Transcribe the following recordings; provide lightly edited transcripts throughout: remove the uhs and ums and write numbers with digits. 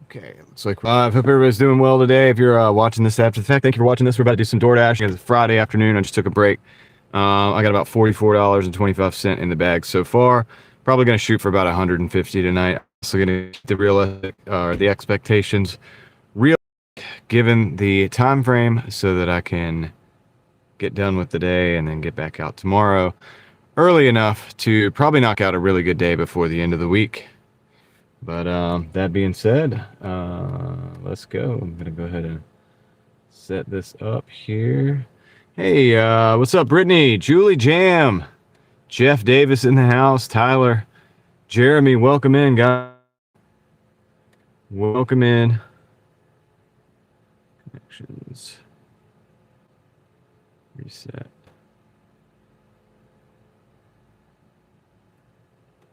Okay, looks like I hope everybody's doing well today. If you're watching this after the fact, thank you for watching this. We're about to do some Doordashing. It's Friday afternoon. I just took a break. I got about $44.25 in the bag so far. Probably going to shoot for about 150 tonight. Also going to get the expectations real given the time frame so that I can get done with the day and then get back out tomorrow early enough to probably knock out a really good day before the end of the week. But that being said, let's go. I'm going to go ahead and set this up here. Hey, what's up, Brittany? Julie Jam. Jeff Davis in the house. Tyler. Jeremy, welcome in, guys. Welcome in. Connections. Reset.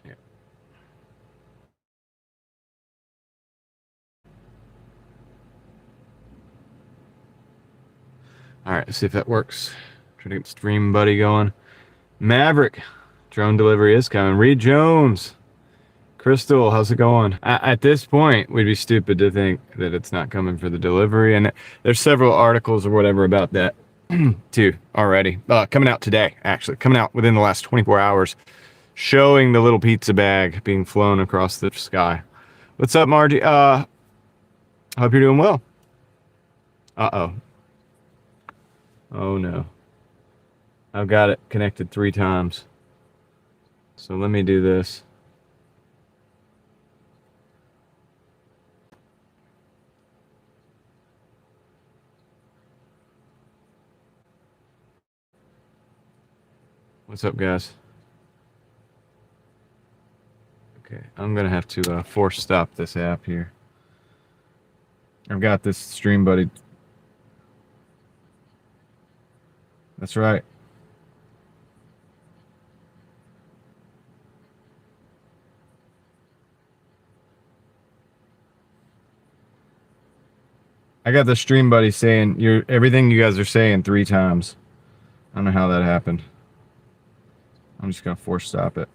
Yeah. All right, let's see if that works. Trying to get Stream Buddy going. Maverick, drone delivery is coming. Reed Jones, Crystal, how's it going? At this point, we'd be stupid to think that it's not coming for the delivery. And there's several articles or whatever about that too already. Coming out today, actually. Coming out within the last 24 hours, showing the little pizza bag being flown across the sky. What's up, Margie? Hope you're doing well. Uh-oh. Oh, no. I've got it connected 3 times. So let me do this. What's up, guys? Okay, I'm going to have to force stop this app here. I've got this Stream Buddy. That's right. I got the Stream Buddy saying everything you guys are saying 3 times. I don't know how that happened. I'm just gonna force stop it.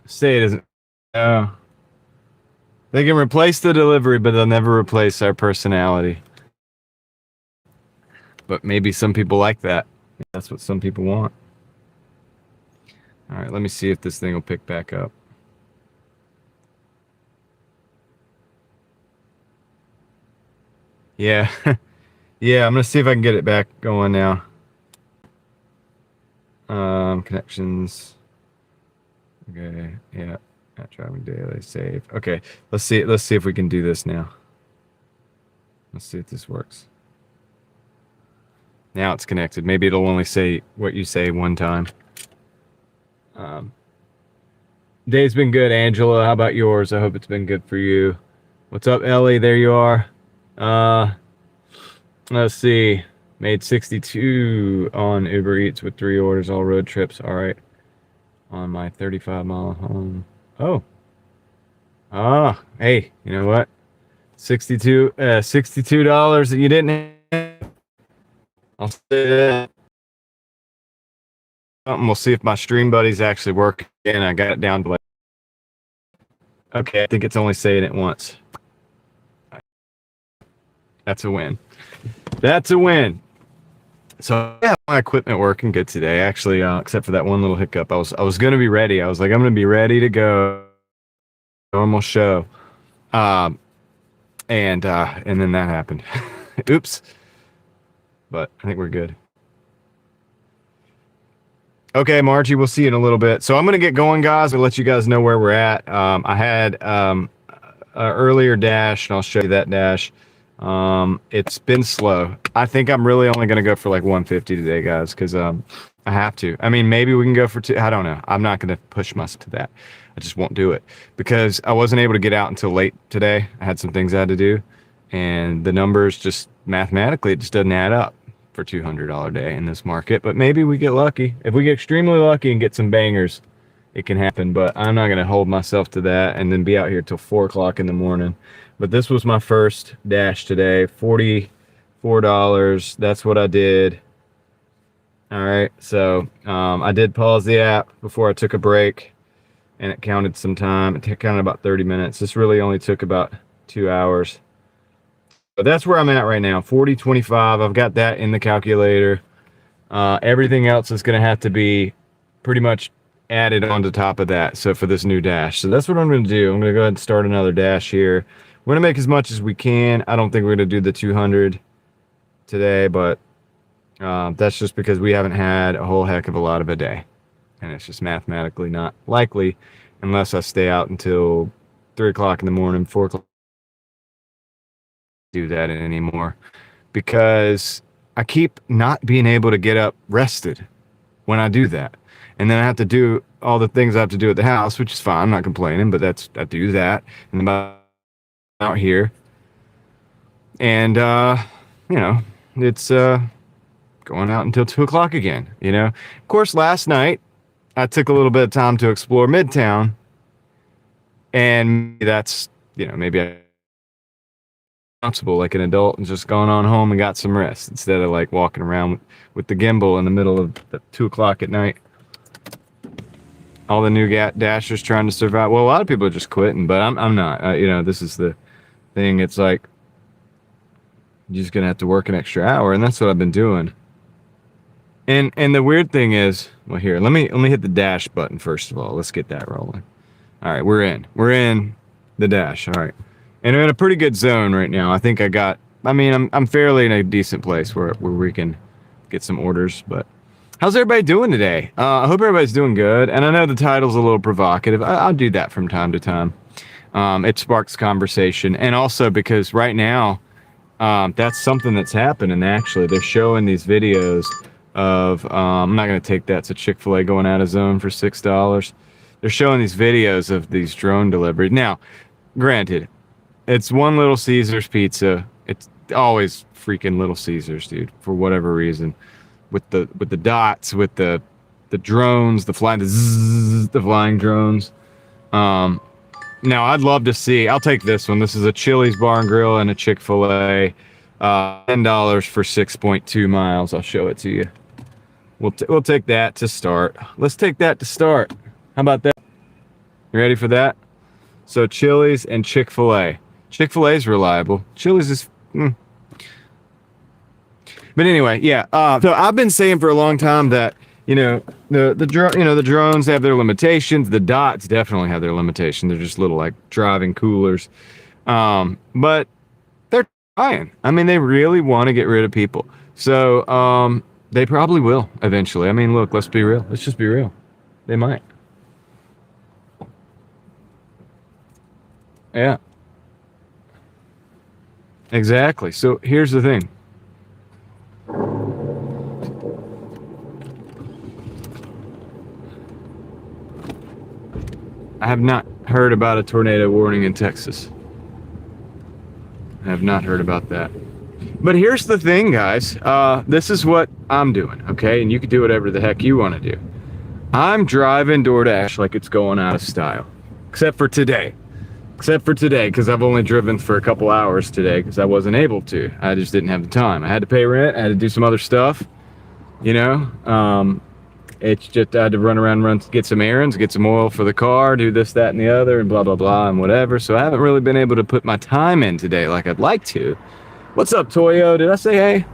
Say it isn't. Oh. They can replace the delivery, but they'll never replace our personality. But maybe some people like that. That's what some people want. All right, let me see if this thing will pick back up. Yeah. Yeah, I'm going to see if I can get it back going now. Connections. Okay, yeah. At DrivingDaily, save. Okay, let's see if we can do this now. Let's see if this works. Now it's connected. Maybe it'll only say what you say one time. Day's been good, Angela. How about yours? I hope it's been good for you. What's up, Ellie? There you are. Let's see. Made 62 on Uber Eats with 3 orders, all road trips. All right. On my 35-mile home. Oh. Ah, hey, you know what? $62 that you didn't have. I'll say that. We'll see if my Stream Buddy's actually working. And I got it down to like. Okay, I think it's only saying it once. That's a win. That's a win. So yeah, my equipment working good today. Actually, except for that one little hiccup. I was gonna be ready. I was like, I'm gonna be ready to go. Normal show. And then that happened. Oops. But I think we're good. Okay, Margie, we'll see you in a little bit. So I'm going to get going, guys. I'll let you guys know where we're at. I had an earlier dash, and I'll show you that dash. It's been slow. I think I'm really only going to go for like 150 today, guys, because I have to. I mean, maybe we can go for 2. I don't know. I'm not going to push myself to that. I just won't do it because I wasn't able to get out until late today. I had some things I had to do, and the numbers just mathematically, it just doesn't add up for $200 day in this market. But maybe we get lucky. If we get extremely lucky and get some bangers, it can happen. But I'm not going to hold myself to that and then be out here till 4 o'clock in the morning. But this was my first dash today. $44. That's what I did. All right. So I did pause the app before I took a break. and it counted some time. It counted about 30 minutes. This really only took about 2 hours. But that's where I'm at right now, 40.25. I've got that in the calculator. Everything else is going to have to be pretty much added on to top of that. So for this new dash. So that's what I'm going to do. I'm going to go ahead and start another dash here. We're going to make as much as we can. I don't think we're going to do the 200 today, but that's just because we haven't had a whole heck of a lot of a day. And it's just mathematically not likely unless I stay out until 3 o'clock in the morning, 4 o'clock. Do that anymore because I keep not being able to get up rested when I do that. And then I have to do all the things I have to do at the house, which is fine. I'm not complaining, but I do that. And I'm out here. And, you know, it's going out until 2 o'clock again, you know. Of course, last night, I took a little bit of time to explore Midtown. And that's, you know, maybe I like an adult and just gone on home and got some rest instead of like walking around with the gimbal in the middle of 2 o'clock at night. All the new dashers trying to survive. Well, a lot of people are just quitting, but I'm not. You know, this is the thing. It's like you're just gonna have to work an extra hour, and that's what I've been doing. And the weird thing is, well, here, let me hit the dash button first of all. Let's get that rolling. All right, we're in the dash. All right. And we're in a pretty good zone right now. I think I'm fairly in a decent place where we can get some orders. But how's everybody doing today? I hope everybody's doing good. And I know the title's a little provocative. I'll do that from time to time. It sparks conversation. And also because right now, that's something that's happening, actually. They're showing these videos of, I'm not going to take that. It's a Chick-fil-A going out of zone for $6. They're showing these videos of these drone deliveries. Now, granted, it's one Little Caesars pizza. It's always freaking Little Caesars, dude, for whatever reason. With the dots, with the drones, the flying drones. Now I'd love to see. I'll take this one. This is a Chili's Bar and Grill and a Chick-fil-A. $10 for 6.2 miles. I'll show it to you. We'll take that to start. Let's take that to start. How about that? You ready for that? So Chili's and Chick-fil-A. Chick-fil-A is reliable. Chili's is... But anyway, yeah. So I've been saying for a long time that, you know, the drones have their limitations. The dots definitely have their limitations. They're just little like driving coolers. But they're trying. I mean, they really want to get rid of people. So they probably will eventually. I mean, look, let's be real. Let's just be real. They might. Yeah. Exactly. So here's the thing. I have not heard about a tornado warning in Texas. I have not heard about that. But here's the thing, guys. This is what I'm doing, okay? And you can do whatever the heck you want to do. I'm driving Doordash like it's going out of style. Except for today. Because I've only driven for a couple hours today because I wasn't able to. I just didn't have the time. I had to pay rent. I had to do some other stuff. You know? It's just I had to run, get some errands, get some oil for the car, do this, that, and the other, and blah, blah, blah, and whatever. So I haven't really been able to put my time in today like I'd like to. What's up, Toyo? Did I say hey?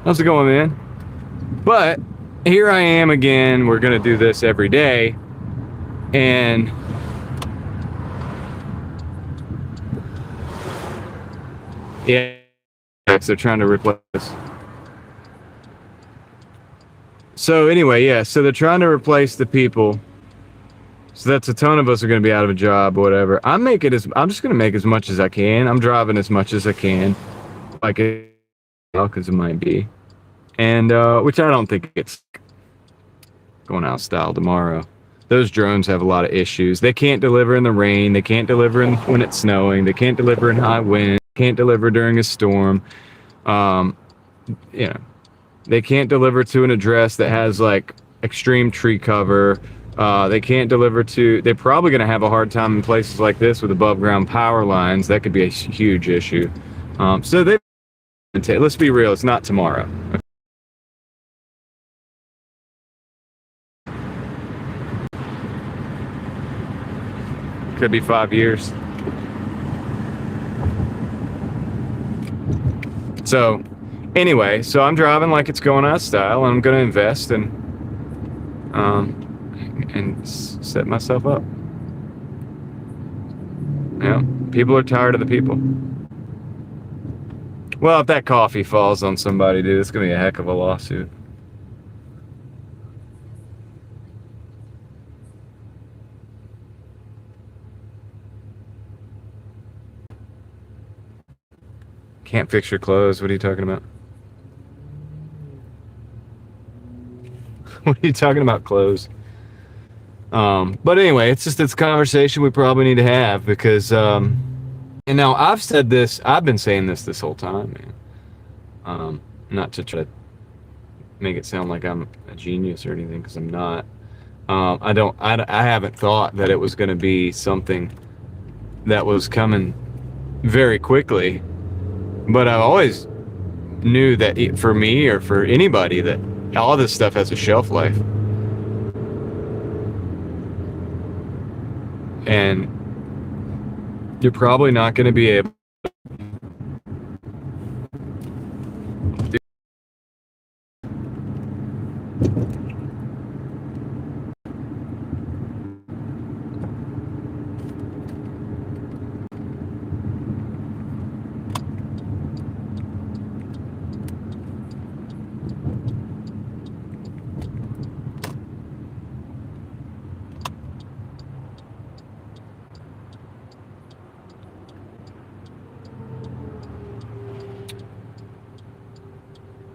How's it going, man? But here I am again. We're going to do this every day. And... yeah, they're trying to replace. So anyway, yeah, so they're trying to replace the people. So that's a ton of us are going to be out of a job or whatever. I'm just going to make as much as I can. I'm driving as much as I can, like it, because it might be, and which I don't think it's going out of style tomorrow. Those drones have a lot of issues. They can't deliver in the rain. They can't deliver when it's snowing. They can't deliver in high wind. Can't deliver during a storm. You know, they can't deliver to an address that has like extreme tree cover. They can't deliver to. They're probably going to have a hard time in places like this with above ground power lines. That could be a huge issue. So let's be real. It's not tomorrow. could be 5 years. So anyway, so I'm driving like it's going out of style, and I'm going to invest and set myself up. Yeah, people are tired of the people. Well, if that coffee falls on somebody, dude, it's going to be a heck of a lawsuit. Can't fix your clothes. What are you talking about? What are you talking about, clothes? But anyway, it's a conversation we probably need to have because, and now I've said this, I've been saying this whole time, man. Not to try to make it sound like I'm a genius or anything, because I'm not. I haven't thought that it was going to be something that was coming very quickly, but I always knew that for me or for anybody that all this stuff has a shelf life. And you're probably not going to be able to.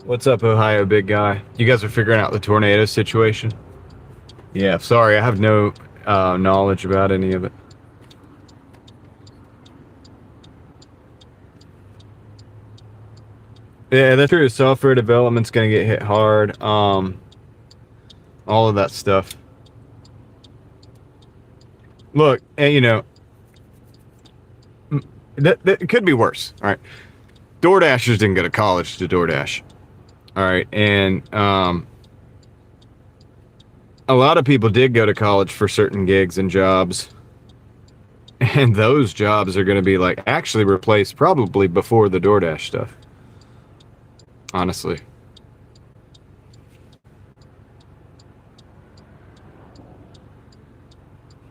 What's up, Ohio big guy? You guys are figuring out the tornado situation? Yeah, sorry, I have no knowledge about any of it. Yeah, that's true. Software development's going to get hit hard. All of that stuff. Look, and you know, that could be worse. All right, DoorDashers didn't go to college to DoorDash. All right, and a lot of people did go to college for certain gigs and jobs, and those jobs are going to be like actually replaced probably before the DoorDash stuff. Honestly.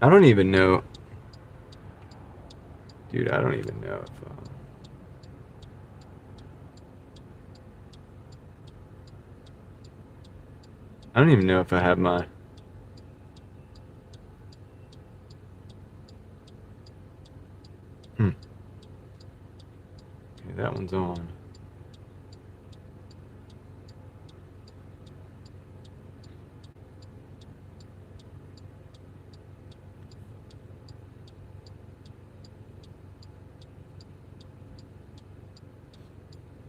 I don't even know. Dude, I don't even know if... I don't even know if I have my... Okay, that one's on.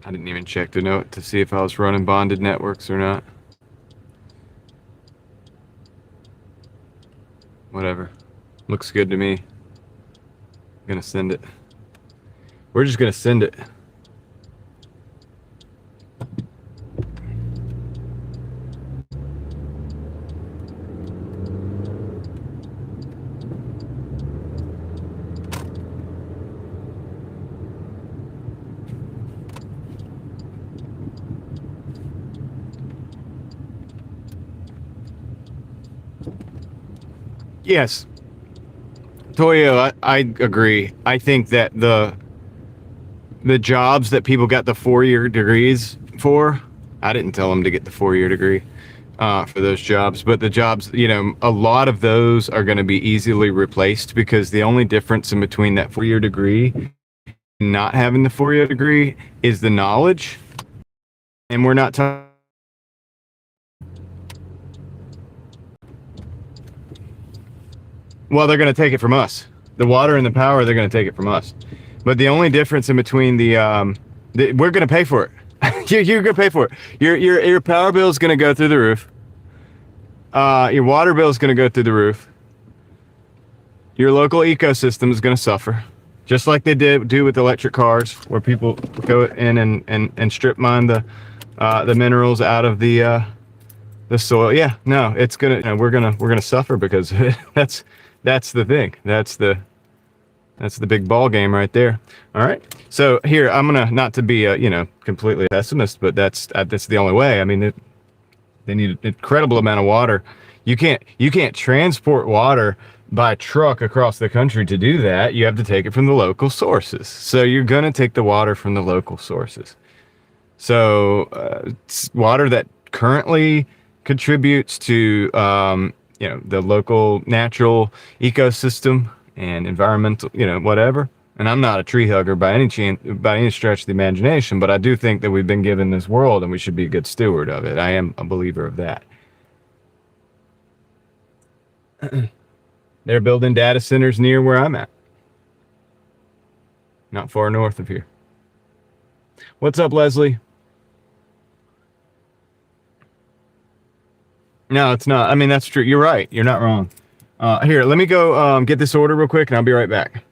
I didn't even check the note to see if I was running bonded networks or not. Whatever. Looks good to me. I'm gonna send it. We're just gonna send it. Yes. Toyo, I agree. I think that the jobs that people got the 4-year degrees for, I didn't tell them to get the 4-year degree for those jobs, but the jobs, you know, a lot of those are going to be easily replaced because the only difference in between that 4-year degree and not having the 4-year degree is the knowledge. And we're not talking. Well, they're going to take it from us. The water and the power, they're going to take it from us. But the only difference in between we're going to pay for it. You're going to pay for it. Your power bill is going to go through the roof. Your water bill is going to go through the roof. Your local ecosystem is going to suffer, just like they do with electric cars, where people go in and strip mine the minerals out of the soil. Yeah, no, it's gonna. We're gonna suffer because of it. That's the thing. That's the That's the big ball game right there. All right. So here, I'm gonna, not to be a completely pessimist, but that's the only way. I mean, they need an incredible amount of water. You can't transport water by truck across the country to do that. You have to take it from the local sources. So you're gonna take the water from the local sources. So it's water that currently contributes to the local natural ecosystem and environmental, whatever. And I'm not a tree hugger by any stretch of the imagination, but I do think that we've been given this world and we should be a good steward of it. I am a believer of that. They're building data centers near where I'm at, not far north of here. What's up, Leslie? No, it's not. I mean, that's true. You're right. You're not wrong. Here, let me go get this order real quick, and I'll be right back.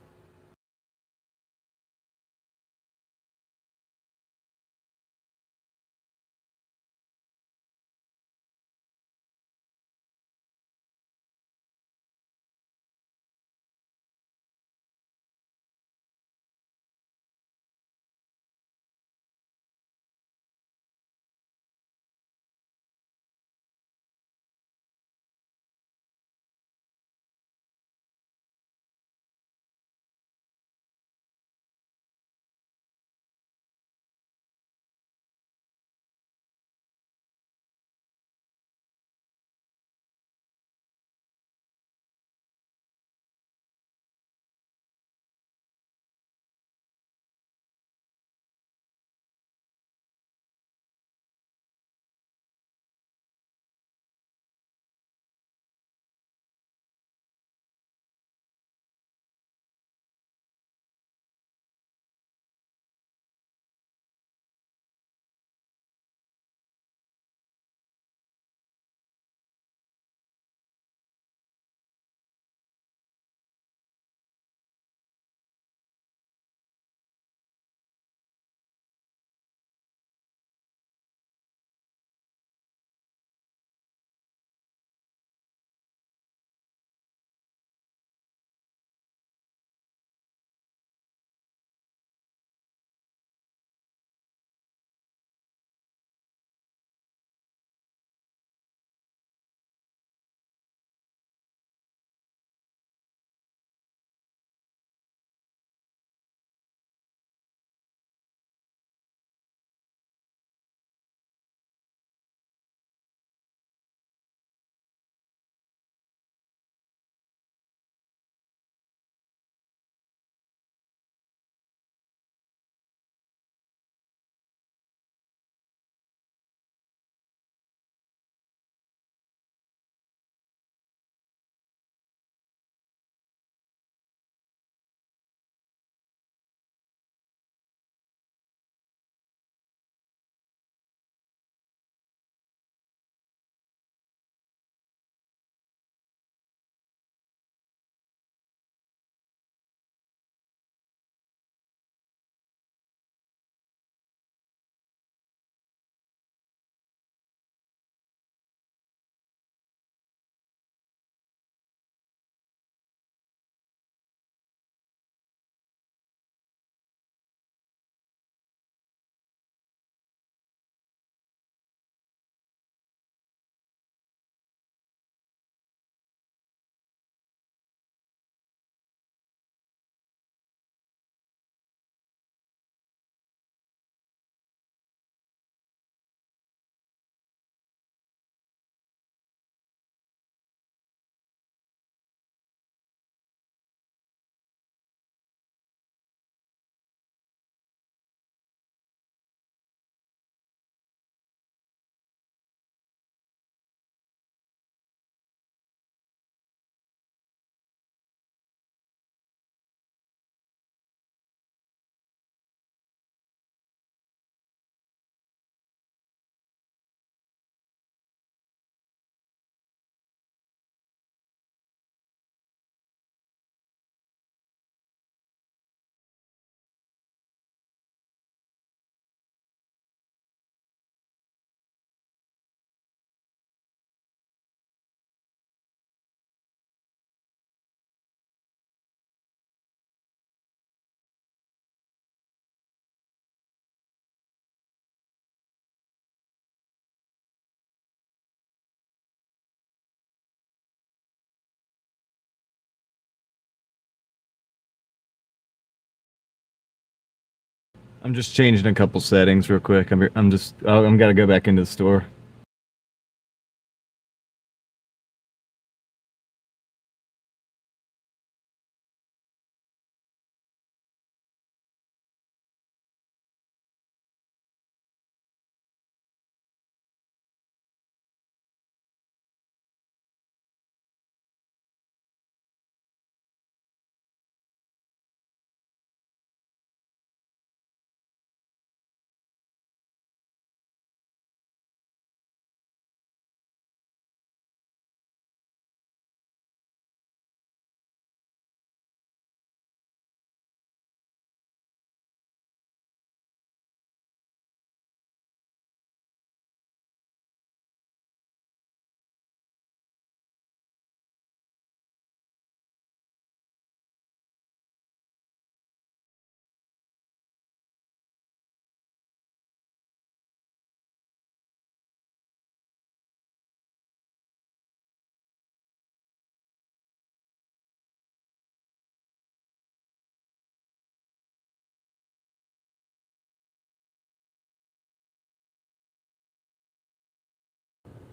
I'm just changing a couple settings real quick. I'm gotta go back into the store.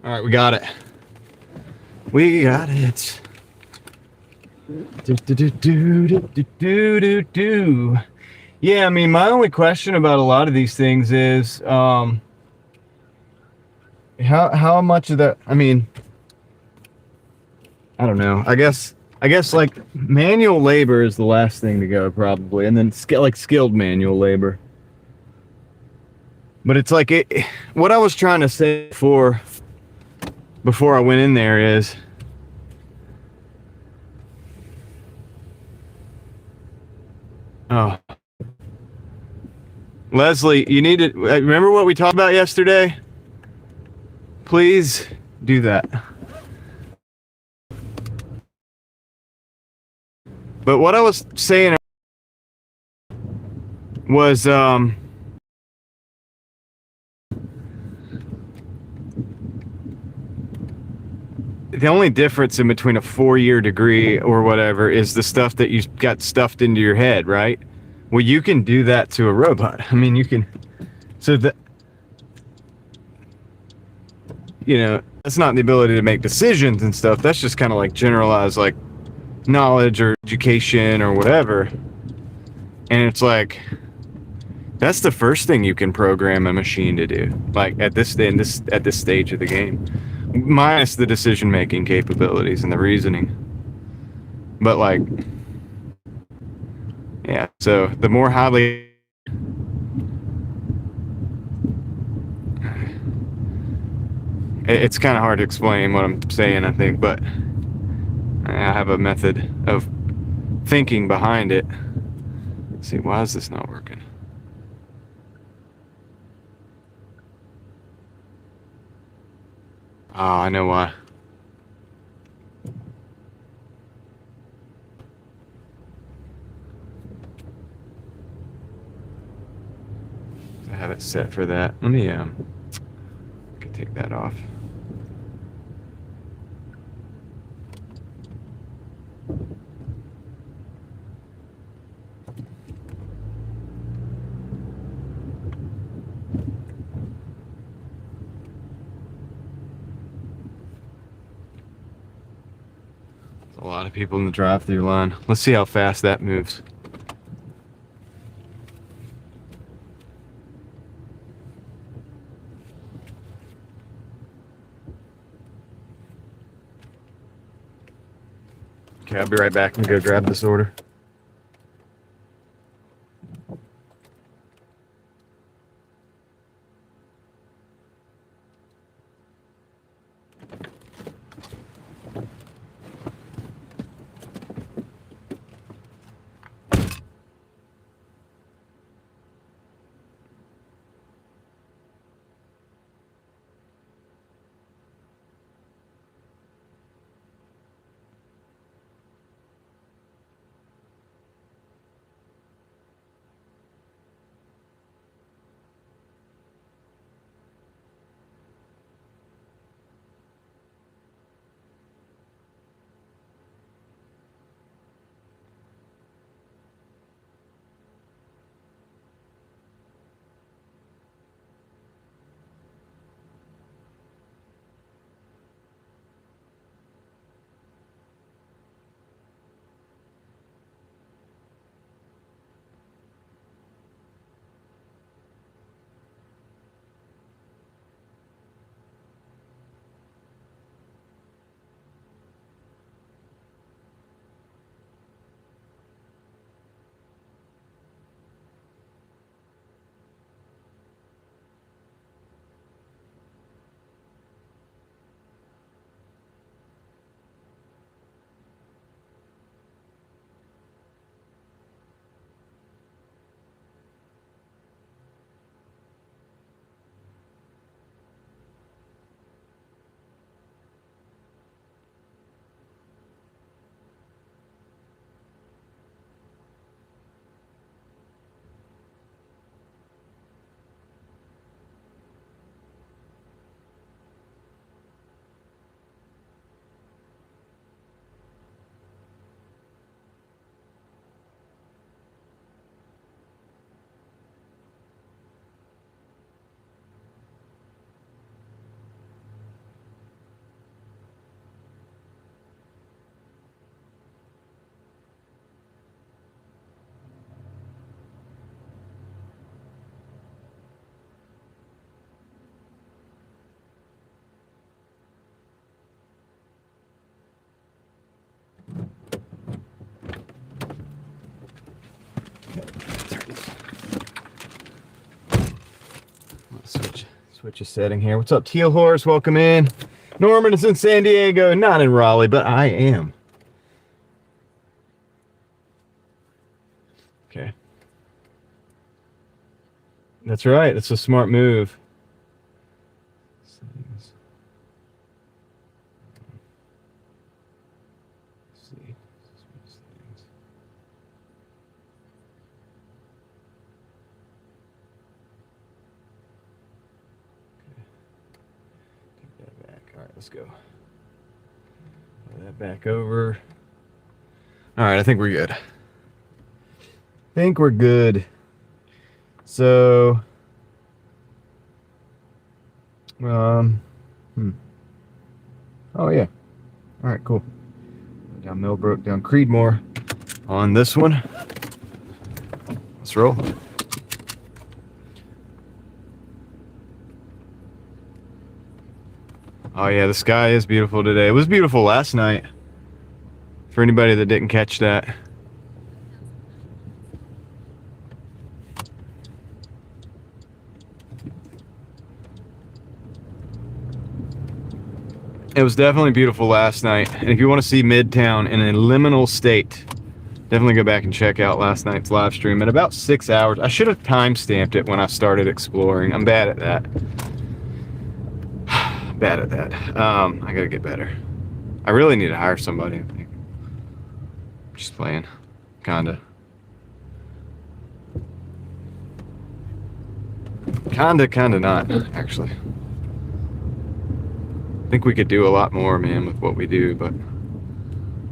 All right, we got it. We got it. Do. Yeah, I mean, my only question about a lot of these things is how much of that. I mean, I don't know. I guess like manual labor is the last thing to go probably, and then skilled manual labor. But it's like what I was trying to say before I went in there is, oh, Leslie, you need to remember what we talked about yesterday. Please do that. But what I was saying was the only difference in between a 4-year degree or whatever is the stuff that you got stuffed into your head, right? Well, you can do that to a robot. I mean, you can. So that, that's not the ability to make decisions and stuff. That's just kind of like generalized, like knowledge or education or whatever. And it's like, that's the first thing you can program a machine to do, like at this stage of the game, minus the decision-making capabilities and the reasoning. But like, yeah, so the more highly it's kind of hard to explain what I'm saying, I think, but I have a method of thinking behind it. Let's see, why is this not working? Oh, I know why. I have it set for that. Let me I can take that off. There's a lot of people in the drive-through line. Let's see how fast that moves. Okay, I'll be right back and go grab this order. Switch a setting here. What's up, Teal Horse? Welcome in. Norman is in San Diego, not in Raleigh, but I am. Okay. That's right. That's a smart move. Let's go. Put that back over. All right, I think we're good. So, oh yeah. All right, cool. Down Millbrook, down Creedmoor on this one. Let's roll. Oh yeah, the sky is beautiful today. It was beautiful last night. For anybody that didn't catch that. It was definitely beautiful last night. And if you want to see Midtown in a liminal state, definitely go back and check out last night's live stream at about 6 hours. I should have time-stamped it when I started exploring. I'm bad at that. Bad at that. I gotta get better. I really need to hire somebody, I think. Just playing. Kinda not, actually. I think we could do a lot more, man, with what we do, but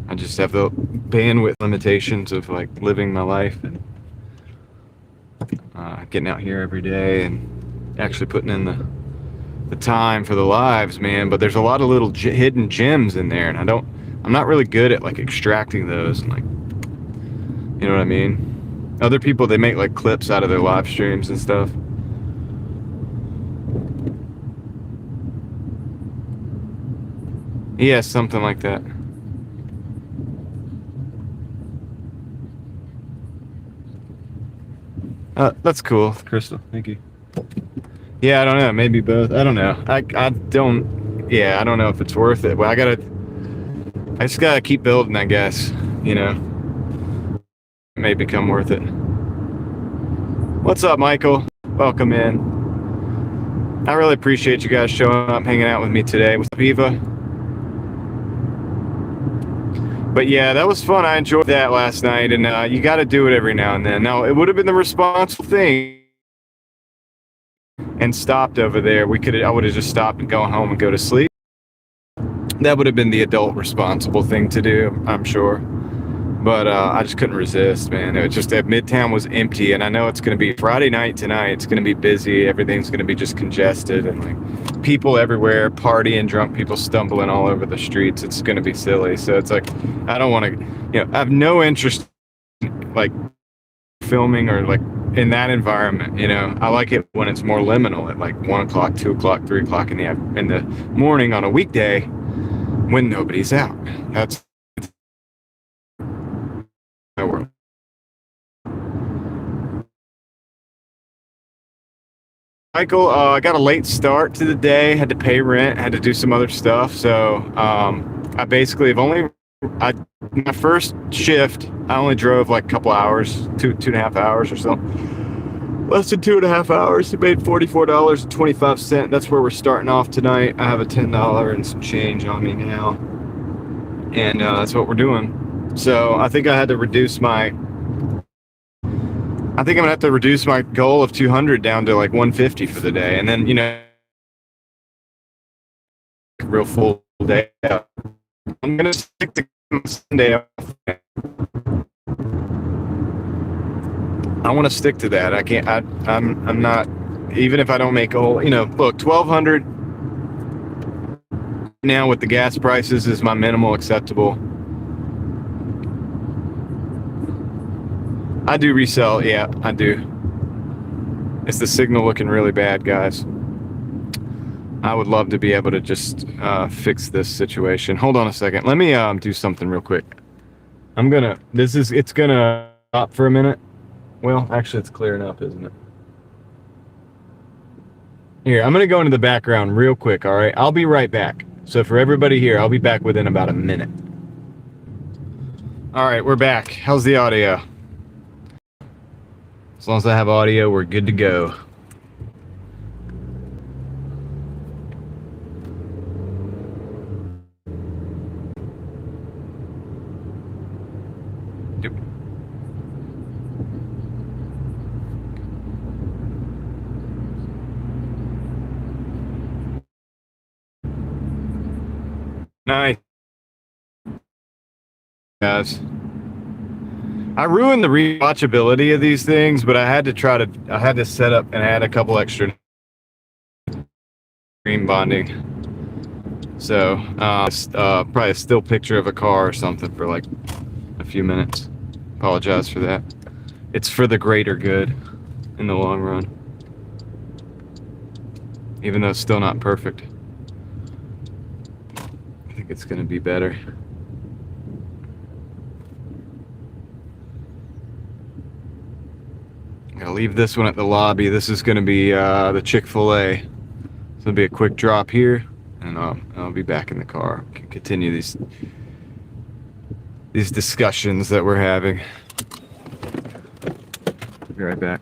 I just have the bandwidth limitations of like living my life and getting out here every day and actually putting in the time for the lives, man. But there's a lot of little hidden gems in there, and I'm not really good at like extracting those and like, you know what I mean? Other people, they make like clips out of their live streams and stuff. Yeah, something like that. That's cool, Crystal. Thank you. Yeah, I don't know. Maybe both. I don't know. I don't. Yeah, I don't know if it's worth it. Well, I just gotta keep building, I guess. You know, it may become worth it. What's up, Michael? Welcome in. I really appreciate you guys showing up, hanging out with me today. What's up, Eva? But yeah, that was fun. I enjoyed that last night, and you got to do it every now and then. Now, it would have been the responsible thing and stopped over there. I would have just stopped and gone home and go to sleep. That would have been the adult responsible thing to do, I'm sure. But I just couldn't resist, man. It was just that Midtown was empty, and I know it's going to be Friday night tonight. It's going to be busy. Everything's going to be just congested and like people everywhere, partying, drunk people stumbling all over the streets. It's going to be silly. So it's like, I don't want to, I have no interest in, like, filming or like in that environment. I like it when it's more liminal at like 1 o'clock, 2 o'clock, 3 o'clock in the morning on a weekday when nobody's out. That's my world. Michael, I got a late start to the day, had to pay rent, had to do some other stuff. So I basically my first shift, I only drove like a couple hours, two and a half hours or so. Less than 2.5 hours. It made $44.25. That's where we're starting off tonight. I have a $10 and some change on me now. And that's what we're doing. So I think I had to reduce I'm gonna have to reduce my goal of 200 down to like 150 for the day, and then real full day out. I'm gonna stick to Sunday off. I want to stick to that. I can't. I'm not. Even if I don't make a whole. Look, 1,200 now with the gas prices is my minimal acceptable. I do resell, yeah, I do. It's the signal looking really bad, guys. I would love to be able to just fix this situation. Hold on a second. Let me do something real quick. It's gonna stop for a minute. Well, actually, it's clearing up, isn't it? Here, I'm going to go into the background real quick, all right? I'll be right back. So for everybody here, I'll be back within about a minute. All right, we're back. How's the audio? As long as I have audio, we're good to go. Yep. Nice. Guys. I ruined the rewatchability of these things, but I had to set up and add a couple extra screen bonding. So, probably a still picture of a car or something for like a few minutes. Apologize for that. It's for the greater good in the long run. Even though it's still not perfect. I think it's gonna be better. I'm gonna leave this one at the lobby. This is gonna be the Chick-fil-A. It's gonna be a quick drop here, and I'll be back in the car. Can continue these discussions that we're having. Be right back.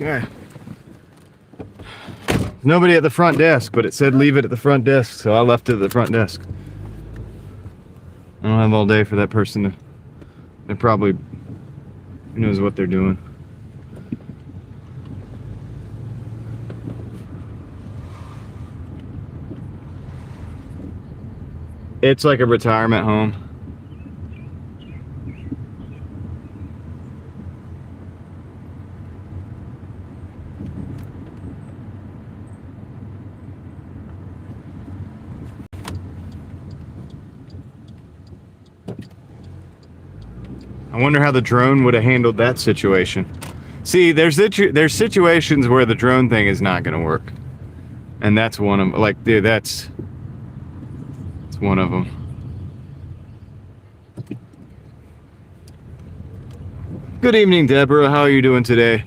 Okay. Nobody at the front desk, but it said leave it at the front desk, so I left it at the front desk. I don't have all day for that person to... They're probably... Who knows what they're doing. It's like a retirement home. I wonder how the drone would have handled that situation. See, there's situations where the drone thing is not going to work, and that's one of them. Like, dude, that's one of them. Good evening, Deborah. How are you doing today?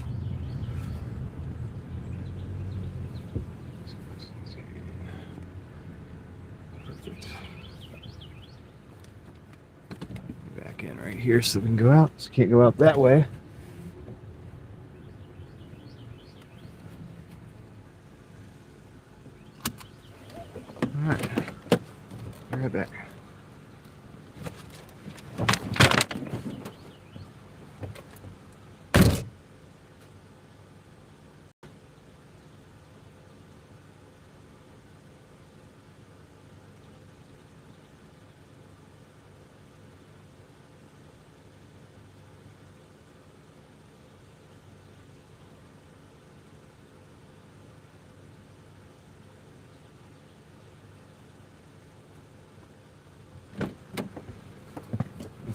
Back in right here so we can go out. So can't go out that way. All right. Be right back.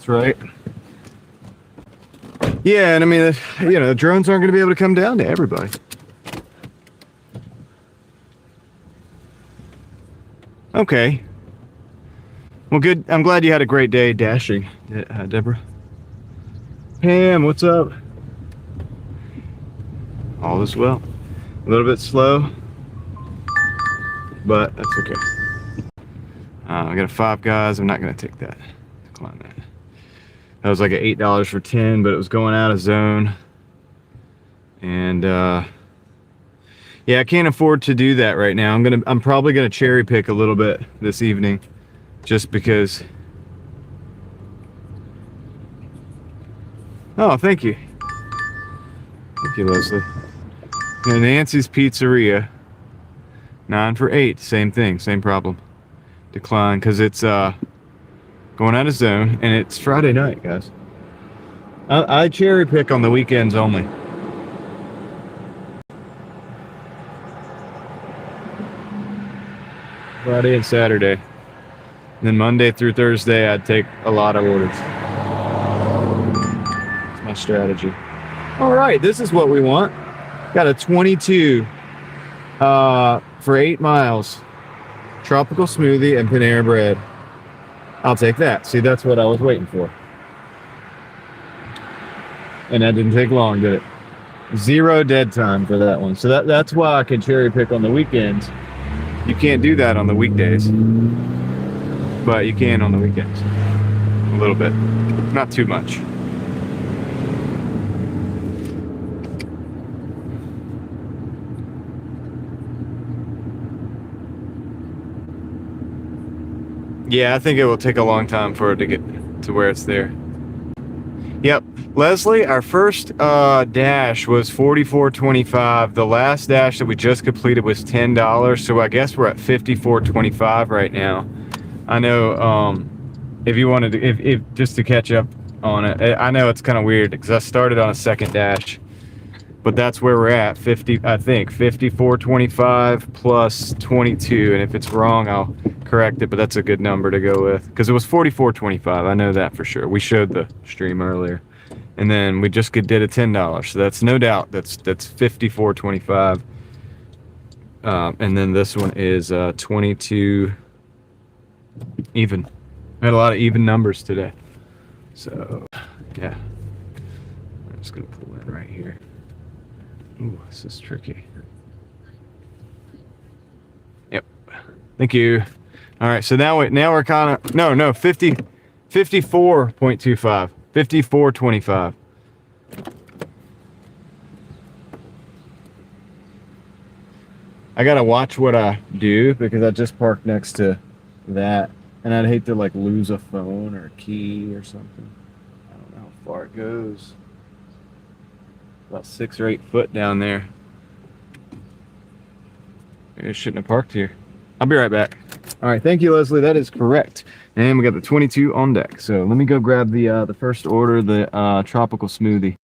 That's right. Yeah, and I mean, you know, the drones aren't going to be able to come down to everybody. Okay. Well, good. I'm glad you had a great day dashing, Deborah. Pam, what's up? All is well. A little bit slow, but that's okay. I got a Five Guys. I'm not going to take that. Decline that. That was like an $8 for 10, but it was going out of zone. And yeah, I can't afford to do that right now. I'm probably gonna cherry pick a little bit this evening, just because. Oh, thank you. Thank you, Leslie. And Nancy's Pizzeria, 9 for 8. Same thing, same problem. Decline, because it's going out of zone, and it's Friday night, guys. I cherry pick on the weekends only. Friday and Saturday. And then Monday through Thursday, I'd take a lot of orders. That's my strategy. All right, this is what we want. Got a 22 for 8 miles. Tropical smoothie and Panera bread. I'll take that. See, that's what I was waiting for. And that didn't take long, did it? 0 dead time for that one. So that's why I can cherry pick on the weekends. You can't do that on the weekdays, but you can on the weekends. A little bit, not too much. Yeah, I think it will take a long time for it to get to where it's there. Yep. Leslie, our first dash was $44.25. The last dash that we just completed was $10, so I guess we're at $54.25 right now. I know if you wanted to, if just to catch up on it, I know it's kind of weird because I started on a second dash, but that's where we're at. 50, I think, $54.25 plus 22, and if it's wrong, I'll correct it, but that's a good number to go with because it was $44.25. I know that for sure. We showed the stream earlier. And then we just did a $10, so that's no doubt that's $54.25. And then this one is 22 even. I had a lot of even numbers today. So yeah, I'm just gonna pull in right here. Ooh, this is tricky. Yep. Thank you. All right, so now we're kind of no 54.25. 54.25. I gotta watch what I do because I just parked next to that, and I'd hate to like lose a phone or a key or something. I don't know how far it goes. About 6 or 8 foot down there. Maybe I shouldn't have parked here. I'll be right back. All right, thank you, Leslie. That is correct. And we got the 22 on deck. So let me go grab the first order, the tropical smoothie.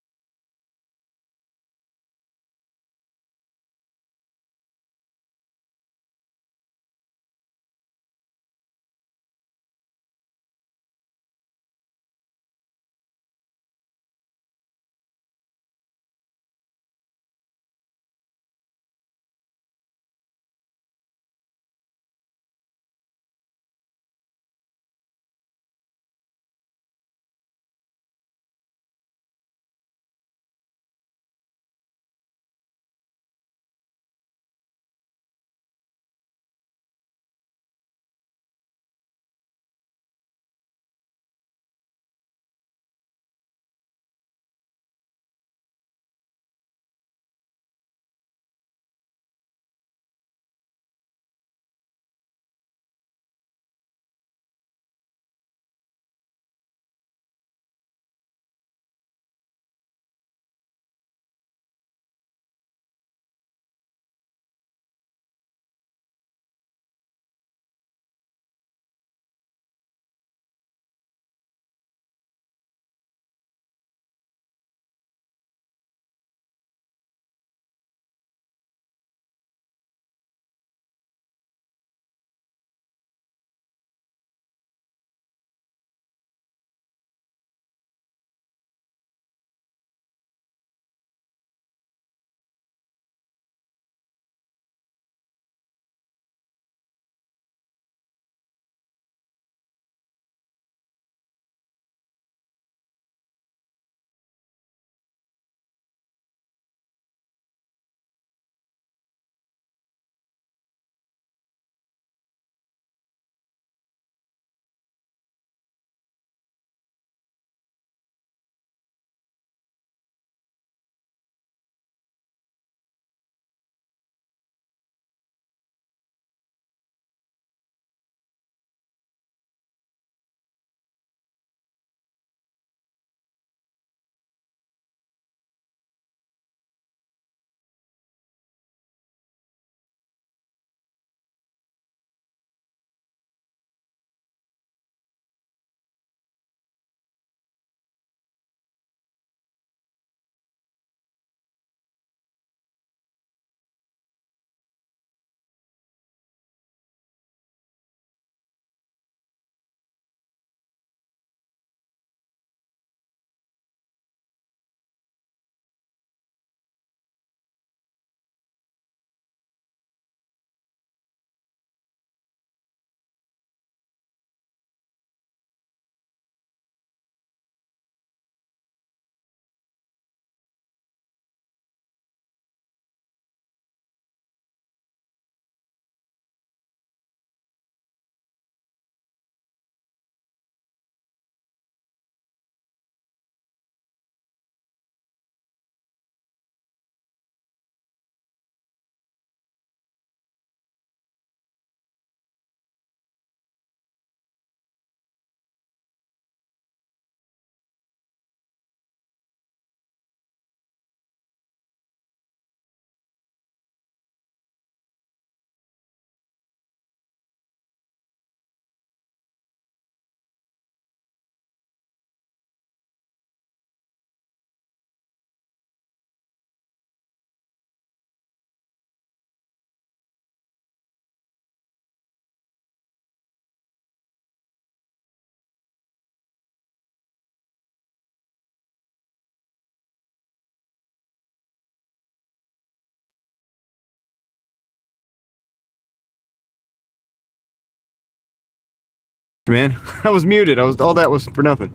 man. I was muted. All that was for nothing.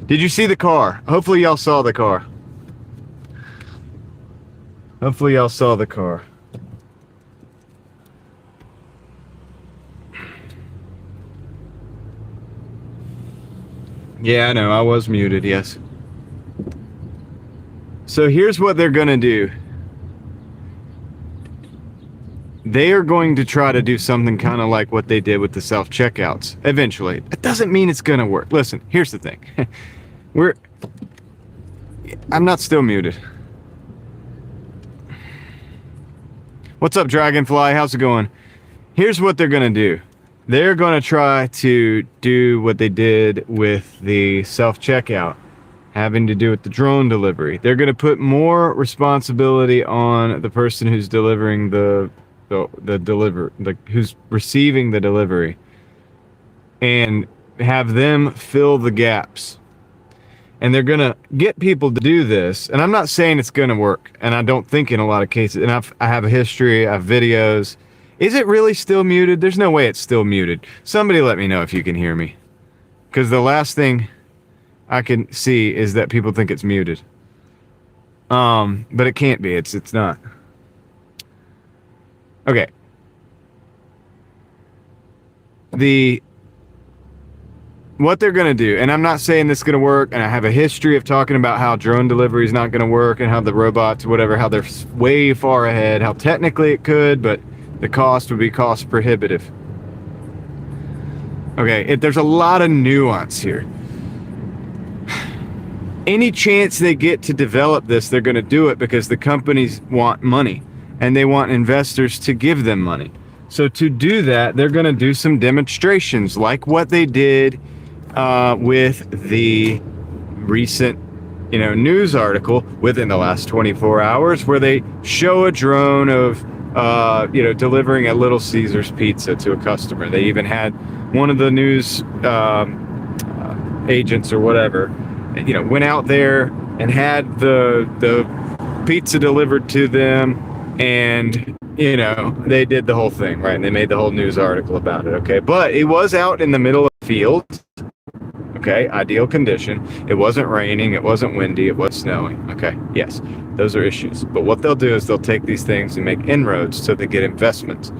Did you see the car? Hopefully y'all saw the car. Hopefully y'all saw the car. Yeah, I know. I was muted, yes. So here's what they're gonna do. They are going to try to do something kind of like what they did with the self-checkouts eventually. It doesn't mean it's gonna work. Listen, here's the thing. I'm not still muted. What's up, Dragonfly? How's it going? Here's what they're gonna do. They're gonna try to do what they did with the self-checkout, having to do with the drone delivery. They're gonna put more responsibility on the person who's delivering who's receiving the delivery, and have them fill the gaps. And they're gonna get people to do this. And I'm not saying it's gonna work, and I don't think in a lot of cases. And I have a history, I have videos. Is it really still muted? There's no way it's still muted. Somebody let me know if you can hear me, because the last thing I can see is that people think it's muted. But it can't be. It's not. Okay. What they're going to do, and I'm not saying this is going to work, and I have a history of talking about how drone delivery is not going to work, and how the robots, whatever, how they're way far ahead, how technically it could, but the cost would be cost prohibitive. Okay, there's a lot of nuance here. Any chance they get to develop this, they're going to do it because the companies want money, and they want investors to give them money. So to do that, they're going to do some demonstrations like what they did with the recent, news article within the last 24 hours, where they show a drone of, delivering a Little Caesars pizza to a customer. They even had one of the news agents or whatever, went out there and had the pizza delivered to them, and they did the whole thing, right? And they made the whole news article about it, okay? But it was out in the middle of the field, okay? Ideal condition. It wasn't raining, it wasn't windy, it was snowing, okay? Yes, those are issues. But what they'll do is they'll take these things and make inroads so they get investments.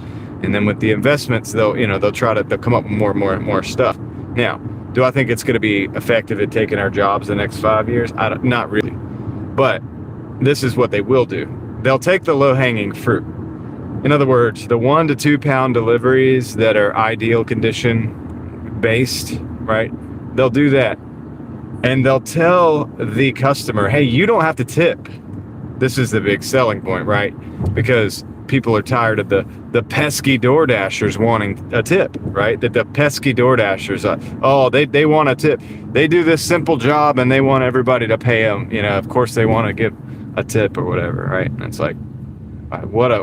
And then with the investments, they'll come up with more stuff. Now, do I think it's going to be effective at taking our jobs the next 5 years? Not really. But this is what they will do. They'll take the low-hanging fruit. In other words, the 1 to 2 pound deliveries that are ideal condition based, right? They'll do that. And they'll tell the customer, hey, you don't have to tip. This is the big selling point, right? Because people are tired of the pesky Doordashers wanting a tip, right? The pesky Doordashers, they want a tip. They do this simple job and they want everybody to pay them. Of course they want to give a tip or whatever, right? And it's like, what a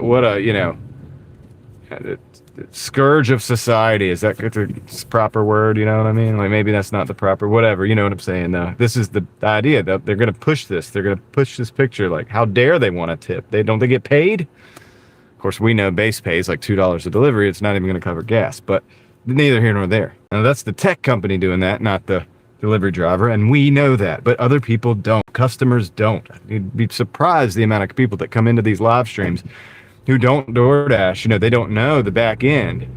scourge of society. Is that the proper word? You know what I mean? Like, maybe that's not the proper, whatever. You know what I'm saying? This is the idea that they're going to push this. They're going to push this picture. Like, how dare they want a tip? Don't they get paid? Of course, we know base pay is like $2 a delivery. It's not even going to cover gas, but neither here nor there. Now, that's the tech company doing that, not the delivery driver, and we know that, but other people don't. Customers don't. You'd be surprised the amount of people that come into these live streams who don't Doordash. They don't know the back end,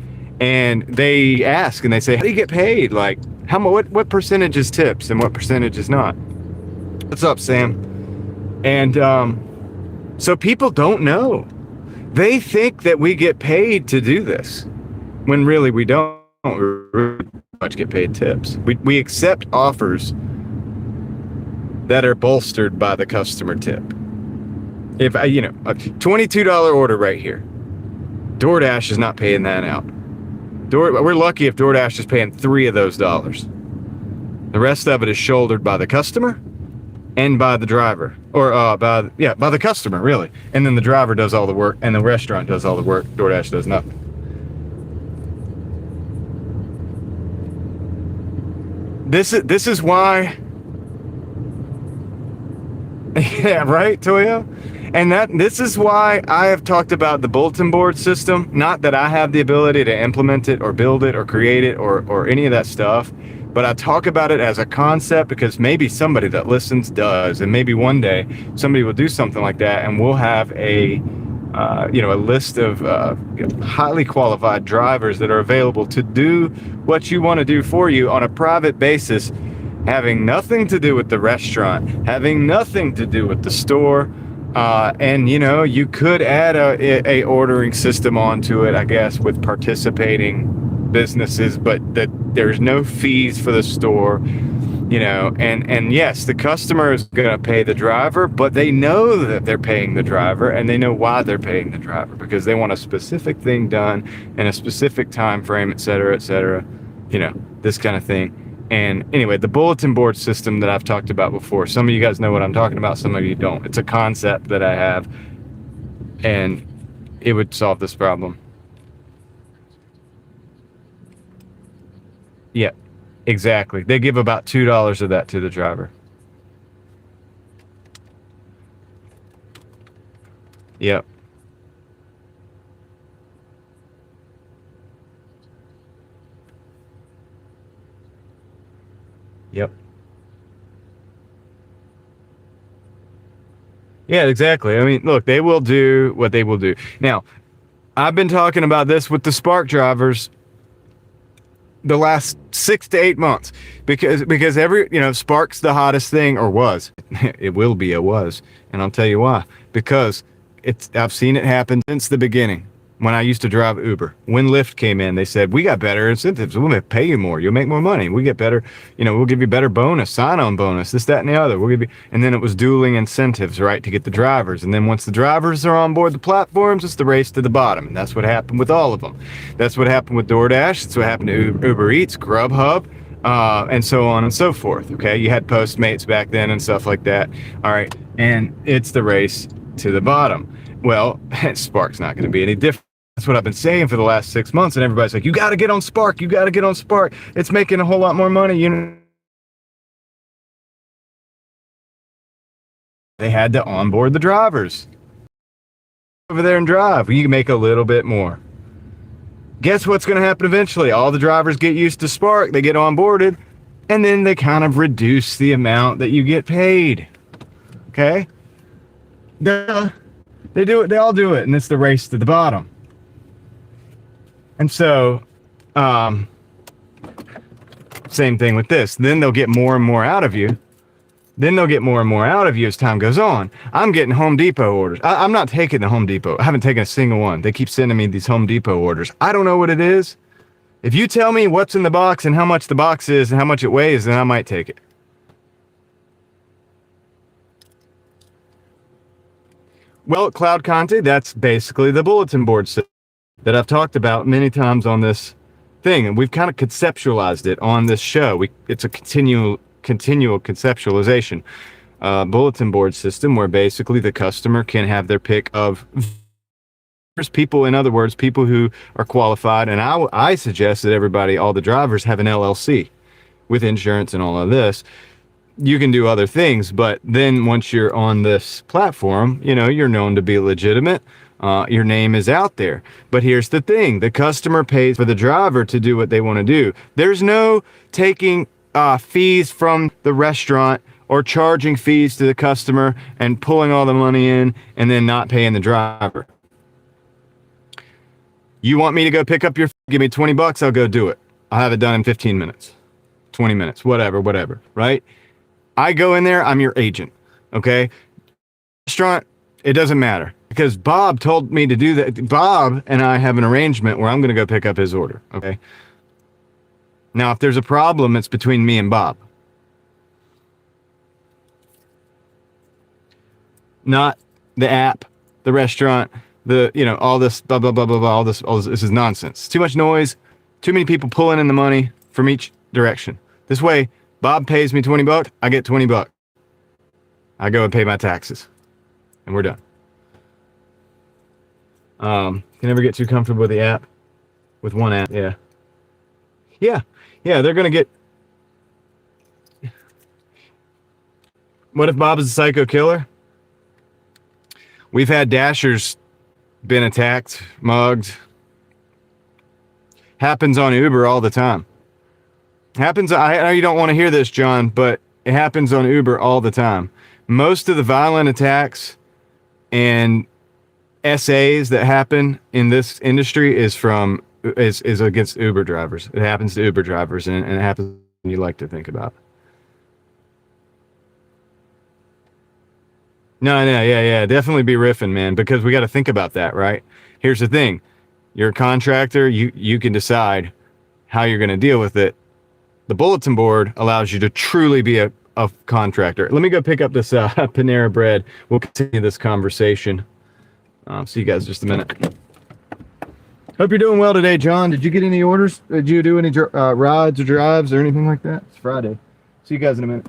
and they ask and they say, how do you get paid? Like, what percentage is tips and what percentage is not? What's up, Sam? And so people don't know. They think that we get paid to do this, when really we don't. We really much get paid tips. We accept offers that are bolstered by the customer tip. If a $22 order right here, DoorDash is not paying that out. We're lucky if DoorDash is paying $3 of those dollars. The rest of it is shouldered by the customer and by the driver, or by the customer, really. And then the driver does all the work, and the restaurant does all the work. DoorDash does nothing. This is why. Yeah, right, Toyo? And this is why I have talked about the bulletin board system. Not that I have the ability to implement it or build it or create it or any of that stuff, but I talk about it as a concept because maybe somebody that listens does, and maybe one day somebody will do something like that, and we'll have a a list of highly qualified drivers that are available to do what you want to do for you on a private basis, having nothing to do with the restaurant, having nothing to do with the store. And you could add a ordering system onto it, I guess, with participating businesses, but that there's no fees for the store. And yes, the customer is going to pay the driver, but they know that they're paying the driver, and they know why they're paying the driver, because they want a specific thing done in a specific time frame, et cetera, this kind of thing. And anyway, the bulletin board system that I've talked about before, some of you guys know what I'm talking about, some of you don't. It's a concept that I have, and it would solve this problem. Yeah. Exactly. They give about $2 of that to the driver. Yep. Yep. Yeah, exactly. I mean, look, they will do what they will do. Now, I've been talking about this with the Spark drivers the last 6 to 8 months because Spark's the hottest thing, or was. It will be a was, and I'll tell you why. Because I've seen it happen since the beginning. When I used to drive Uber, when Lyft came in, they said, we got better incentives. We'll pay you more. You'll make more money. We get better, we'll give you better bonus, sign-on bonus, this, that, and the other. We'll give you, and then it was dueling incentives, right, to get the drivers. And then once the drivers are on board the platforms, it's the race to the bottom. And that's what happened with all of them. That's what happened with Doordash. That's what happened to Uber Eats, Grubhub, and so on and so forth. Okay, you had Postmates back then and stuff like that. All right, and it's the race to the bottom. Well, Spark's not going to be any different. That's what I've been saying for the last 6 months, and everybody's like, you got to get on Spark. You got to get on Spark. It's making a whole lot more money. They had to onboard the drivers. Over there and drive. You can make a little bit more. Guess what's going to happen eventually? All the drivers get used to Spark. They get onboarded, and then they kind of reduce the amount that you get paid. Okay? Duh. They do it. They all do it, and it's the race to the bottom. And so, same thing with this. Then they'll get more and more out of you. As time goes on. I'm getting Home Depot orders. I'm not taking the Home Depot. I haven't taken a single one. They keep sending me these Home Depot orders. I don't know what it is. If you tell me what's in the box and how much the box is and how much it weighs, then I might take it. Well, Cloud Conte, that's basically the bulletin board system that I've talked about many times on this thing, and we've kind of conceptualized it on this show. It's a continual conceptualization bulletin board system where basically the customer can have their pick of people, in other words, people who are qualified. And I suggest that all the drivers have an LLC with insurance and all of this. You can do other things, but then once you're on this platform, you're known to be legitimate. Your name is out there. But here's the thing. The customer pays for the driver to do what they want to do. There's no taking fees from the restaurant or charging fees to the customer and pulling all the money in and then not paying the driver. You want me to go pick up your food, give me $20, I'll go do it. I'll have it done in 15 minutes, 20 minutes, whatever, right? I go in there, I'm your agent, okay? Restaurant, it doesn't matter. Because Bob told me to do that. Bob and I have an arrangement where I'm going to go pick up his order, okay? Now, if there's a problem, it's between me and Bob. Not the app, the restaurant, all this blah, blah, blah, blah, blah, all this is nonsense. Too much noise, too many people pulling in the money from each direction. This way, Bob pays me $20, I get $20. I go and pay my taxes, and we're done. Can never get too comfortable with the app, with one app. Yeah, they're gonna get. What if Bob is a psycho killer? We've had Dashers been attacked, mugged. Happens on Uber all the time. Happens, I know you don't want to hear this, John, but it happens on Uber all the time. Most of the violent attacks and SAs that happen in this industry is against Uber drivers. It happens to Uber drivers, and it happens when you like to think about. No, yeah. Definitely be riffing, man, because we got to think about that, right? Here's the thing. You're a contractor. You can decide how you're going to deal with it. The bulletin board allows you to truly be a contractor. Let me go pick up this Panera bread. We'll continue this conversation. See you guys in just a minute. Hope you're doing well today, John. Did you get any orders? Did you do any rides or drives or anything like that? It's Friday. See you guys in a minute.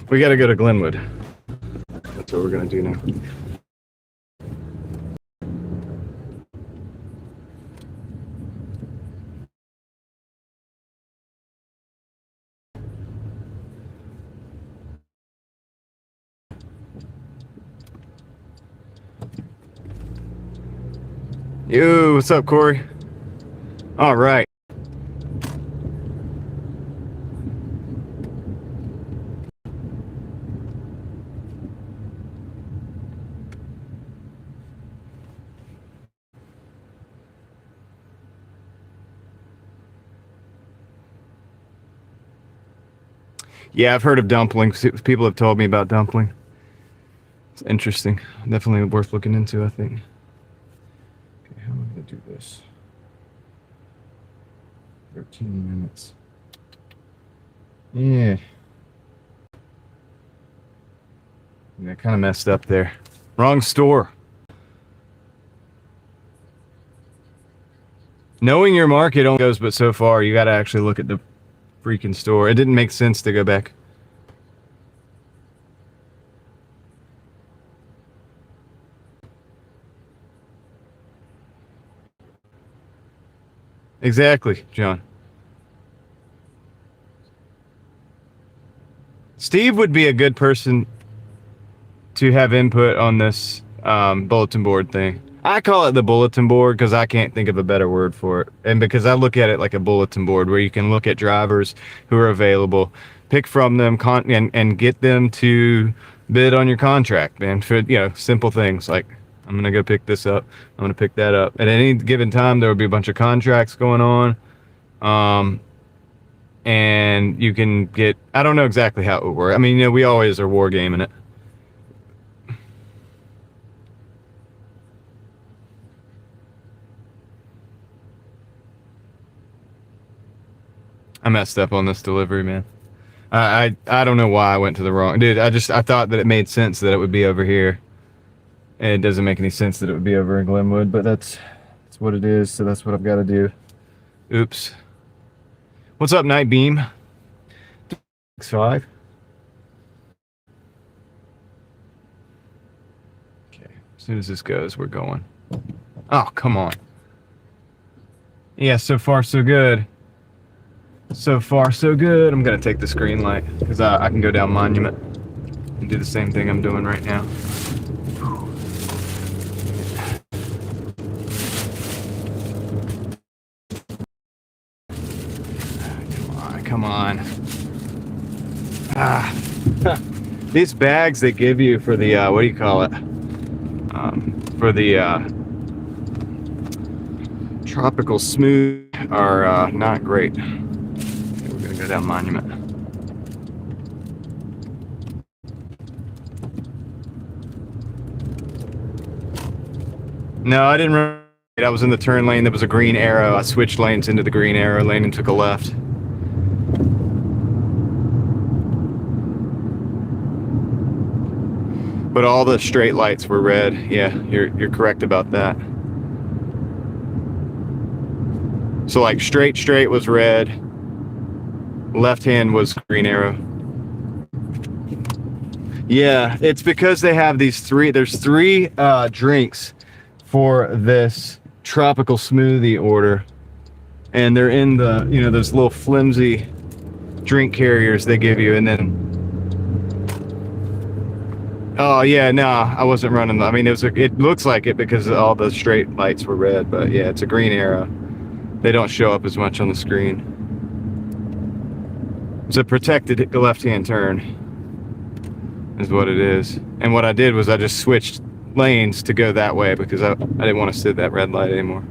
We got to go to Glenwood. That's what we're going to do now. Yo, what's up, Corey? All right. Yeah, I've heard of dumplings. People have told me about dumpling. It's interesting. Definitely worth looking into, I think. Okay, how am I going to do this? 13 minutes. Yeah. I kind of messed up there. Wrong store. Knowing your market only goes but so far. You got to actually look at the freaking store. It didn't make sense to go back. Exactly, John. Steve would be a good person to have input on this bulletin board thing. I call it the bulletin board because I can't think of a better word for it. And because I look at it like a bulletin board where you can look at drivers who are available, pick from them and get them to bid on your contract, man. For, simple things like, I'm going to go pick this up. I'm going to pick that up. At any given time, there will be a bunch of contracts going on. And you can get, I don't know exactly how it would work. I mean, we always are wargaming it. I messed up on this delivery, man. I don't know why I went to the wrong, dude. I thought that it made sense that it would be over here. And it doesn't make any sense that it would be over in Glenwood, but that's what it is, so that's what I've got to do. Oops. What's up, Night Beam? 5. Okay, as soon as this goes, we're going. Oh, come on. Yeah, so far so good. So far so good. I'm gonna take the screen light because I can go down Monument and do the same thing I'm doing right now. Come on. These bags they give you for the what do you call it? for the tropical smooth are not great. Okay, we're gonna go down Monument. No, I didn't run. I was in the turn lane. There was a green arrow. I switched lanes into the green arrow lane and took a left. But all the straight lights were red. Yeah, you're correct about that. So like straight was red. Left hand was green arrow. Yeah, it's because they have these there's three drinks for this tropical smoothie order, and they're in the, those little flimsy drink carriers they give you. And then, oh yeah, no, I wasn't running. I mean, it looks like it because all the straight lights were red, but yeah, it's a green arrow. They don't show up as much on the screen. It's a protected left-hand turn is what it is. And what I did was I just switched lanes to go that way because I didn't want to sit that red light anymore.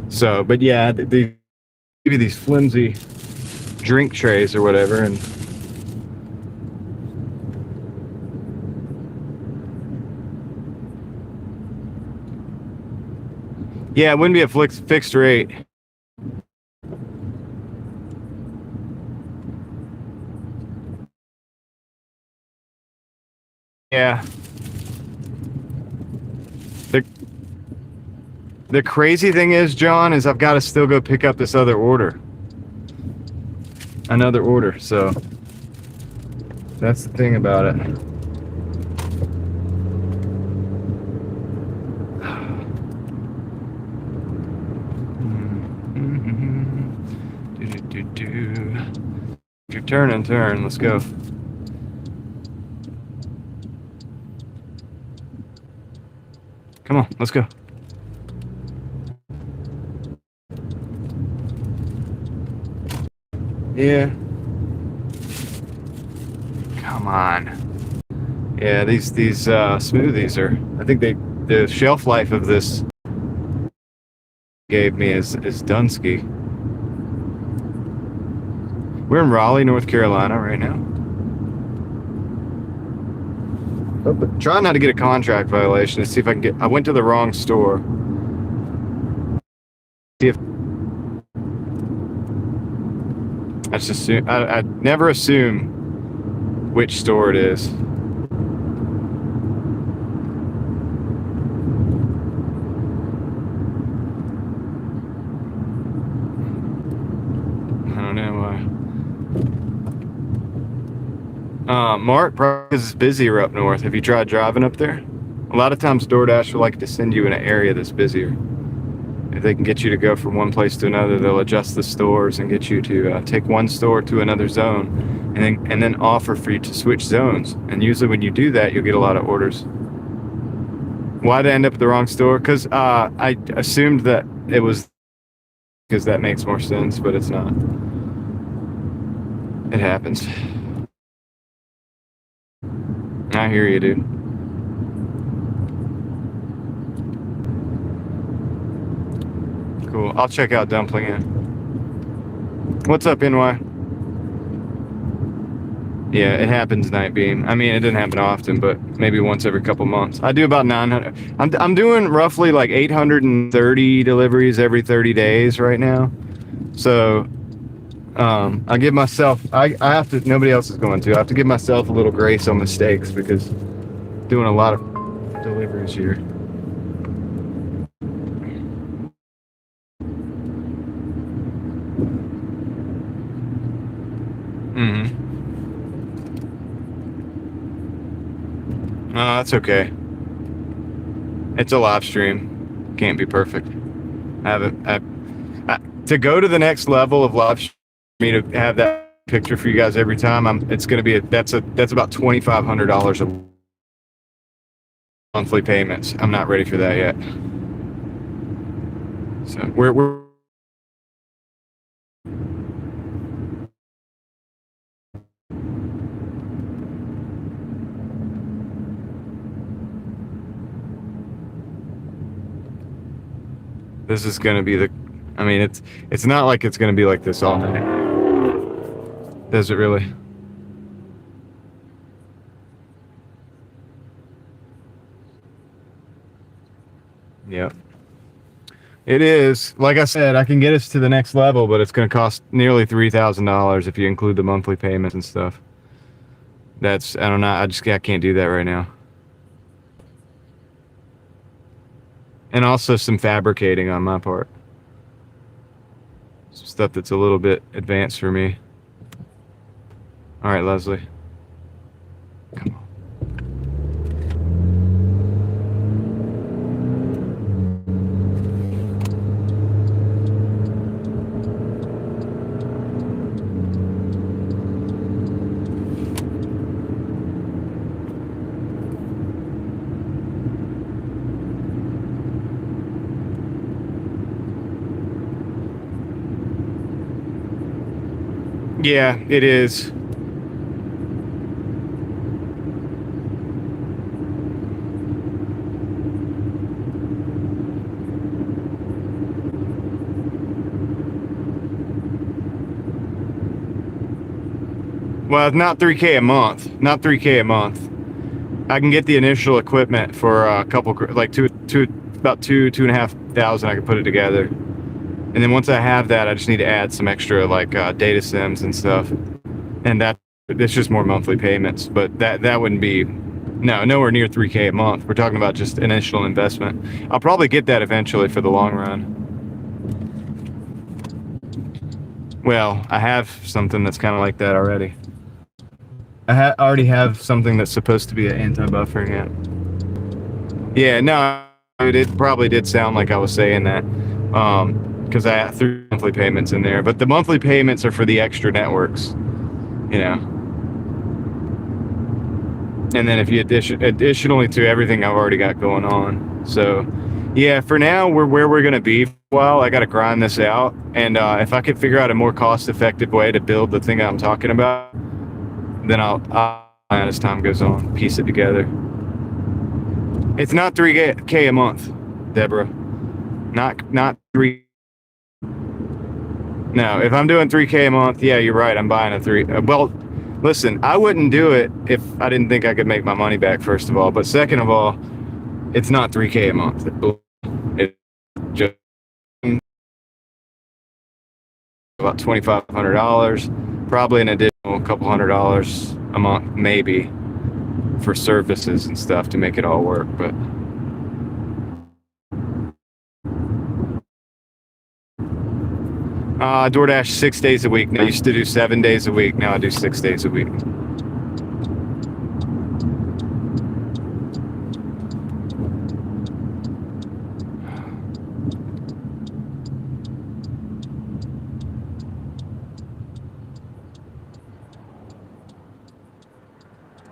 So, but yeah, they give you these flimsy drink trays or whatever, and yeah, it wouldn't be a fixed rate. Yeah. The crazy thing is, John, is I've got to still go pick up this other order. Another order, so that's the thing about it. Your turn and turn, let's go. Come on, let's go. Yeah. Come on. Yeah, these smoothies are, I think the shelf life of this gave me is Dunsky. We're in Raleigh, North Carolina right now. Trying not to get a contract violation to see if I can get. I went to the wrong store. See if I just assume. I never assume which store it is. I don't know why. Mark, probably because it's busier up north. Have you tried driving up there? A lot of times Doordash will like to send you in an area that's busier. If they can get you to go from one place to another, they'll adjust the stores and get you to take one store to another zone, and then offer for you to switch zones. And usually when you do that, you'll get a lot of orders. Why'd I end up at the wrong store? Because I assumed that it was, because that makes more sense, but it's not. It happens. I hear you, dude. Cool. I'll check out Dumpling Inn. What's up, NY? Yeah, it happens, Nightbeam. I mean, it doesn't happen often, but maybe once every couple months. I do about 900. I'm doing roughly like 830 deliveries every 30 days right now. So I give myself, I have to, nobody else is going to, I have to give myself a little grace on mistakes because I'm doing a lot of deliveries here. No, that's okay. It's a live stream. Can't be perfect. To go to the next level of live stream, to have that picture for you guys every time, it's going to be that's about $2,500 a monthly payments. I'm not ready for that yet. So we're This is gonna be the. I mean, it's not like it's gonna be like this all night. Does it really? Yep. It is. Like I said, I can get us to the next level, but it's going to cost nearly $3,000 if you include the monthly payments and stuff. That's, I don't know, I can't do that right now. And also some fabricating on my part. Some stuff that's a little bit advanced for me. All right, Leslie. Come on. Yeah, it is. Well, not 3K a month. Not 3K a month. I can get the initial equipment for a couple, like about two and a half thousand. I can put it together, and then once I have that, I just need to add some extra like data sims and stuff, and it's just more monthly payments. But that wouldn't be nowhere near 3K a month. We're talking about just initial investment. I'll probably get that eventually for the long run. Well, I have something that's kind of like that already. I already have something that's supposed to be an anti-buffering app. Yeah, no, it probably did sound like I was saying that, because I threw monthly payments in there. But the monthly payments are for the extra networks, you know. And then if you additionally to everything I've already got going on. So, yeah, for now we're where we're gonna be for a while. I got to grind this out, and if I could figure out a more cost-effective way to build the thing I'm talking about, then I'll as time goes on, piece it together. It's not 3K a month, Deborah. Not 3. No, if I'm doing 3K a month, yeah, you're right. I'm buying a 3. Well, listen, I wouldn't do it if I didn't think I could make my money back, first of all. But second of all, it's not 3K a month. It's just about $2,500, probably an additional couple $100 a month, maybe, for services and stuff to make it all work. But DoorDash 6 days a week. Now I used to do 7 days a week. Now I do 6 days a week.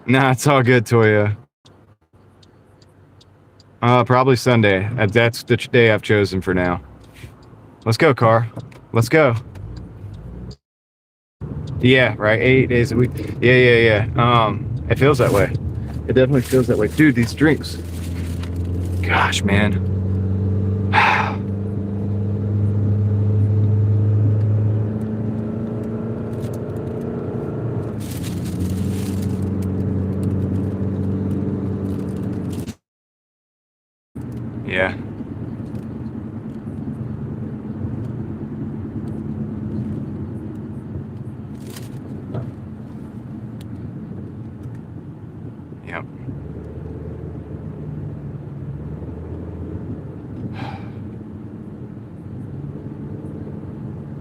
Nah, it's all good, Toya. Probably Sunday. That's the day I've chosen for now. Let's go, car. Let's go. Yeah, right. 8 days a week. Yeah. It feels that way. It definitely feels that way. Dude, these drinks. Gosh, man. Yeah. Yep.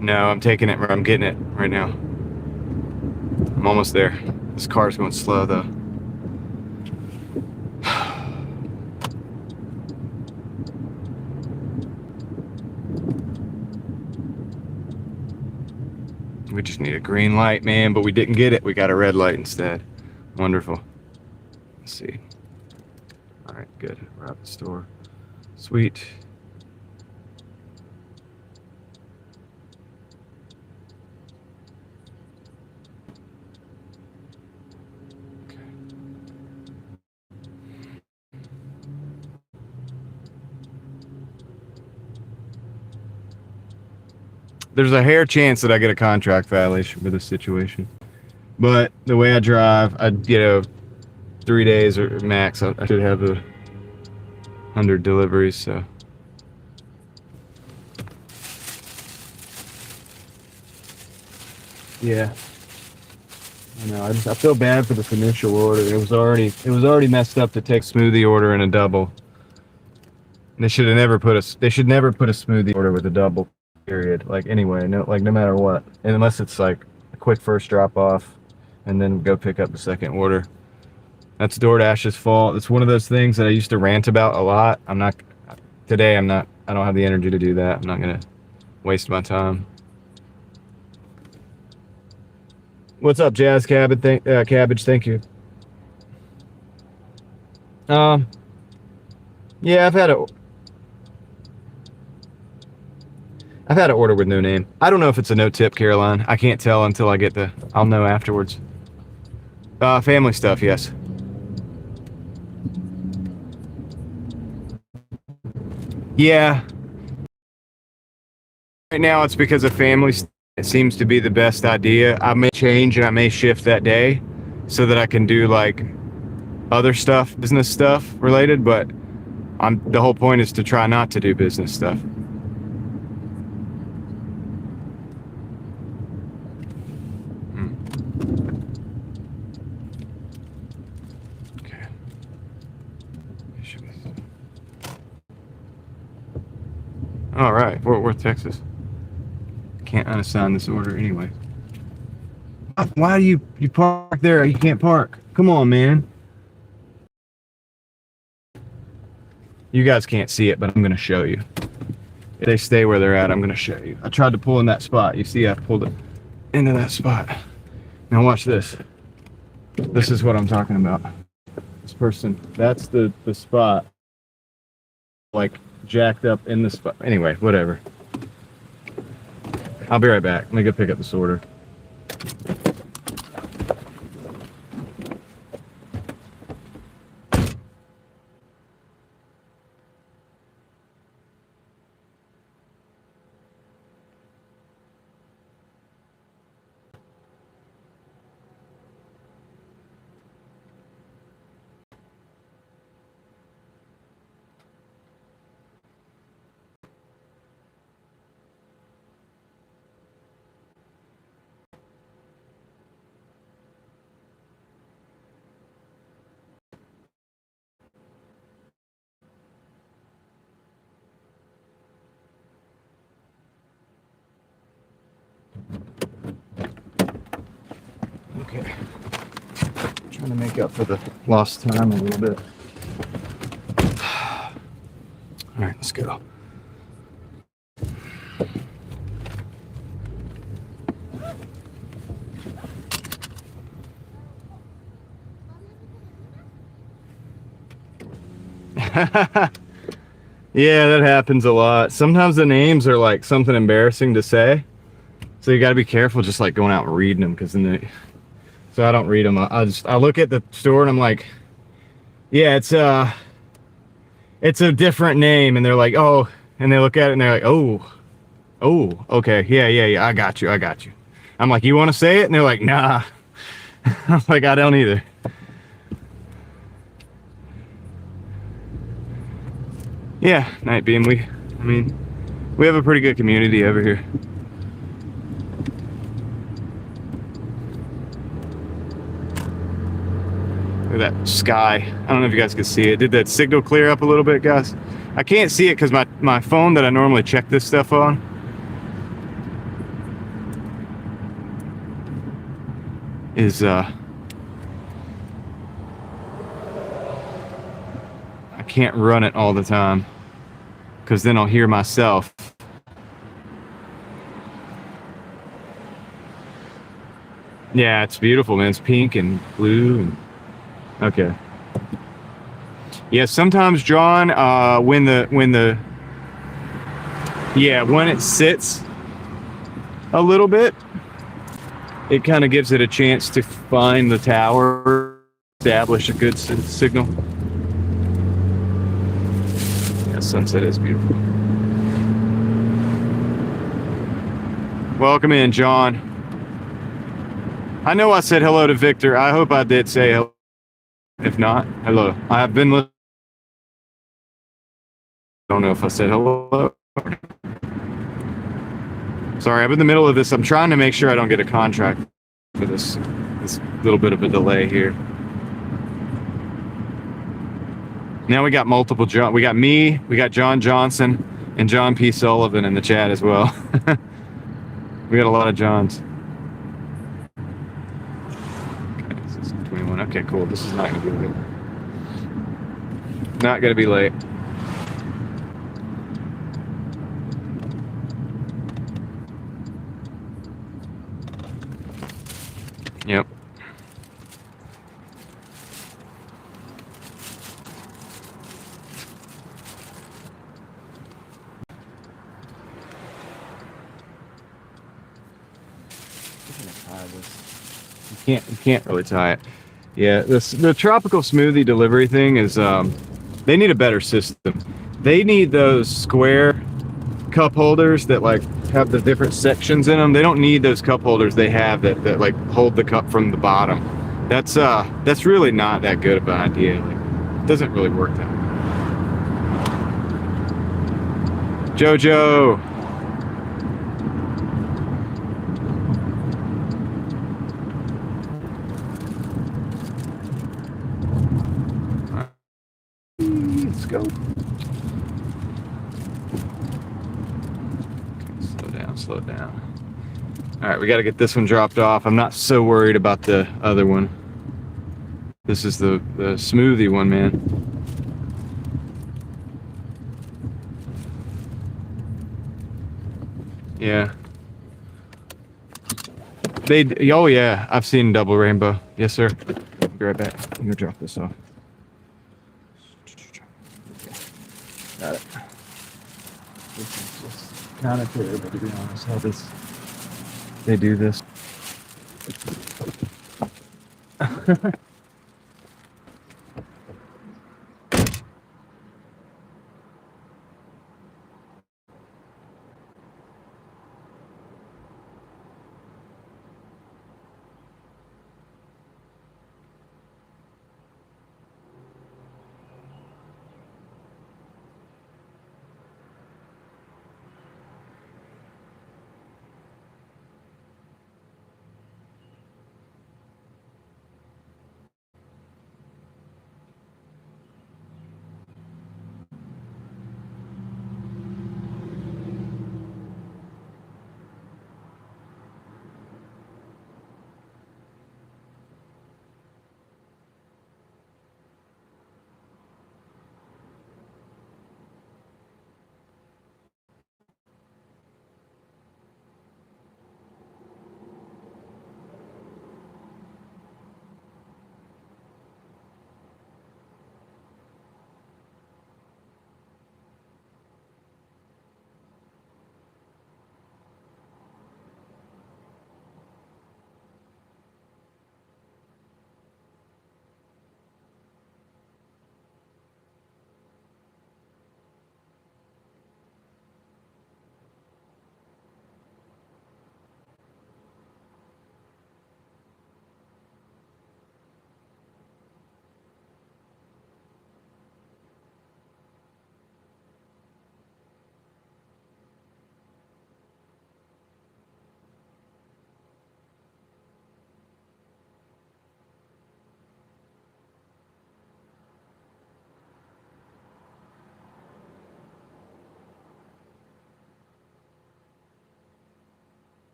No, I'm taking it. I'm getting it right now. I'm almost there. This car's going slow, though. We just need a green light, man, but we didn't get it. We got a red light instead. Wonderful. Let's see. All right, good. We're at the store. Sweet. there's a hair chance that I get a contract violation for this situation. But the way I drive, 3 days or max, I should have 100 deliveries. So. Yeah. I know. I feel bad for this initial order. It was already messed up to take smoothie order and a double. They should never put a smoothie order with a double. Period. Like anyway, no matter what, and unless it's like a quick first drop off, and then go pick up the second order. That's DoorDash's fault. It's one of those things that I used to rant about a lot. I don't have the energy to do that. I'm not gonna waste my time. What's up, Jazz Cabbage? Cabbage, thank you. Yeah, I've had an order with no name. I don't know if it's a no tip, Caroline. I can't tell until I'll know afterwards. Family stuff, yes. Yeah. Right now it's because of family stuff. It seems to be the best idea. I may change and I may shift that day so that I can do like other stuff, business stuff related, but the whole point is to try not to do business stuff. Okay. All right, Fort Worth, Texas. Can't unassign this order anyway. Why do you park there? You can't park. Come on, man. You guys can't see it, but I'm gonna show you. If they stay where they're at, I'm gonna show you. I tried to pull in that spot. You see, I pulled it into that spot. Now watch this. This is what I'm talking about. This person, that's the spot. Like jacked up in the spot. Anyway, whatever. I'll be right back. Let me go pick up this order. Okay. Trying to make up for the lost time a little bit. All right, let's go. Yeah, that happens a lot. Sometimes the names are like something embarrassing to say, so you got to be careful just like going out and reading them, because then so I don't read them. I look at the store and I'm like, yeah, it's a different name, and they're like, oh, and they look at it and they're like, oh, okay, yeah, I got you. I'm like, you want to say it? And they're like, nah. I'm like, I don't either. Yeah, Night Beam, we have a pretty good community over here. Look at that sky. I don't know if you guys can see it. Did that signal clear up a little bit, guys? I can't see it because my phone that I normally check this stuff on is I can't run it all the time, because then I'll hear myself. Yeah, it's beautiful, man. It's pink and blue and okay. Yeah, sometimes, John, when it sits a little bit, it kind of gives it a chance to find the tower, establish a good signal. Yeah, sunset is beautiful. Welcome in, John. I know I said hello to Victor. I hope I did say hello. If not, hello. I have been listening. I don't know if I said hello. Sorry, I'm in the middle of this. I'm trying to make sure I don't get a contract for this little bit of a delay here. Now we got multiple John. We got me, we got John Johnson, and John P. Sullivan in the chat as well. We got a lot of Johns. Okay, this is 21. Okay, cool. This is not going to be late. Not going to be late. Yep. You can't really tie it. Yeah, the tropical smoothie delivery thing is they need a better system. They need those square cup holders that like have the different sections in them. They don't need those cup holders they have that like hold the cup from the bottom. That's really not that good of an idea. Like, it doesn't really work that way. Jojo. Let's go. Okay, slow down. All right, we got to get this one dropped off. I'm not so worried about the other one. This is the smoothie one, man. Yeah. Oh yeah, I've seen Double Rainbow. Yes, sir. I'll be right back. I'm gonna drop this off. Got it. This is just kind of terrible, to be honest, how they do this.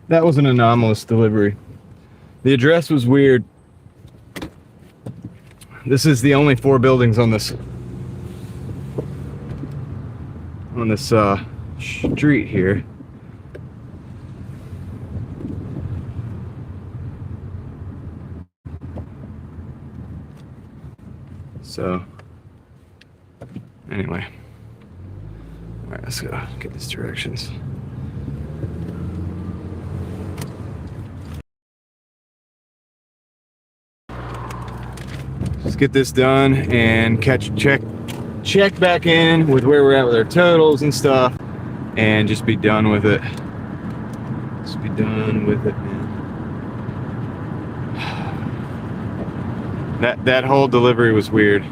That was an anomalous delivery. The address was weird. This is the only 4 buildings on this street here. So anyway, all right, let's go get these directions. Let's get this done and check back in with where we're at with our totals and stuff, and just be done with it. Just be done with it, man. That whole delivery was weird.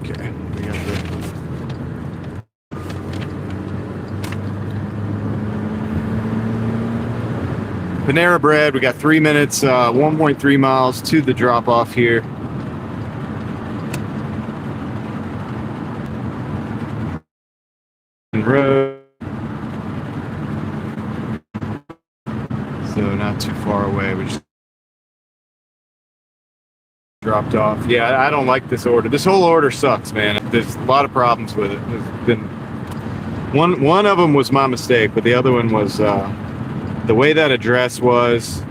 Okay, we got the Panera Bread. We got 3 minutes, 1.3 miles to the drop off here. Road. So not too far away. We just dropped off. Yeah, I don't like this order. This whole order sucks, man. There's a lot of problems with it. There's been one of them was my mistake, but the other one was the way that address was,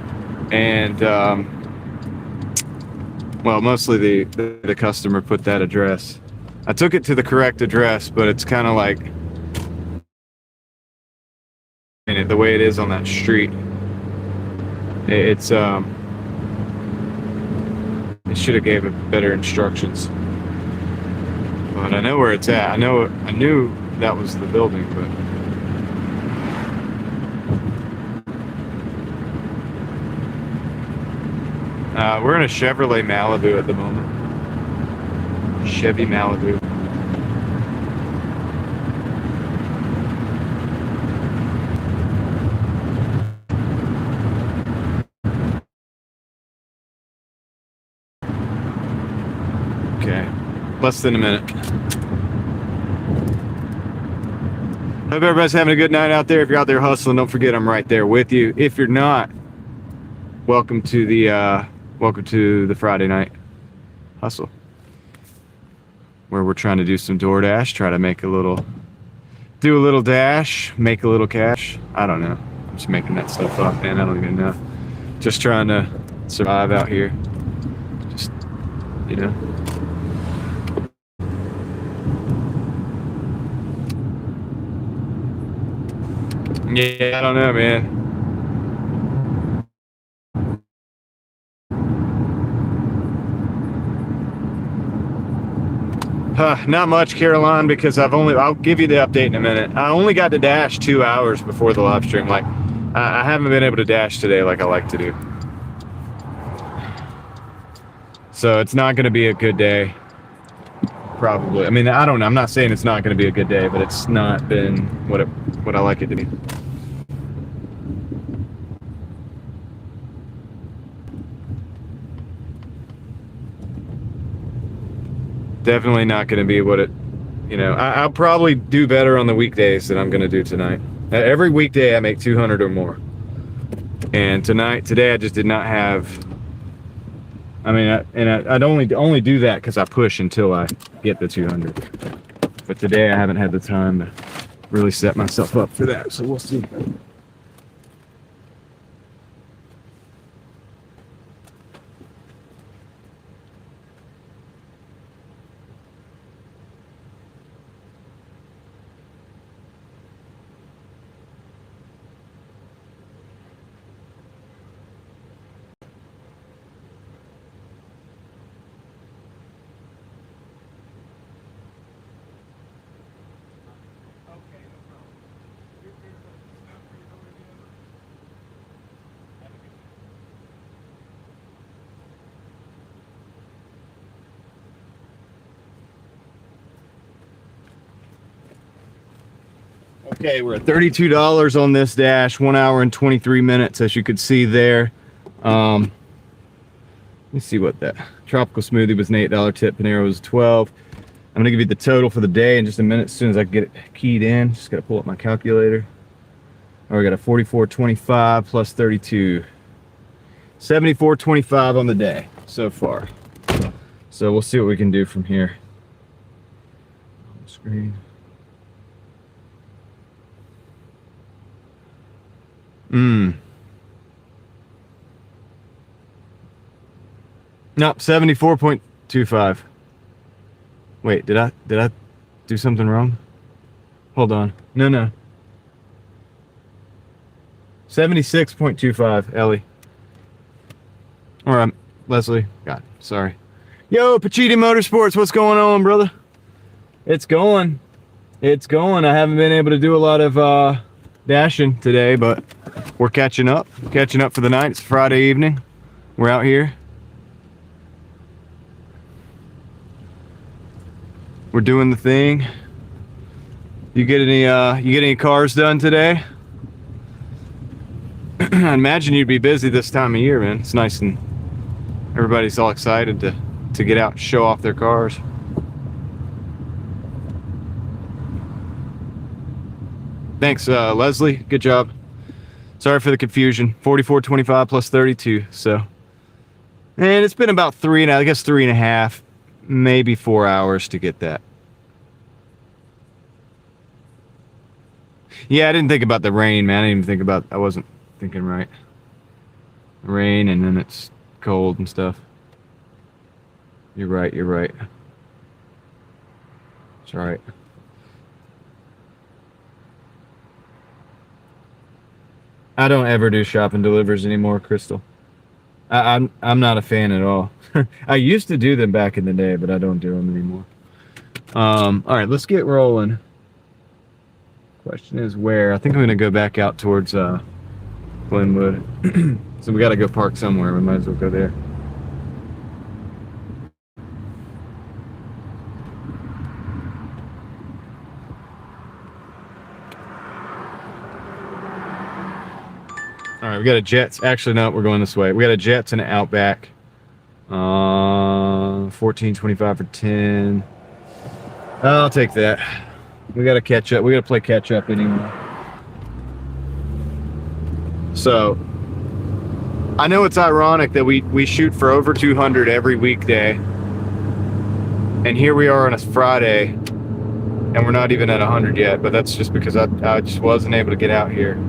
and well, mostly the customer put that address. I took it to the correct address, but it's kind of like the way it is on that street. It's it should have gave it better instructions. But I know where it's at. I knew that was the building, but we're in a Chevrolet Malibu at the moment. Chevy Malibu. Okay, less than a minute. Hope everybody's having a good night out there. If you're out there hustling, don't forget I'm right there with you. If you're not, welcome to the Friday night hustle, where we're trying to do some Doordash, try to do a little dash, make a little cash. I don't know. I'm just making that stuff up, man. I don't even know. Just trying to survive out here. Just, you know. Yeah, I don't know, man. Not much, Caroline, because I'll give you the update in a minute. I only got to dash 2 hours before the live stream. Like, I haven't been able to dash today like I like to do. So it's not going to be a good day. Probably. I mean, I don't know. I'm not saying it's not going to be a good day, but it's not been what I like it to be. Definitely not going to be what it, you know, I'll probably do better on the weekdays than I'm going to do tonight. Every weekday I make 200 or more. And today I just did not have, I mean, I'd only do that because I push until I get the 200. But today I haven't had the time to really set myself up for that. So we'll see. Okay, we're at $32 on this dash, 1 hour and 23 minutes, as you could see there. Let me see what that tropical smoothie was, an $8 tip. Panero was 12. I'm gonna give you the total for the day in just a minute, as soon as I get it keyed in. Just gotta pull up my calculator. All right, we got a 44.25 plus 32. 74.25 on the day so far. So we'll see what we can do from here. On the screen. Nope, 74.25. Wait, did I do something wrong? Hold on. No. 76.25, Ellie. All right, Leslie. God, sorry. Yo, Pachiti Motorsports, what's going on, brother? It's going. It's going. I haven't been able to do a lot of dashing today, but we're catching up. Catching up for the night. It's Friday evening. We're out here. We're doing the thing. You get any cars done today? I imagine you'd be busy this time of year, man. It's nice and everybody's all excited to get out and show off their cars. Thanks, Leslie. Good job. Sorry for the confusion. 44.25 plus 32. So, and it's been about 3.5, maybe 4 hours to get that. Yeah, I didn't think about the rain, man. I didn't even think about. I wasn't thinking right. Rain, and then it's cold and stuff. You're right. You're right. It's all right. I don't ever do shopping deliveries anymore, Crystal. I'm not a fan at all. I used to do them back in the day, but I don't do them anymore. All right, let's get rolling. Question is where? I think I'm gonna go back out towards Glenwood. So we gotta go park somewhere. We might as well go there. All right, we got a Jets. Actually, no, we're going this way. We got a Jets and an Outback. 14.25 for 10. I'll take that. We got to catch up. We got to play catch up anyway. So, I know it's ironic that we shoot for over 200 every weekday, and here we are on a Friday, and we're not even at 100 yet. But that's just because I just wasn't able to get out here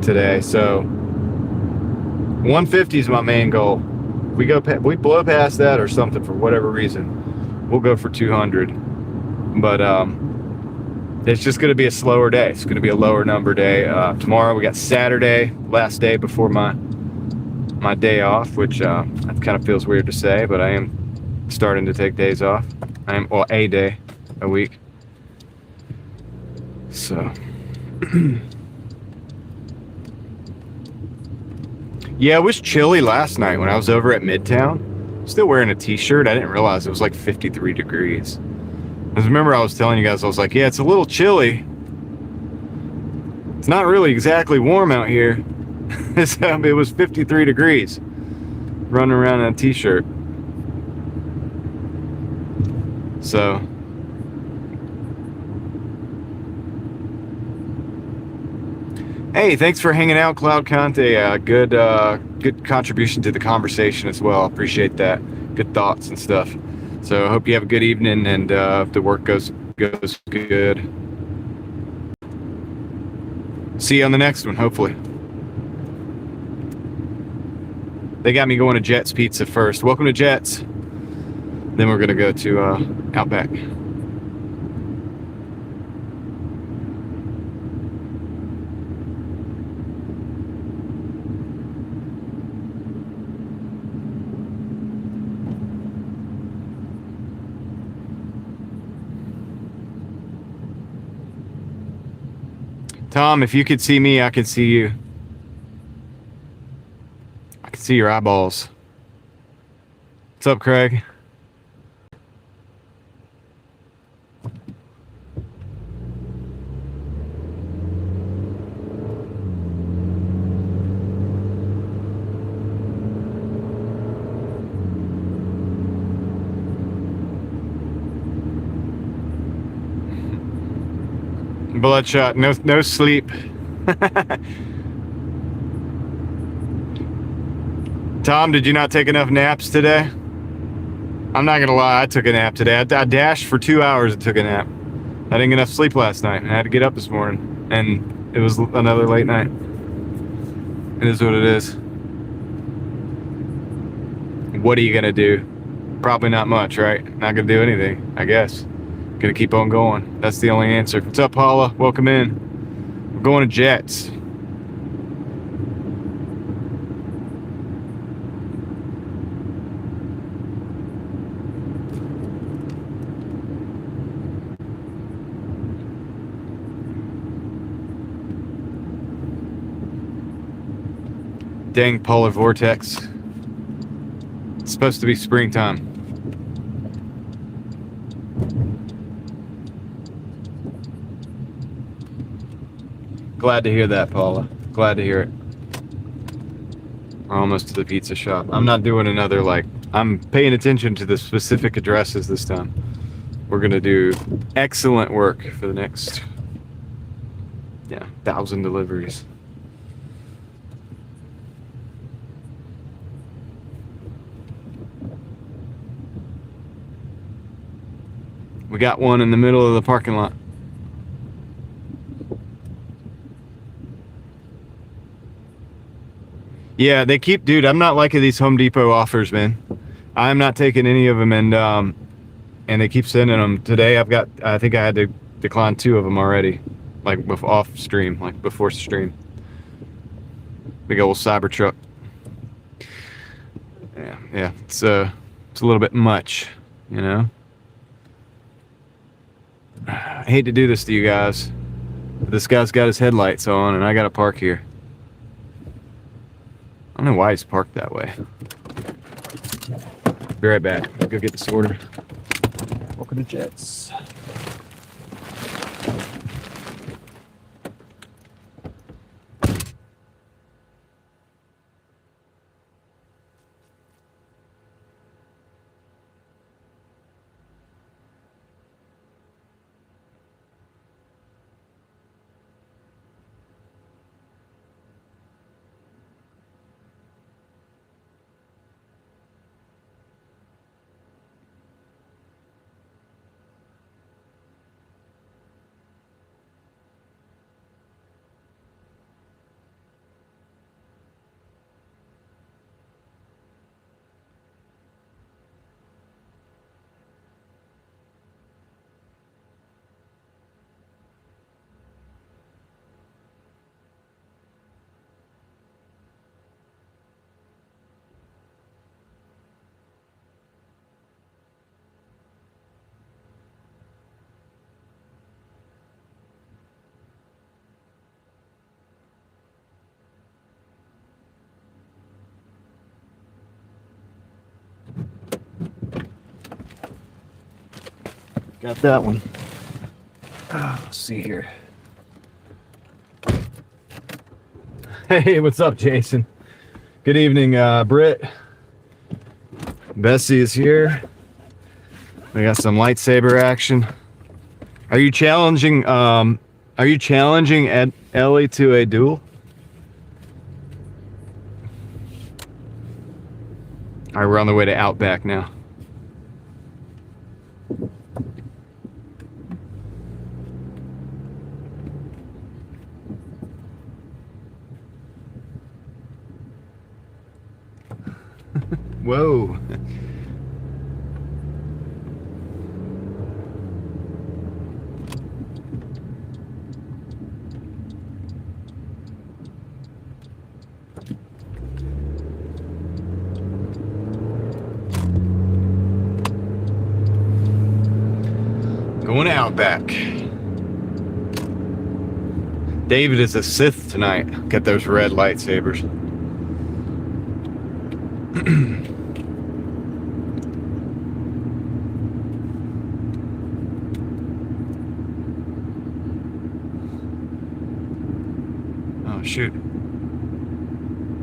today. So 150 is my main goal. We blow past that or something for whatever reason, we'll go for 200. But it's just going to be a slower day. It's going to be a lower number day. Tomorrow we got Saturday, last day before my day off, which that kind of feels weird to say, but I am starting to take days off. Well, a day a week. So yeah, it was chilly last night when I was over at Midtown. Still wearing a t-shirt. I didn't realize it was like 53 degrees. I remember I was telling you guys, I was like, yeah, it's a little chilly. It's not really exactly warm out here. It was 53 degrees running around in a t-shirt. So hey, thanks for hanging out, Cloud Conte. Good contribution to the conversation as well. Appreciate that. Good thoughts and stuff. So I hope you have a good evening, and if the work goes good. See you on the next one, hopefully. They got me going to Jets Pizza first. Welcome to Jets. Then we're gonna go to Outback. Tom, if you could see me, I could see you. I can see your eyeballs. What's up, Craig? Bloodshot, no sleep. Tom, did you not take enough naps today? I'm not gonna lie, I took a nap today. I dashed for 2 hours and took a nap. I didn't get enough sleep last night. I had to get up this morning, and it was another late night. It is what it is. What are you gonna do? Probably not much, right? Not gonna do anything, I guess. Gonna keep on going. That's the only answer. What's up, Paula? Welcome in. We're going to Jets. Dang polar vortex. It's supposed to be springtime. Glad to hear that, Paula. Glad to hear it. We're almost to the pizza shop. I'm not doing another, I'm paying attention to the specific addresses this time. We're gonna do excellent work for the next, 1,000 deliveries. We got one in the middle of the parking lot. Yeah, they keep, dude, I'm not liking these Home Depot offers, man. I'm not taking any of them, and they keep sending them. Today I think I had to decline 2 of them already, off stream, before stream. Big old Cybertruck. Yeah, it's a little bit much, you know? I hate to do this to you guys. This guy's got his headlights on, and I gotta park here. I don't know why he's parked that way. Be right back. I'll go get this order. Welcome to Jets. Got that one. Let's see here. Hey, what's up, Jason? Good evening, Britt. Bessie is here. We got some lightsaber action. Are you challenging Ellie to a duel? All right, we're on the way to Outback now. Whoa. Going Outback. David is a Sith tonight. Get those red lightsabers. Oh shoot!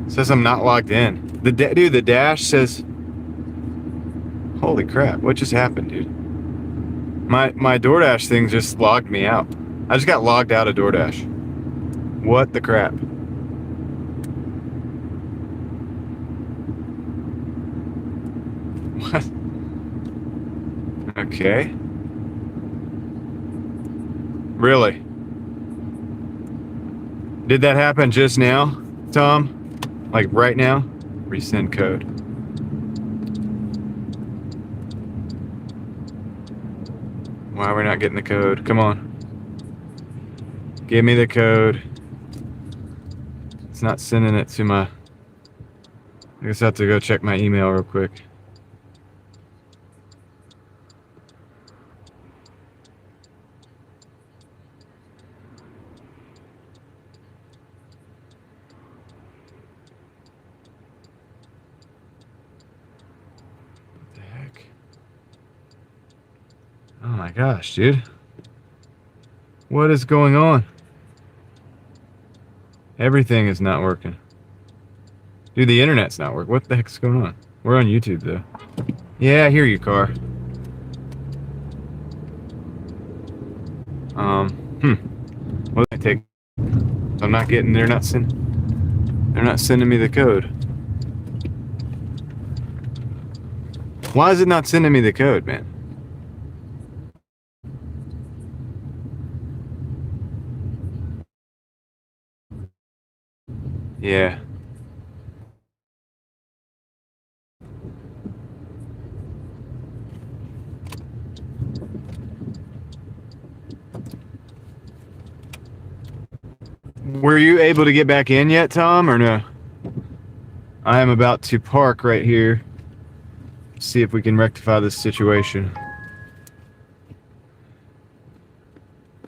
It says I'm not logged in. Dude, the dash says. Holy crap! What just happened, dude? My DoorDash thing just logged me out. I just got logged out of DoorDash. What the crap? What? Okay. Really? Did that happen just now, Tom? Like right now? Resend code. Why are we not getting the code? Come on. Give me the code. It's not sending it to my... I guess I have to go check my email real quick. What the heck? Oh my gosh, dude. What is going on? Everything is not working. Dude, the internet's not working. What the heck's going on? We're on YouTube, though. Yeah, I hear you, car. What did I take? I'm not getting, they're not sending me the code. Why is it not sending me the code, man? Yeah. Were you able to get back in yet, Tom, or no? I am about to park right here. See if we can rectify this situation.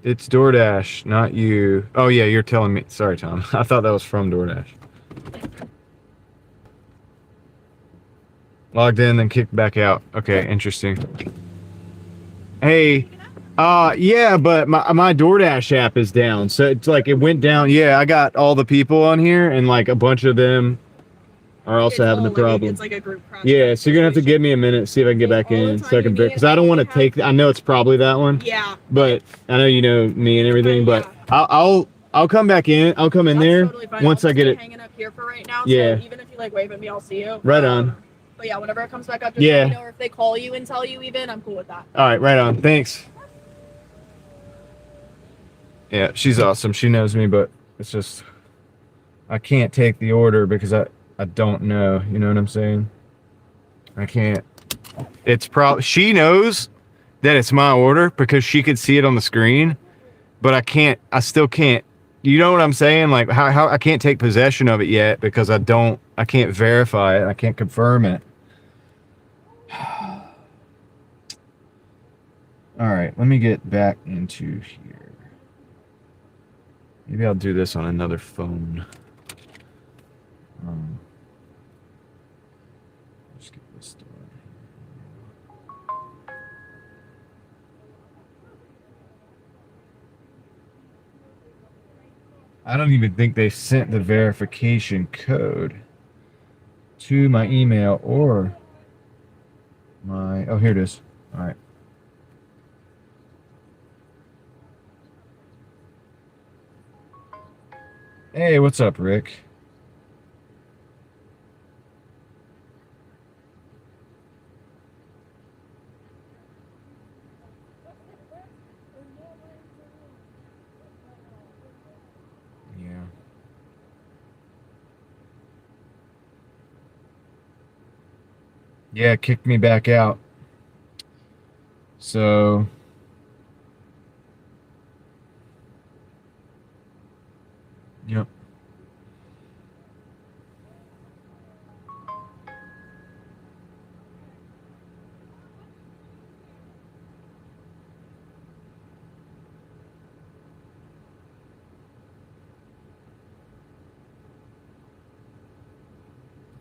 It's Doordash, not you. Oh yeah, you're telling me. Sorry, Tom. I thought that was from Doordash. Logged in, then kicked back out. Okay, interesting. Hey, yeah, but my DoorDash app is down. So it's like it went down. Yeah, I got all the people on here, and like a bunch of them are also having the problem. It's like a group process. Yeah, so you're gonna have to give me a minute, see if I can get back in, so I can, because I don't want to take. I know it's probably that one. Yeah. But I know you know me and everything. But I'll come back in. I'll come in there once I get it. Hanging up here for right now. Yeah. So even if you like wave at me, I'll see you. Right on. But yeah, whenever it comes back up, just let me know, or if they call you and tell you even, I'm cool with that. All right, right on. Thanks. Yeah, she's awesome. She knows me, but it's just I can't take the order because I don't know. You know what I'm saying? I can't. It's probably she knows that it's my order because she could see it on the screen, but I can't. I still can't. You know what I'm saying? Like how I can't take possession of it yet because I can't verify it. I can't confirm it. All right, let me get back into here. Maybe I'll do this on another phone. Let's get this started. I don't even think they sent the verification code to my email or my... Oh, here it is. All right. Hey, what's up, Rick? Yeah. Yeah, it kicked me back out. So... Yep.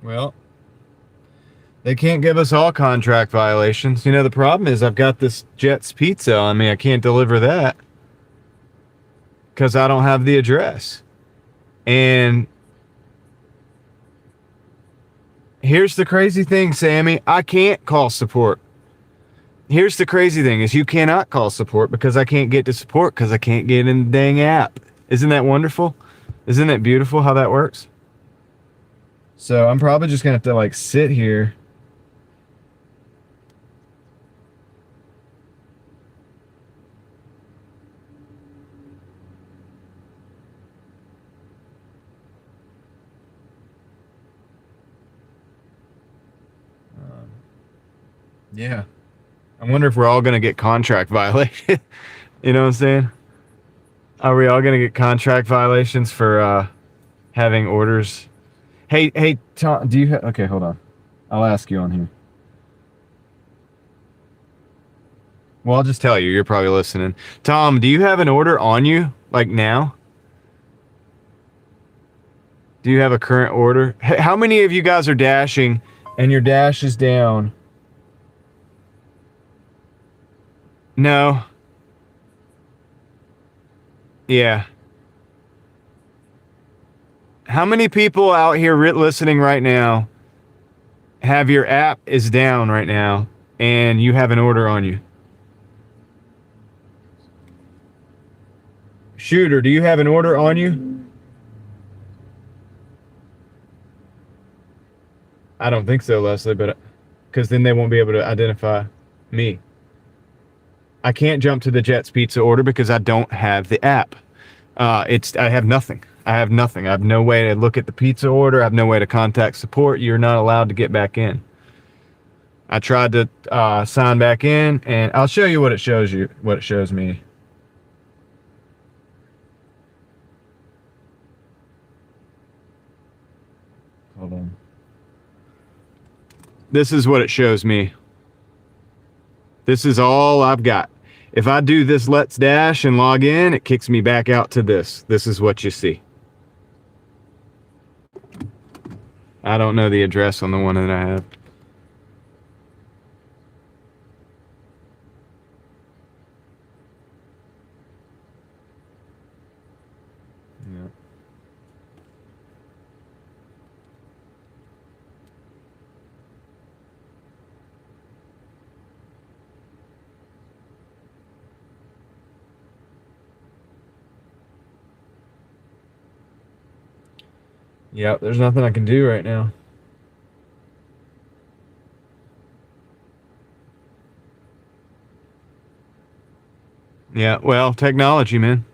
Well, they can't give us all contract violations. You know, the problem is I've got this Jets Pizza on me. I can't deliver that because I don't have the address. And here's the crazy thing, Sammy. I can't call support. here's the crazy thing is you cannot call support because I can't get to support because I can't get in the dang app. Isn't that wonderful? Isn't it beautiful how that works? So I'm probably just gonna have to like sit here. Yeah. I wonder if we're all gonna get contract violated. You know what I'm saying? Are we all gonna get contract violations for having orders? Hey, Tom, do you okay, hold on. I'll ask you on here. Well, I'll just tell you. You're probably listening. Tom, do you have an order on you, like now? Do you have a current order? How many of you guys are dashing and your dash is down? No. Yeah. How many people out here listening right now have your app is down right now and you have an order on you? Shooter, do you have an order on you? I don't think so, Leslie, but because then they won't be able to identify me. I can't jump to the Jets Pizza order because I don't have the app. I have nothing. I have nothing. I have no way to look at the pizza order. I have no way to contact support. You're not allowed to get back in. I tried to sign back in, and I'll show you what it shows you. What it shows me. Hold on. This is what it shows me. This is all I've got. If I do this Let's Dash and log in, it kicks me back out to this. This is what you see. I don't know the address on the one that I have. Yeah. Yep, there's nothing I can do right now. Yeah, well, technology, man.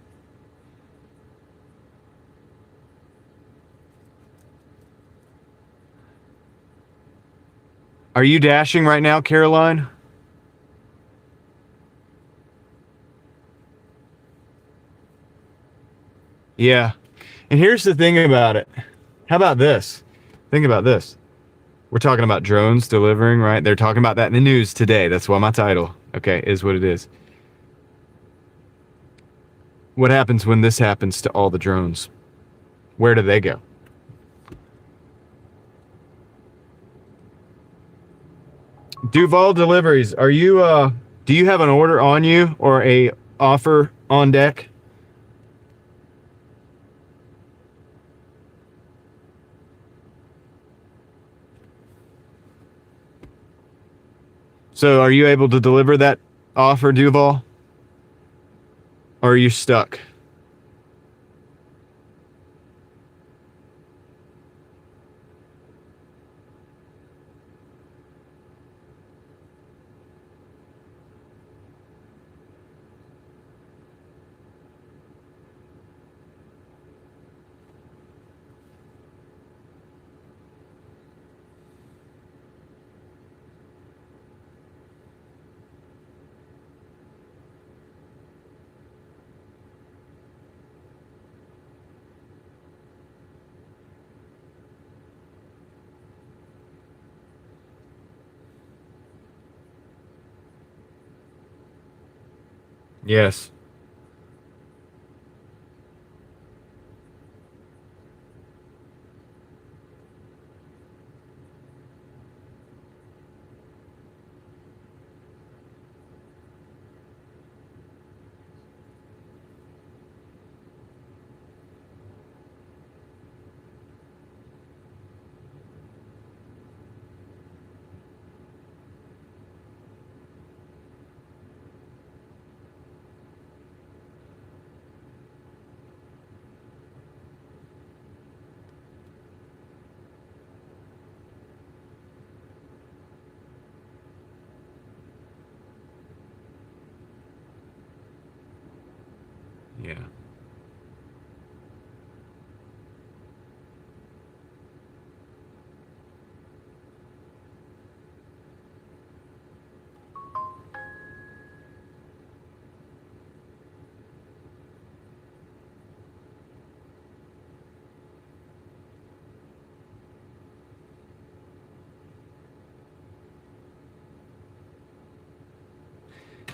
Are you dashing right now, Caroline? Yeah. And here's the thing about it. How about this? Think about this. We're talking about drones delivering, right? They're talking about that in the news today. That's why my title, okay, is what it is. What happens when this happens to all the drones? Where do they go? Duval Deliveries, are you do you have an order on you or a offer on deck? So are you able to deliver that offer, Duval? Or are you stuck? Yes.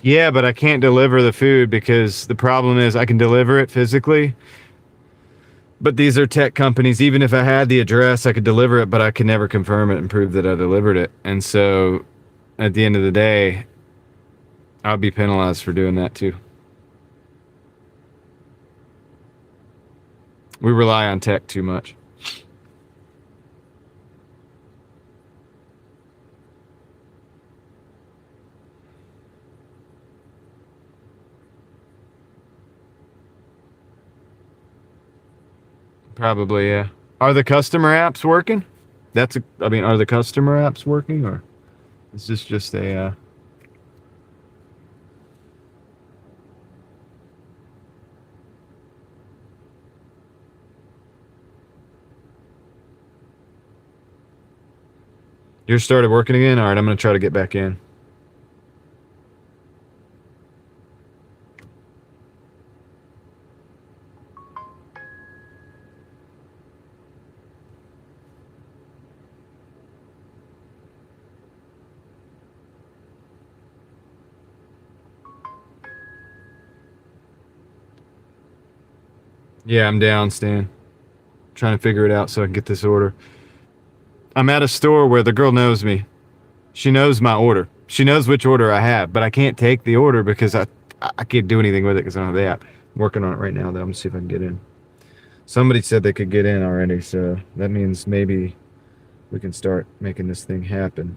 Yeah, but I can't deliver the food because the problem is I can deliver it physically. But these are tech companies. Even if I had the address, I could deliver it, but I could never confirm it and prove that I delivered it. And so at the end of the day, I'll be penalized for doing that too. We rely on tech too much. Probably, yeah. Are the customer apps working? I mean, are the customer apps working, or is this just a, yours started working again? All right, I'm going to try to get back in. Yeah, I'm down, Stan. Trying to figure it out so I can get this order. I'm at a store where the girl knows me. She knows my order. She knows which order I have, but I can't take the order because I can't do anything with it because I don't have the app. I'm working on it right now, though. I'm going to see if I can get in. Somebody said they could get in already, so that means maybe we can start making this thing happen.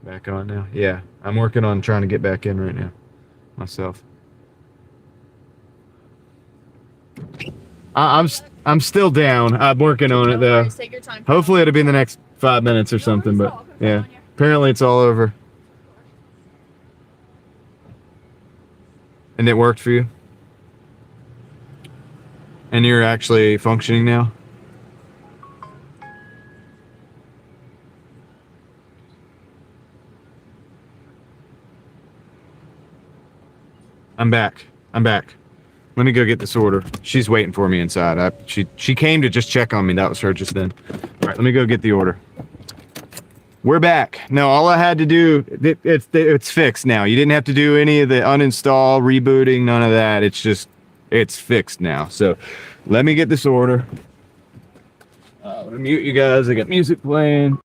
Back on now? Yeah, I'm working on trying to get back in right now myself. I'm still down. I'm working on it though. Take your time. Hopefully it'll be in the next 5 minutes or something, but yeah. Apparently it's all over. And it worked for you? And you're actually functioning now? I'm back. Let me go get this order. She's waiting for me inside. She came to just check on me. That was her just then. All right, let me go get the order. We're back. No, all I had to do, it's fixed now. You didn't have to do any of the uninstall, rebooting, none of that. It's fixed now. So let me get this order. I'm gonna mute you guys. I got music playing.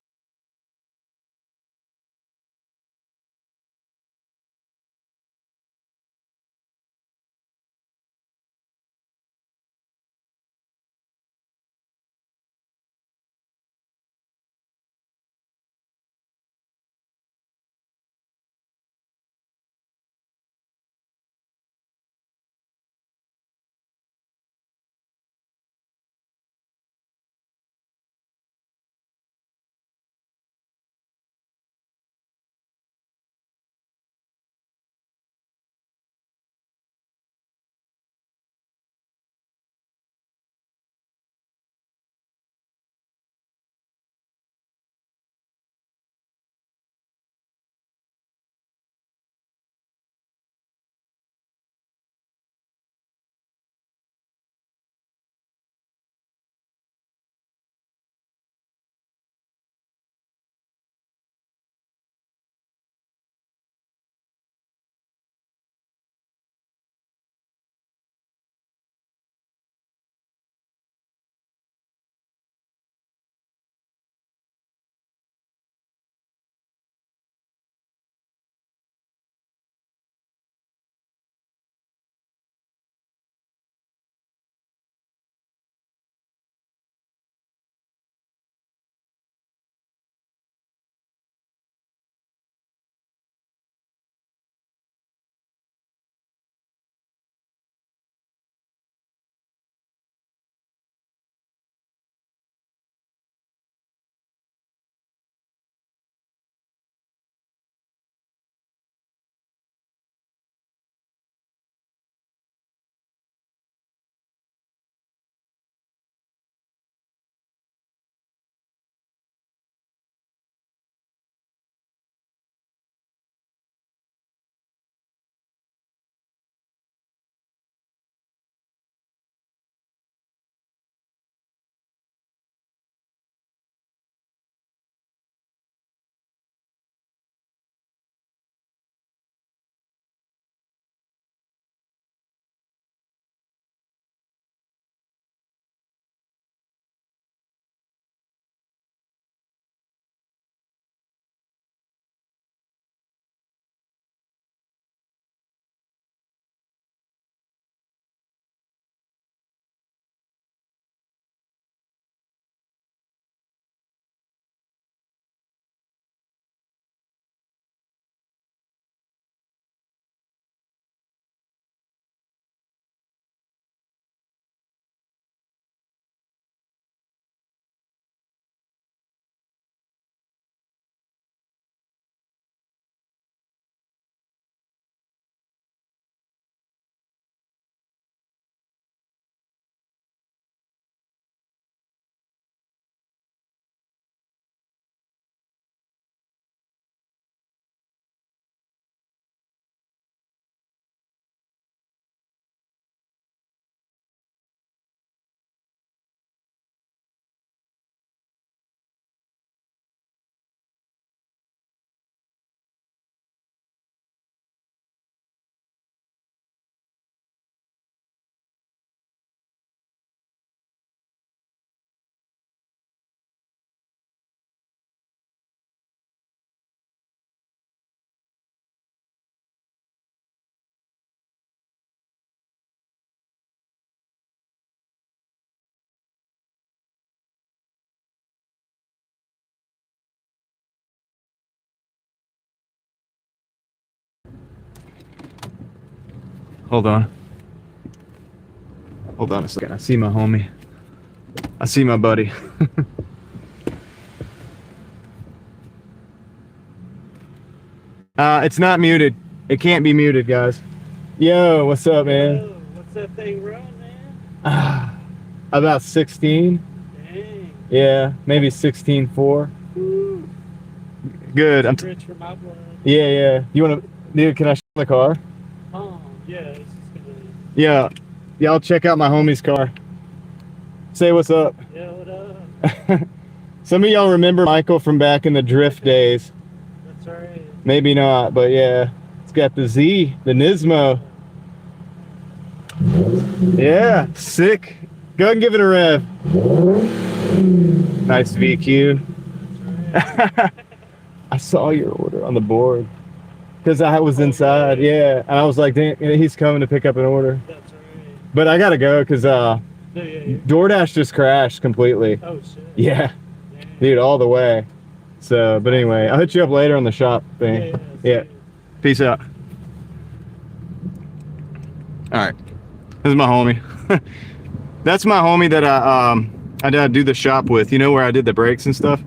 Hold on. Hold on a second. I see my homie. I see my buddy. It's not muted. It can't be muted, guys. Yo, what's up, man? Yo, what's that thing run, man? About 16. Dang. Yeah, maybe 16.4. Woo. Good. I'm Rich for my blood. yeah. You want to, dude, can I show the car? Oh, yeah. It's just gonna... Yeah. Y'all check out my homie's car. Say what's up. Yeah, what up? Some of y'all remember Michael from back in the drift days. That's right. Maybe not, but yeah. It's got the Z, the Nismo. Yeah, sick. Go ahead and give it a rev. Nice VQ. That's right. I saw your order on the board because I was inside. Yeah, and I was like, "Damn, he's coming to pick up an order." That's right. But I gotta go because Yeah. DoorDash just crashed completely. Oh, shit. Yeah, Dang. dude, all the way. So, but anyway, I'll hit you up later on the shop thing. Yeah. Peace out. All right, this is my homie. That's my homie that I did do the shop with. You know where I did the brakes and stuff.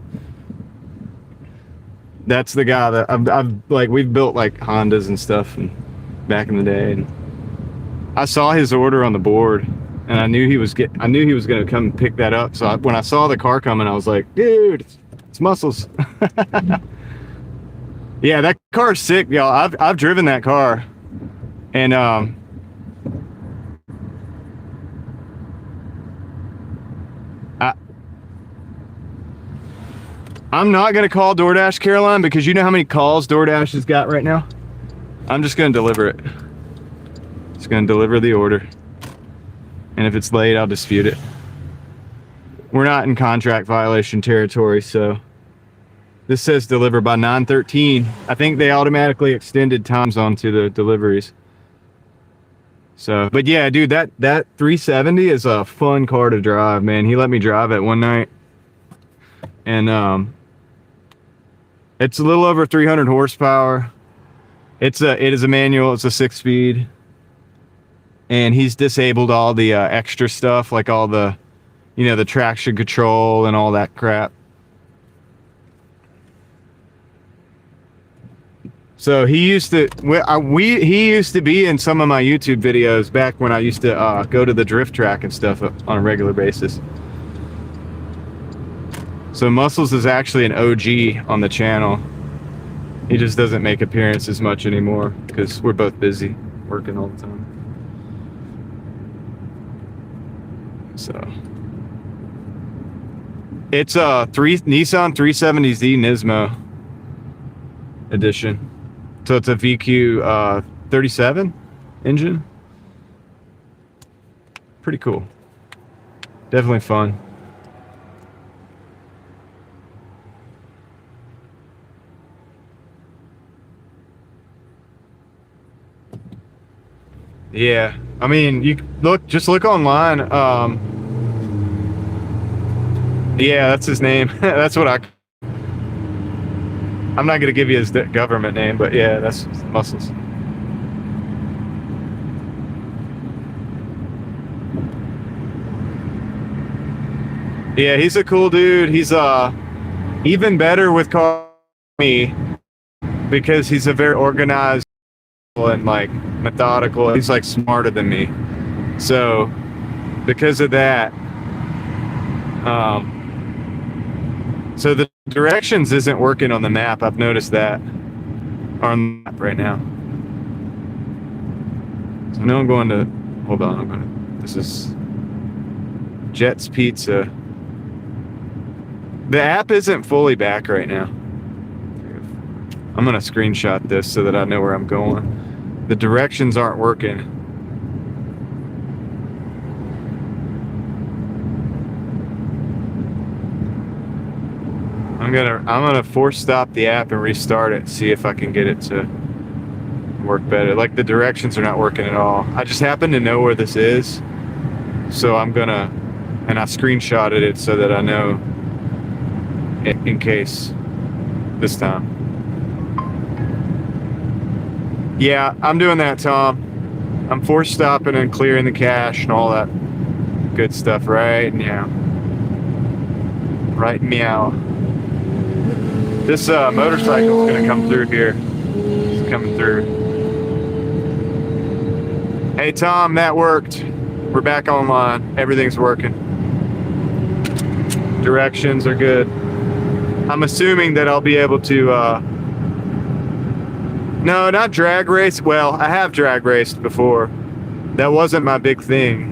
That's the guy that I've like we've built like Hondas and stuff and back in the day. And I saw his order on the board, and I knew he was gonna come and pick that up. So when I saw the car coming, I was like, dude, it's muscles. Yeah, that car's sick, y'all. I've driven that car, and I'm not gonna call DoorDash, Caroline, because you know how many calls DoorDash has got right now. I'm just gonna deliver it. Just gonna deliver the order, and if it's late, I'll dispute it. We're not in contract violation territory, so this says deliver by 9:13. I think they automatically extended times onto the deliveries. So, but yeah, dude, that 370 is a fun car to drive, man. He let me drive it one night, and it's a little over 300 horsepower. It is a manual. It's a 6-speed, and he's disabled all the extra stuff, like all the, the traction control and all that crap. So he used to be in some of my YouTube videos back when I used to go to the drift track and stuff on a regular basis. So Muscles is actually an OG on the channel. He just doesn't make appearances much anymore because we're both busy working all the time. So it's a Nissan 370Z Nismo edition. So it's a VQ 37 engine. Pretty cool. Definitely fun. Yeah, I mean, just look online. Yeah, that's his name. That's what I'm not gonna give you his government name, but yeah, that's Muscles. Yeah, he's a cool dude. He's even better with me because he's a very organized and like methodical. He's like smarter than me. So because of that, so the directions isn't working on the map. I've noticed that on the map right now. So now I'm going to, hold on, this is Jet's Pizza. The app isn't fully back right now. I'm gonna screenshot this so that I know where I'm going. The directions aren't working. I'm gonna force stop the app and restart it, see if I can get it to work better. Like the directions are not working at all. I just happen to know where this is, so I'm gonna, and I screenshotted it so that I know in case this time. Yeah, I'm doing that, Tom. I'm force stopping and clearing the cache and all that good stuff right now. Right meow. This motorcycle's gonna come through here. It's coming through. Hey Tom, that worked. We're back online. Everything's working. Directions are good. I'm assuming that I'll be able to, no, not drag race. Well, I have drag raced before. That wasn't my big thing.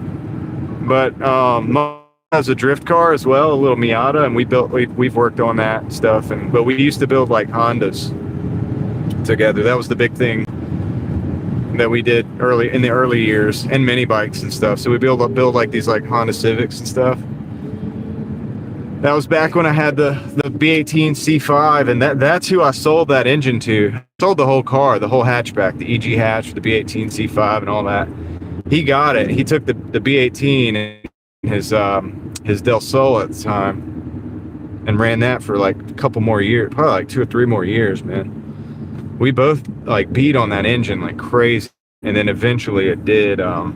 But Mom has a drift car as well, a little Miata, and we've worked on that stuff. But we used to build like Hondas together. That was the big thing that we did in the early years, and mini bikes and stuff. So we build like these like Honda Civics and stuff. That was back when I had the B18 C5, and that's who I sold that engine to. I sold the whole car, the whole hatchback, the EG hatch, the B18 C5, and all that. He got it. He took the B18 and his Del Sol at the time, and ran that for like a couple more years, probably like 2 or 3 more years, man. We both like beat on that engine like crazy, and then eventually it did. I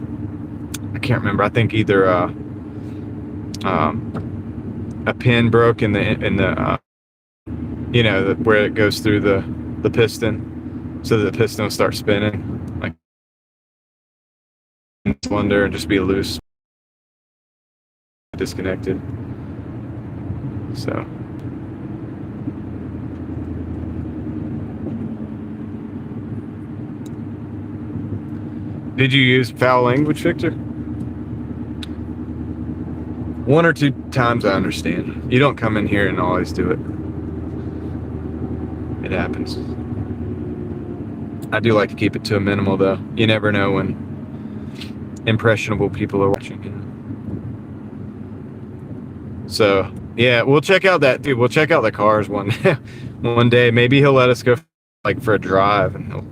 can't remember. I think either a pin broke in the you know, where it goes through the piston, so that the piston will start spinning like cylinder and just be loose, disconnected. So. Did you use foul language, Victor? 1 or 2 times, I understand. You don't come in here and always do it. It happens. I do like to keep it to a minimal, though. You never know when impressionable people are watching. So, yeah, we'll check out that, dude. We'll check out the cars one day. Maybe he'll let us go like for a drive, and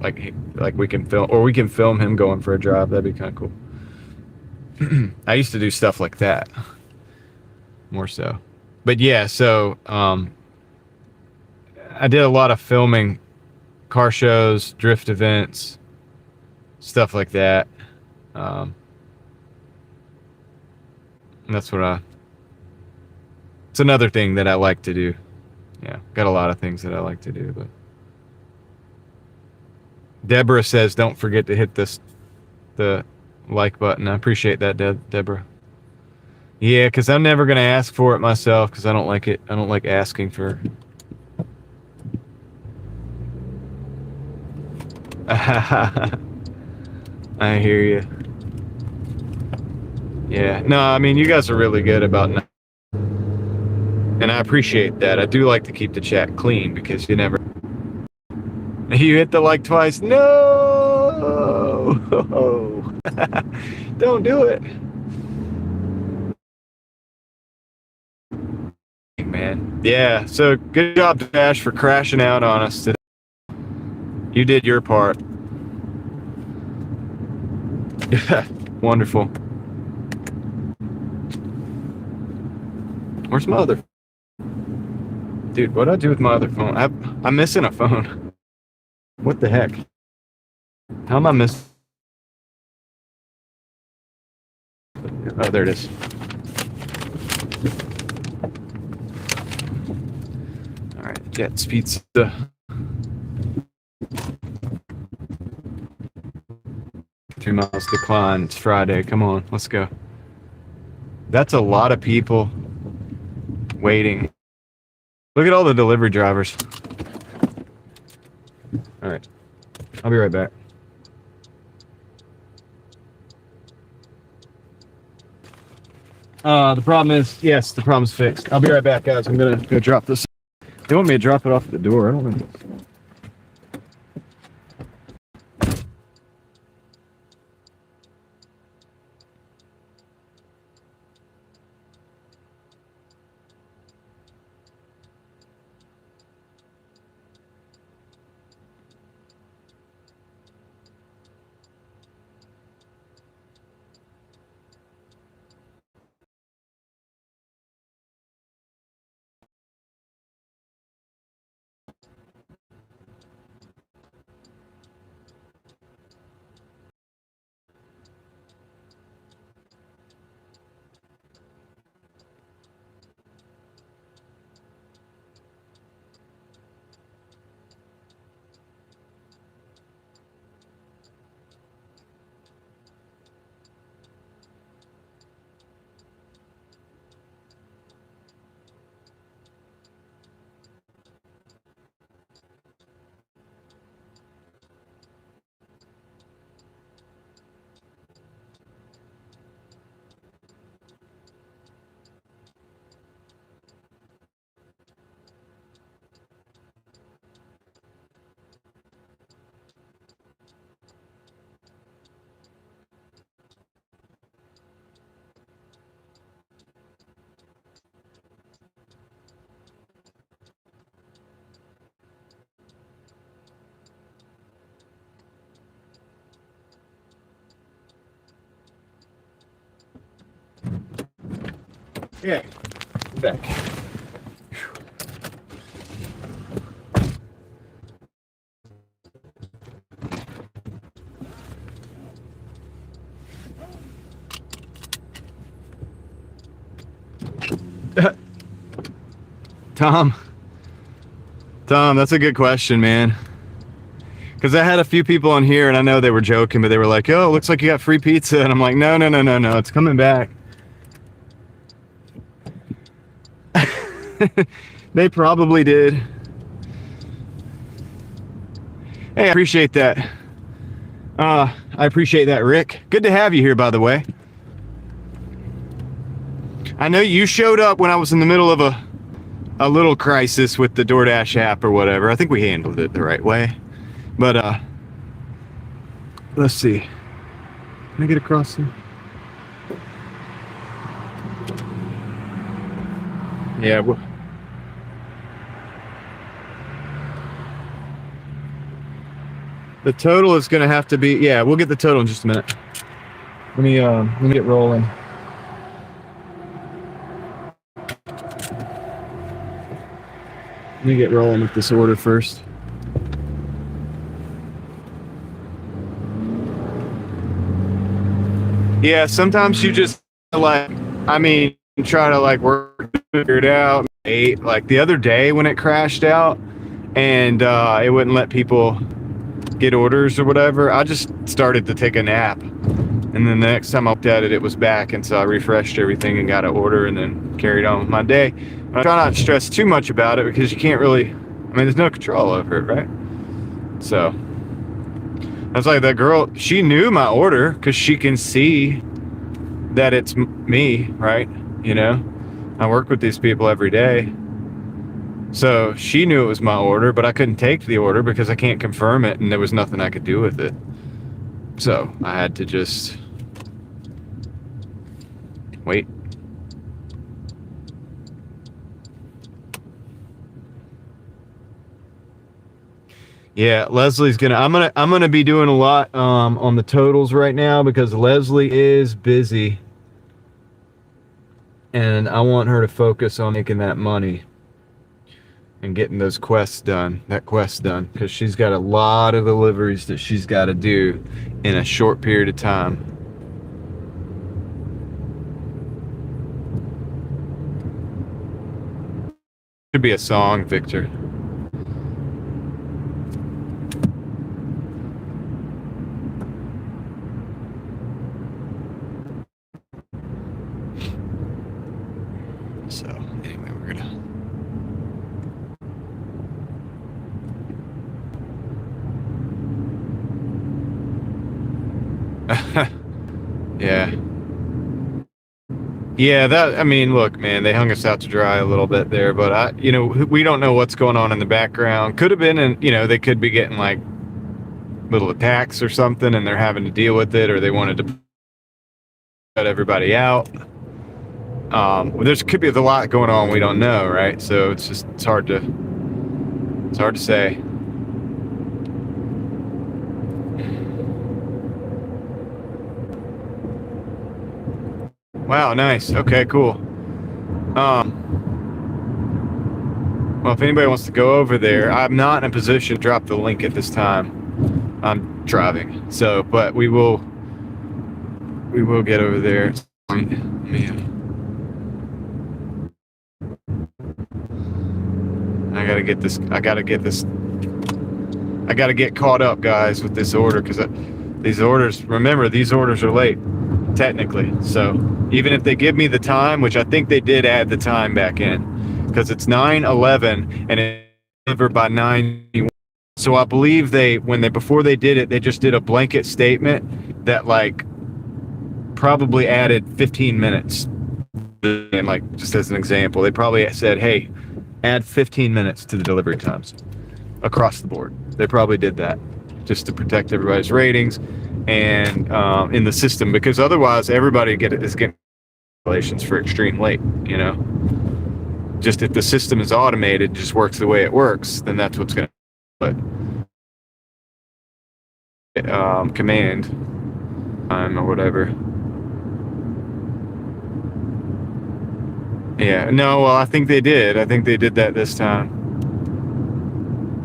like we can film, or we can film him going for a drive. That'd be kind of cool. I used to do stuff like that more so, but yeah, so I did a lot of filming, car shows, drift events, stuff like that. That's what it's another thing that I like to do. Yeah, got a lot of things that I like to do, but Deborah says, don't forget to hit the like button. I appreciate that, Deborah. Yeah, because I'm never going to ask for it myself, because I don't like it. I don't like asking for... I hear you. Yeah, no, I mean, you guys are really good about... And I appreciate that. I do like to keep the chat clean, because you never... You hit the like twice. No! Don't do it. Man. Yeah, so good job, Dash, for crashing out on us today. You did your part. Wonderful. Where's my other... Dude, what'd I do with my other phone? I'm missing a phone. What the heck? How am I missing? Oh, there it is. All right, Jets Pizza. 3 miles decline. It's Friday. Come on, let's go. That's a lot of people waiting. Look at all the delivery drivers. All right, I'll be right back. The problem is, yes, the problem's fixed. I'll be right back, guys. I'm gonna go drop this. They want me to drop it off at the door. I don't know. Yeah. Back. Tom, that's a good question, man. Because I had a few people on here, and I know they were joking, but they were like, "Oh, it looks like you got free pizza," and I'm like, "No, it's coming back." They probably did. Hey, I appreciate that. I appreciate that, Rick. Good to have you here, by the way. I know you showed up when I was in the middle of a little crisis with the Doordash app or whatever. I think we handled it the right way. But let's see. Can I get across here? Yeah. The total is going to have to be. Yeah, we'll get the total in just a minute. Let me get rolling. Let me get rolling with this order first. Yeah, sometimes you just try to work it out. Like the other day when it crashed out and it wouldn't let people get orders or whatever, I just started to take a nap. And then the next time I looked at it, it was back. And so I refreshed everything and got an order and then carried on with my day. I try not to stress too much about it because you can't really, there's no control over it, right? So I was like, that girl, she knew my order because she can see that it's me, right? I work with these people every day. So she knew it was my order, but I couldn't take the order because I can't confirm it and there was nothing I could do with it. So I had to just wait. Yeah, Leslie's I'm gonna be doing a lot on the totals right now because Leslie is busy and I want her to focus on making that money and getting those quests done, because she's got a lot of deliveries that she's got to do in a short period of time. Should be a song, Victor. So anyway, we're gonna yeah, look, man, they hung us out to dry a little bit there, but we don't know what's going on in the background. Could have been, they could be getting like little attacks or something and they're having to deal with it, or they wanted to cut everybody out. There's could be a lot going on we don't know, right? So it's hard to say. Wow, nice. Okay, cool. Well, if anybody wants to go over there, I'm not in a position to drop the link at this time. I'm driving, so but we will get over there. Man. I gotta get caught up, guys, with this order, because these orders are late, technically. So even if they give me the time, which I think they did add the time back in, because it's 9:11 and it's delivered by 9:01. So I believe before they did it, they just did a blanket statement that probably added 15 minutes. And just as an example, they probably said, hey, add 15 minutes to the delivery times across the board. They probably did that just to protect everybody's ratings and in the system, because otherwise everybody is getting calculations for extreme late. Just if the system is automated, just works the way it works, then that's what's going to command time or whatever. Yeah, no, well, I think they did. I think they did that this time.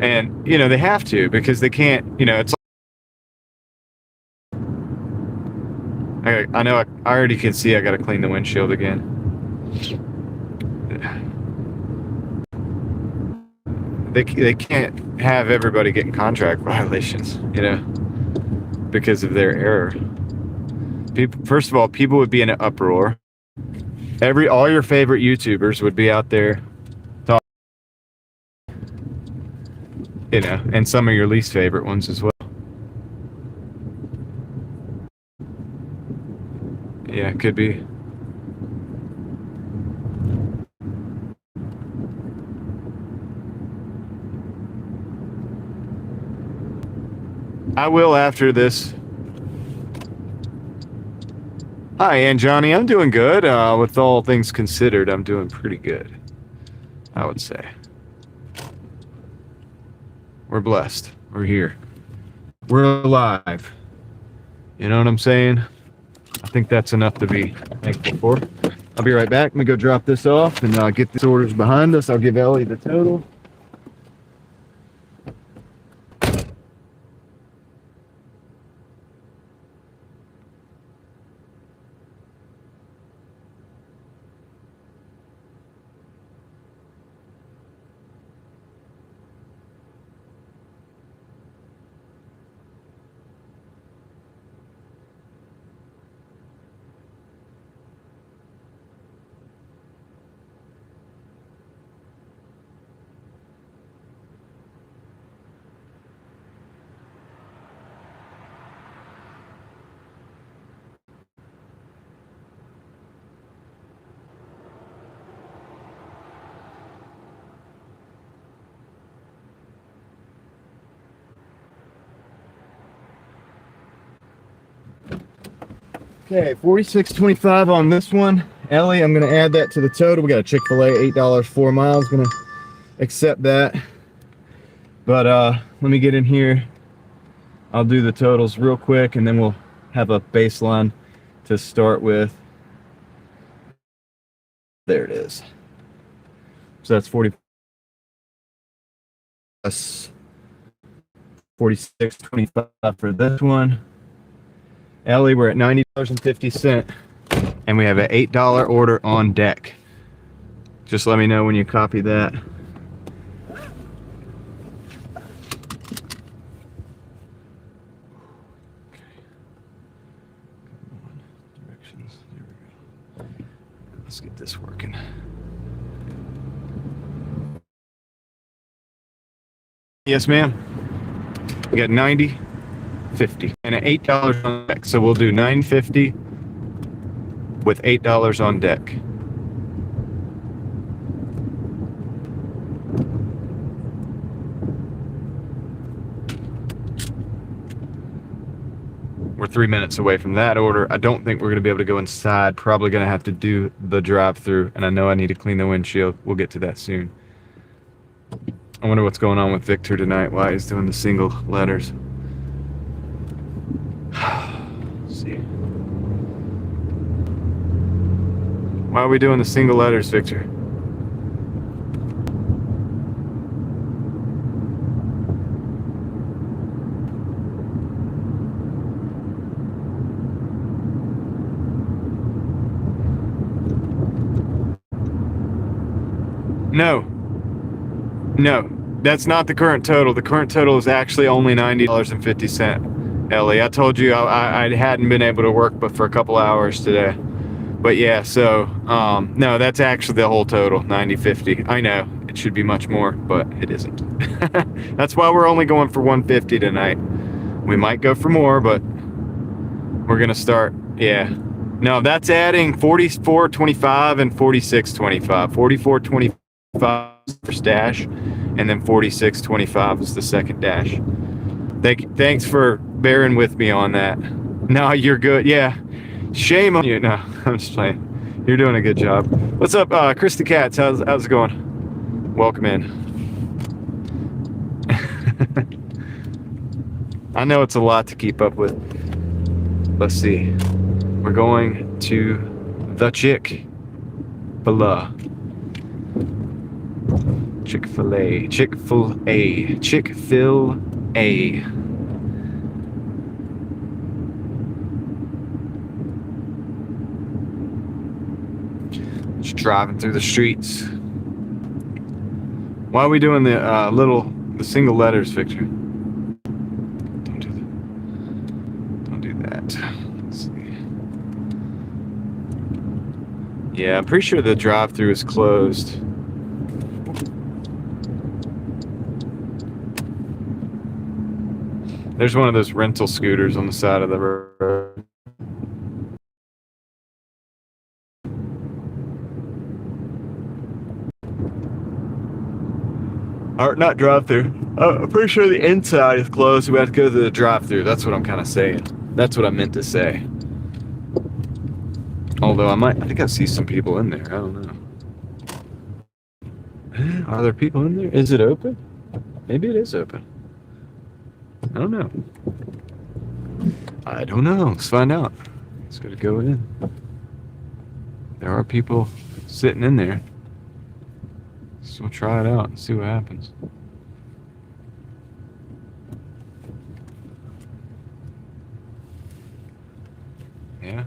And, you know, they have to because they can't, you know, it's I know I already can see I got to clean the windshield again. They can't have everybody getting contract violations, you know, because of their error. People, first of all, people would be in an uproar. All your favorite YouTubers would be out there talking, you know, and some of your least favorite ones as well. Yeah, it could be. I will after this. Hi, Aunt Johnny. I'm doing good. With all things considered, I'm doing pretty good, I would say. We're blessed. We're here. We're alive. You know what I'm saying? I think that's enough to be thankful for. I'll be right back. Let me go drop this off and get these orders behind us. I'll give Ellie the total. Okay, $46.25 on this one. Ellie, I'm gonna add that to the total. We got a Chick-fil-A, $8 4 miles. Gonna accept that. But let me get in here. I'll do the totals real quick and then we'll have a baseline to start with. There it is. So that's 40 plus 46.25 for this one. Ellie, we're at $90.50, and we have an $8 order on deck. Just let me know when you copy that. Directions. There we go. Let's get this working. Yes, ma'am. We got 90.50 and an $8 on deck. So we'll do $9.50 with $8 on deck. We're 3 minutes away from that order. I don't think we're going to be able to go inside. Probably going to have to do the drive-through, and I know I need to clean the windshield. We'll get to that soon. I wonder what's going on with Victor tonight, why he's doing the single letters. Let's see. Why are we doing the single letters, Victor? No, that's not the current total. The current total is actually only $90.50. Ellie, I told you I hadn't been able to work but for a couple hours today. But yeah, so no, that's actually the whole total, $90.50. I know it should be much more, but it isn't. That's why we're only going for $150 tonight. We might go for more, but we're gonna start. Yeah, no, that's adding $44.25 and $46.25. $44.25 first dash, and then $46.25 is the second dash. Thanks for bearing with me on that. No, you're good. Yeah, shame on you. No, I'm just playing. You're doing a good job. What's up, Krista Katz? How's it going? Welcome in. I know it's a lot to keep up with. Let's see. We're going to the Chick. Chick-fil-A. Chick-fil-A. Chick-fil-A. Chick-fil-A. Just driving through the streets. Why are we doing the the single letters, Victor? Don't do that. Let's see. Yeah, I'm pretty sure the drive-through is closed. There's one of those rental scooters on the side of the road. Or not drive-through. I'm pretty sure the inside is closed. We have to go to the drive-through. That's what I'm kind of saying. That's what I meant to say. Although I think I see some people in there. I don't know. Are there people in there? Is it open? Maybe it is open. I don't know. I don't know. Let's find out. Let's go to go in. There are people sitting in there. So we'll try it out and see what happens. Yeah.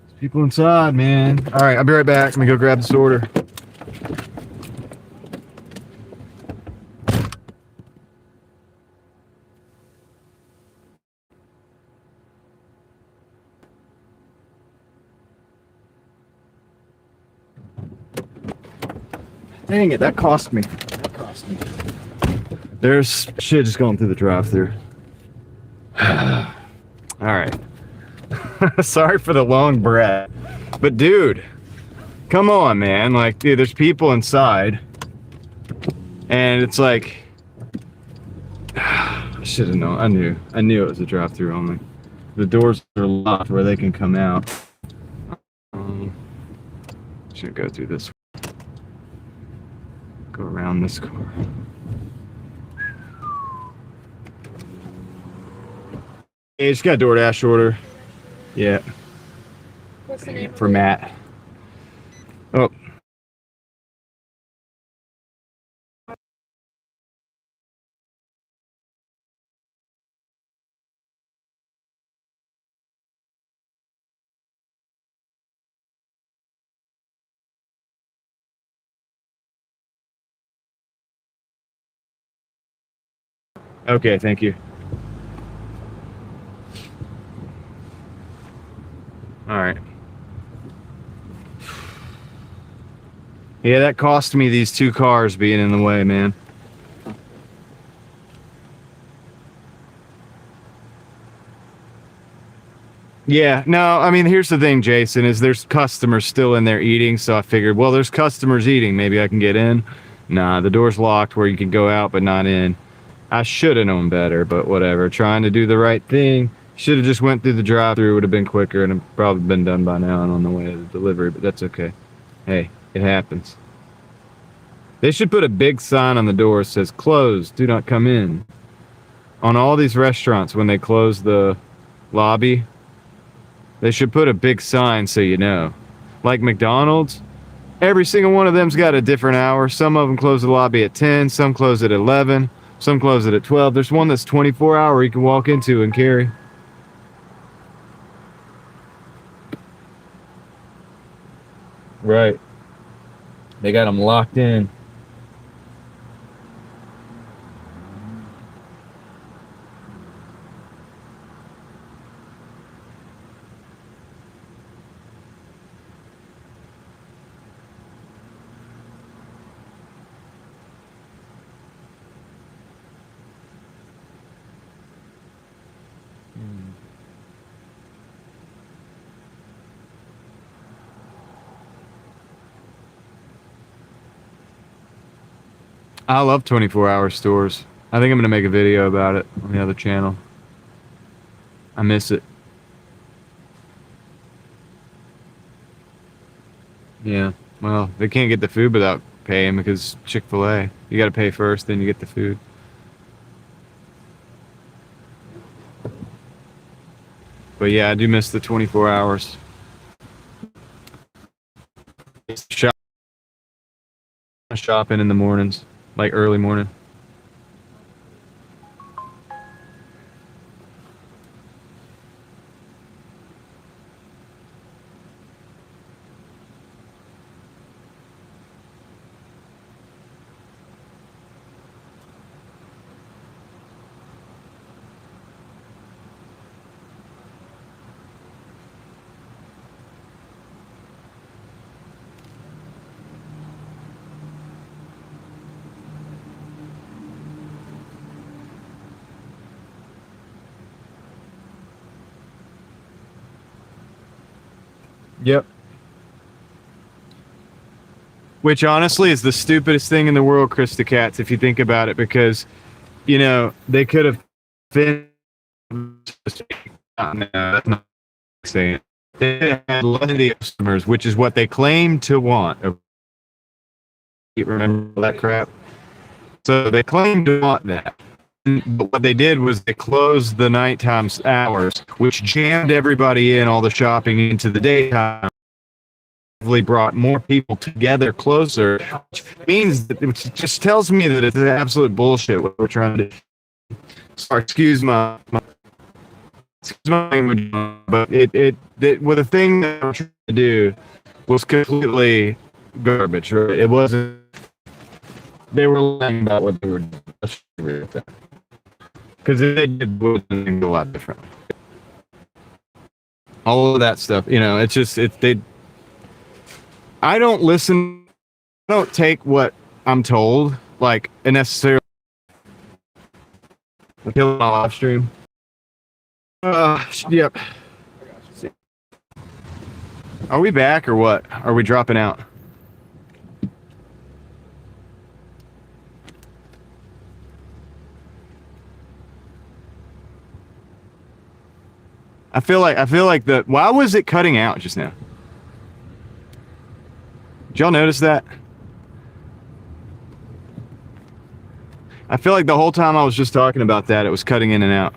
There's people inside, man. All right, I'll be right back. Let me go grab this order. Dang it, that cost me. There's shit just going through the drive-thru. All right. Sorry for the long breath. But dude, come on, man. Like, dude, there's people inside. And it's like, I should have known. I knew it was a drive-thru only. The doors are locked where they can come out. Should go through this. Go around this car. Hey, just got a Doordash order. Yeah. What's the name For of it? Matt. Oh. Okay, thank you. All right. Yeah, that cost me these two cars being in the way, man. Yeah, no, I mean, here's the thing, Jason, is there's customers still in there eating, so I figured, well, there's customers eating, maybe I can get in. Nah, the door's locked where you can go out but not in. I should have known better, but whatever. Trying to do the right thing. Should have just went through the drive-thru. Would have been quicker and have probably been done by now and on the way to the delivery, but that's okay. Hey, it happens. They should put a big sign on the door that says, closed, do not come in. On all these restaurants, when they close the lobby, they should put a big sign so you know. Like McDonald's, every single one of them's got a different hour. Some of them close the lobby at 10, some close it at 11, some close it at 12. There's one that's 24 hour you can walk into and carry. Right. They got them locked in. I love 24-hour stores. I think I'm going to make a video about it on the other channel. I miss it. Yeah, well, they can't get the food without paying because Chick-fil-A. You got to pay first, then you get the food. But yeah, I do miss the 24 hours. shopping in the mornings, like early morning. Yep. Which honestly is the stupidest thing in the world, Krista Katz, if you think about it, because, you know, they could have been. No, that's not saying. They had plenty of customers, which is what they claim to want. You remember that crap? So they claim to want that. But what they did was they closed the nighttime hours, which jammed everybody in, all the shopping into the daytime. Brought more people together closer, which means that it just tells me that it's absolute bullshit what we're trying to do. Sorry, excuse my language, but it with the thing that we're trying to do was completely garbage. Right? It wasn't. They were lying about what they were doing. Because if they did, it would have been a lot different. All of that stuff, you know, it's just they. I don't listen. I don't take what I'm told like necessarily. Killing my live stream. Yep. Are we back or what? Are we dropping out? I feel like why was it cutting out just now? Did y'all notice that? I feel like the whole time I was just talking about that, it was cutting in and out.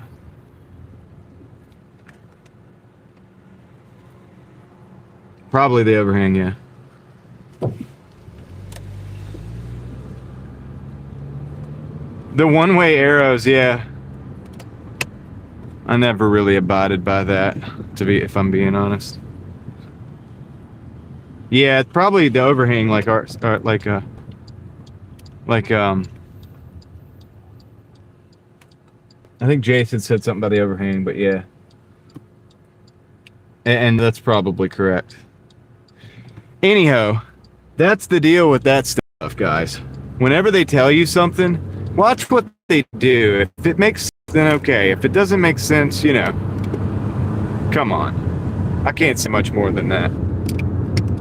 Probably the overhang, yeah. The one-way arrows, yeah. I never really abided by that, if I'm being honest. Yeah, it's probably the overhang, I think Jason said something about the overhang, but yeah. And that's probably correct. Anyhow, that's the deal with that stuff, guys. Whenever they tell you something, watch what they do. If it makes sense, then okay. If it doesn't make sense, you know, come on. I can't say much more than that.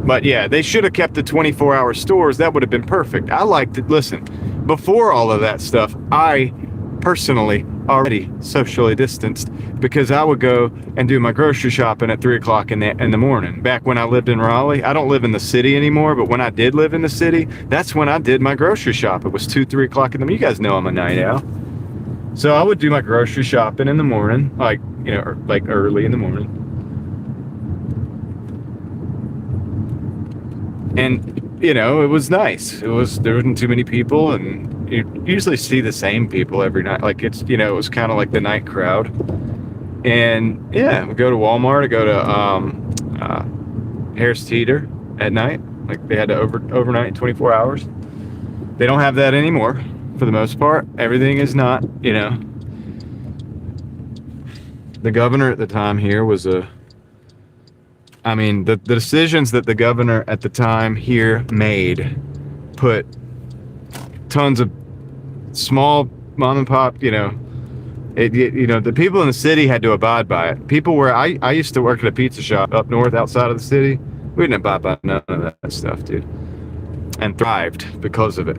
But yeah, they should have kept the 24-hour stores. That would have been perfect. I liked it. Listen, before all of that stuff, I personally already socially distanced because I would go and do my grocery shopping at 3 o'clock in the morning. Back when I lived in Raleigh, I don't live in the city anymore, but when I did live in the city, that's when I did my grocery shop. It was 2, 3 o'clock in the morning. You guys know I'm a night owl. So I would do my grocery shopping in the morning, like early in the morning. And, you know, it was nice. There wasn't too many people, and you usually see the same people every night. Like, it's, you know, it was kind of like the night crowd. And yeah, we go to Walmart, I go to Harris Teeter at night. Like, they had to overnight 24 hours. They don't have that anymore for the most part. Everything is not, you know. The governor at the time here was the decisions that the governor at the time here made put tons of small mom and pop, you know, the people in the city had to abide by it. People where I used to work at a pizza shop up north outside of the city, we didn't abide by none of that stuff, dude, and thrived because of it.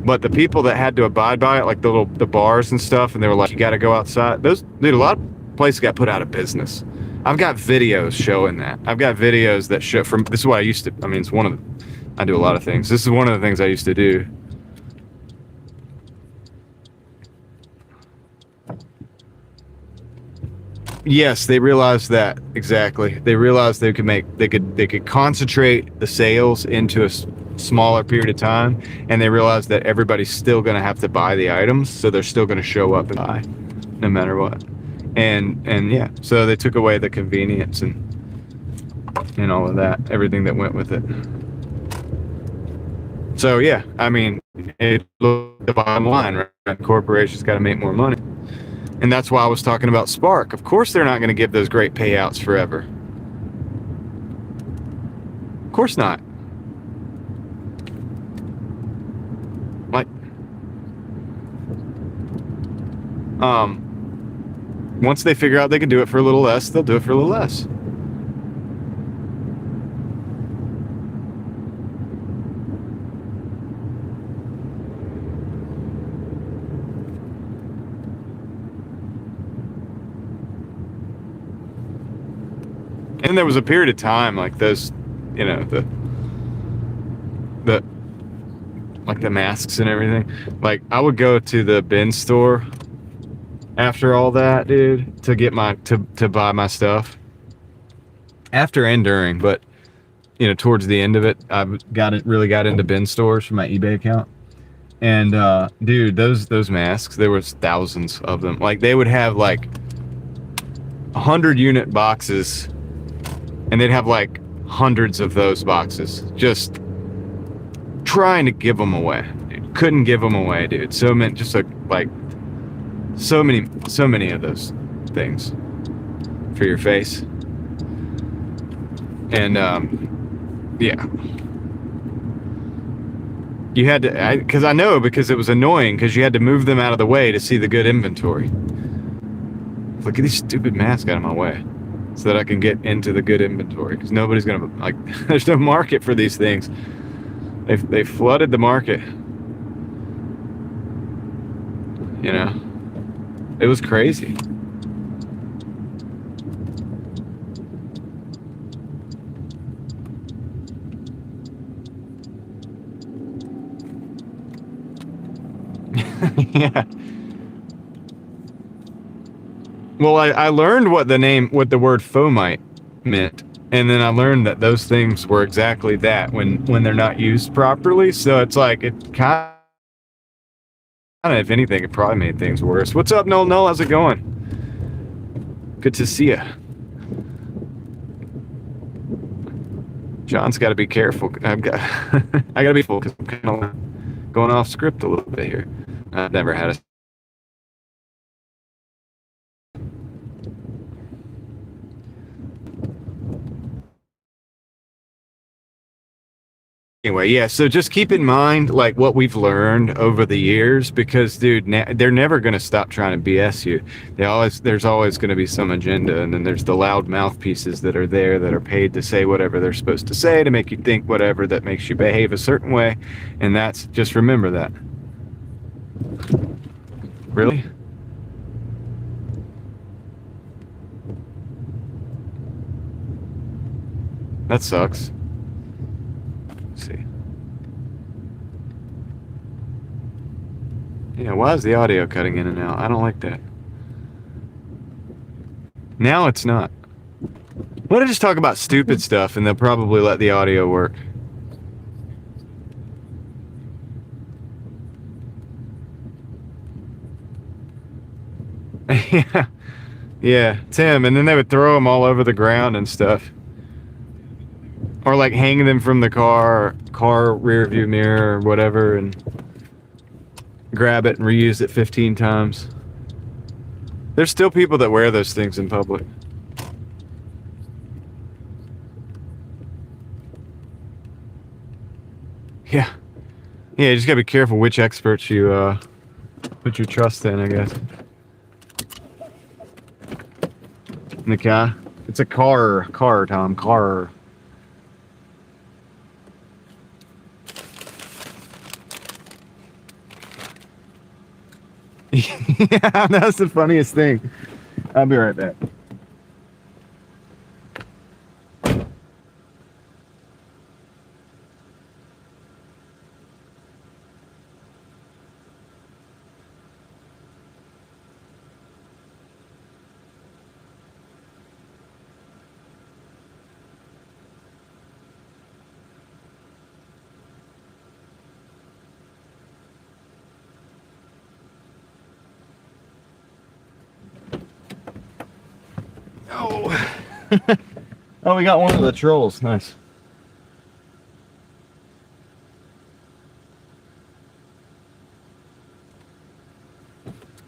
But the people that had to abide by it, like the bars and stuff, and they were like, you got to go outside. A lot of places got put out of business. I've got videos showing that. I've got videos that show this is what I used to, it's one of I do a lot of things. This is one of the things I used to do. Yes, they realized that, exactly. They realized they could concentrate the sales into a smaller period of time, and they realize that everybody's still going to have to buy the items, so they're still going to show up and buy no matter what. And yeah, so they took away the convenience and all of that, everything that went with it. So yeah, I mean, it the bottom line, right? Corporations got to make more money, and that's why I was talking about Spark. Of course, they're not going to give those great payouts forever. Of course not. Like, once they figure out they can do it for a little less, they'll do it for a little less. And there was a period of time like those, you know, the like the masks and everything. Like I would go to the bin store after all that, dude, to get my to buy my stuff. After and during, but you know, towards the end of it, I really got into bin stores for my eBay account. And dude, those masks, there was thousands of them. Like they would have like 100-unit boxes, and they'd have like hundreds of those boxes, just trying to give them away. Dude, couldn't give them away, dude. So many, just like so many of those things for your face. And yeah, you had to, because I know, because it was annoying, because you had to move them out of the way to see the good inventory. Look at these stupid masks out of my way, so that I can get into the good inventory, because nobody's gonna, like, there's no market for these things. They flooded the market. You know, it was crazy. Yeah. Well, I learned what the word fomite meant, and then I learned that those things were exactly that when they're not used properly. So it's like, it kind of, if anything, it probably made things worse. What's up, Null? How's it going? Good to see ya. John's got to be careful. I got to be full, because I'm kind of going off script a little bit here. I've never had a Anyway, yeah, so just keep in mind, like, what we've learned over the years, because, dude, they're never going to stop trying to BS you. There's always going to be some agenda, and then there's the loud mouthpieces that are there that are paid to say whatever they're supposed to say, to make you think whatever, that makes you behave a certain way, and that's, just remember that. Really? That sucks. See. Yeah, why is the audio cutting in and out? I don't like that. Now it's not. Let us just talk about stupid stuff, and they'll probably let the audio work. Yeah. Yeah, Tim, and then they would throw them all over the ground and stuff. Or like hanging them from the car rear view mirror or whatever, and grab it and reuse it 15 times. There's still people that wear those things in public. Yeah. Yeah, you just gotta be careful which experts you put your trust in, I guess. In the car? It's a car, Tom, car. Yeah, that's the funniest thing. I'll be right back. Oh. Oh, we got one of the trolls. Nice.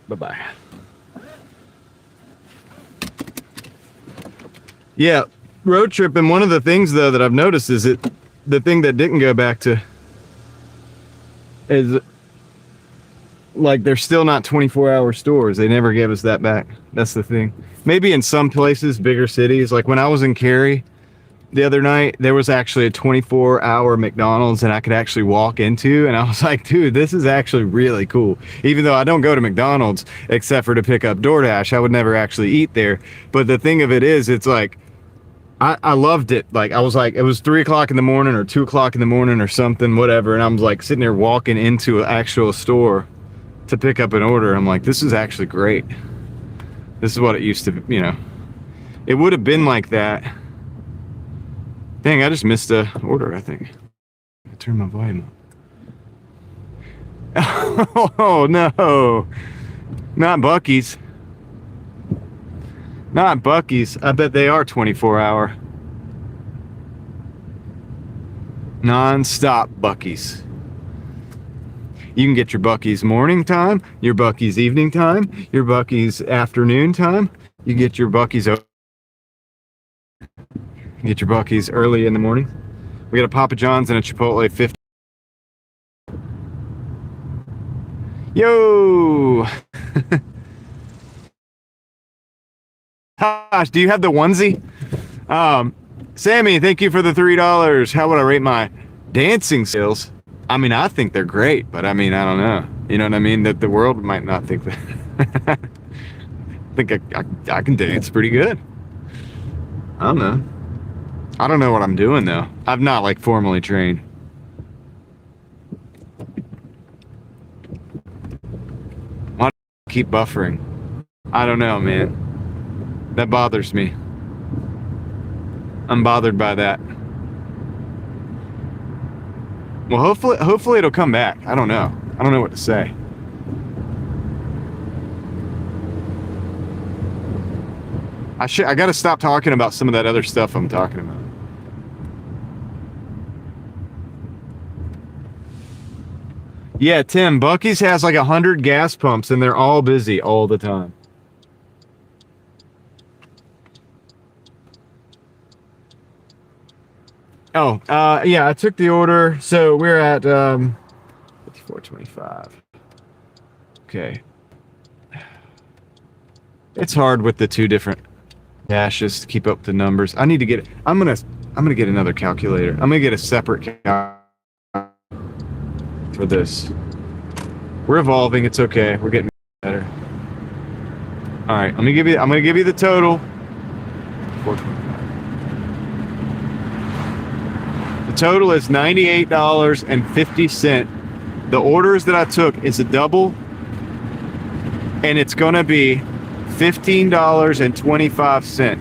Bye-bye. Yeah, road trip. And one of the things, though, that I've noticed is the thing that didn't go back to is like they're still not 24-hour stores. They never gave us that back. That's the thing. Maybe in some places, bigger cities, like when I was in Cary the other night, there was actually a 24-hour McDonald's and I could actually walk into, and I was like, dude, this is actually really cool. Even though I don't go to McDonald's except for to pick up Doordash, I would never actually eat there. But the thing of it is, it's like, I loved it. Like, I was like, it was 3 o'clock in the morning or 2 o'clock in the morning or something, whatever. And I was like sitting there walking into an actual store to pick up an order. I'm like, this is actually great. This is what it used to, you know, it would have been like that. Dang, I just missed a order, I think. I turned my volume up. Oh, no. Not Buc-ee's. Not Buc-ee's. I bet they are 24-hour. Non-stop Buc-ee's. You can get your Buc-ee's morning time, your Buc-ee's evening time, your Buc-ee's afternoon time. You get your Buc-ee's early in the morning. We got a Papa John's and a Chipotle 50. Yo! Gosh, do you have the onesie? Sammy, thank you for the $3. How would I rate my dancing skills? I mean, I think they're great, but I mean, I don't know. You know what I mean? That the world might not think that. I think I can dance pretty good. I don't know. I don't know what I'm doing though. I've not like formally trained. Why do I keep buffering? I don't know, man. That bothers me. I'm bothered by that. Well, hopefully it'll come back. I don't know. I don't know what to say. I got to stop talking about some of that other stuff I'm talking about. Yeah, Tim, Buc-ee's has like 100 gas pumps and they're all busy all the time. Oh, yeah, I took the order. So we're at 54.25. Okay. It's hard with the two different dashes to keep up the numbers. I need to get I'm gonna get another calculator. I'm gonna get a separate calculator for this. We're evolving. It's okay. We're getting better. All right. I'm gonna give you the total. 425. The total is $98.50. The orders that I took is a double, and it's gonna be $15.25.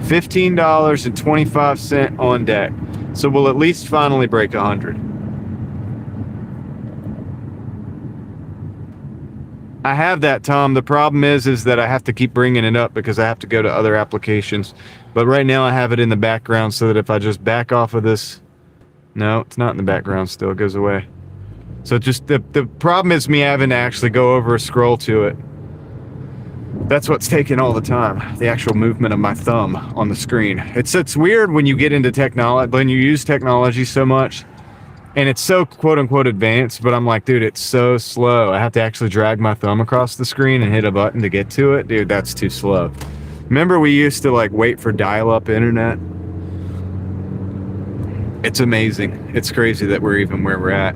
$15.25 on deck. So we'll at least finally break 100. I have that, Tom. The problem is that I have to keep bringing it up because I have to go to other applications. But right now I have it in the background so that if I just back off of this, no, it's not in the background still. It goes away. So just the problem is me having to actually go over a scroll to it. That's what's taking all the time, the actual movement of my thumb on the screen. It's weird when you get into technology, when you use technology so much, and it's so quote-unquote advanced, but I'm like, dude, it's so slow. I have to actually drag my thumb across the screen and hit a button to get to it. Dude, that's too slow. Remember we used to like wait for dial-up internet? It's amazing. It's crazy that we're even where we're at.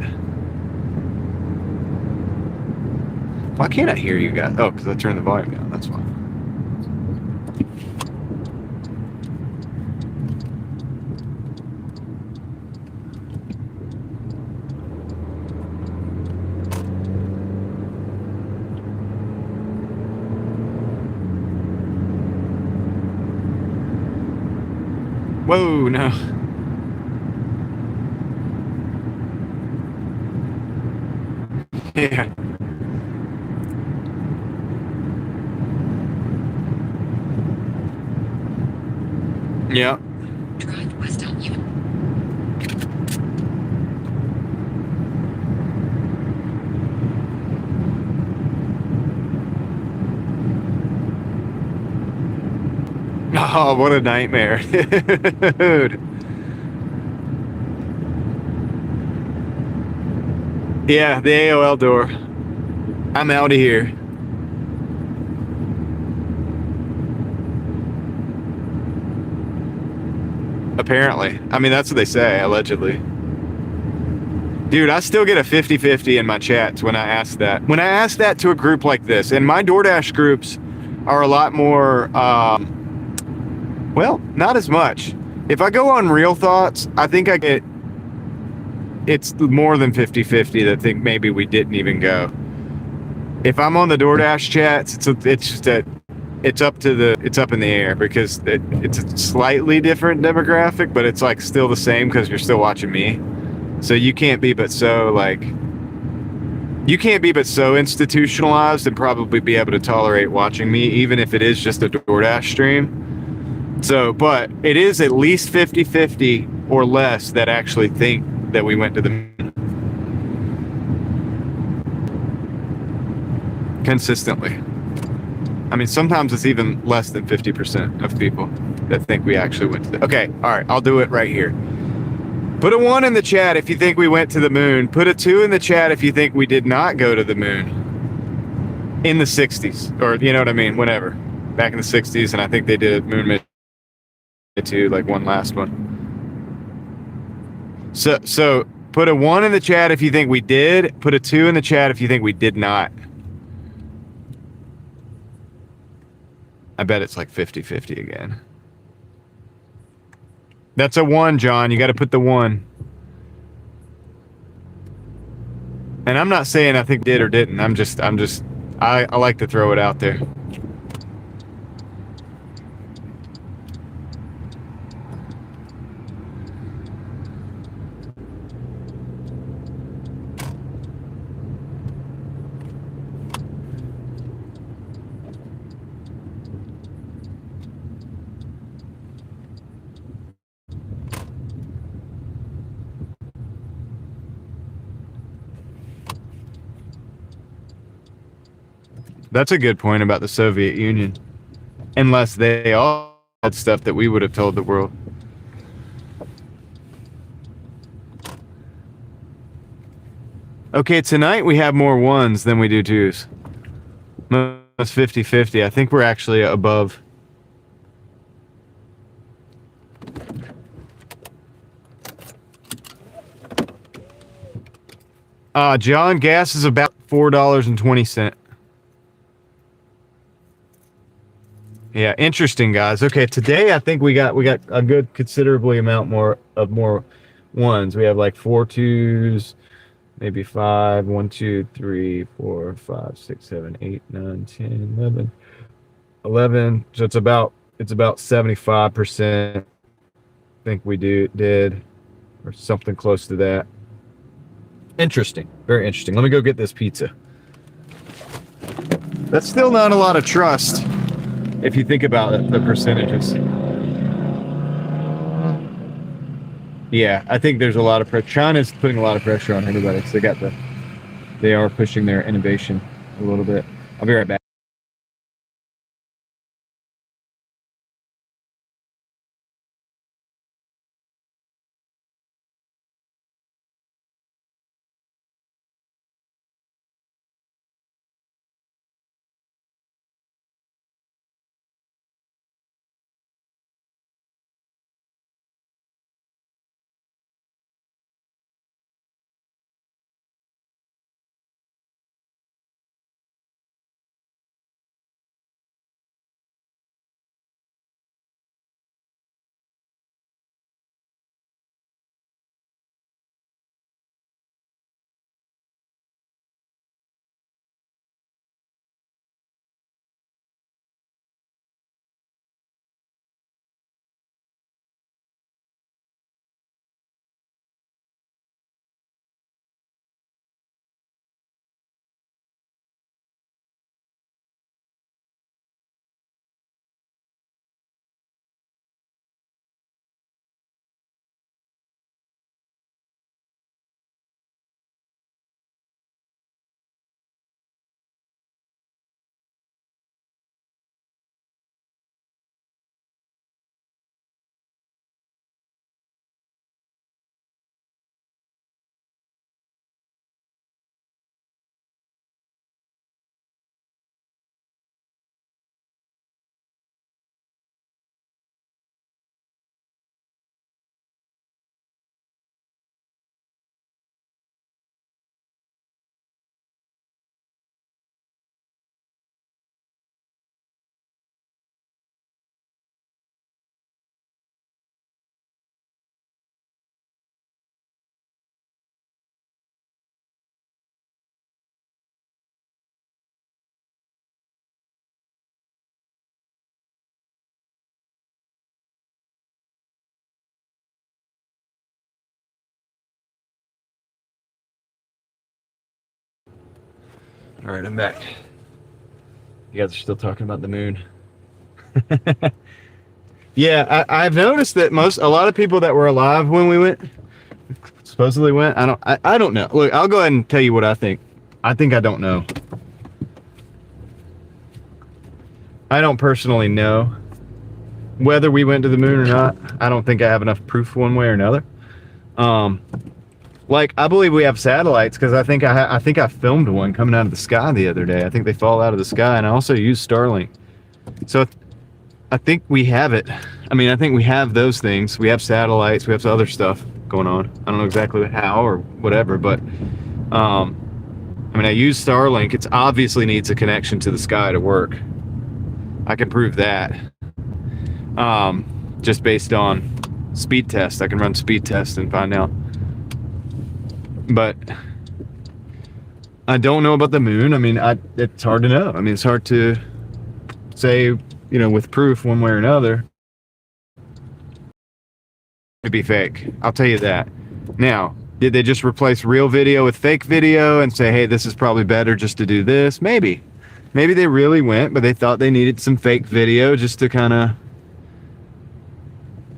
Why can't I hear you guys? Oh, because I turned the volume down. That's why. Whoa, no. Yeah. Yeah. Drive west on you. Oh, what a nightmare. Dude. Yeah, the AOL door. I'm out of here. Apparently. I mean, that's what they say, allegedly. Dude, I still get a 50-50 in my chats when I ask that. When I ask that to a group like this, and my DoorDash groups are a lot more, well, not as much. If I go on Real Thoughts, I think I get, it's more than 50-50 that think maybe we didn't even go. If I'm on the DoorDash chats, it's just that it's up in the air because it's a slightly different demographic, but it's like still the same because you're still watching me. So you can't be but so institutionalized and probably be able to tolerate watching me, even if it is just a DoorDash stream. So, but it is at least 50-50 or less that actually think that we went to the moon. Consistently. I mean, sometimes it's even less than 50% of people that think we actually went to the... Okay, all right, I'll do it right here. Put a 1 in the chat if you think we went to the moon. Put a 2 in the chat if you think we did not go to the moon. In the 60s, or you know what I mean, whenever. Back in the 60s, and I think they did moon mission too, like one last one. So put a 1 in the chat if you think we did. Put a 2 in the chat if you think we did not. I bet it's like 50-50 again. That's a 1, John. You got to put the 1. And I'm not saying I think did or didn't. I like to throw it out there. That's a good point about the Soviet Union. Unless they all had stuff that we would have told the world. Okay, tonight we have more 1s than we do 2s. That's 50-50. I think we're actually above. John, gas is about $4.20. Yeah, interesting, guys. Okay, today I think we got a good considerably amount more 1s. We have like 4 2s, maybe 5, 1, 2, 3, 4, 5, 6, 7, 8, 9, 10, 11. So it's about 75%. I think we did, or something close to that. Interesting, very interesting. Let me go get this pizza. That's still not a lot of trust. If you think about it, the percentages. Yeah, I think there's a lot of pressure. China's putting a lot of pressure on everybody. So they are pushing their innovation a little bit. I'll be right back. All right, I'm back. You guys are still talking about the moon. Yeah, I've noticed that a lot of people that were alive when we went, supposedly went. I don't know. Look, I'll go ahead and tell you what I think. I think I don't know. I don't personally know whether we went to the moon or not. I don't think I have enough proof one way or another. Like I believe we have satellites because I think I filmed one coming out of the sky the other day. I think they fall out of the sky, and I also use Starlink. So I think we have it. I mean, I think we have those things. We have satellites. We have some other stuff going on. I don't know exactly how or whatever, but I mean, I use Starlink. It obviously needs a connection to the sky to work. I can prove that. Just based on speed tests. I can run speed tests and find out. But I don't know about the moon. I mean, it's hard to know. I mean, it's hard to say, you know, with proof one way or another. It'd be fake. I'll tell you that. Now, did they just replace real video with fake video and say, hey, this is probably better just to do this? Maybe. Maybe they really went, but they thought they needed some fake video just to kind of,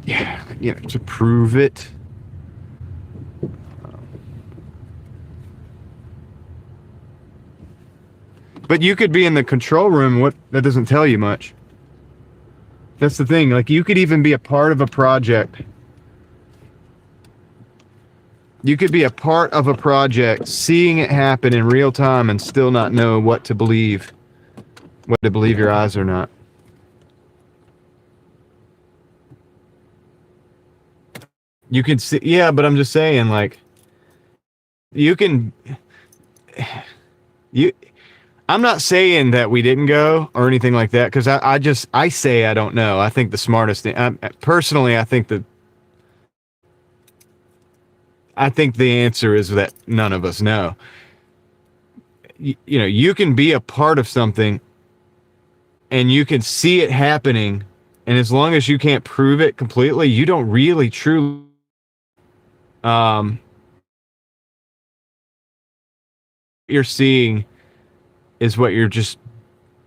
yeah, you know, to prove it. But you could be in the control room. That doesn't tell you much. That's the thing. Like, you could even be a part of a project. You could be a part of a project, seeing it happen in real time and still not know what to believe. Whether to believe your eyes or not. You can see, yeah, but I'm just saying, like, you can, I'm not saying that we didn't go or anything like that, because I say I don't know. I think the smartest thing, personally, I think the answer is that none of us know. You know, you can be a part of something and you can see it happening, and as long as you can't prove it completely, you don't really truly you're seeing is what you're just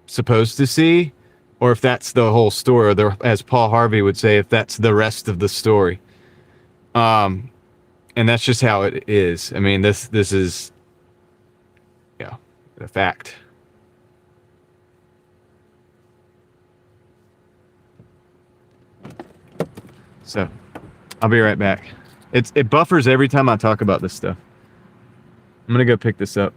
supposed to see, or if that's the whole story, or as Paul Harvey would say, if that's the rest of the story. And that's just how it is. I mean, this is, yeah, a fact. So I'll be right back. It buffers every time I talk about this stuff. I'm gonna go pick this up.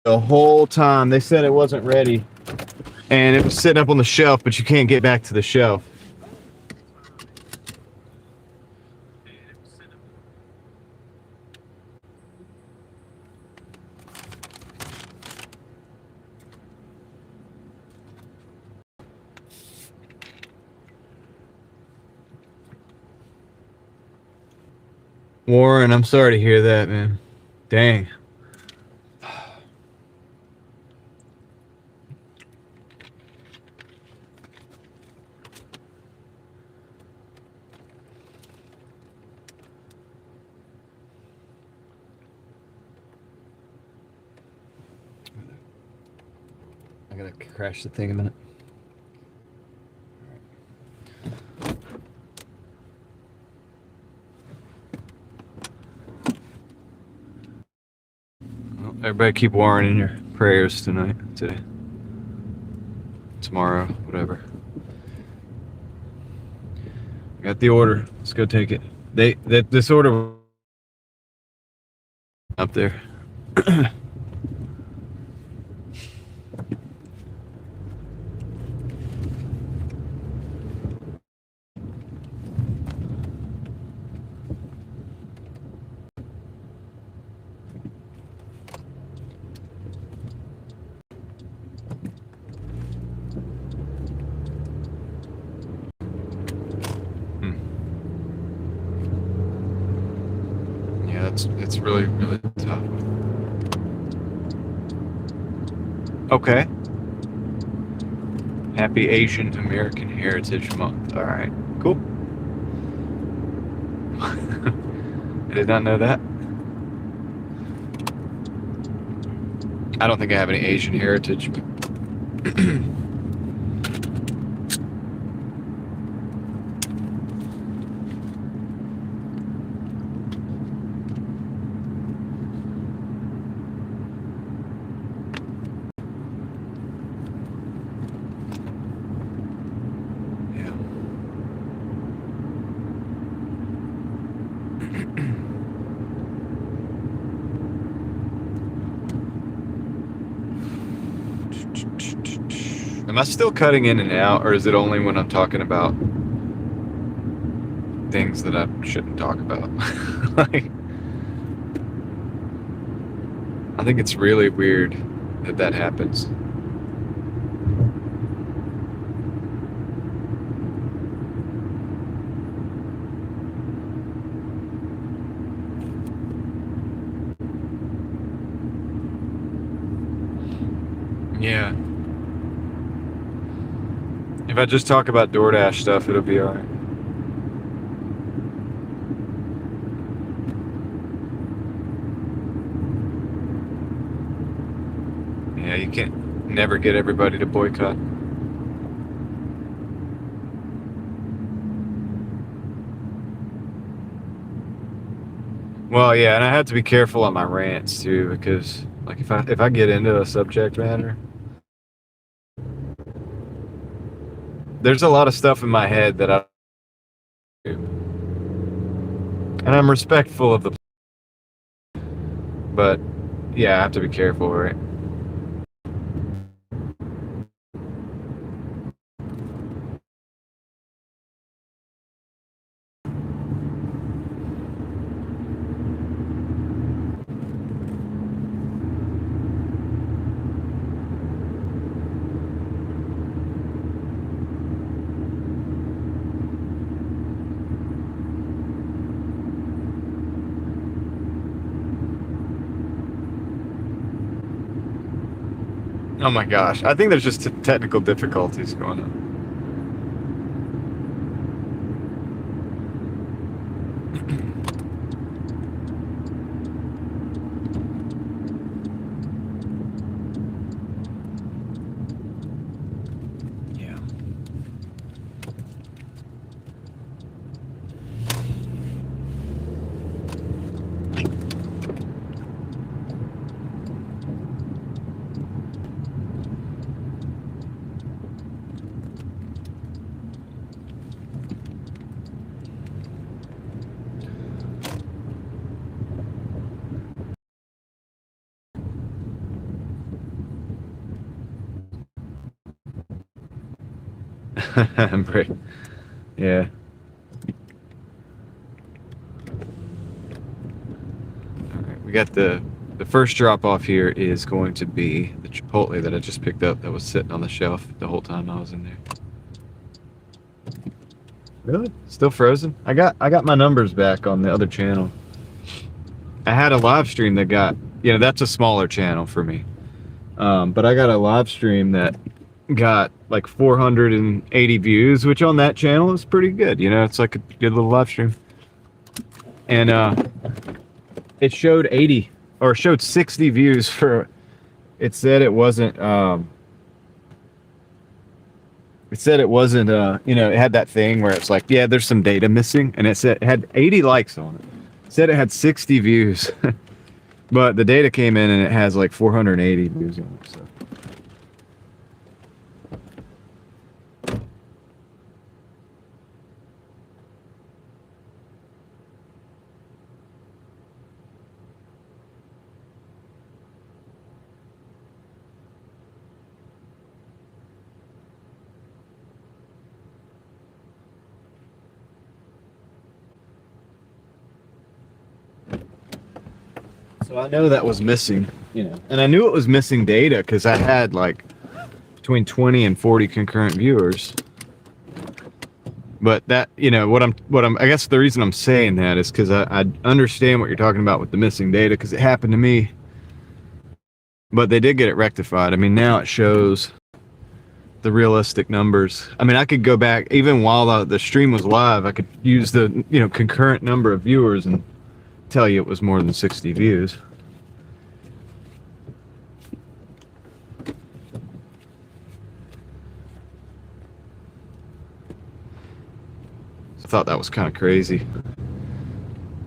the whole time. They said it wasn't ready. And it was sitting up on the shelf, but you can't get back to the shelf. Warren, I'm sorry to hear that, man. Dang. I gotta crash the thing a minute. Well, everybody keep Warren in your prayers today, tomorrow, whatever. Got the order. Let's go take it. This order up there. Yeah, it's really tough. Okay. Happy Asian American Heritage Month. All right, cool. I did not know that. I don't think I have any Asian heritage. Am I still cutting in and out, or is it only when I'm talking about things that I shouldn't talk about? Like, I think it's really weird that happens. Yeah. If I just talk about Doordash stuff, it'll be alright. Yeah, you can't never get everybody to boycott. Well, yeah, and I have to be careful on my rants too, because like if I get into a subject matter, there's a lot of stuff in my head that I do. And I'm respectful of the, but yeah, I have to be careful, right? Oh my gosh, I think there's just technical difficulties going on. Yeah. Yeah. Alright, we got the first drop off here is going to be the Chipotle that I just picked up that was sitting on the shelf the whole time I was in there. Really? Still frozen? I got my numbers back on the other channel. I had a live stream that got, that's a smaller channel for me. But I got a live stream that got like 480 views, which on that channel is pretty good. It's like a good little live stream. And it showed 60 views for, it said it wasn't, it had that thing where it's like, yeah, there's some data missing, and it had 80 likes on it. It said it had 60 views, but the data came in and it has like 480 views on it. So. So I know that was missing, and I knew it was missing data because I had like between 20 and 40 concurrent viewers. But that, I guess the reason I'm saying that is because I understand what you're talking about with the missing data, because it happened to me. But they did get it rectified. I mean, now it shows the realistic numbers. I mean, I could go back even while the stream was live. I could use the concurrent number of viewers and tell you it was more than 60 views. I thought that was kind of crazy.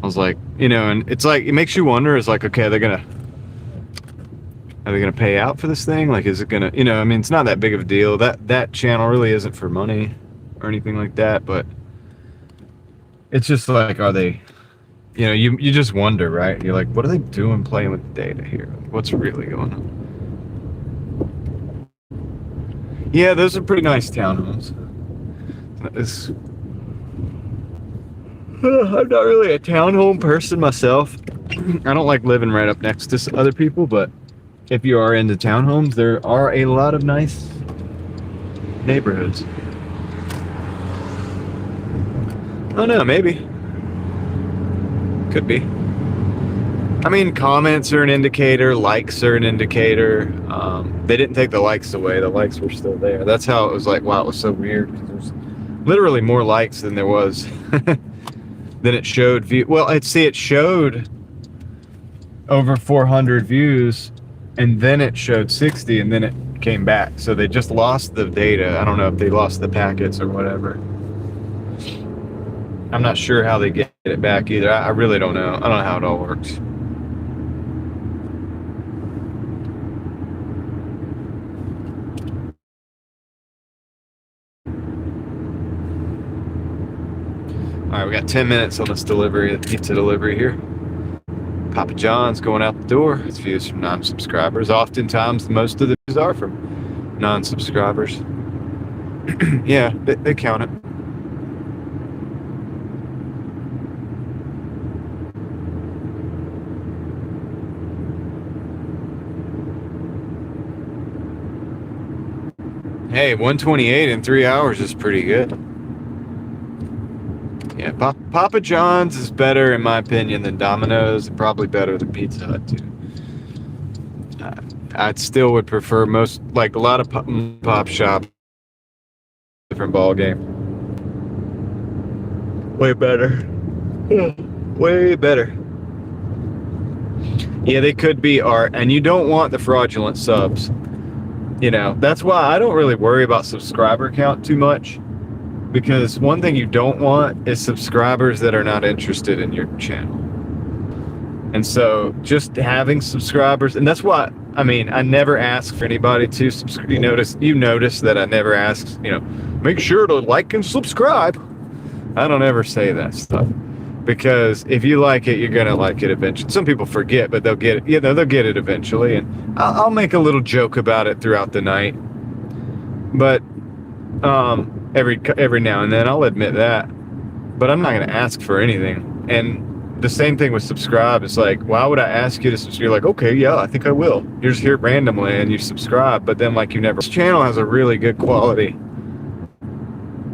I was like, and it's like, it makes you wonder, it's like, okay, are they gonna pay out for this thing? Like, is it gonna, I mean, it's not that big of a deal. That channel really isn't for money or anything like that, but it's just like, are they, you just wonder, right? You're like, what are they doing playing with the data here? What's really going on? Yeah, those are pretty nice townhomes. I'm not really a townhome person myself. I don't like living right up next to other people, but if you are into townhomes, there are a lot of nice neighborhoods. Oh no, maybe. Could be. I mean, comments are an indicator, likes are an indicator. They didn't take the likes away. The likes were still there. That's how it was like, wow, it was so weird. There's literally more likes than there was. Then it showed well, it showed over 400 views, and then it showed 60, and then it came back. So they just lost the data. I don't know if they lost the packets or whatever. I'm not sure how they get it back either. I really don't know. I don't know how it all works. All right, we got 10 minutes on this pizza delivery here. Papa John's going out the door. It's views from non-subscribers. Oftentimes, most of the views are from non-subscribers. Yeah, they count it. Hey, 128 in 3 hours is pretty good. Yeah, Papa John's is better, in my opinion, than Domino's. Probably better than Pizza Hut, too. I still would prefer like a lot of pop shop. Different ball game. Way better. Way better. Yeah, they could be art, and you don't want the fraudulent subs. That's why I don't really worry about subscriber count too much. Because one thing you don't want is subscribers that are not interested in your channel. And so just having subscribers, and that's why, I mean, I never ask for anybody to subscribe. You notice that I never ask, make sure to like and subscribe. I don't ever say that stuff. Because if you like it, you're going to like it eventually. Some people forget, but they'll get it. They'll get it eventually. And I'll make a little joke about it throughout the night. But, every now and then. I'll admit that, but I'm not going to ask for anything. And the same thing with subscribe. It's like, why would I ask you to subscribe? You're like, okay, yeah, I think I will. You're just here randomly and you subscribe, but then like you never. This channel has a really good quality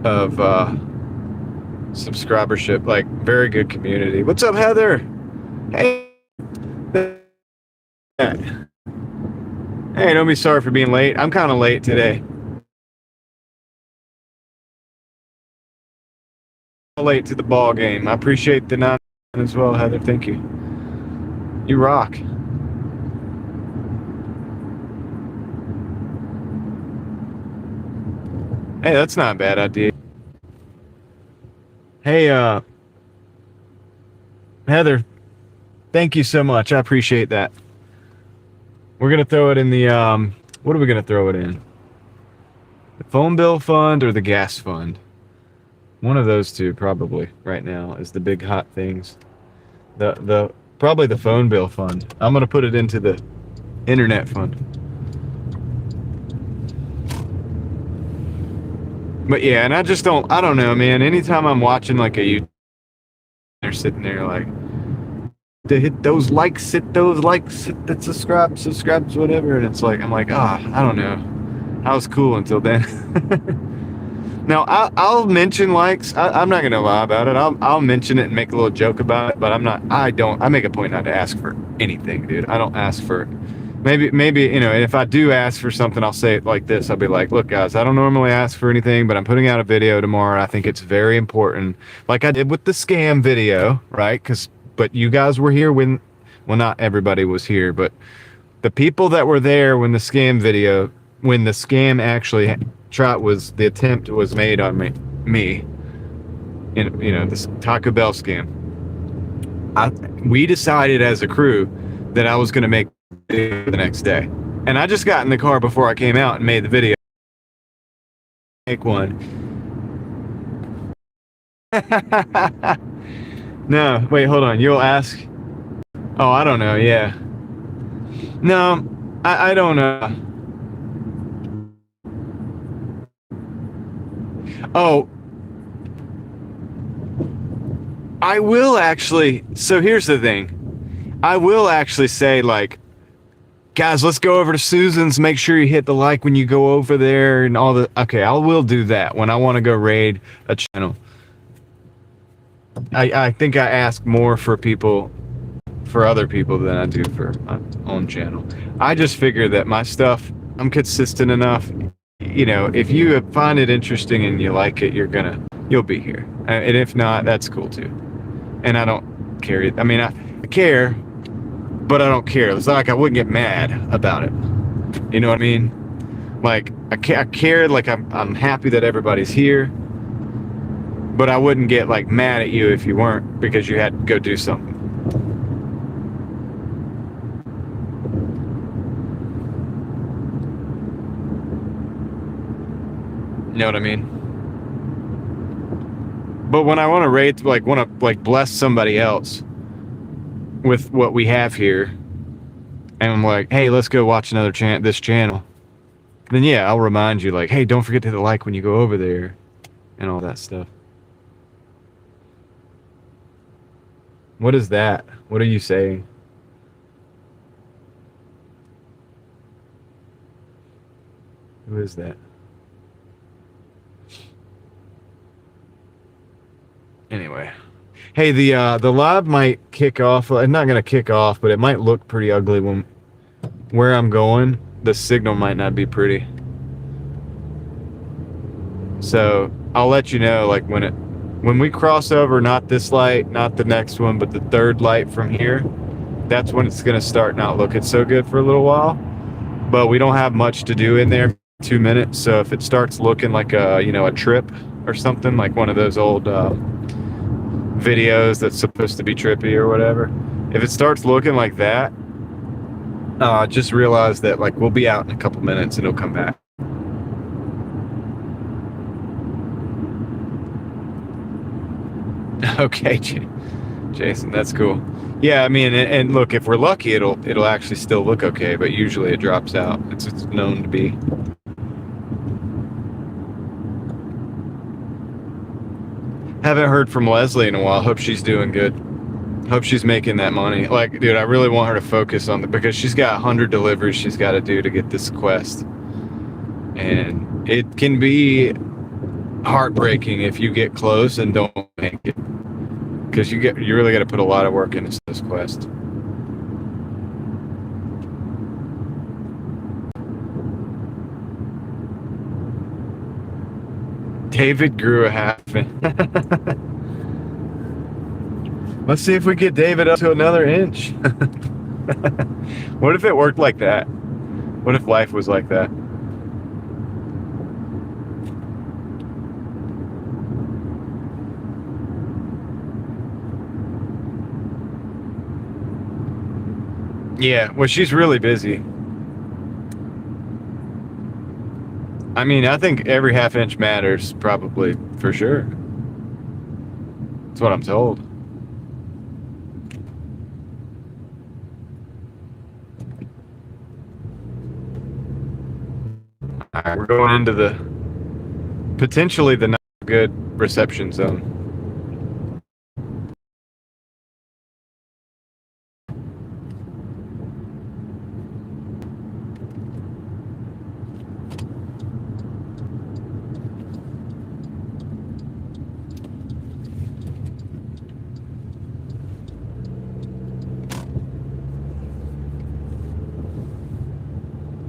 of subscribership, like very good community. What's up, Heather? Hey. Hey, don't be sorry for being late. I'm kind of late today. Late to the ball game. I appreciate the 9 as well, Heather. Thank you. You rock. Hey, that's not a bad idea. Hey, Heather, thank you so much. I appreciate that. We're going to throw it in the, what are we going to throw it in? The phone bill fund or the gas fund? One of those two probably right now is the big hot things. Probably the phone bill fund. I'm going to put it into the internet fund. But yeah, and I don't know, man. Anytime I'm watching like a YouTube, they're sitting there like, to hit those likes, hit that subscribes, whatever. And it's like, I'm like, I don't know. I was cool until then. Now, I'll mention likes. I'm not going to lie about it. I'll mention it and make a little joke about it, but I make a point not to ask for anything, dude. I don't ask for, maybe, you know, if I do ask for something, I'll say it like this. I'll be like, look, guys, I don't normally ask for anything, but I'm putting out a video tomorrow. I think it's very important. Like I did with the scam video, right? But you guys were here well, not everybody was here, but the people that were there when the scam actually the attempt was made on me, you know, this Taco Bell scam. We decided as a crew that I was going to make a video the next day, and I just got in the car before I came out and made the video. Make one. No, wait, hold on. You'll ask? Oh, I don't know. Yeah. No, I don't know. Oh, I will actually. So here's the thing. I will actually say, like, guys, let's go over to Susan's. Make sure you hit the like when you go over there and all the. Okay, I will do that when I want to go raid a channel. I think I ask more for other people than I do for my own channel. I just figure that my stuff, I'm consistent enough. You know, if you find it interesting and you like it, you'll be here. And if not, that's cool too. And I don't care. I mean, I care, but I don't care. It's not like I wouldn't get mad about it. You know what I mean? Like I care. Like I'm happy that everybody's here. But I wouldn't get like mad at you if you weren't, because you had to go do something. You know what I mean? But when I want to rate, want to bless somebody else with what we have here, and I'm like, hey, let's go watch this channel. Then yeah, I'll remind you like, hey, don't forget to hit the like when you go over there, and all that stuff. What is that? What are you saying? Who is that? Anyway. Hey, the live might kick off. It's not going to kick off, but it might look pretty ugly where I'm going. The signal might not be pretty. So I'll let you know like when we cross over, not this light, not the next one, but the third light from here, that's when it's going to start not looking so good for a little while. But we don't have much to do in there, 2 minutes. So if it starts looking like a trip or something, like one of those old videos that's supposed to be trippy or whatever, if it starts looking like that, just realize that like we'll be out in a couple minutes and it'll come back. Okay, Jason, that's cool. Yeah, I mean, and look, if we're lucky, it'll actually still look okay, but usually it drops out. It's known to be. Haven't heard from Leslie in a while. Hope she's doing good. Hope she's making that money. Like, dude, I really want her to focus on because she's got 100 deliveries she's got to do to get this quest. And it can be heartbreaking if you get close and don't make it. Because you really got to put a lot of work into this quest. David grew a half. Let's see if we get David up to another inch. What if it worked like that? What if life was like that? Yeah, well, she's really busy. I mean, I think every half inch matters, probably, for sure. That's what I'm told. All right, we're going into the potentially the not good reception zone.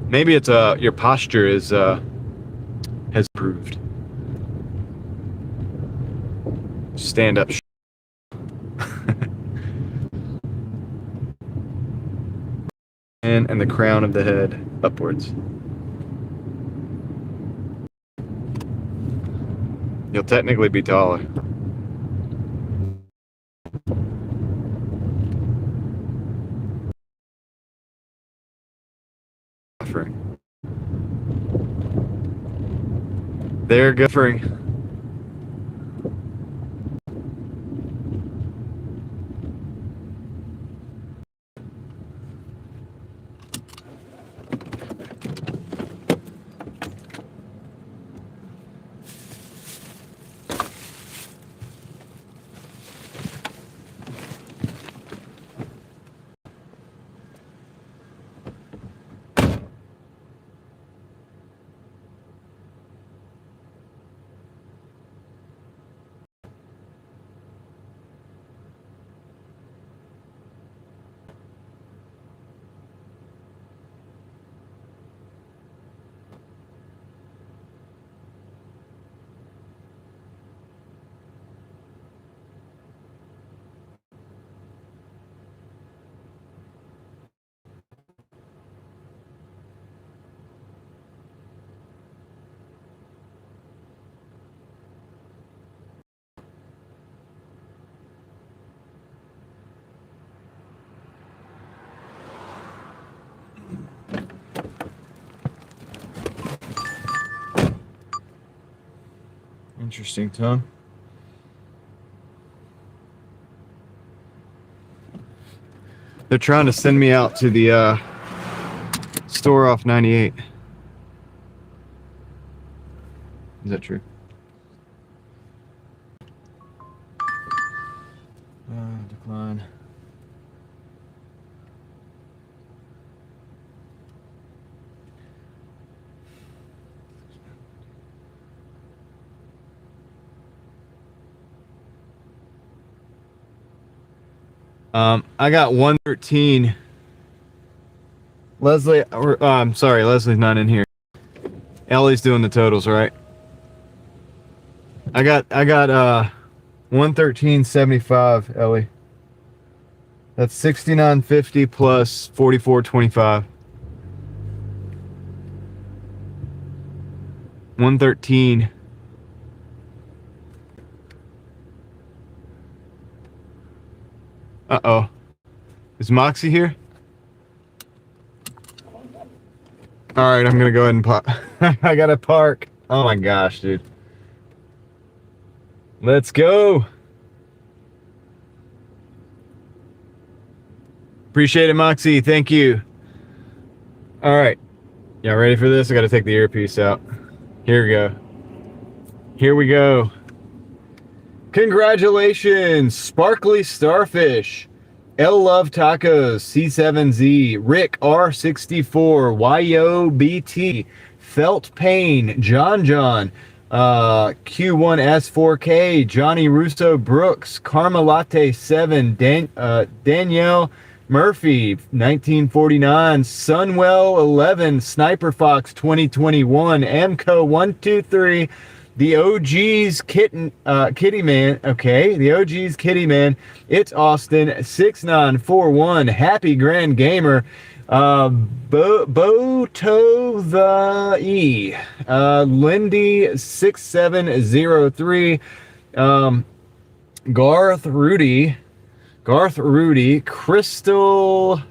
Maybe it's your posture is has improved. Stand up. And the crown of the head upwards. You'll technically be taller. They're guffering. Interesting, Tom. They're trying to send me out to the store off 98. Is that true? Decline. I got 113. Leslie, I'm sorry, Leslie's not in here. Ellie's doing the totals, right? I got 113.75, Ellie. That's 69.50 plus 44.25. 113. Uh-oh. Is Moxie here? Alright, I'm gonna go ahead and park. I gotta park. Oh my gosh, dude. Let's go. Appreciate it, Moxie. Thank you. Alright. Y'all ready for this? I gotta take the earpiece out. Here we go. Here we go. Congratulations, Sparkly Starfish, L Love Tacos, C7Z, Rick R64, YOBT, Felt Pain, John, Q1S4K, Johnny Russo Brooks, Karma Latte 7, Danielle Murphy, 1949, Sunwell 11, Sniper Fox 2021, Amco 123, the OG's Kitty Man. Okay, the OG's Kitty Man. It's Austin 6941. Happy Grand Gamer. Boto the E. Lindy 6703. Garth Rudy. Crystal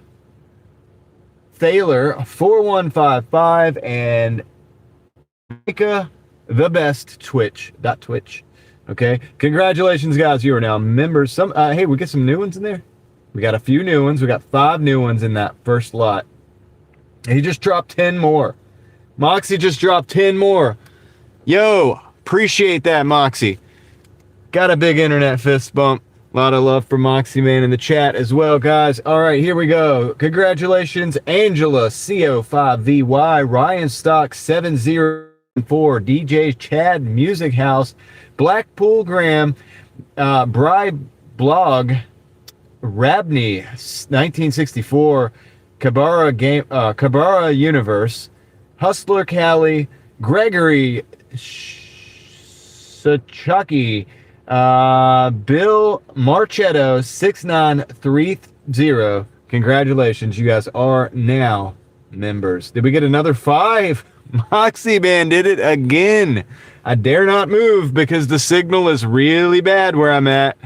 Thaler 4155 and Mika the best Twitch. Okay. Congratulations, guys. You are now members. Hey, we get some new ones in there. We got a few new ones. We got 5 new ones in that first lot. And he just dropped 10 more. Moxie just dropped 10 more. Yo, appreciate that, Moxie. Got a big internet fist bump. A lot of love for Moxie Man in the chat as well, guys. All right, here we go. Congratulations, Angela CO5VY, Ryan Stock 70. DJ Chad Music House, Blackpool Graham, Bry Blog, Rabney 1964, Kabara Universe, Hustler Cali, Gregory Sachaki, Bill Marchetto 6930. Congratulations, you guys are now members. Did we get another 5? Moxie Man did it again. I dare not move because the signal is really bad where I'm at.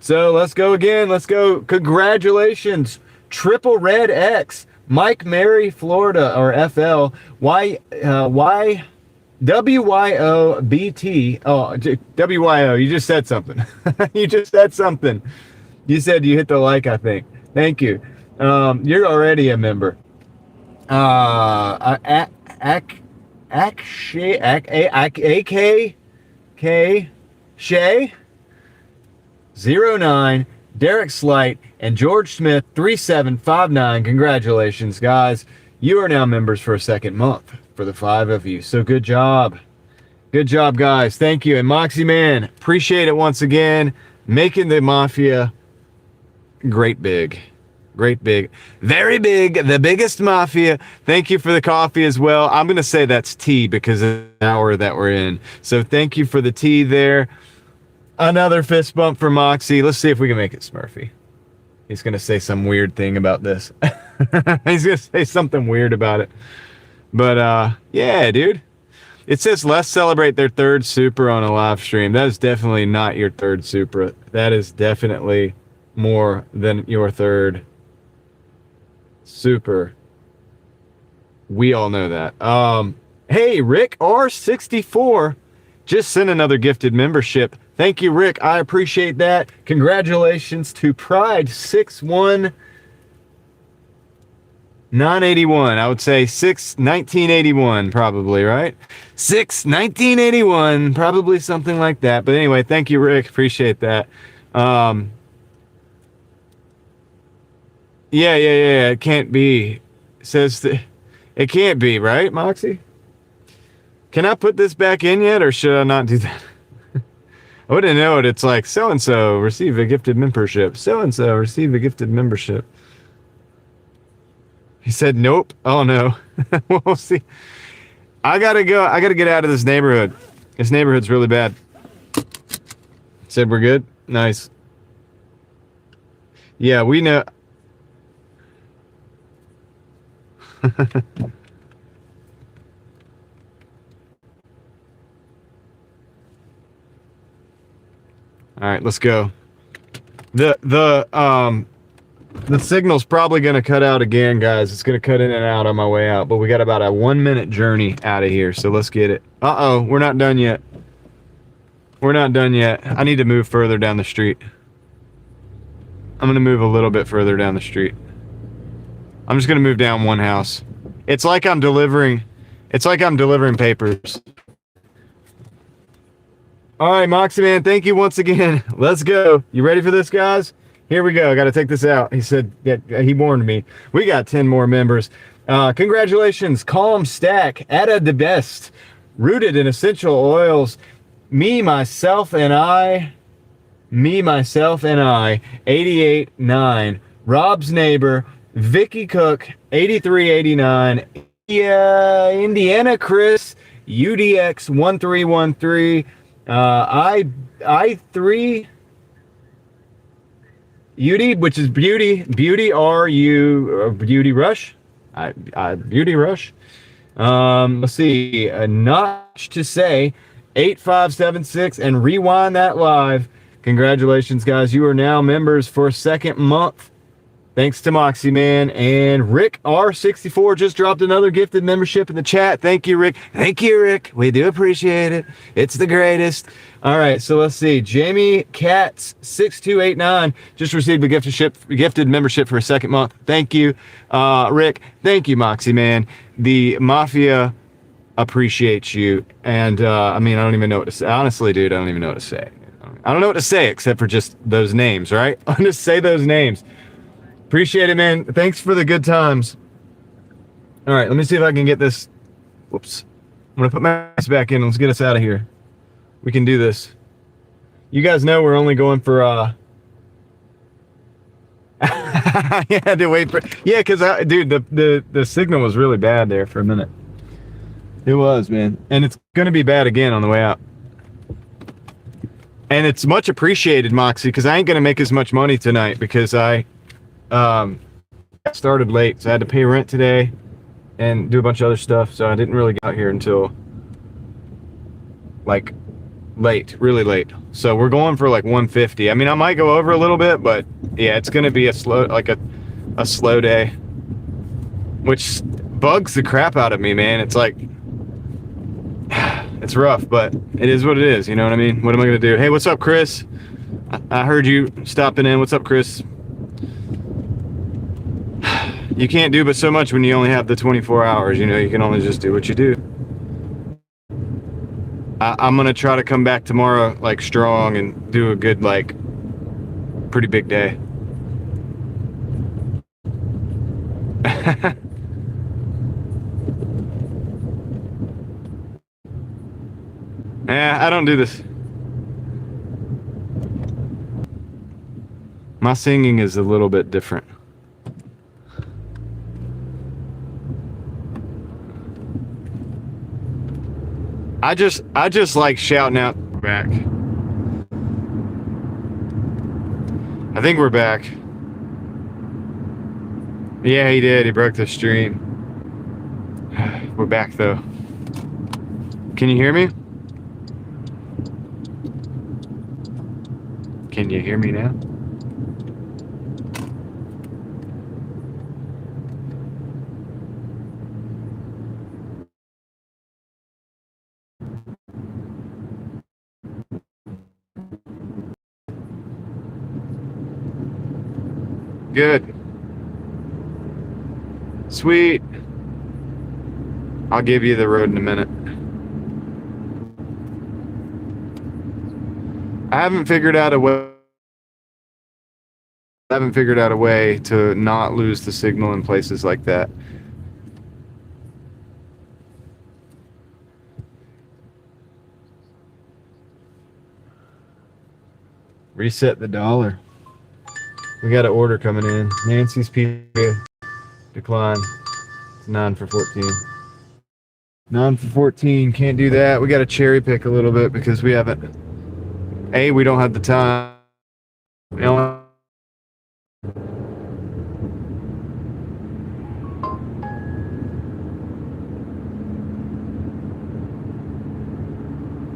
So let's go again. Let's go. Congratulations. Triple Red X. Mike Mary, Florida, or FL. WYOBT. Oh, WYO. You just said something. You just said something. You said you hit the like, I think. Thank you. You're already a member. AK Shay 09, Derek Slight, and George Smith 3759. Congratulations, guys. You are now members for a second month for the 5 of you. So good job. Good job, guys. Thank you. And Moxie Man, appreciate it once again. Making the Mafia great big. Great big. Very big. The biggest Mafia. Thank you for the coffee as well. I'm going to say that's tea because of the hour that we're in. So thank you for the tea there. Another fist bump for Moxie. Let's see if we can make it Smurfy. He's going to say some weird thing about this. He's going to say something weird about it. But, yeah, dude. It says let's celebrate their 3rd super on a live stream. That is definitely not your 3rd super. That is definitely more than your 3rd super. We all know that. Hey, Rick R64 just sent another gifted membership. Thank you, Rick. I appreciate that. Congratulations to Pride 61981. I would say 1981 probably, right? 1981, probably something like that. But anyway, thank you, Rick. Appreciate that. Yeah. It can't be. It says that it can't be, right, Moxie? Can I put this back in yet, or should I not do that? I wouldn't know it. It's like so-and-so receive a gifted membership. So-and-so receive a gifted membership. He said, nope. Oh, no. We'll see. I gotta go. I gotta get out of this neighborhood. This neighborhood's really bad. Said we're good? Nice. Yeah, we know. All right, let's go. The signal's probably gonna cut out again, guys. It's gonna cut in and out on my way out, but we got about a 1-minute journey out of here, so let's get it. Uh-oh, we're not done yet. We're not done yet. I need to move further down the street. I'm gonna move a little bit further down the street. I'm just gonna move down one house. It's like I'm delivering papers. All right, Moxie Man, thank you once again. Let's go. You ready for this, guys? Here we go. I got to take this out. He said, yeah, he warned me. We got 10 more members. Congratulations, Calm Stack, Ada the Best, Rooted in Essential Oils, Me, Myself, and I, 88.9, Rob's Neighbor, Vicky Cook, 83.89, Indiana Chris, UDX 1313, I3 Beauty, which is Beauty Beauty Rush, Beauty Rush. Let's see, a notch to say, 8576, and Rewind That Live. Congratulations, guys! You are now members for a second month. Thanks to Moxie Man. And Rick R64 just dropped another gifted membership in the chat. Thank you, Rick. Thank you, Rick. We do appreciate it. It's the greatest. All right, so let's see. Jamie Katz 6289 just received a gifted membership for a second month. Thank you, Rick. Thank you, Moxie Man. The Mafia appreciates you. And I mean, I don't even know what to say. Honestly, dude, I don't even know what to say. I don't know what to say except for just those names, right? I'll just say those names. Appreciate it, man. Thanks for the good times. All right, let me see if I can get this. Whoops. I'm going to put my ass back in. Let's get us out of here. We can do this. You guys know we're only going for... yeah, to wait for... Yeah, because, dude, the signal was really bad there for a minute. It was, man. And it's going to be bad again on the way out. And it's much appreciated, Moxie, because I ain't going to make as much money tonight because I started late, so I had to pay rent today and do a bunch of other stuff, so I didn't really get out here until like late, really late. So we're going for like 150. I mean, I might go over a little bit, but yeah, it's gonna be a slow day, which bugs the crap out of me, man. It's like it's rough, but it is what it is, you know what I mean? What am I gonna do? Hey, what's up, Chris? I heard you stopping in. What's up, Chris? You can't do but so much when you only have the 24 hours. You know, you can only just do what you do. I'm going to try to come back tomorrow, like, strong and do a good, like, pretty big day. I don't do this. My singing is a little bit different. I just like shouting out back. I think we're back. Yeah, he did. He broke the stream. We're back though. Can you hear me? Can you hear me now? Good. Sweet. I'll give you the road in a minute. I haven't figured out a way to not lose the signal in places like that. Reset the dollar. We got an order coming in. Nancy's pizza decline. It's 9 for 14. 9 for 14. Can't do that. We got to cherry pick a little bit because we haven't. We don't have the time.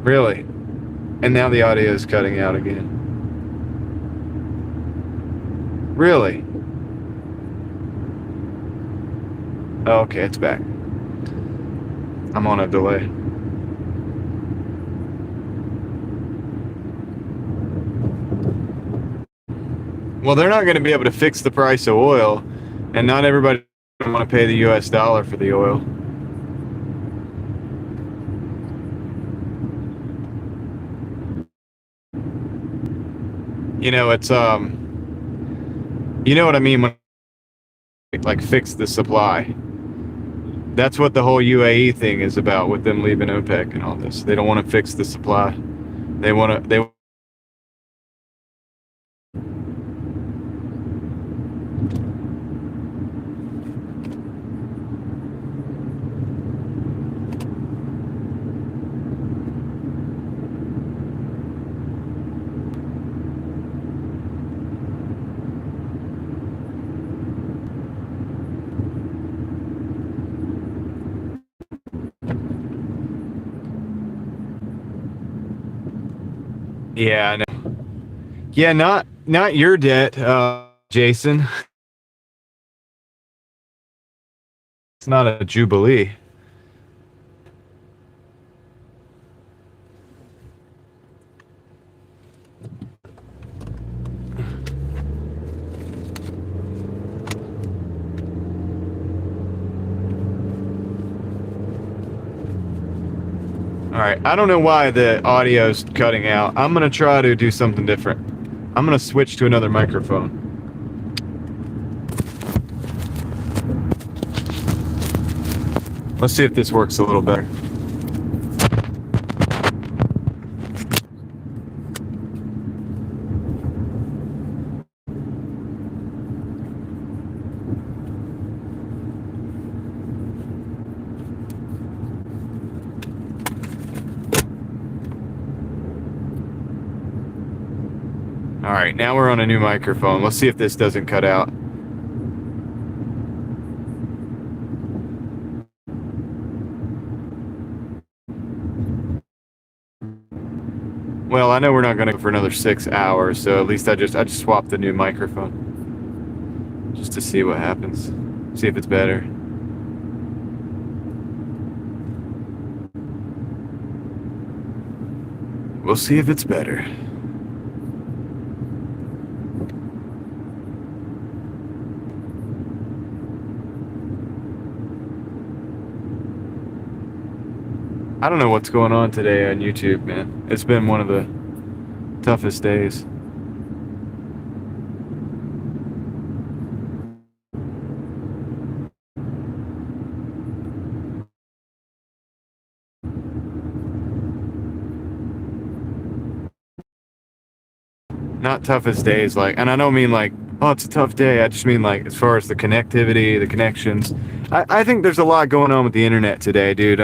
Really? And now the audio is cutting out again. Really? Oh, okay, it's back. I'm on a delay. Well, they're not going to be able to fix the price of oil, and not everybody want to pay the US dollar for the oil. You know, it's you know what I mean when like fix the supply. That's what the whole UAE thing is about with them leaving OPEC and all this. They don't want to fix the supply. They want to they Yeah, I know. Yeah, not your debt, Jason. It's not a jubilee. All right, I don't know why the audio's cutting out. I'm gonna try to do something different. I'm gonna switch to another microphone. Let's see if this works a little better. All right, now we're on a new microphone. Let's see if this doesn't cut out. Well, I know we're not gonna go for another 6 hours, so at least I just swapped the new microphone just to see what happens. See if it's better. We'll see if it's better. I don't know what's going on today on YouTube, man. It's been one of the toughest days. Not toughest days, like, and I don't mean like, oh, it's a tough day. I just mean like, as far as the connectivity, the connections. I think there's a lot going on with the internet today, dude.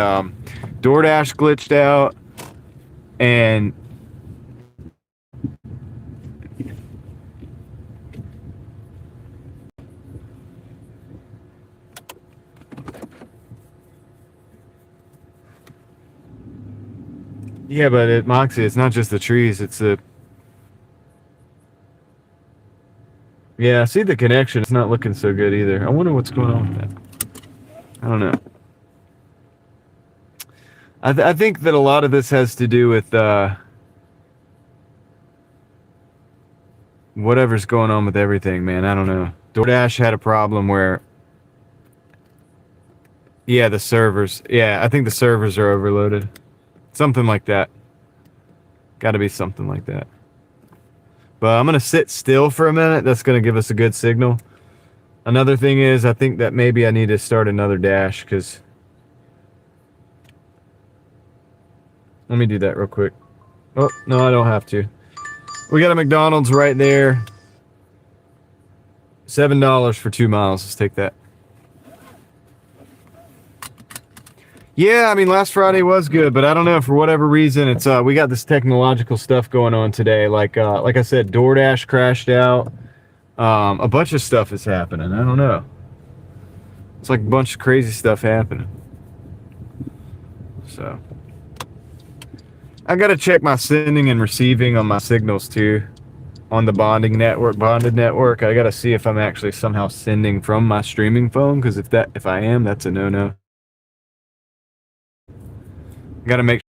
Doordash glitched out, and yeah, but at Moxie, it's not just the trees, it's the yeah. See the connection? It's not looking so good either. I wonder what's going on with that. I don't know. I think that a lot of this has to do with whatever's going on with everything, man. I don't know. DoorDash had a problem where, yeah, the servers. Yeah, I think the servers are overloaded. Something like that. Got to be something like that. But I'm going to sit still for a minute. That's going to give us a good signal. Another thing is, I think that maybe I need to start another dash, because... Let me do that real quick. Oh, no, I don't have to. We got a McDonald's right there. $7 for 2 miles. Let's take that. Yeah, I mean, last Friday was good, but I don't know, for whatever reason, it's we got this technological stuff going on today. Like I said, DoorDash crashed out. A bunch of stuff is happening. I don't know. It's like a bunch of crazy stuff happening. So I gotta check my sending and receiving on my signals too. On the bonded network, I gotta see if I'm actually somehow sending from my streaming phone, because if I am, that's a no-no. Gotta make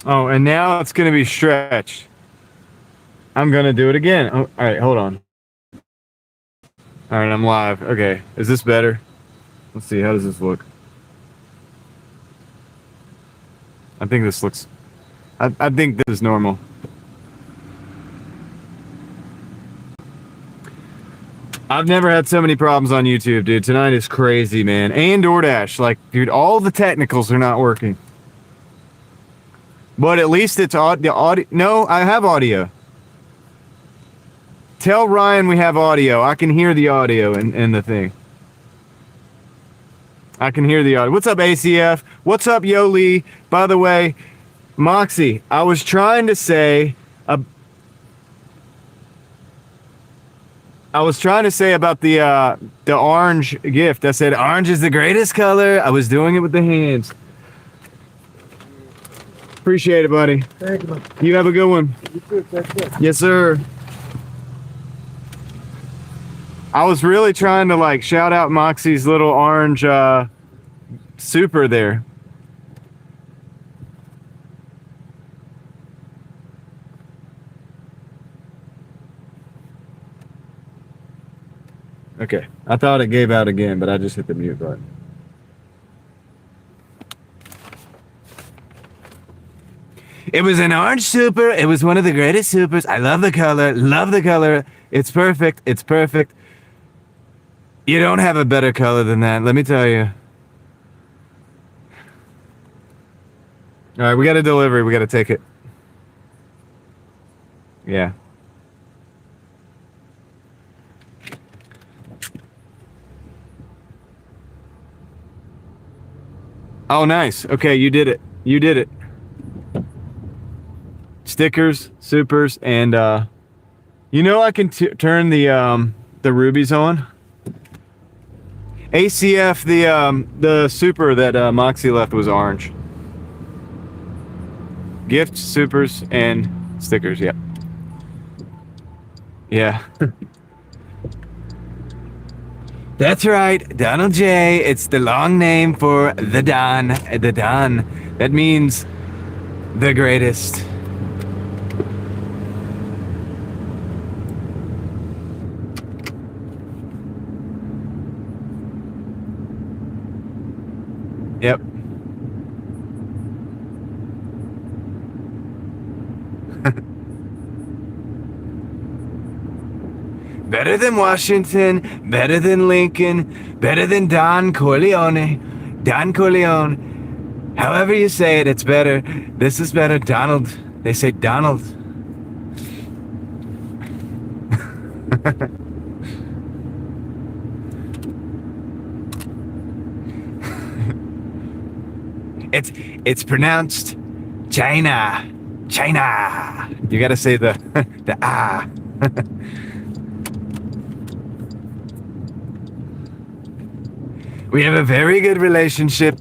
Oh, and now it's gonna be stretched. I'm gonna do it again. Oh, all right, hold on. All right, I'm live. Okay, is this better? Let's see. How does this look? I think this looks. I think this is normal. I've never had so many problems on YouTube, dude. Tonight is crazy, man. And DoorDash, like, dude, all the technicals are not working. But at least it's the audio. No, I have audio. Tell Ryan we have audio. I can hear the audio in the thing. I can hear the audio. What's up, ACF? What's up, Yo Lee? By the way, Moxie, I was trying to say about the orange gift. I said orange is the greatest color. I was doing it with the hands. Appreciate it, buddy. Thank you. You have a good one. You too. Take care. Yes, sir. I was really trying to like shout out Moxie's little orange super there. Okay, I thought it gave out again, but I just hit the mute button. It was an orange super. It was one of the greatest supers. I love the color. Love the color. It's perfect. It's perfect. You don't have a better color than that, let me tell you. All right, we got a delivery. We got to take it. Yeah. Oh, nice. Okay, you did it. You did it. Stickers, supers, and you know I can turn the rubies on. ACF, the super that Moxie left was orange. Gifts, supers, and stickers. Yep. Yeah. That's right, Donald J. It's the long name for the Don. The Don. That means the greatest. Yep. Better than Washington, better than Lincoln, better than Don Corleone. Don Corleone. However you say it, it's better. This is better. Donald. They say Donald. It's pronounced China. China. You gotta say the the ah. We have a very good relationship.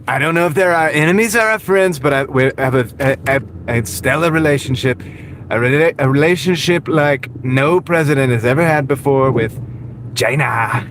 I don't know if they're our enemies or our friends, but we have a stellar relationship. A relationship like no president has ever had before with China.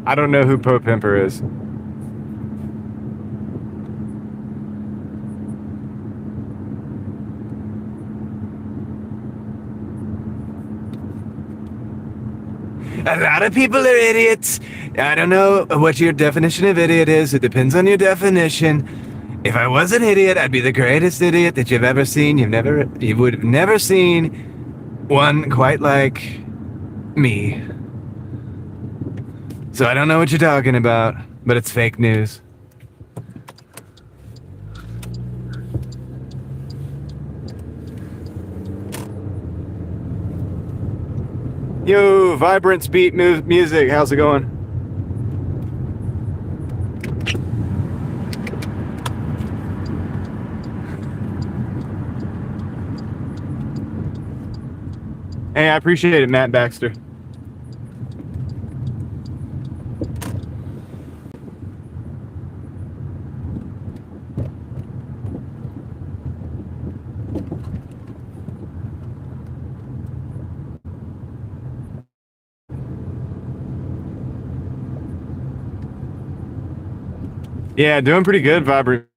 I don't know who Pope Pimper is. A lot of people are idiots. I don't know what your definition of idiot is. It depends on your definition. If I was an idiot, I'd be the greatest idiot that you've ever seen. You would have never seen one quite like me. So I don't know what you're talking about, but it's fake news. Yo, Vibrant Beat Music, how's it going? Hey, I appreciate it, Matt Baxter. Yeah, doing pretty good, Vibrant.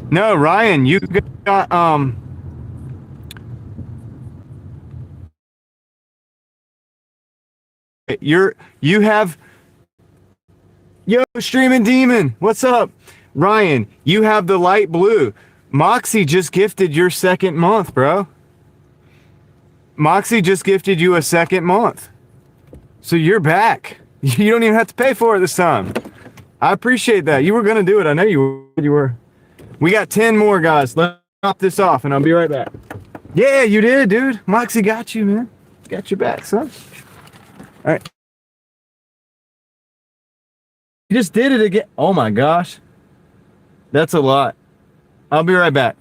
No, Ryan, you got you have yo streaming demon. What's up, Ryan? You have the light blue. Moxie just gifted your second month, bro. Moxie just gifted you a second month, so you're back. You don't even have to pay for it this time. I appreciate that. You were gonna do it. I know you were. We got 10 more, guys. Let's top this off, and I'll be right back. Yeah, you did, dude. Moxie got you, man. Got your back, son. All right. You just did it again. Oh my gosh. That's a lot. I'll be right back.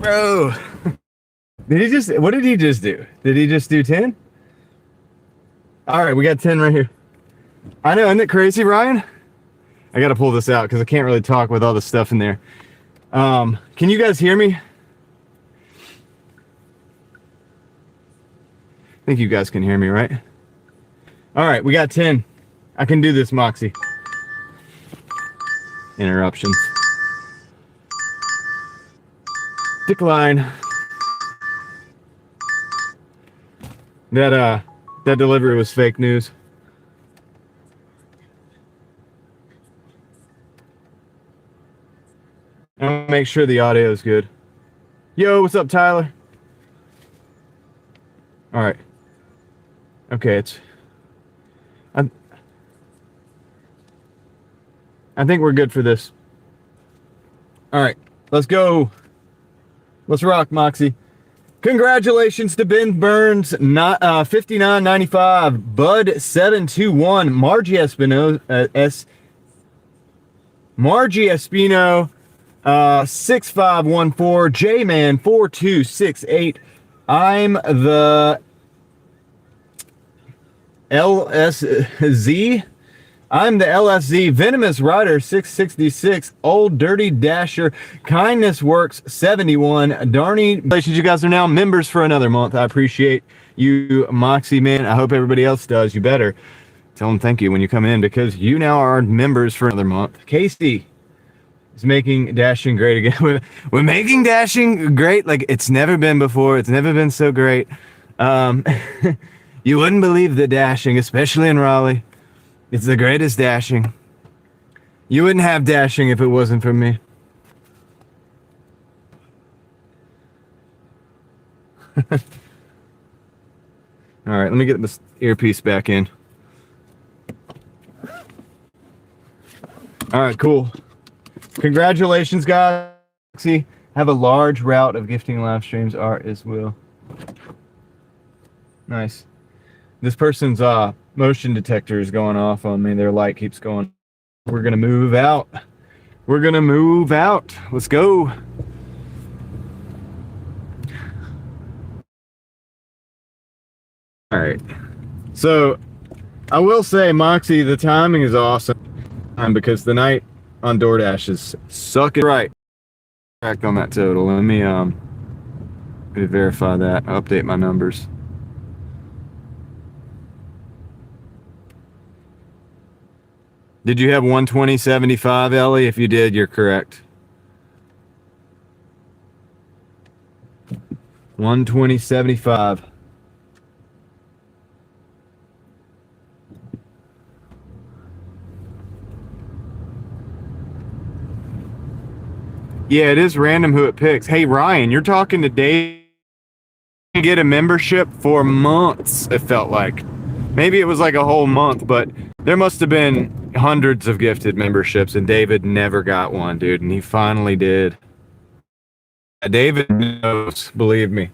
Bro, what did he just do? Did he just do 10? All right, we got 10 right here. I know, isn't it crazy, Ryan? I got to pull this out because I can't really talk with all the stuff in there. Can you guys hear me? I think you guys can hear me, right? All right, we got 10. I can do this, Moxie. Interruptions. Decline. That delivery was fake news. I'll make sure the audio is good. Yo, what's up, Tyler? All right. Okay, I think we're good for this. All right, let's go. Let's rock, Moxie. Congratulations to Ben Burns, 59.95, Bud 721, Margie Espino, 6514, J-Man 4268. I'm the LSZ. I'm the LSZ, Venomous Rider 666, Old Dirty Dasher, Kindness Works 71, Darnie. You guys are now members for another month. I appreciate you, Moxie, man. I hope everybody else does. You better tell them thank you when you come in because you now are members for another month. Casey is making dashing great again. We're making dashing great like it's never been before. It's never been so great. You wouldn't believe the dashing, especially in Raleigh. It's the greatest dashing. You wouldn't have dashing if it wasn't for me. All right, let me get this earpiece back in. All right, cool. Congratulations, guys. See, have a large route of gifting live streams. Art as well. Nice. This person's motion detector is going off on me. Their light keeps going. We're gonna move out. We're gonna move out. Let's go. All right. So I will say, Moxie, the timing is awesome because the night on Doordash is sucking right. Correct on that total. Let me verify that. Update my numbers. Did you have 120.75, Ellie? If you did, you're correct. 120.75. Yeah, it is random who it picks. Hey, Ryan, you're talking to Dave. Get a membership for months, it felt like. Maybe it was like a whole month, but there must have been hundreds of gifted memberships, and David never got one, dude, and he finally did. David knows, believe me.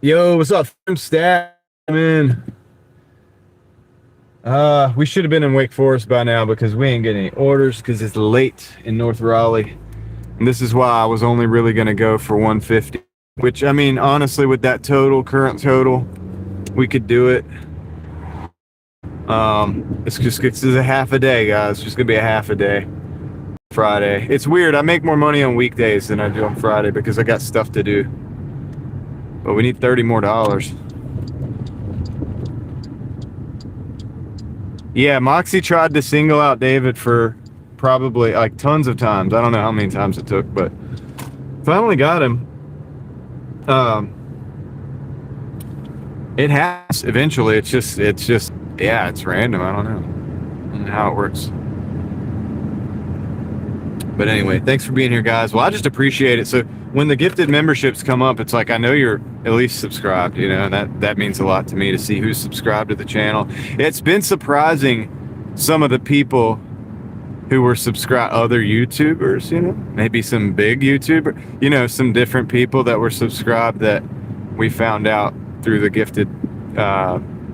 Yo, what's up, Stat? Man. We should have been in Wake Forest by now because we ain't getting any orders because it's late in North Raleigh. And this is why I was only really going to go for 150, which, I mean, honestly, with that current total, we could do it. It's a half a day, guys. It's just going to be a half a day. Friday. It's weird. I make more money on weekdays than I do on Friday because I got stuff to do. But we need $30 more. Yeah, Moxie tried to single out David for probably like tons of times. I don't know how many times it took, but finally got him. It has eventually. It's just yeah, it's random. I don't know how it works. But anyway, thanks for being here, guys. Well, I just appreciate it. So when the gifted memberships come up, it's like, I know you're at least subscribed, you know, and that means a lot to me to see who's subscribed to the channel. It's been surprising, some of the people who were subscribed, other YouTubers, you know, maybe some big YouTuber, you know, some different people that were subscribed that we found out through the gifted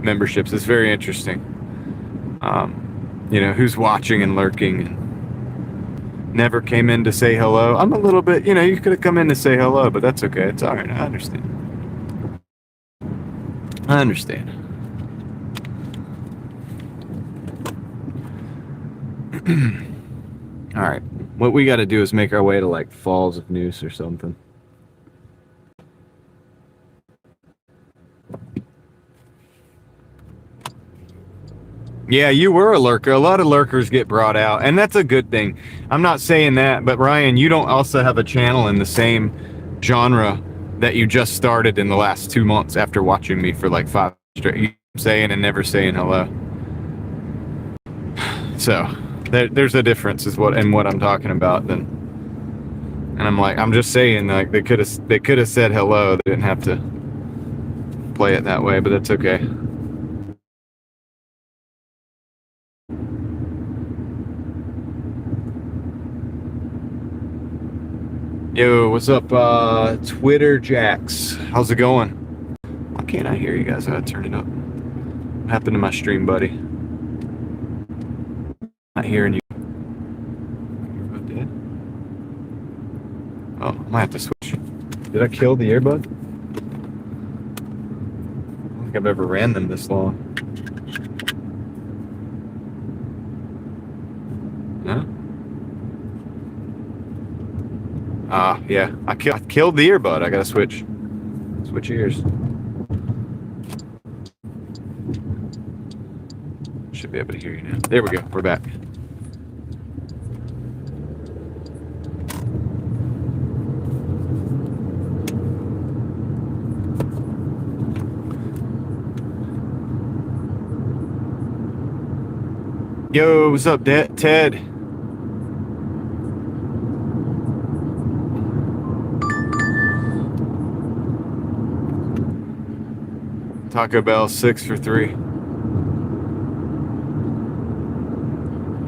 memberships. It's very interesting. You know, who's watching and lurking and never came in to say hello. I'm a little bit, you know, you could have come in to say hello, but that's okay. It's all right. I understand. I understand. All right. What we got to do is make our way to like Falls of Noose or something. Yeah, you were a lurker. A lot of lurkers get brought out, and that's a good thing. I'm not saying that, but Ryan, you don't also have a channel in the same genre that you just started in the last 2 months after watching me for like 5 straight. You saying and never saying hello. So there's a difference is what I'm talking about then. And I'm just saying, like, they could have said hello. They didn't have to play it that way, but that's okay. Yo, what's up, Twitter Jacks? How's it going? Why can't I hear you guys? I gotta turn it up. What happened to my stream, buddy? Not hearing you. Earbud dead? Oh, I might have to switch. Did I kill the earbud? I don't think I've ever ran them this long. No? Yeah. I killed the earbud. I gotta switch ears. Should be able to hear you now. There we go. We're back. Yo, what's up, Ted? Taco Bell 6 for $3.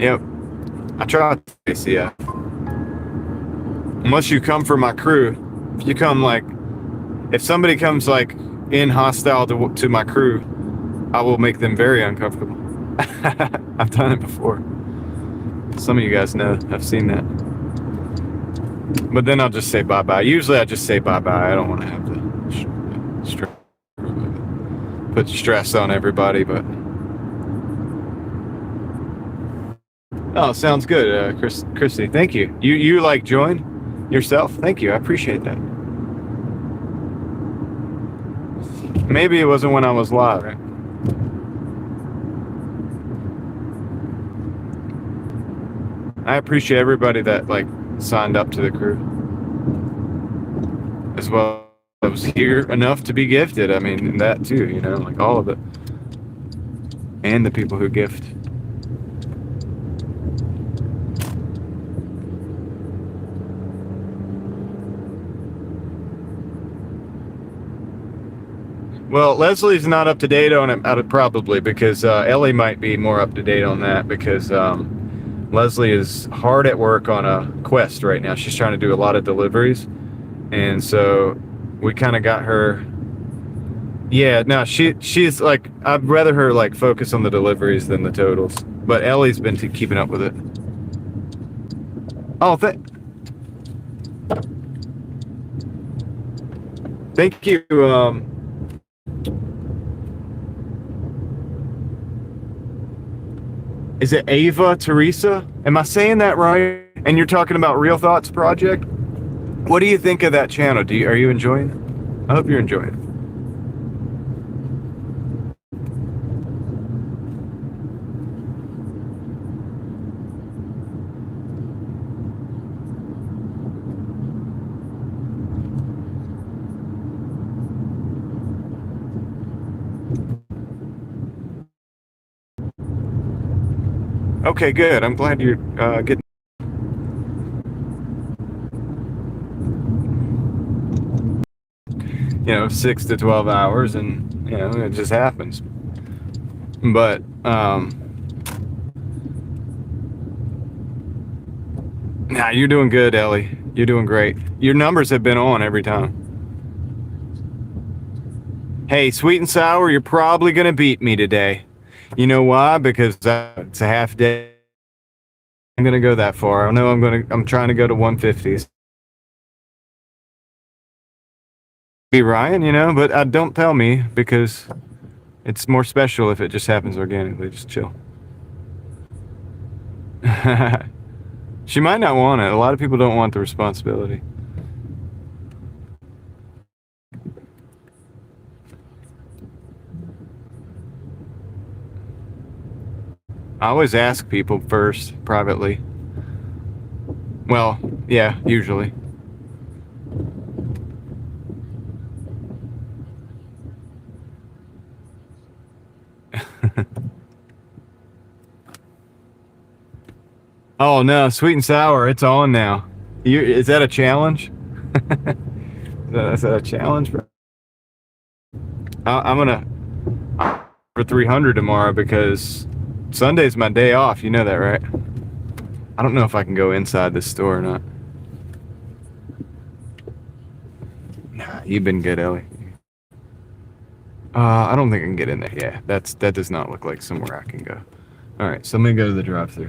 Yep. I tried ACF. Unless you come for my crew. If you come if somebody comes in hostile to my crew, I will make them very uncomfortable. I've done it before. Some of you guys know. I've seen that. But then I'll just say bye-bye. Usually I just say bye-bye. I don't want to have to put stress on everybody, but oh, sounds good, Christy. Thank you. You join yourself? Thank you. I appreciate that. Maybe it wasn't when I was live, right? I appreciate everybody that signed up to the crew as well. I was here enough to be gifted. I mean, that too, you know, all of it. And the people who gift. Well, Leslie's not up to date on it, probably because Ellie might be more up to date on that because Leslie is hard at work on a quest right now. She's trying to do a lot of deliveries, and so we kind of got her. Yeah, no, she's like, I'd rather her like focus on the deliveries than the totals. But Ellie's been keeping up with it. Oh, thank you. Is it Ava Teresa? Am I saying that right? And you're talking about Real Thoughts Project? What do you think of that channel? Are you enjoying it? I hope you're enjoying it. Okay, good. I'm glad you're getting. 6 to 12 hours, and it just happens. But nah, you're doing good, Ellie. You're doing great. Your numbers have been on every time. Hey, sweet and sour, you're probably gonna beat me today. You know why? Because it's a half day. I'm gonna go that far. I know I'm trying to go to 150s. Be Ryan, but don't tell me because it's more special if it just happens organically. Just chill. She might not want it. A lot of people don't want the responsibility. I always ask people first, privately. Well, yeah, usually. Oh no, sweet and sour, it's on now. Is that a challenge? Is that a challenge? I'm gonna for 300 tomorrow because Sunday's my day off. You know that, right? I don't know if I can go inside this store or not. Nah, you've been good, Ellie. I don't think I can get in there. Yeah, that does not look like somewhere I can go. All right, so I'm gonna go to the drive-thru.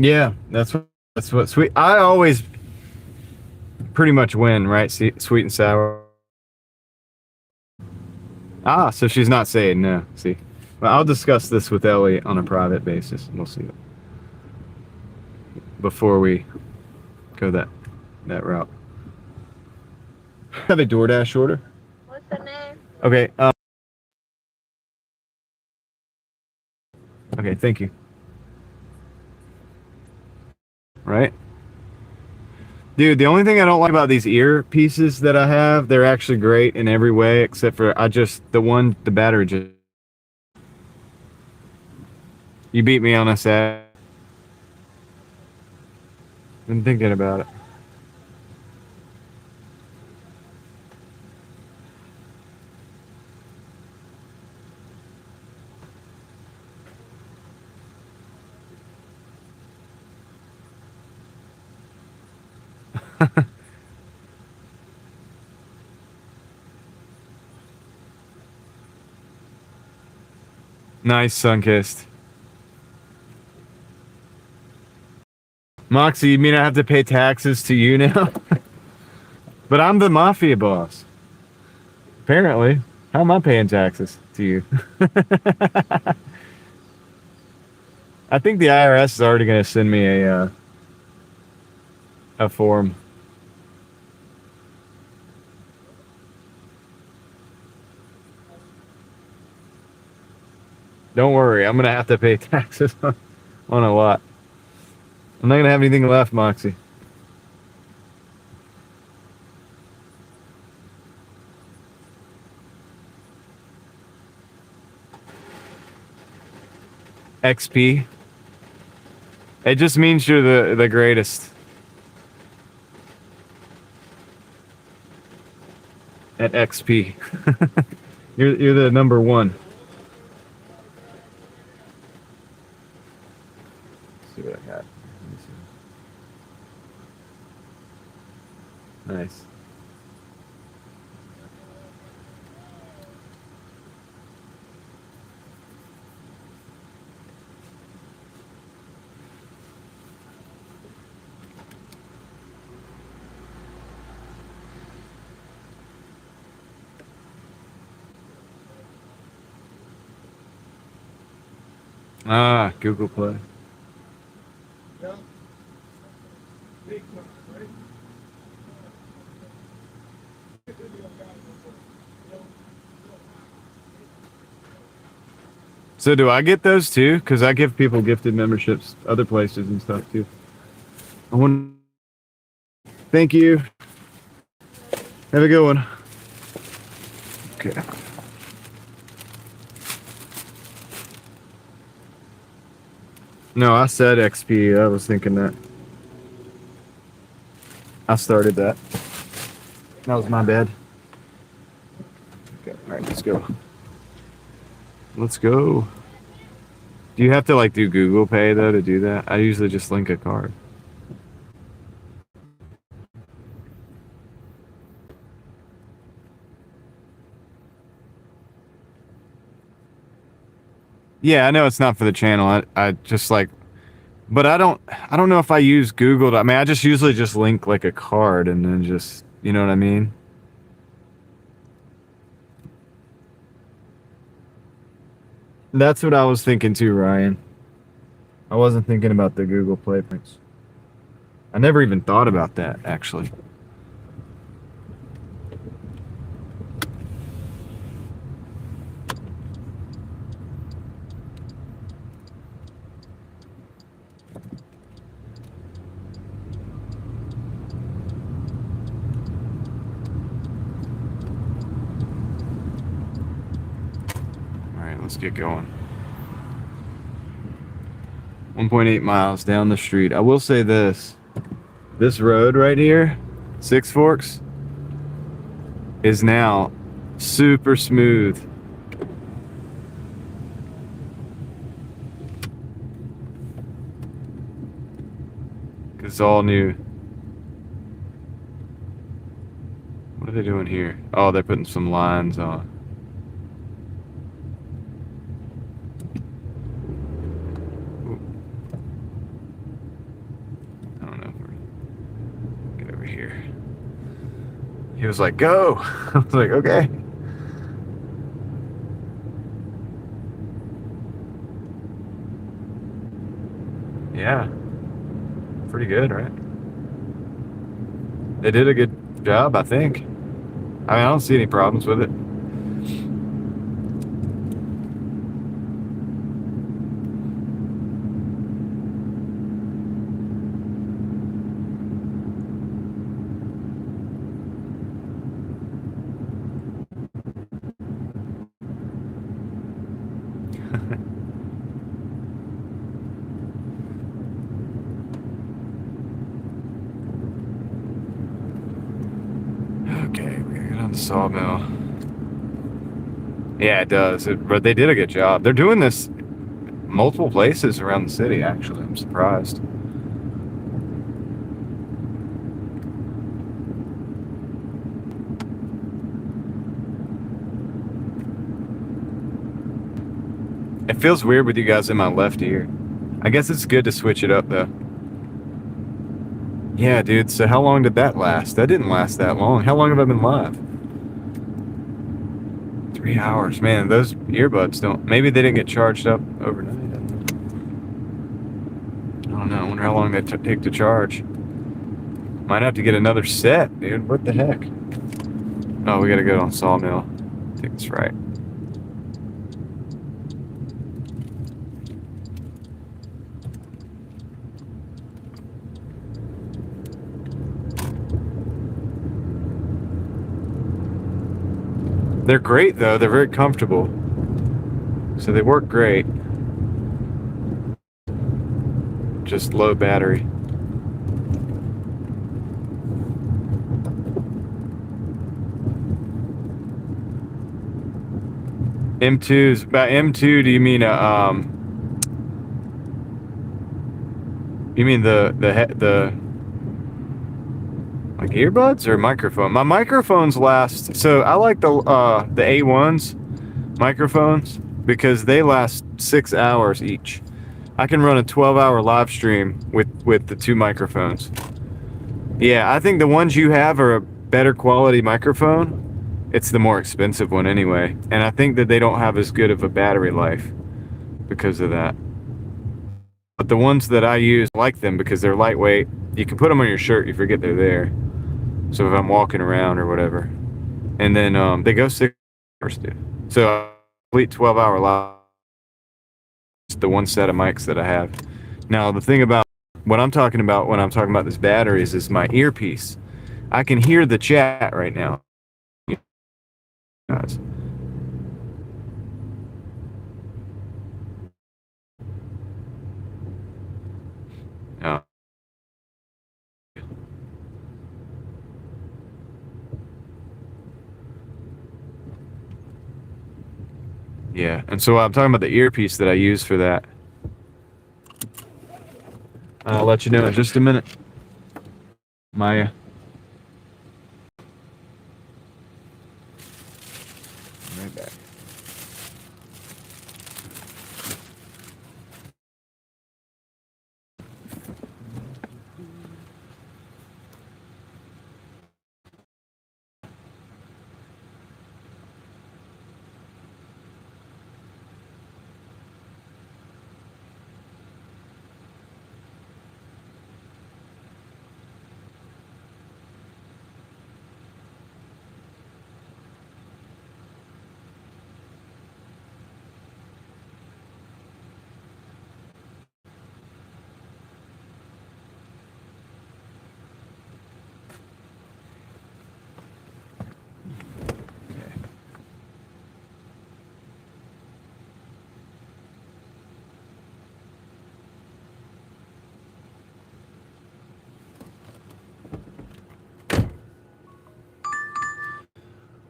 Yeah, that's what sweet. I always pretty much win, right? Sweet and sour. Ah, so she's not saying no. See, well, I'll discuss this with Ellie on a private basis. We'll see before we go that route. Have a Doordash order. What's the name? Okay. Okay. Thank you. Right. Dude, the only thing I don't like about these earpieces that I have, they're actually great in every way, except for the battery just... You beat me on a set. Been thinking about it. Nice, Sunkissed. Moxie, you mean I have to pay taxes to you now? But I'm the mafia boss. Apparently. How am I paying taxes to you? I think the IRS is already going to send me a form. Don't worry, I'm going to have to pay taxes on a lot. I'm not going to have anything left, Moxie. XP. It just means you're the greatest. At XP. You're the number one. Let's see what I got. Let me see. Nice. Ah, Google Play. So do I get those too? Because I give people gifted memberships other places and stuff too. I want. Thank you. Have a good one. Okay. No, I said XP. I was thinking that. I started that. That was my bad. Okay, all right, let's go. Let's go. Do you have to like do Google Pay though to do that? I usually just link a card. Yeah, I know it's not for the channel. I just like, but I don't know if I use Google. I mean, I just usually just link like a card and then just, you know what I mean? That's what I was thinking too, Ryan. I wasn't thinking about the Google Play points. I never even thought about that, actually. Let's get going. 1.8 miles down the street. I will say this. This road right here, Six Forks, is now super smooth. It's all new. What are they doing here? Oh, they're putting some lines on. He was like, go. I was like, okay. Yeah. Pretty good, right? They did a good job, I think. I mean, I don't see any problems with it. Sawmill. Yeah, it does. But they did a good job. They're doing this multiple places around the city, actually. I'm surprised. It feels weird with you guys in my left ear. I guess it's good to switch it up, though. Yeah, dude. So how long did that last? That didn't last that long. How long have I been live? 3 hours, man. Those earbuds don't. Maybe they didn't get charged up overnight. I don't know. I wonder how long they take to charge. Might have to get another set, dude. What the heck? Oh, we gotta go on Sawmill. I think that's right. They're great, though. They're very comfortable. So they work great. just low battery. M2s. By M2, do you mean you mean the like earbuds or microphone? My microphones last. So I like the A1s microphones because they last 6 hours each. I can run a 12-hour live stream with the 2 microphones. Yeah, I think the ones you have are a better quality microphone. It's the more expensive one anyway, and I think that they don't have as good of a battery life because of that. But the ones that I use, I like them because they're lightweight. You can put them on your shirt, you forget they're there. So if I'm walking around or whatever. And then they go 6 hours, dude. So complete 12-hour live. It's the one set of mics that I have. Now the thing about what I'm talking about when I'm talking about this batteries is my earpiece. I can hear the chat right now. Guys. Oh. Yeah, and so I'm talking about the earpiece that I use for that. I'll let you know in just a minute. Maya. Right back.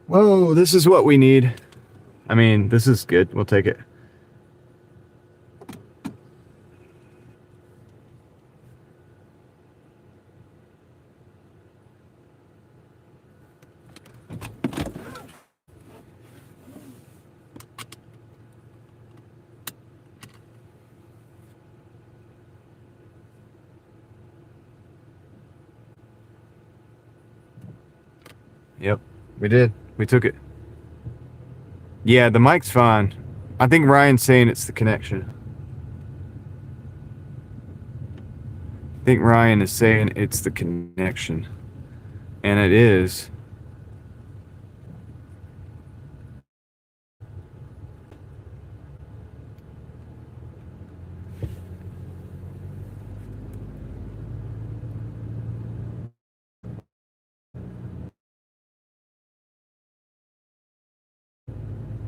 Whoa, this is what we need. I mean, this is good. We'll take it. Yep, we did. We took it. Yeah, the mic's fine. I think Ryan's saying it's the connection. I think Ryan is saying it's the connection. And it is.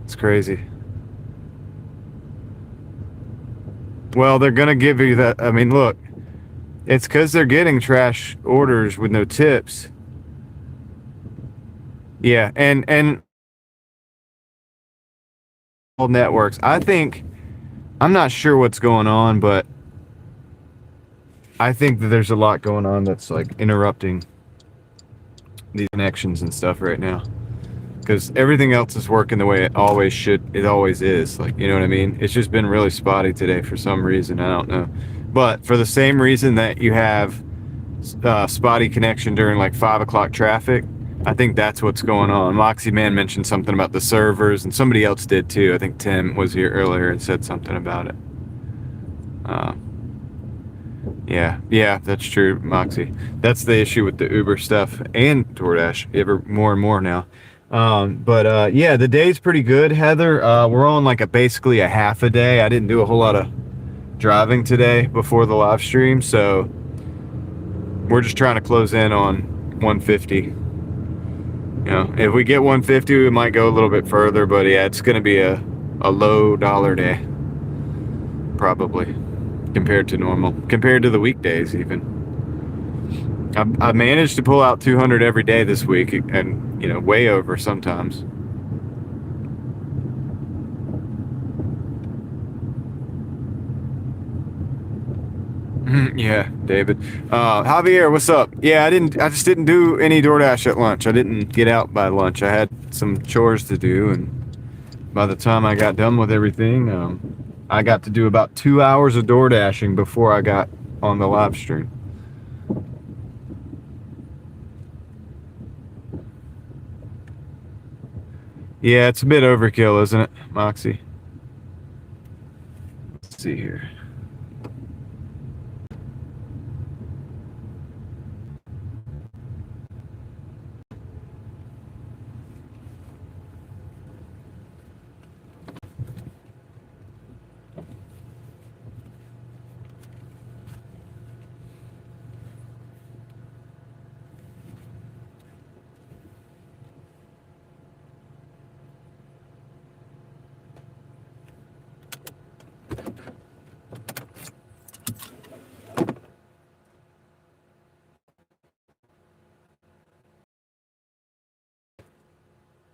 It's crazy. Well, they're gonna give you that. I mean, look, it's because they're getting trash orders with no tips. Yeah, and all networks. I think I'm not sure what's going on, but I think that there's a lot going on that's like interrupting these connections and stuff right now. Because everything else is working the way it always should. It always is. Like, you know what I mean? It's just been really spotty today for some reason. I don't know. But for the same reason that you have spotty connection during like 5 o'clock traffic, I think that's what's going on. Moxie Man mentioned something about the servers, and somebody else did too. I think Tim was here earlier and said something about it. Yeah, that's true, Moxie. That's the issue with the Uber stuff and DoorDash. Ever more and more now. Yeah, the day's pretty good, Heather. We're on like basically a half a day. I didn't do a whole lot of driving today before the live stream, so we're just trying to close in on 150. You know, if we get 150, we might go a little bit further, but yeah, it's going to be a low dollar day, probably. compared to normal, compared to the weekdays even. I managed to pull out 200 every day this week, and way over sometimes. Yeah, David. Javier, what's up? Yeah, I just didn't do any DoorDash at lunch. I didn't get out by lunch. I had some chores to do, and by the time I got done with everything, I got to do about 2 hours of DoorDashing before I got on the live stream. Yeah, it's a bit overkill, isn't it, Moxie? Let's see here.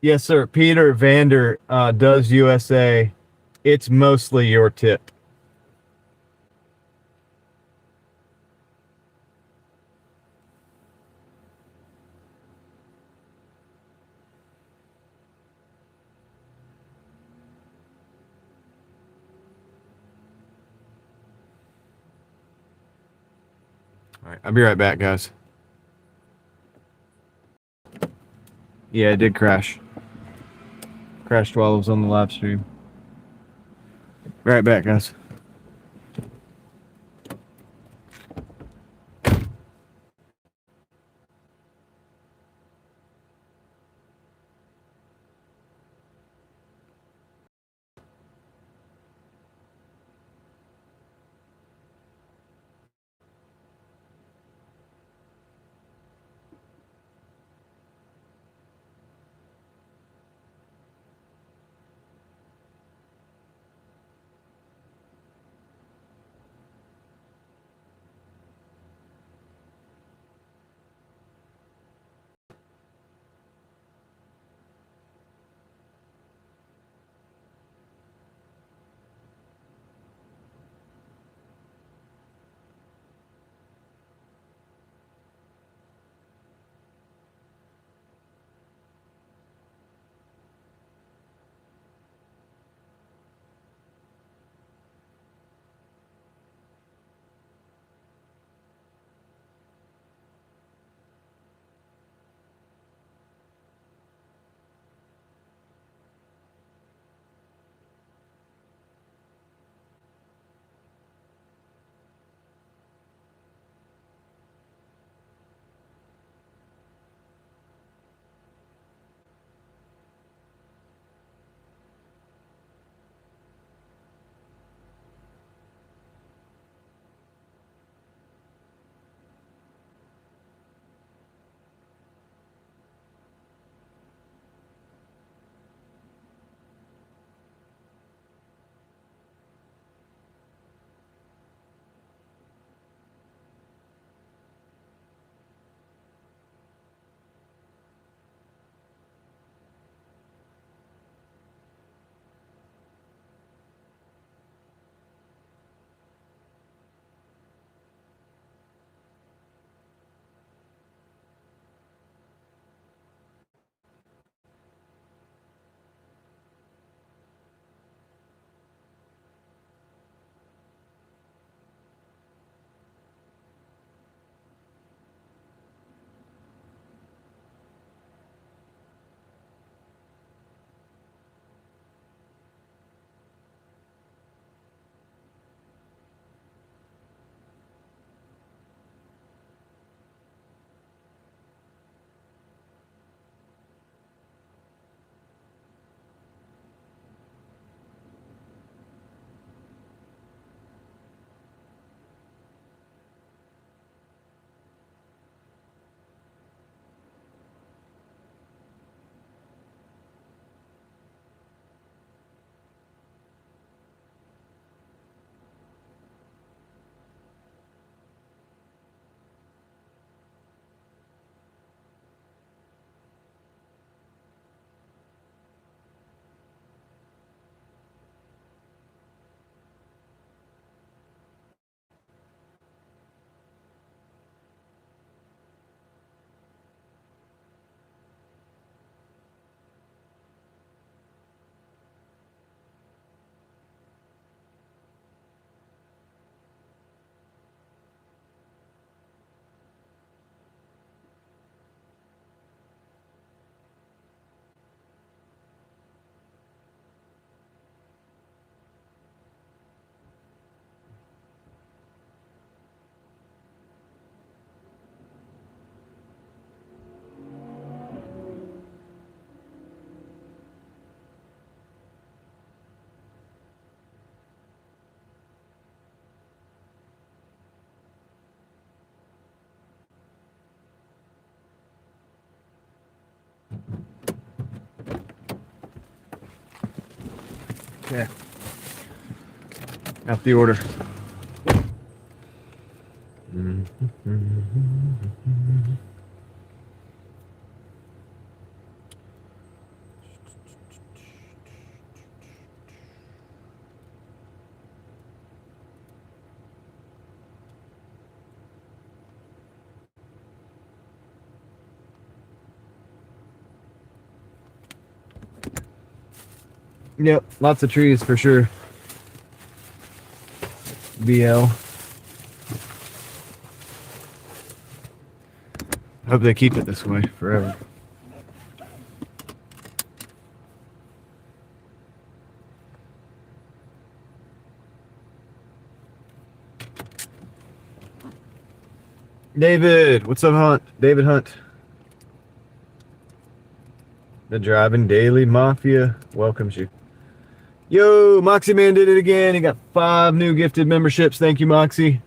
Yes, sir. Peter Vander does USA. It's mostly your tip. All right, I'll be right back, guys. Yeah, it did crash. Crashed while I was on the live stream. Be right back, guys. Okay. Got the order. Yep, lots of trees for sure. BL. Hope they keep it this way forever. David, what's up, Hunt? David Hunt. The Driving Daily Mafia welcomes you. Yo, Moxie Man did it again. He got 5 new gifted memberships. Thank you, Moxie.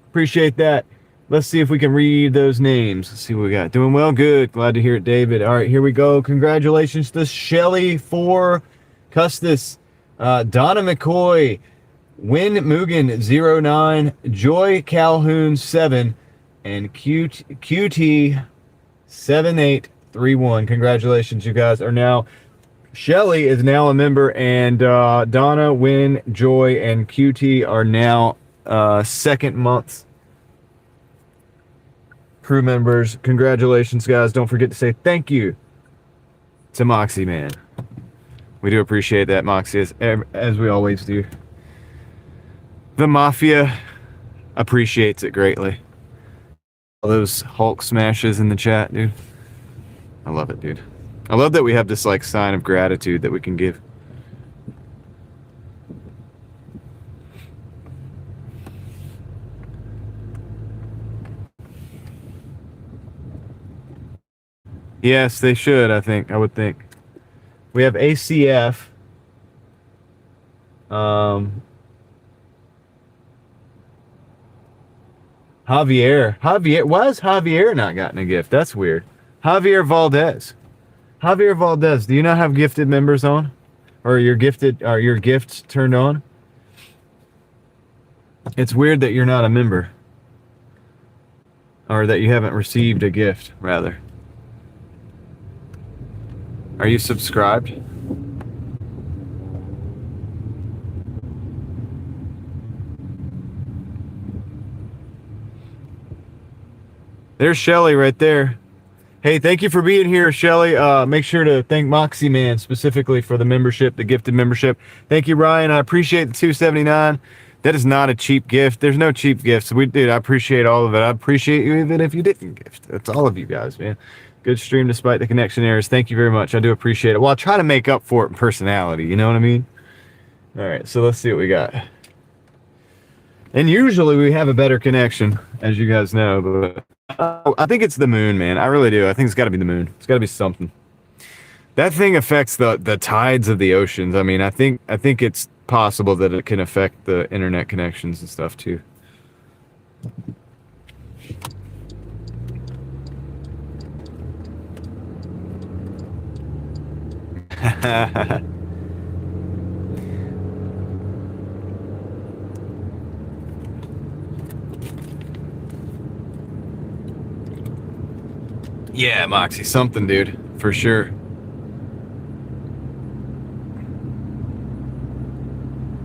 Appreciate that. Let's see if we can read those names. Let's see what we got. Doing well? Good. Glad to hear it, David. All right, here we go. Congratulations to Shelly for Custis, Donna McCoy, Win Mugen 09, Joy Calhoun 7, and QT 7831. Congratulations, you guys are now. Shelly is now a member, and Donna, Win, Joy, and QT are now second month crew members. Congratulations, guys. Don't forget to say thank you to Moxie Man. We do appreciate that, Moxie, as we always do. The Mafia appreciates it greatly. All those Hulk smashes in the chat, dude. I love it, dude. I love that we have this like sign of gratitude that we can give. Yes, they should, I think. I would think. We have ACF. Javier. Why has Javier not gotten a gift? That's weird. Javier Valdez. Do you not have gifted members on? Or your gifts turned on? It's weird that you're not a member. Or that you haven't received a gift, rather. Are you subscribed? There's Shelly right there. Hey, thank you for being here, Shelly. Make sure to thank Moxie Man specifically for the membership, the gifted membership. Thank you, Ryan. I appreciate the $2.79. That is not a cheap gift. There's no cheap gifts. Dude, I appreciate all of it. I appreciate you even if you didn't gift. That's all of you guys, man. Good stream despite the connection errors. Thank you very much. I do appreciate it. Well, I'll try to make up for it in personality. You know what I mean? All right, so let's see what we got. And usually we have a better connection, as you guys know, but I think it's the moon, man. I really do. I think it's got to be the moon. It's got to be something. That thing affects the tides of the oceans. I mean, I think it's possible that it can affect the internet connections and stuff too. Yeah, Moxie, something, dude, for sure.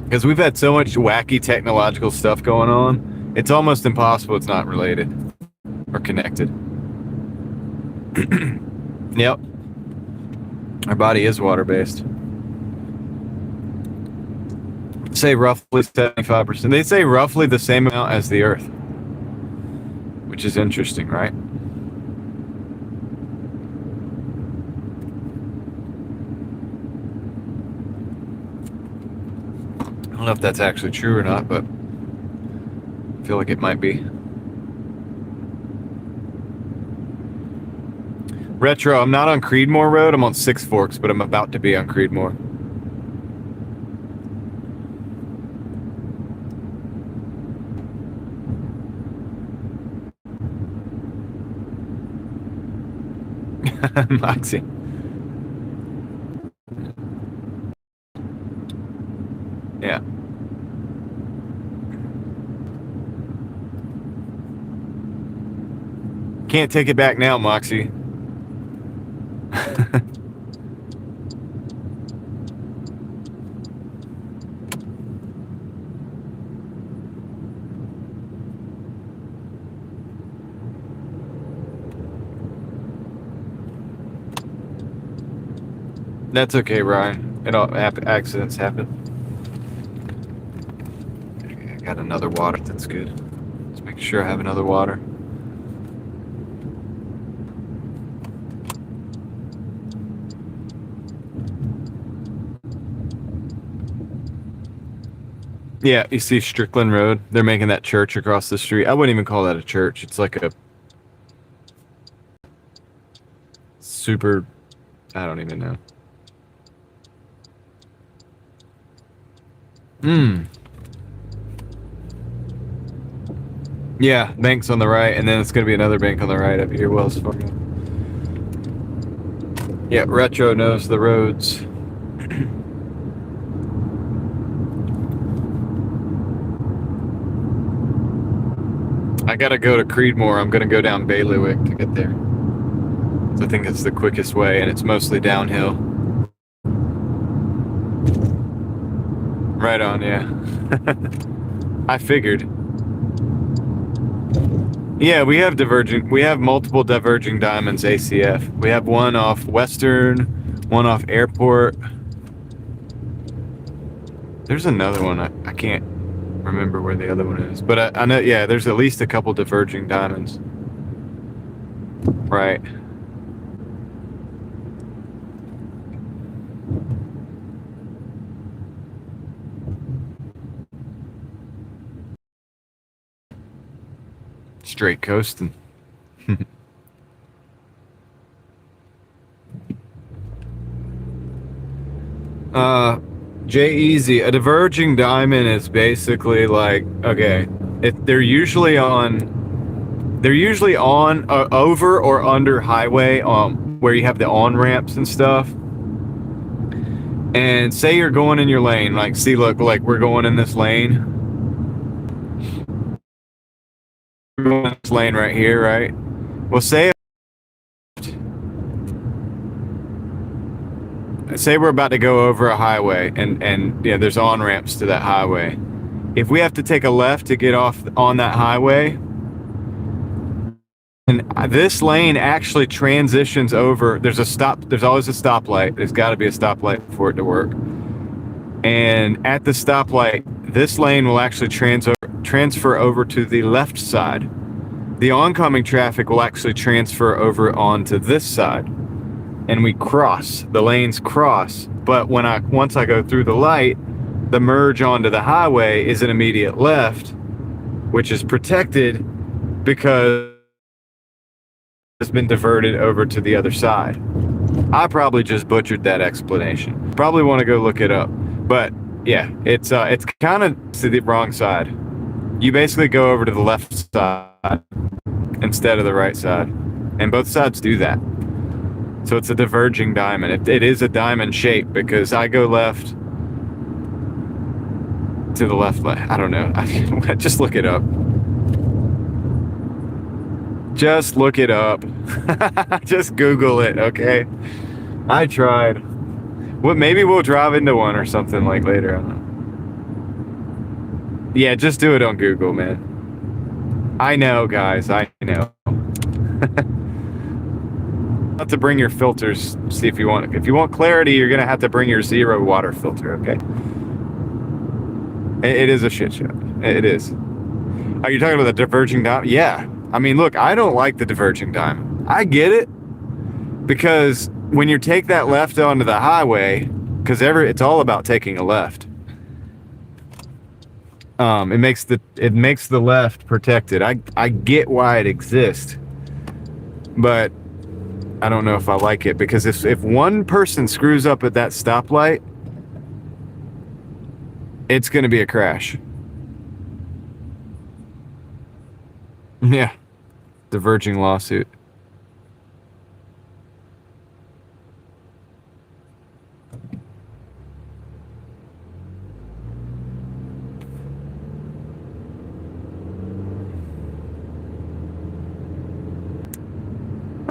Because we've had so much wacky technological stuff going on, it's almost impossible it's not related or connected. Yep. Our body is water-based. Say roughly 75%. They say roughly the same amount as the Earth, which is interesting, right? I don't know if that's actually true or not, but I feel like it might be. Retro, I'm not on Creedmoor Road. I'm on Six Forks, but I'm about to be on Creedmoor. Moxie. Yeah. Can't take it back now, Moxie. That's okay, Ryan. Accidents happen. Okay, I got another water. That's good. Let's make sure I have another water. Yeah, you see Strickland Road. They're making that church across the street. I wouldn't even call that a church. It's like a super... I don't even know. Yeah, bank's on the right, and then it's going to be another bank on the right up here, Wells Fargo. Yeah, Retro knows the roads. I got to go to Creedmoor. I'm going to go down Bailiwick to get there. So I think it's the quickest way, and it's mostly downhill. Right on, yeah. I figured. Yeah, we have multiple diverging diamonds ACF. We have one off Western, one off Airport. There's another one. I can't remember where the other one is. But I know, yeah, there's at least a couple diverging diamonds. Right. Straight coasting. J-Easy, a diverging diamond is basically like, okay, if they're usually on over or under highway, where you have the on ramps and stuff. And say you're going in your lane, like, see, look, like we're going in this lane. We're going in this lane right here, right? Well, say we're about to go over a highway, and yeah, there's on ramps to that highway. If we have to take a left to get off on that highway, and this lane actually transitions over. There's always a stoplight. There's got to be a stoplight for it to work. And at the stoplight, this lane will actually transfer over to the left side. The oncoming traffic will actually transfer over onto this side. And we cross. The lanes cross. But once I go through the light, the merge onto the highway is an immediate left, which is protected because it's been diverted over to the other side. I probably just butchered that explanation. Probably want to go look it up. But yeah, it's kind of to the wrong side. You basically go over to the left side instead of the right side. And both sides do that. So it's a diverging diamond. It is a diamond shape because I go left to the left. I don't know. Just look it up. Just look it up. Just Google it, okay? I tried. Well, maybe we'll drive into one or something like later. I don't know. Yeah, just do it on Google, man. I know, guys. I know. Have to bring your filters. See if you want. If you want clarity, you're gonna have to bring your zero water filter. Okay. It is a shit show. It is. Are you talking about the diverging diamond? Yeah. I mean, look, I don't like the diverging diamond. I get it because when you take that left onto the highway, because it's all about taking a left. It makes the left protected. I get why it exists, but I don't know if I like it because if one person screws up at that stoplight, it's going to be a crash. Yeah. Diverging lawsuit.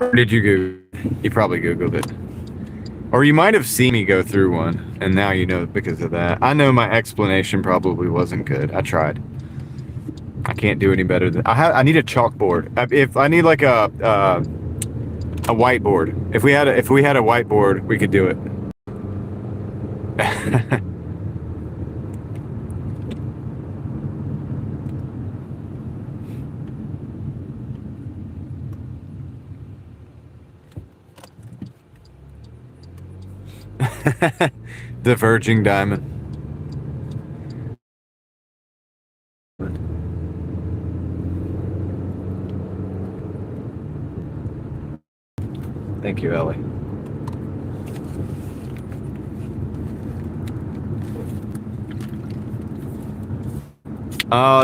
Or did you Google? You probably Googled it. Or you might have seen me go through one, and now you know because of that. I know my explanation probably wasn't good. I tried. I can't do any better than I need a chalkboard. If I need like a whiteboard. If we had a whiteboard, we could do it. Diverging diamond. Thank you, Ellie.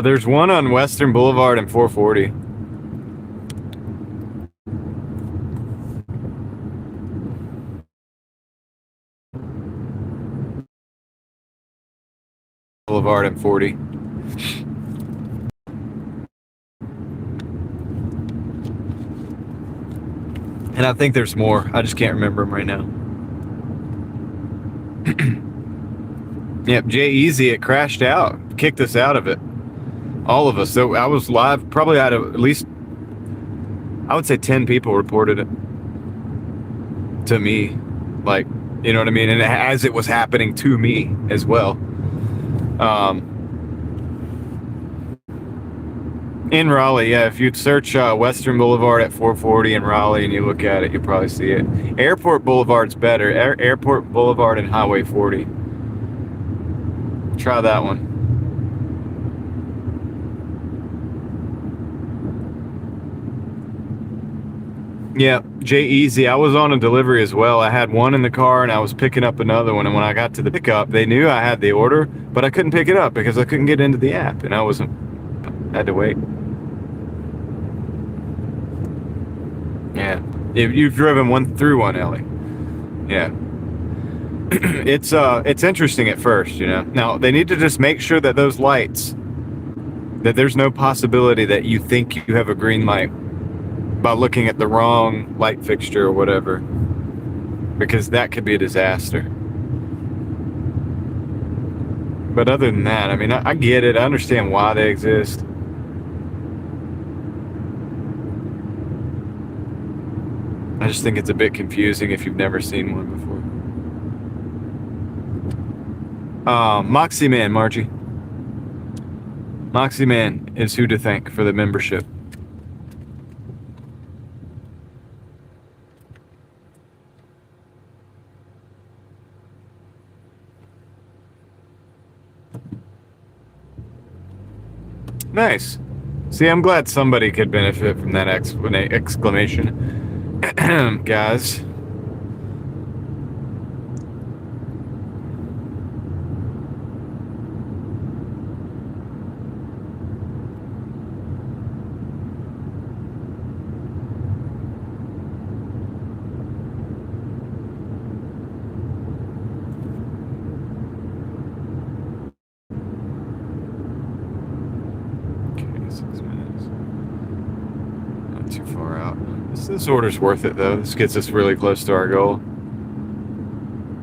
There's one on Western Boulevard and 440. Boulevard and 40. And I think there's more. I just can't remember them right now. Yep, Jay Easy, it crashed out. Kicked us out of it. All of us. So I was live, probably had at least, I would say 10 people reported it to me. Like, you know what I mean? And as it was happening to me as well. In Raleigh, yeah, if you'd search Western Boulevard at 440 in Raleigh and you look at it, you'll probably see it. Airport Boulevard's better. Airport Boulevard and Highway 40. Try that one. Yeah, Jay Easy. I was on a delivery as well. I had one in the car and I was picking up another one. And when I got to the pickup, they knew I had the order, but I couldn't pick it up because I couldn't get into the app and I had to wait. Yeah, if you've driven one through one, Ellie. Yeah. It's interesting at first, you know. Now they need to just make sure that those lights, that there's no possibility that you think you have a green light by looking at the wrong light fixture or whatever, because that could be a disaster. But other than that, I mean, I get it. I understand why they exist. I just think it's a bit confusing if you've never seen one before. Moxie Man, Margie. Moxie Man is who to thank for the membership. Nice. See, I'm glad somebody could benefit from that exclamation. Guys. This order's worth it though. This gets us really close to our goal.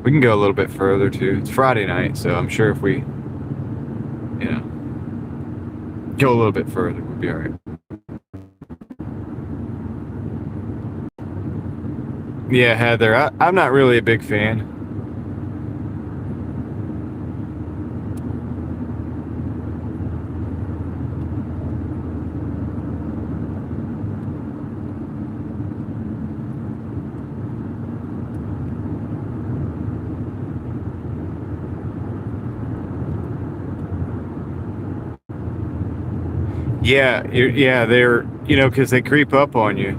We can go a little bit further too. It's Friday night, so I'm sure if we, you know, go a little bit further, we'll be all right. Yeah, Heather, I'm not really a big fan. Yeah, they're, you know, because they creep up on you.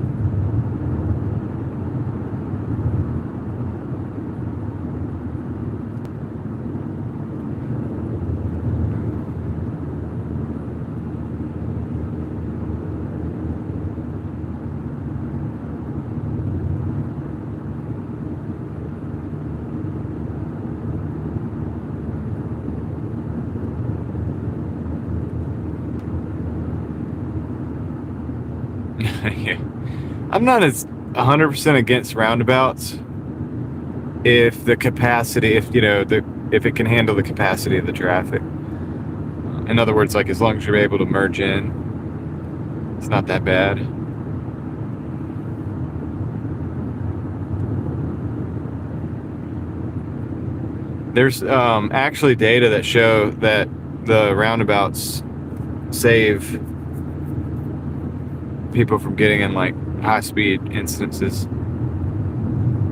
I'm not as 100% against roundabouts if the capacity, if if it can handle the capacity of the traffic. In other words, like as long as you're able to merge in, it's not that bad. There's actually data that show that the roundabouts save people from getting in like high-speed instances.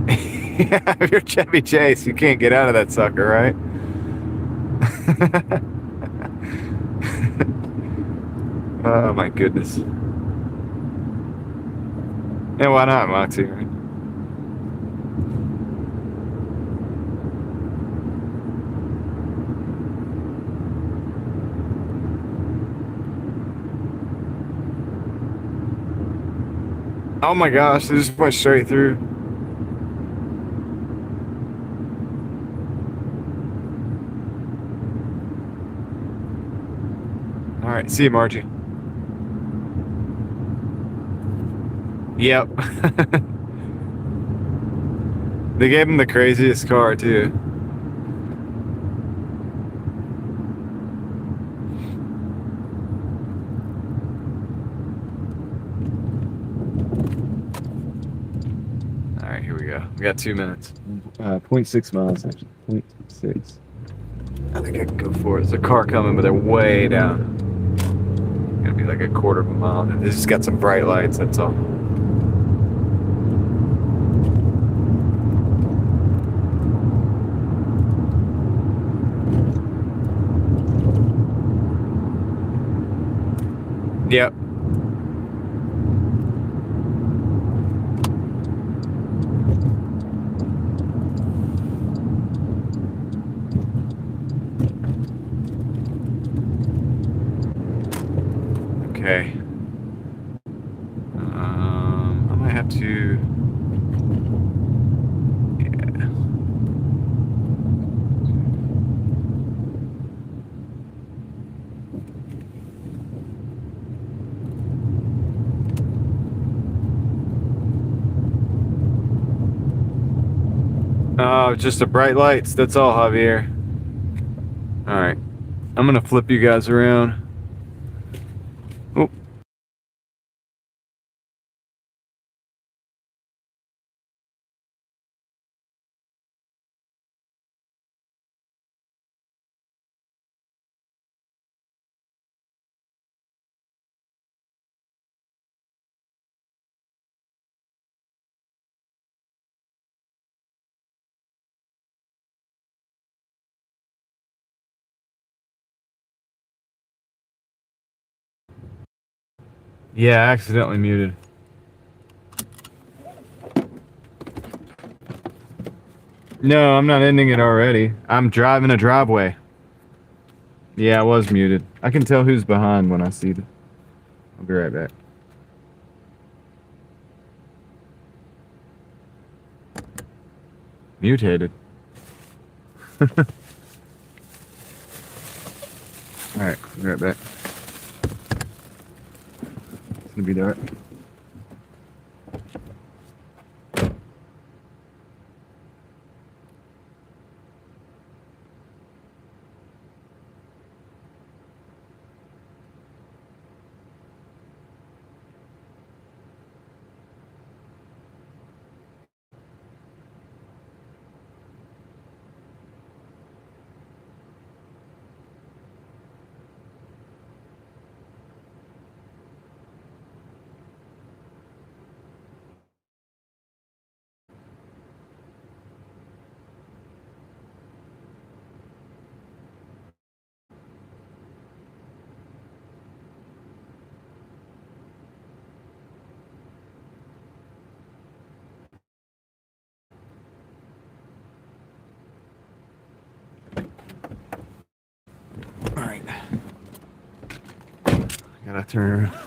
Yeah, if you're Chevy Chase, you can't get out of that sucker, right? Oh my goodness. Yeah, why not, Moxie, right? Oh my gosh, they just went straight through. Alright, see you, Margie. Yep. They gave him the craziest car, too. Alright, here we go. We got 2 minutes. 0.6 miles, actually. 0.6. I think I can go for it. There's a car coming, but they're way down. Gonna be like a quarter of a mile. It's just got some bright lights, that's all. Yep. Okay. I might have to. Yeah. Oh, just the bright lights. That's all, Javier. All right. I'm gonna flip you guys around. Oh. Yeah, I accidentally muted. No, I'm not ending it already. I'm driving a driveway. Yeah, I was muted. I can tell who's behind when I see them. I'll be right back. Mutated. Alright, be right back. It's gonna be dark. Alright. Gotta turn around.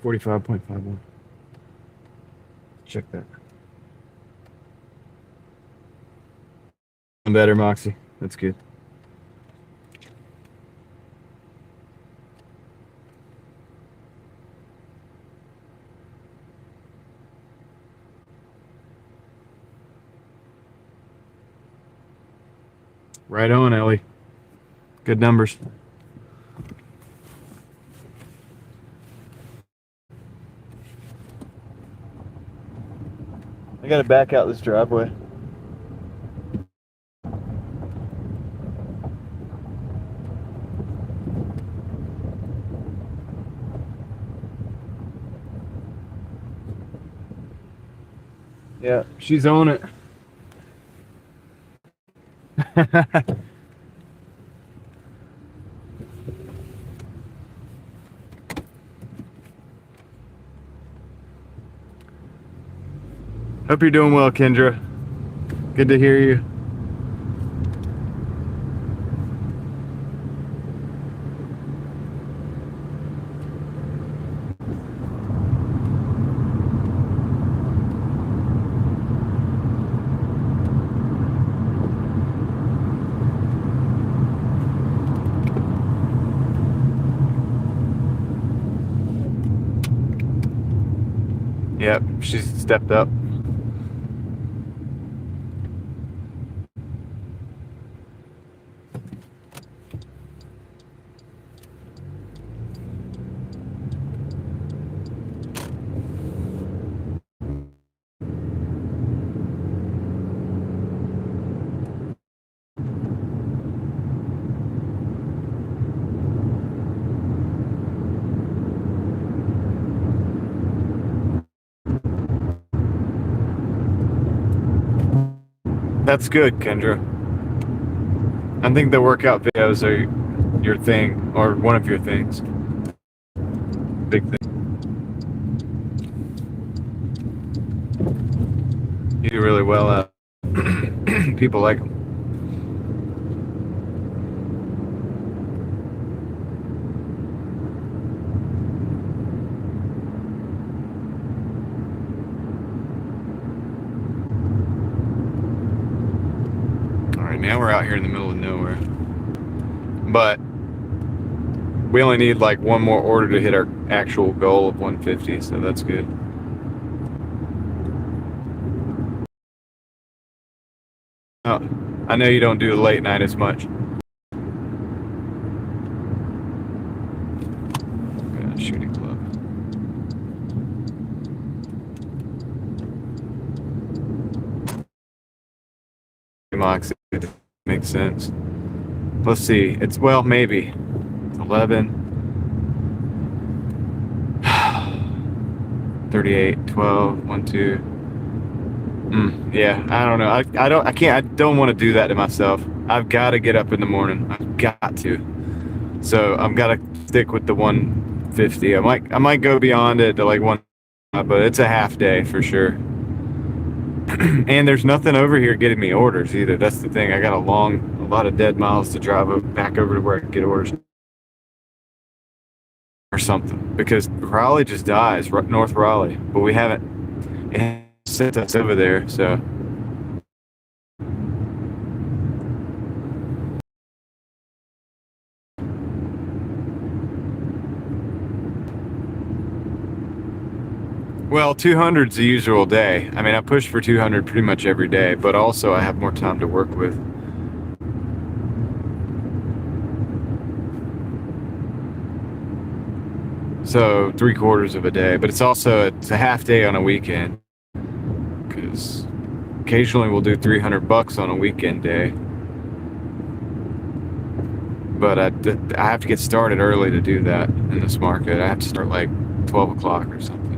$45.51. Check that. Better, Moxie. That's good. Right on, Ellie. Good numbers. I gotta back out this driveway. Yeah, she's on it. Hope you're doing well, Kendra. Good to hear you. Yep, she's stepped up. That's good, Kendra. I think the workout videos are your thing, or one of your things. Big thing. You do really well at people like them. Now we're out here in the middle of nowhere, but we only need like one more order to hit our actual goal of 150, so that's good. Oh, I know you don't do the late night as much. Yeah, shooting club. Moxie. Makes sense. Let's see. It's, well, maybe. It's 11. 38, 12, 1, 2. Yeah, I don't know. I don't want to do that to myself. I've got to get up in the morning. I've got to. So I've got to stick with the 150. I might go beyond it to like 1, but it's a half day for sure. And there's nothing over here getting me orders either. That's the thing. I got a lot of dead miles to drive back over to where I can get orders or something, because Raleigh just dies, North Raleigh, but we haven't sent us over there, so. Well, 200's the usual day. I mean, I push for 200 pretty much every day, but also I have more time to work with. So 3/4 of a day, but it's a half day on a weekend, because occasionally we'll do $300 on a weekend day. But I have to get started early to do that in this market. I have to start like 12 o'clock or something.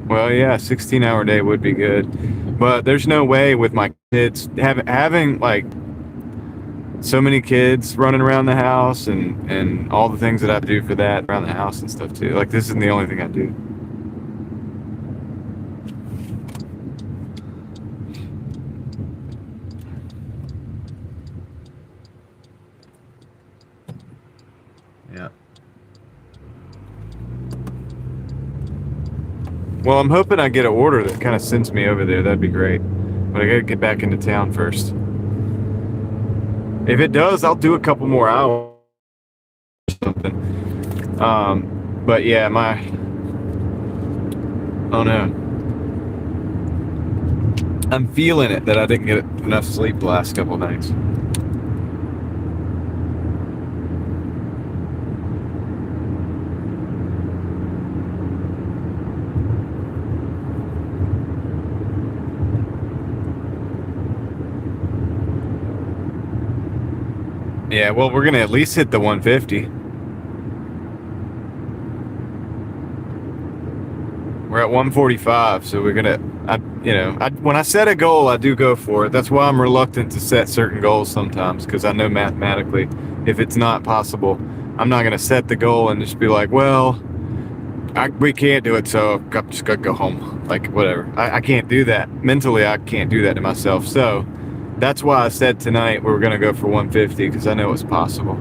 Well, yeah, 16-hour day would be good, but there's no way with my kids having like so many kids running around the house and all the things that I do for that around the house and stuff too. Like, this isn't the only thing I do. Yeah. Well, I'm hoping I get an order that kind of sends me over there. That'd be great. But I gotta get back into town first. If it does, I'll do a couple more hours or something. But yeah, oh no. I'm feeling it that I didn't get enough sleep the last couple nights. Yeah, well, we're gonna at least hit the 150. We're at 145, so we're gonna, when I set a goal, I do go for it. That's why I'm reluctant to set certain goals sometimes, because I know mathematically, if it's not possible, I'm not gonna set the goal and just be like, well, we can't do it, so I'm just gonna go home. Like, whatever. I can't do that. Mentally, I can't do that to myself. So that's why I said tonight we were gonna go for 150, because I know it's possible.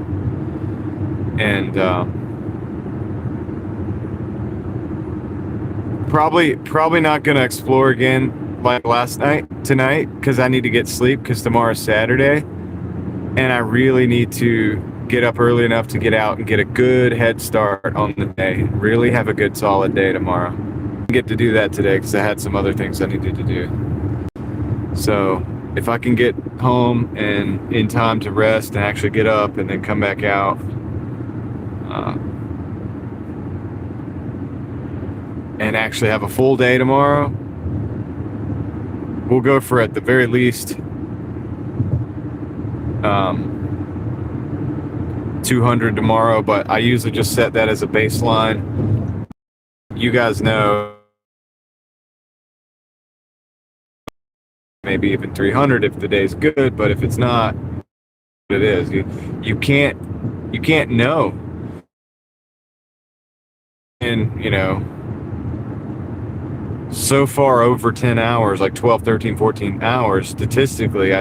And probably not gonna explore again like tonight, because I need to get sleep, because tomorrow's Saturday, and I really need to get up early enough to get out and get a good head start on the day. Really have a good solid day tomorrow. I get to do that today because I had some other things I needed to do. So if I can get home and in time to rest and actually get up and then come back out, and actually have a full day tomorrow, we'll go for at the very least 200 tomorrow, but I usually just set that as a baseline. You guys know, maybe even 300 if the day's good, but if it's not, it is. You can't know. And so far over 10 hours, like 12, 13, 14 hours, statistically,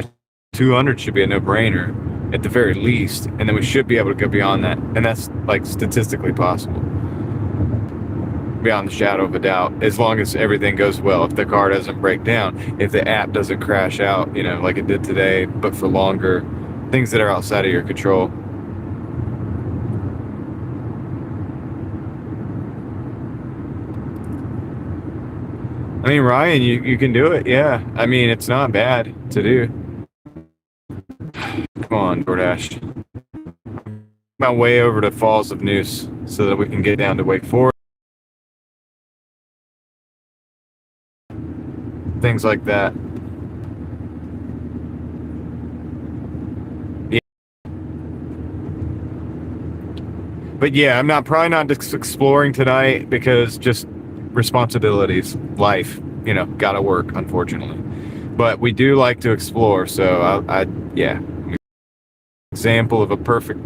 200 should be a no-brainer at the very least, and then we should be able to go beyond that, and that's like statistically possible, beyond the shadow of a doubt, as long as everything goes well. If the car doesn't break down, if the app doesn't crash out, like it did today, but for longer, things that are outside of your control. I mean, Ryan, you can do it. Yeah. I mean, it's not bad to do. Come on, Doordash. My way over to Falls of Noose so that we can get down to Wake Forest. Things like that. Yeah. But yeah, I'm probably not just exploring tonight because just responsibilities, life, gotta work, unfortunately. But we do like to explore, so yeah. Example of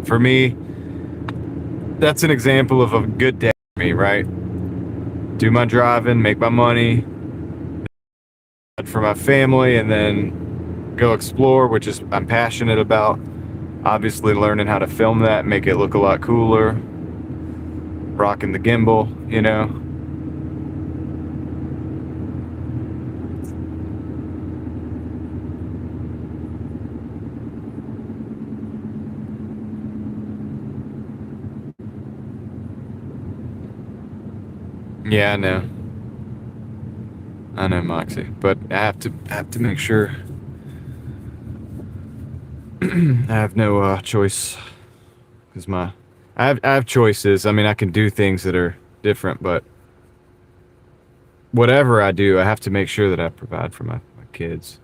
for me, that's an example of a good day for me, right? Do my driving, make my money for my family, and then go explore, which is I'm passionate about. Obviously learning how to film that, make it look a lot cooler, rocking the gimbal, Yeah, I know, Moxie, but I have to make sure. I have no choice, because I have choices. I mean, I can do things that are different, but whatever I do, I have to make sure that I provide for my kids.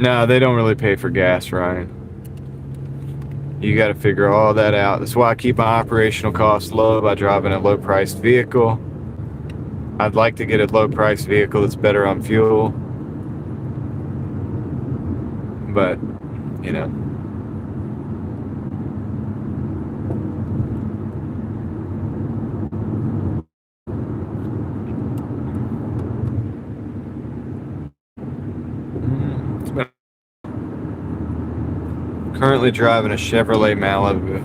No, they don't really pay for gas, Ryan. You got to figure all that out. That's why I keep my operational costs low by driving a low-priced vehicle. I'd like to get a low-priced vehicle that's better on fuel. But, currently driving a Chevrolet Malibu.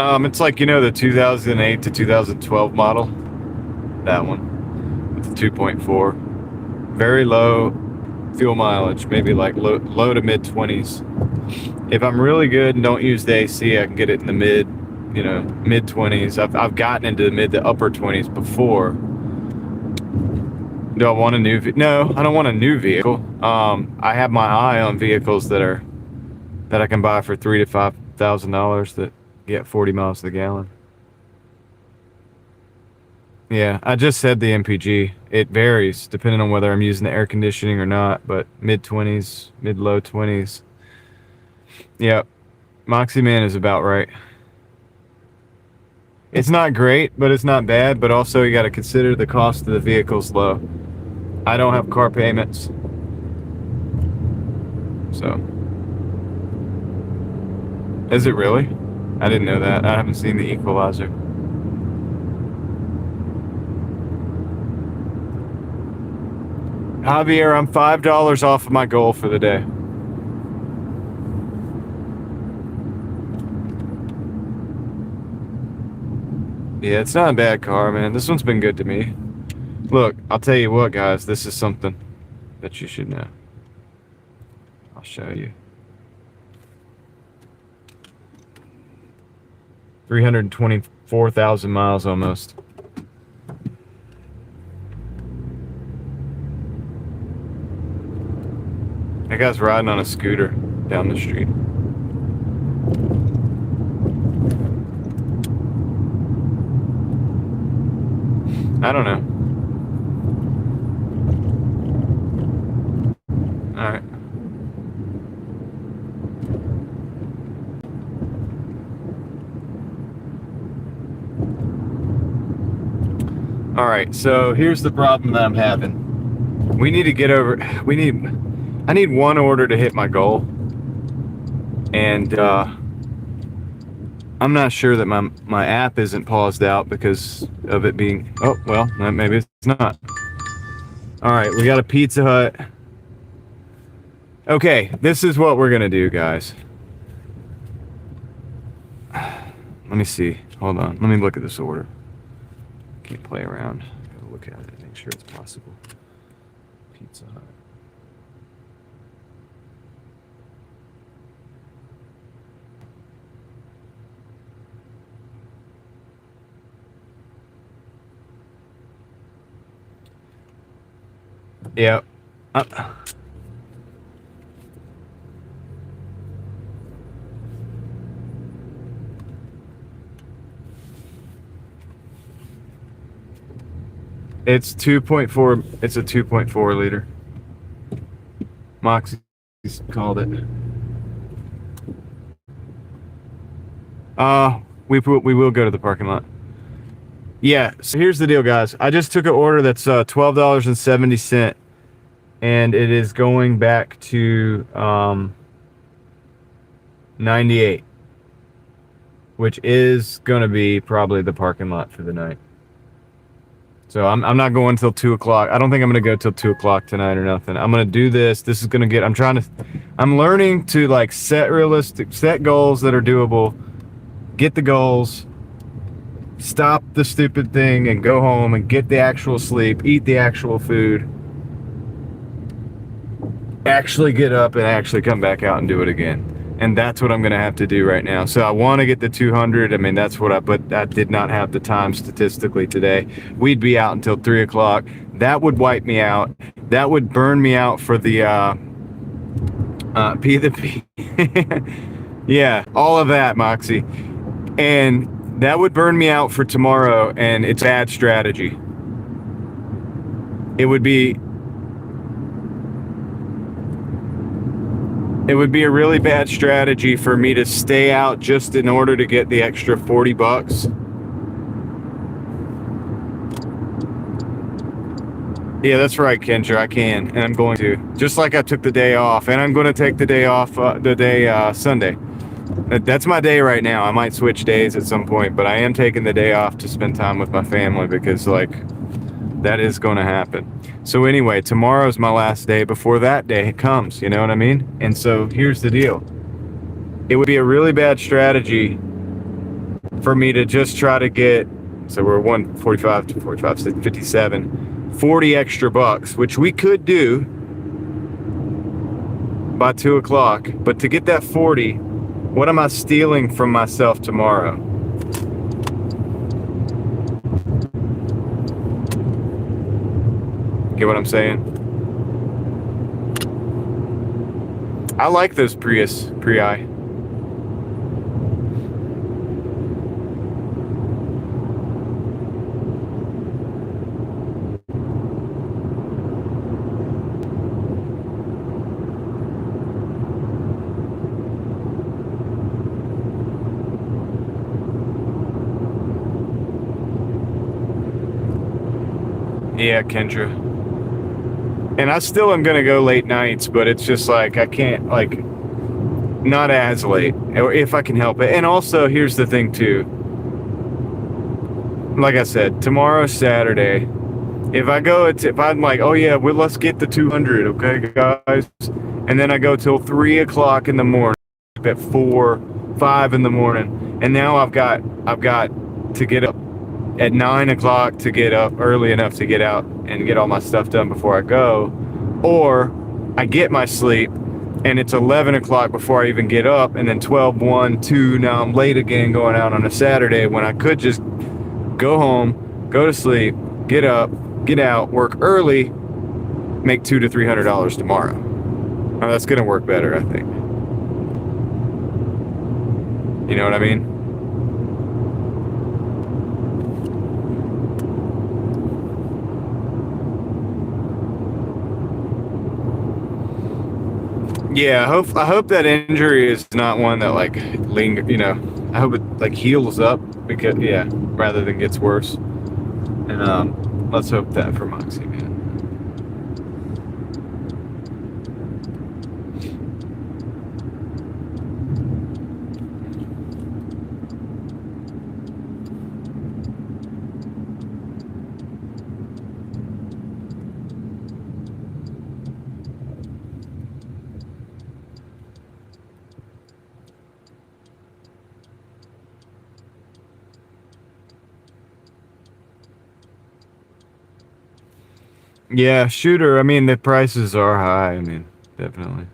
It's like, the 2008 to 2012 model. That one. With the 2.4. Very low fuel mileage, maybe like low to mid 20s. If I'm really good and don't use the AC, I can get it in the mid 20s. I've gotten into the mid to upper 20s before. Do I want a new No, I don't want a new vehicle. I have my eye on vehicles that I can buy for $3,000 to $5,000 that get 40 miles to the gallon. Yeah, I just said the MPG. It varies depending on whether I'm using the air conditioning or not, but mid 20s, mid low 20s. Yep, Moxie Man is about right. It's not great, but it's not bad. But also, you got to consider the cost of the vehicle's low. I don't have car payments, so. Is it really? I didn't know that. I haven't seen the equalizer. Javier, I'm $5 off of my goal for the day. Yeah, it's not a bad car, man. This one's been good to me. Look, I'll tell you what, guys. This is something that you should know. I'll show you. 324,000 miles almost. That guy's riding on a scooter down the street. I don't know. All right. All right, so here's the problem that I'm having. I need one order to hit my goal. And I'm not sure that my app isn't paused out because of it being, oh, well, maybe it's not. All right, we got a Pizza Hut. Okay, this is what we're gonna do, guys. Let me see, hold on, let me look at this order. Can't play around, gotta look at it, make sure it's possible. Pizza Hut. Yeah. It's 2.4. It's a 2.4 liter. Moxie's called it. We will go to the parking lot. Yeah, so here's the deal, guys. I just took an order that's $12.70, and it is going back to 98, which is going to be probably the parking lot for the night. So I'm not going till 2 o'clock. I don't think I'm going to go till 2 o'clock tonight or nothing. I'm going to do this. This is going to get, I'm learning to like set goals that are doable, get the goals, stop the stupid thing and go home and get the actual sleep, eat the actual food, actually get up and actually come back out and do it again. And that's what I'm going to have to do right now. So I want to get the 200. I mean, that's what but I did not have the time statistically today. We'd be out until 3 o'clock. That would wipe me out. That would burn me out for the P the P. Yeah, all of that, Moxie. And that would burn me out for tomorrow, and it's bad strategy. It would be a really bad strategy for me to stay out just in order to get the extra $40. Yeah, that's right, Kendra. I can, and I'm going to. Just like I took the day off, and I'm going to take the day off, Sunday. That's my day right now. I might switch days at some point, but I am taking the day off to spend time with my family because, like, that is going to happen. So anyway, tomorrow's my last day before that day comes, you know what I mean? And so here's the deal. It would be a really bad strategy for me to just try to get, so we're 145 to 45, 57, 40 extra bucks, which we could do by 2 o'clock. But to get that 40, what am I stealing from myself tomorrow? Get what I'm saying? I like those Prii. Yeah, Kendra. And I still am gonna go late nights, but it's just like I can't, like, not as late, or if I can help it. And also, here's the thing too. Like I said, tomorrow's Saturday. If I'm like, oh yeah, well, let's get the 200, okay, guys, and then I go till 3 o'clock in the morning, at 4, 5 in the morning, and now I've got to get up at 9 o'clock to get up early enough to get out and get all my stuff done before I go, or I get my sleep and it's 11 o'clock before I even get up, and then 12, 1, 2, now I'm late again going out on a Saturday when I could just go home, go to sleep, get up, get out, work early, make $200 to $300 tomorrow. Now that's gonna work better, I think. You know what I mean? Yeah, I hope that injury is not one that like linger. You know, I hope it like heals up, because rather than gets worse. And let's hope that for Moxie, man. Yeah, shooter. I mean, the prices are high. I mean, definitely.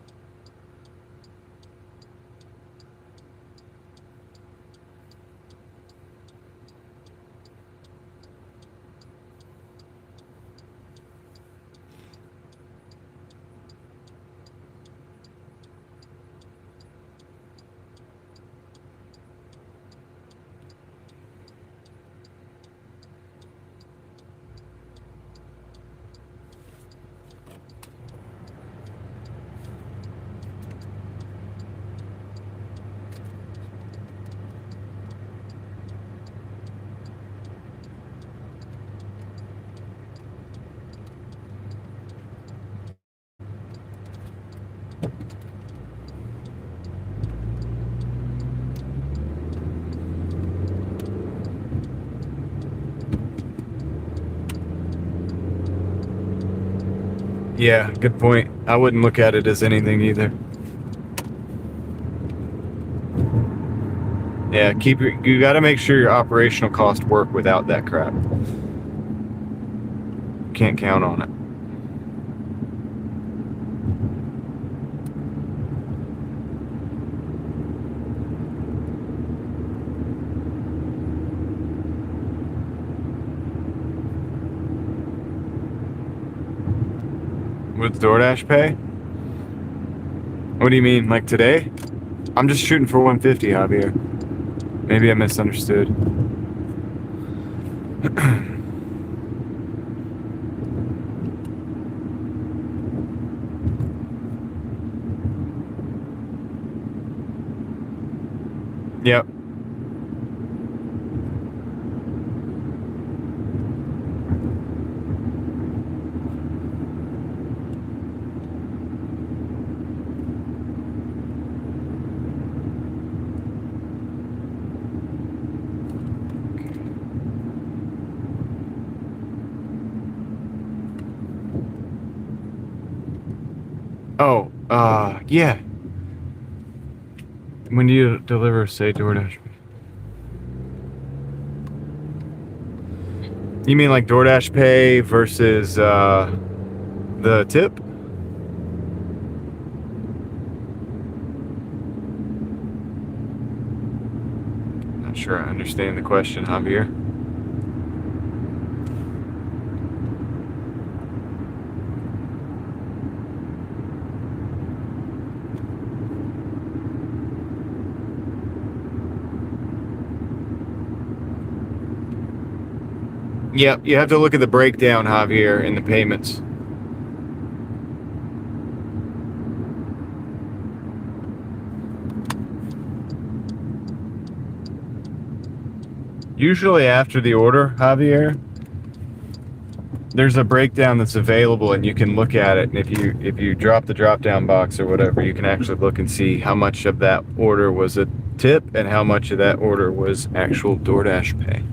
Yeah, good point. I wouldn't look at it as anything either. Yeah, you got to make sure your operational costs work without that crap. Can't count on it. With DoorDash pay? What do you mean, like today? I'm just shooting for 150, Javier. Maybe I misunderstood. Yep. Oh, yeah. When you deliver, say DoorDash. You mean like DoorDash pay versus the tip? Not sure I understand the question, Javier. Yep, you have to look at the breakdown, Javier, in the payments. Usually after the order, Javier, there's a breakdown that's available and you can look at it, and if you drop the drop down box or whatever, you can actually look and see how much of that order was a tip and how much of that order was actual DoorDash pay.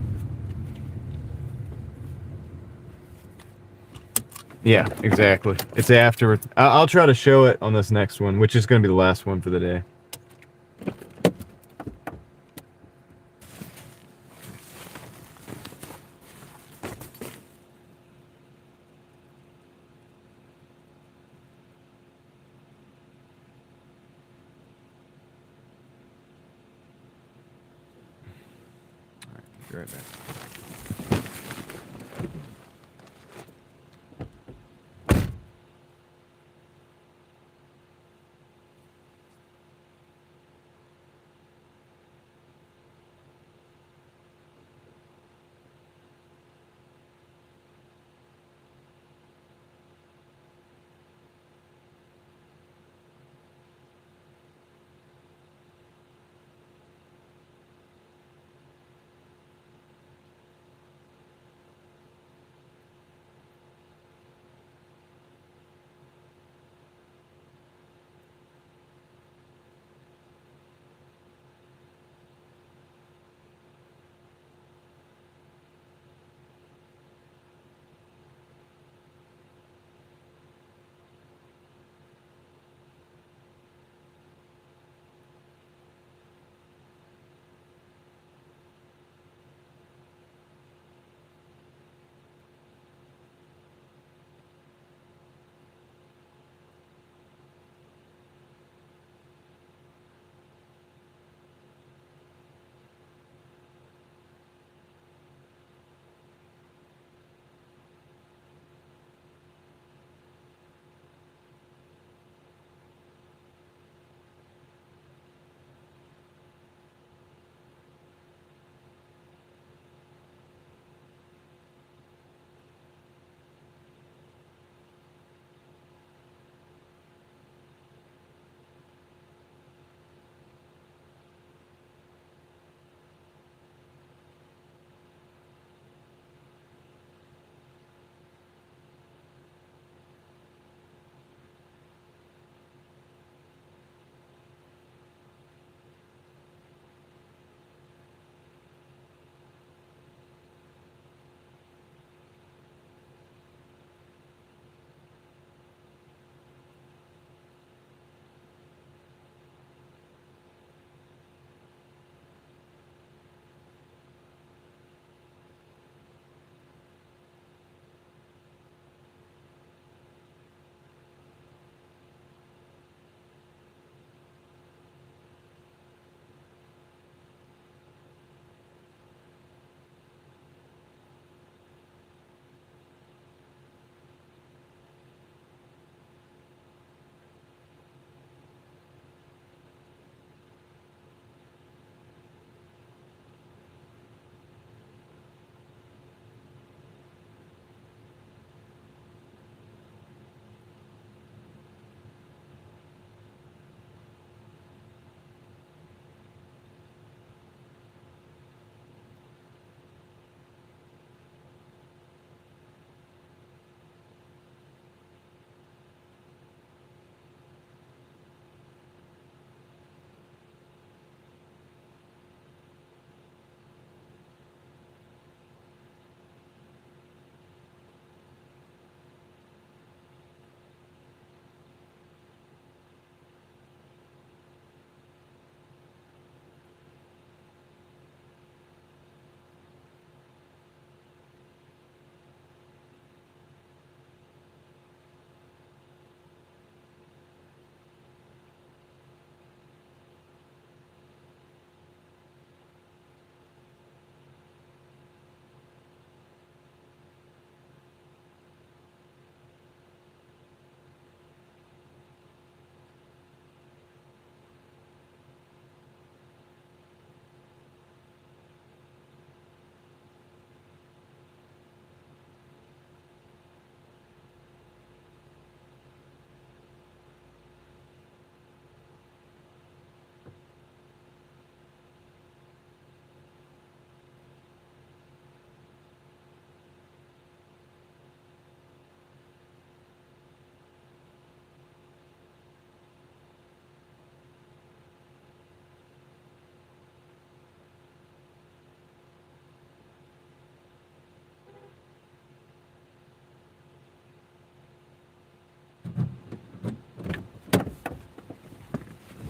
Yeah, exactly. It's after. I'll try to show it on this next one, which is going to be the last one for the day. Be right back.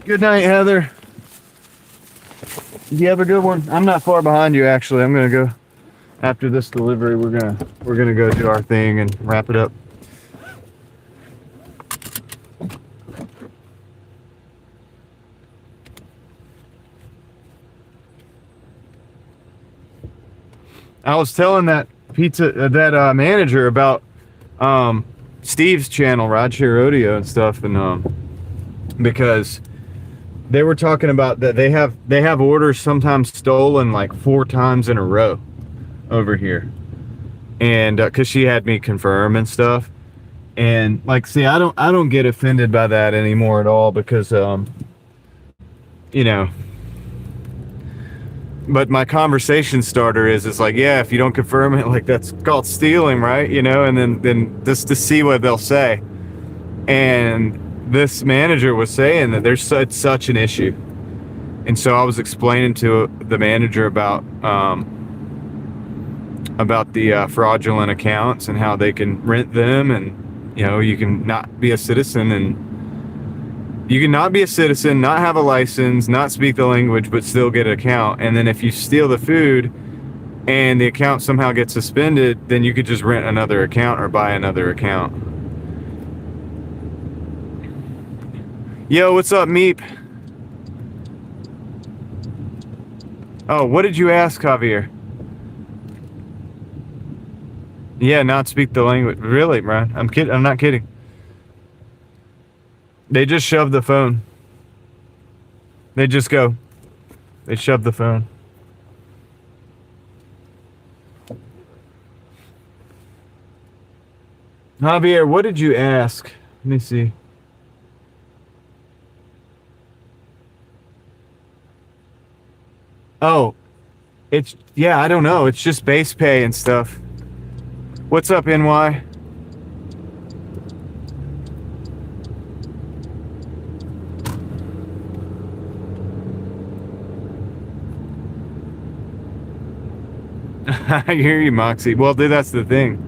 Good night, Heather. You have a good one. I'm not far behind you, actually. I'm gonna go after this delivery. We're gonna go do our thing and wrap it up. I was telling that manager about Steve's channel, Rideshare Rodeo and stuff, and because they were talking about that they have orders sometimes stolen like 4 times in a row over here, and because she had me confirm and stuff, and like, see, I don't get offended by that anymore at all, because you know. But my conversation starter is like, yeah, if you don't confirm it, like, that's called stealing, right? You know, and then just to see what they'll say. And this manager was saying that it's such an issue. And so I was explaining to the manager about the fraudulent accounts and how they can rent them, and, you know, you can not be a citizen, and you can not be a citizen, not have a license, not speak the language, but still get an account. And then if you steal the food and the account somehow gets suspended, then you could just rent another account or buy another account. Yo, what's up, Meep? Oh, what did you ask, Javier? Yeah, not speak the language. Really, Brian? I'm kidding. I'm not kidding. They just shove the phone. They just go. They shove the phone. Javier, what did you ask? Let me see. Oh, yeah, I don't know. It's just base pay and stuff. What's up, NY? I hear you, Moxie. Well, dude, that's the thing.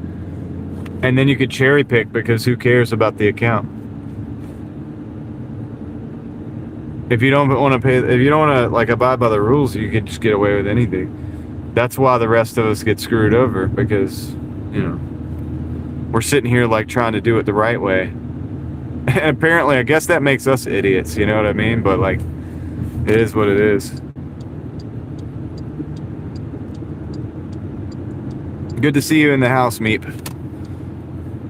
And then you could cherry pick, because who cares about the account? If you don't want to pay, if you don't want to like abide by the rules, you can just get away with anything. That's why the rest of us get screwed over, because, you know, we're sitting here like trying to do it the right way. And apparently, I guess that makes us idiots, you know what I mean? But like, it is what it is. Good to see you in the house, Meep.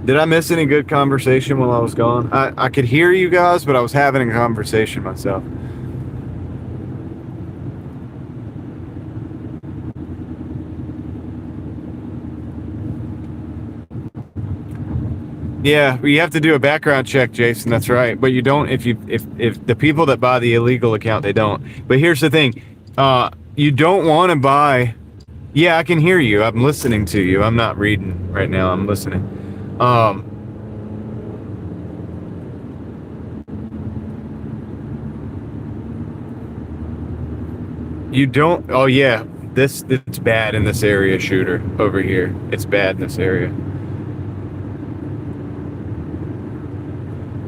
Did I miss any good conversation while I was gone? I could hear you guys, but I was having a conversation myself. Yeah, you have to do a background check, Jason. That's right. But you don't if the people that buy the illegal account, they don't. But here's the thing. You don't want to buy. Yeah, I can hear you. I'm listening to you. I'm not reading right now. I'm listening. You don't. Oh yeah, it's bad in this area, Shooter. Over here, it's bad in this area.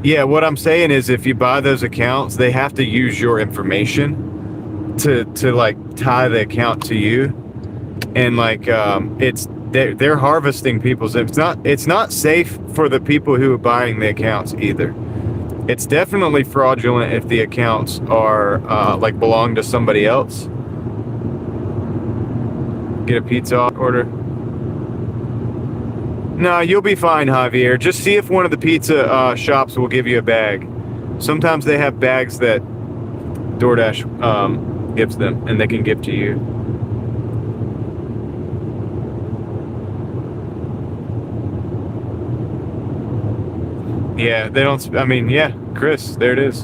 Yeah, what I'm saying is, if you buy those accounts, they have to use your information to like tie the account to you. And like, they're harvesting people's. It's not safe for the people who are buying the accounts either. It's definitely fraudulent if the accounts are like belong to somebody else. Get a pizza order. No, you'll be fine, Javier. Just see if one of the pizza shops will give you a bag. Sometimes they have bags that DoorDash gives them, and they can give to you. Yeah, they don't. I mean, yeah, Chris, there it is.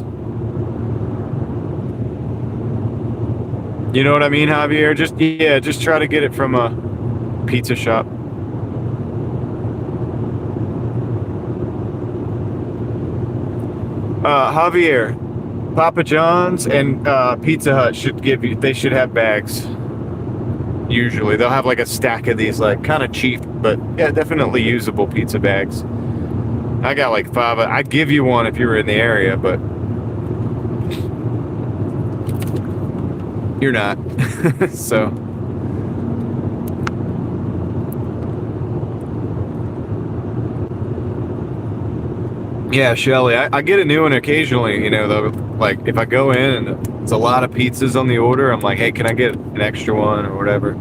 You know what I mean, Javier? Just try to get it from a pizza shop. Javier, Papa John's and Pizza Hut should give you. They should have bags. Usually, they'll have like a stack of these, like kind of cheap, but yeah, definitely usable pizza bags. I got like 5. I'd give you one if you were in the area, but You're not. So. Yeah, Shelly, I get a new one occasionally, you know, though. Like, if I go in and it's a lot of pizzas on the order, I'm like, hey, can I get an extra one or whatever?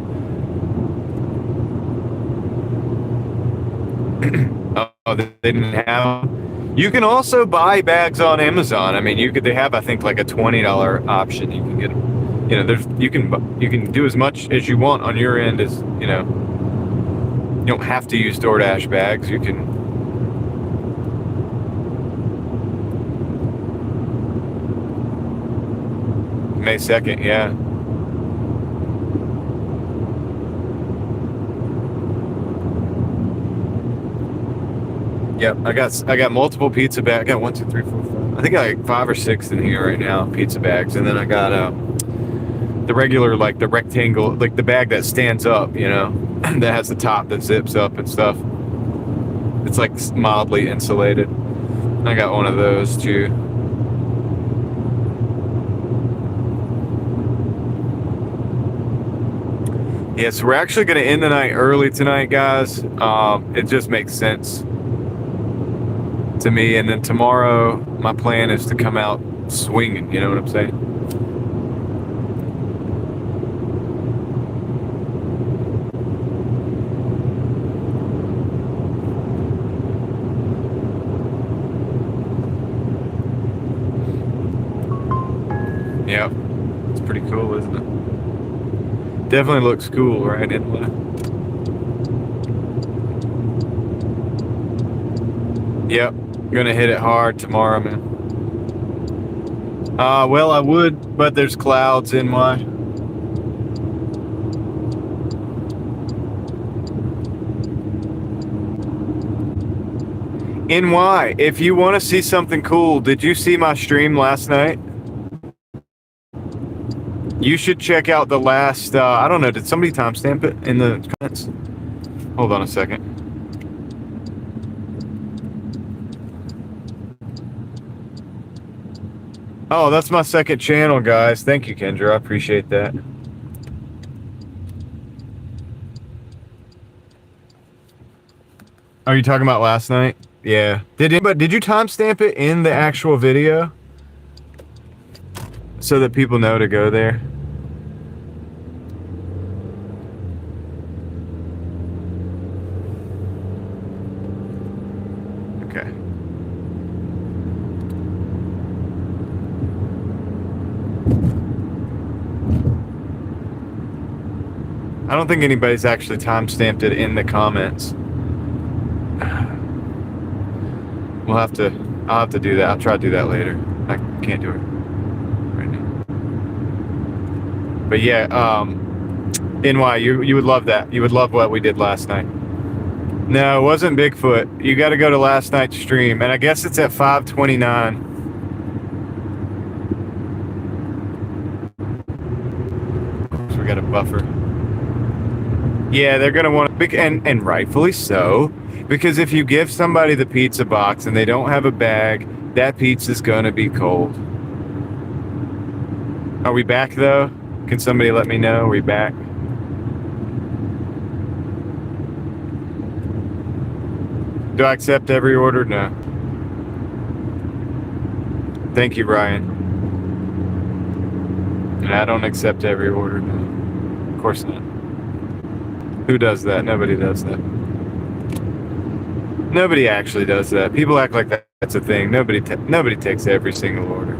Oh, they didn't have. You can also buy bags on Amazon. I mean, they have, I think, like a $20 option. You can get, you know, you can do as much as you want on your end as, you know, you don't have to use DoorDash bags. You can. May 2nd, yeah. Yep, I got multiple pizza bags. I got 1, 2, 3, 4, 5. I think I got 5 or 6 in here right now, pizza bags, and then I got the regular, like the rectangle, like the bag that stands up, you know, that has the top that zips up and stuff. It's like mildly insulated. I got one of those too. Yeah, so we're actually going to end the night early tonight, guys. It just makes sense to me. And then tomorrow, my plan is to come out swinging. You know what I'm saying? Yep. It's pretty cool, isn't it? Definitely looks cool, right? Yep, gonna hit it hard tomorrow, man. Well, I would, but there's clouds in my. NY, if you want to see something cool, did you see my stream last night? You should check out the last, I don't know, did somebody timestamp it in the comments? Hold on a second. Oh, that's my second channel, guys. Thank you, Kendra. I appreciate that. Are you talking about last night? Yeah. Did you timestamp it in the actual video? So that people know to go there? Okay. I don't think anybody's actually timestamped it in the comments. I'll have to do that. I'll try to do that later. I can't do it right now. But yeah, NY, you would love that. You would love what we did last night. No, it wasn't Bigfoot. You got to go to last night's stream, and I guess it's at 5:29. So we got a buffer. Yeah, they're gonna want to, and rightfully so, because if you give somebody the pizza box and they don't have a bag, that pizza's gonna be cold. Are we back though? Can somebody let me know? Are we back? Do I accept every order? No. Thank you, Brian. And I don't accept every order, no. Of course not. Who does that? Nobody does that. Nobody actually does that. People act like that's a thing. Nobody takes every single order.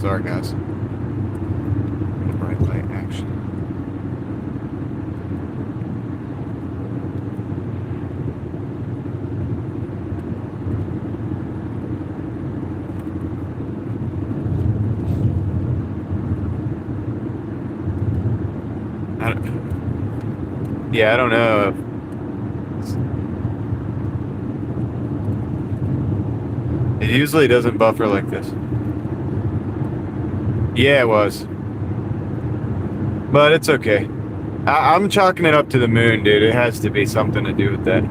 Sorry, guys. Bright light action. I don't know. It usually doesn't buffer like this. Yeah, it was. But it's okay. I'm chalking it up to the moon, dude. It has to be something to do with that.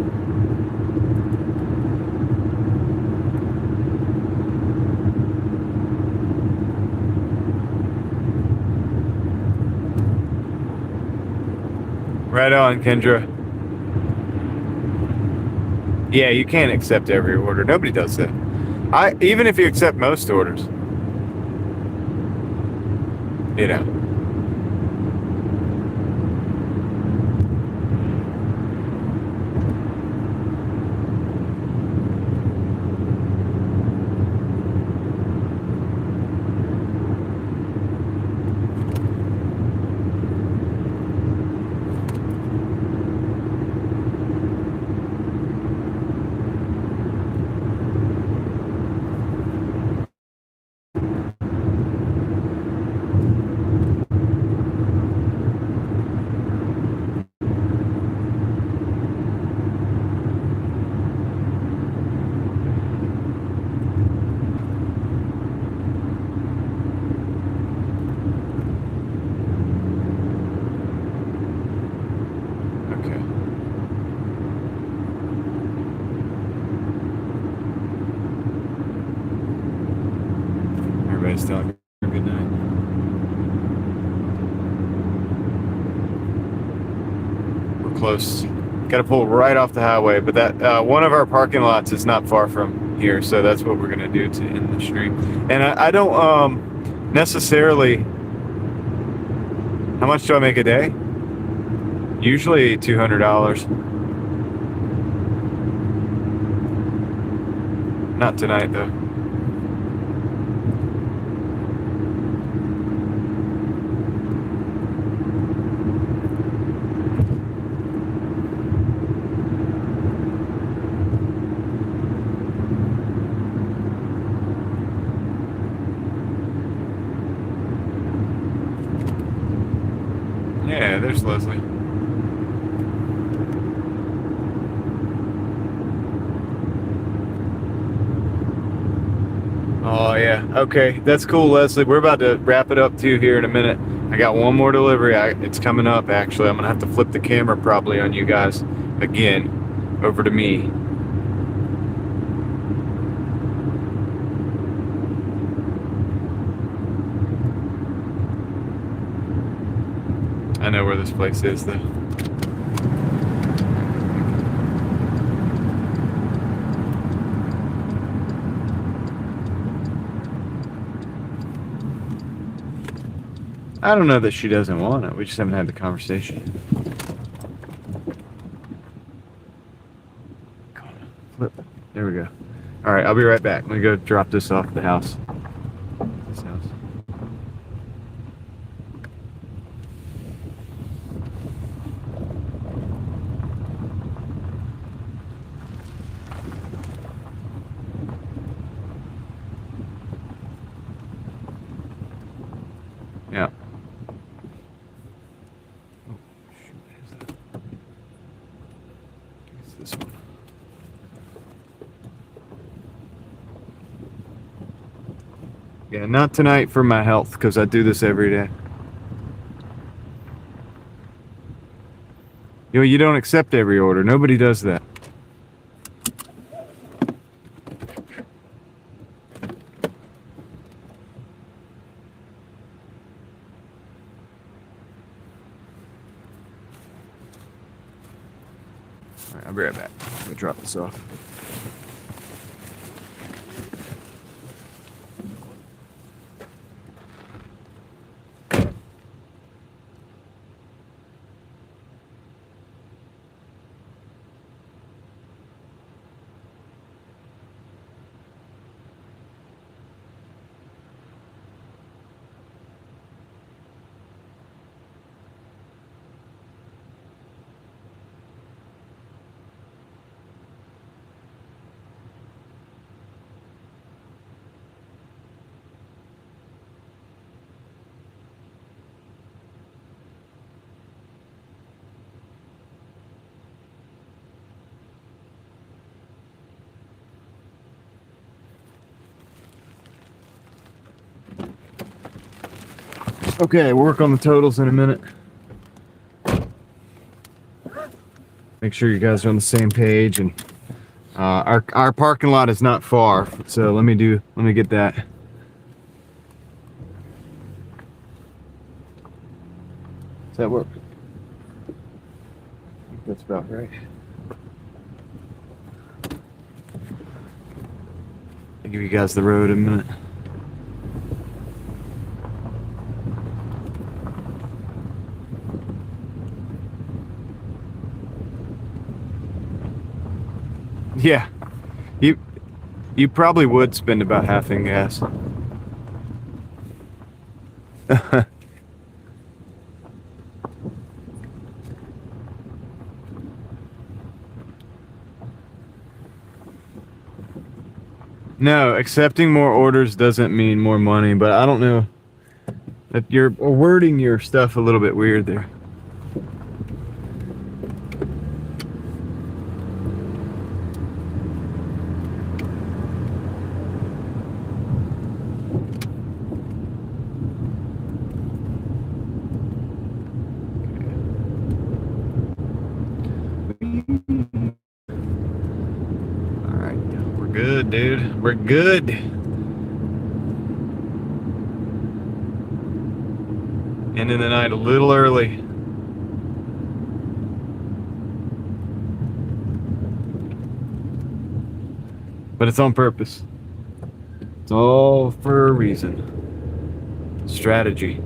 Right on, Kendra. Yeah, you can't accept every order. Nobody does that. Even if you accept most orders. You know. Okay. Everybody's telling her good night. We're close. Got to pull right off the highway, but that one of our parking lots is not far from here, so that's what we're gonna do to end the stream. And I don't necessarily. How much do I make a day? Usually $200. Not tonight though. Yeah, there's Leslie. Oh yeah, okay, that's cool, Leslie. We're about to wrap it up too here in a minute. I got one more delivery. It's coming up actually. I'm gonna have to flip the camera probably on you guys again, over to me. I know where this place is though. I don't know that she doesn't want it. We just haven't had the conversation. Flip. There we go. All right, I'll be right back. Let me go drop this off at the house. This house. Yeah. Oh, shoot, what is that? It's this one. Yeah, not tonight for my health, because I do this every day. You don't accept every order. Nobody does that. All right, I'll be right back. I'm gonna drop this off. Okay, we'll work on the totals in a minute. Make sure you guys are on the same page, and our parking lot is not far, so let me get that. Does that work? I think that's about right. I'll give you guys the road in a minute. Yeah, you probably would spend about half in gas. No, accepting more orders doesn't mean more money, but I don't know. That you're wording your stuff a little bit weird there. We're good, dude. We're good. Ending the night a little early. But it's on purpose. It's all for a reason. Strategy.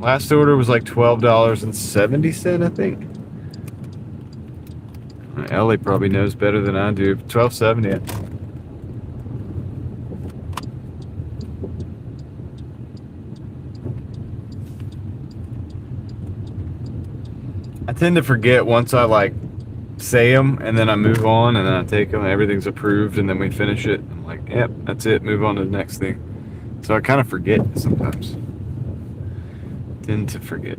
Last order was like $12.70, I think. Ellie probably knows better than I do. $12.70. I tend to forget once I like say them, and then I move on, and then I take them, everything's approved, and then we finish it. I'm like, yep, that's it, move on to the next thing. So I kind of forget sometimes. Tend to forget.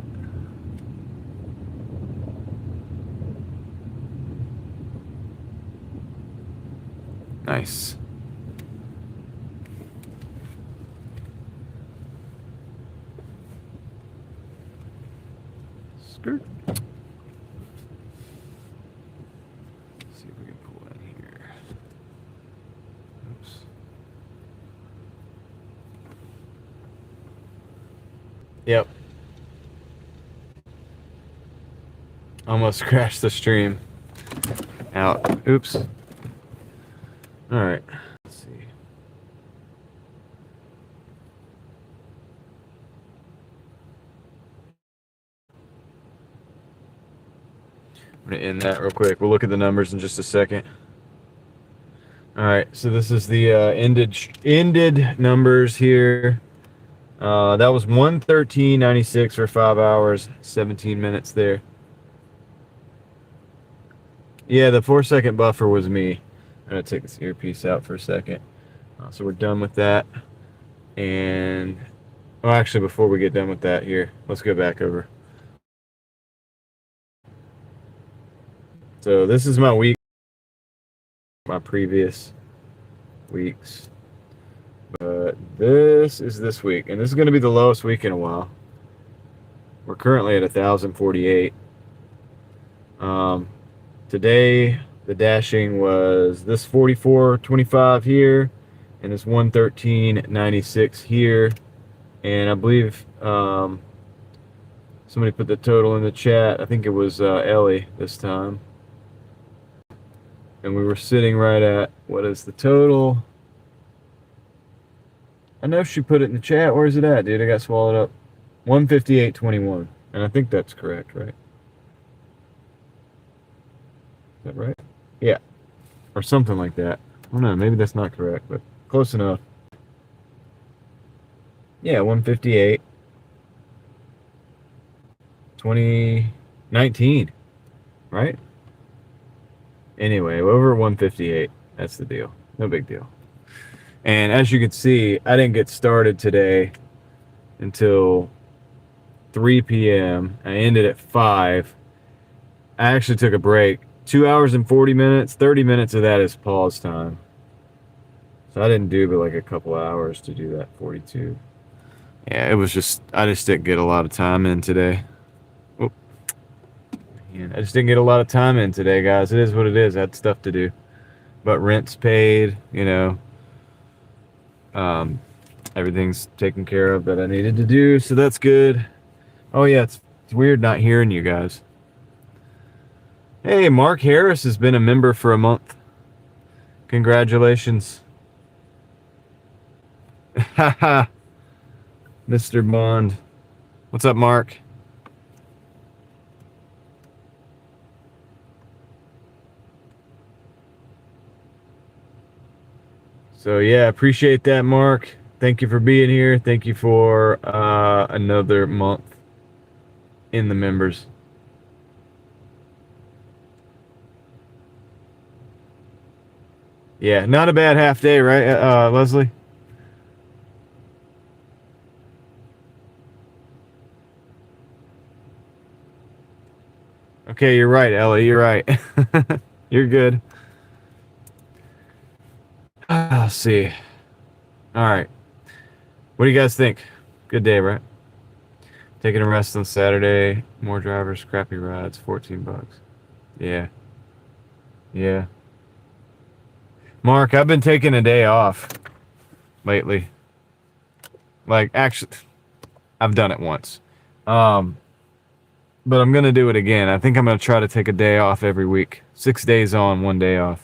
Nice. Skirt. Let's see if we can pull in here. Oops. Yep. Almost crashed the stream out. Oops. All right. Let's see. I'm gonna end that real quick. We'll look at the numbers in just a second. All right. So this is the ended numbers here. That was 113.96 for 5 hours, 17 minutes there. Yeah, the 4-second buffer was me. I'm gonna take this earpiece out for a second. So we're done with that. And oh, actually, before we get done with that, here, let's go back over. So this is my week, my previous weeks, but this is this week, and this is going to be the lowest week in a while. We're currently at 1,048. Today the dashing was this 44.25 here, and this 113.96 here, and I believe somebody put the total in the chat. I think it was Ellie this time, and we were sitting right at, what is the total? I know she put it in the chat. Where is it at, dude? I got swallowed up. 158.21, and I think that's correct, right? Is that right? Yeah, or something like that. I don't know, maybe that's not correct, but close enough. Yeah, 158. 2019, right? Anyway, over 158. That's the deal. No big deal. And as you can see, I didn't get started today until 3 p.m. I ended at 5. I actually took a break. 2 hours and 40 minutes. 30 minutes of that is pause time. So I didn't do but like a couple hours to do that 42. Yeah, it was just, I just didn't get a lot of time in today. Oh. Yeah, I just didn't get a lot of time in today, guys. It is what it is. I had stuff to do. But rent's paid, you know. Everything's taken care of that I needed to do, so that's good. Oh yeah, it's weird not hearing you guys. Hey, Mark Harris has been a member for a month. Congratulations. Haha. Mr. Bond. What's up, Mark? So yeah, appreciate that, Mark. Thank you for being here. Thank you for another month in the members. Yeah, not a bad half day, right, Leslie? Okay, you're right, Ellie. You're right. You're good. Let's see. All right. What do you guys think? Good day, right? Taking a rest on Saturday. More drivers, crappy rides. $14. Yeah. Yeah. Mark, I've been taking a day off lately. Like, actually, I've done it once. But I'm going to do it again. I think I'm going to try to take a day off every week. 6 days on, 1 day off.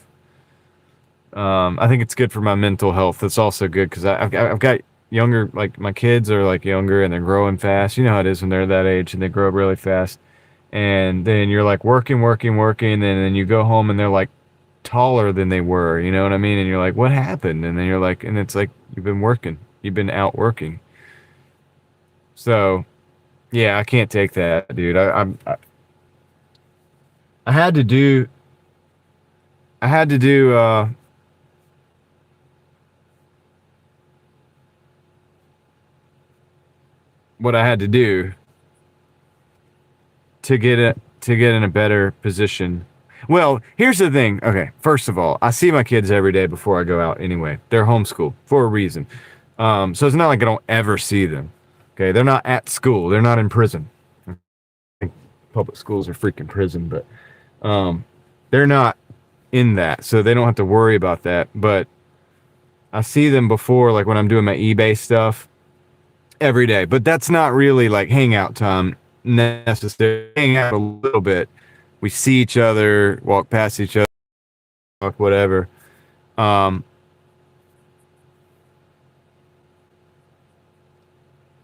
I think it's good for my mental health. It's also good because I've got younger, like my kids are like younger and they're growing fast. You know how it is when they're that age and they grow up really fast. And then you're like working, and then you go home and they're like taller than they were, you know what I mean? And you're like, what happened? And then you're like, and it's like, you've been working. You've been out working. So, yeah, I can't take that, dude. I had to do what I had to do to get in a better position. Well, here's the thing. Okay, first of all, I see my kids every day before I go out anyway. They're homeschooled for a reason. So it's not like I don't ever see them. Okay, they're not at school. They're not in prison. I think public schools are freaking prison, but they're not in that, so they don't have to worry about that. But I see them before, like when I'm doing my eBay stuff, every day. But that's not really like hangout time necessarily. Hang out a little bit. We see each other, walk past each other, talk whatever.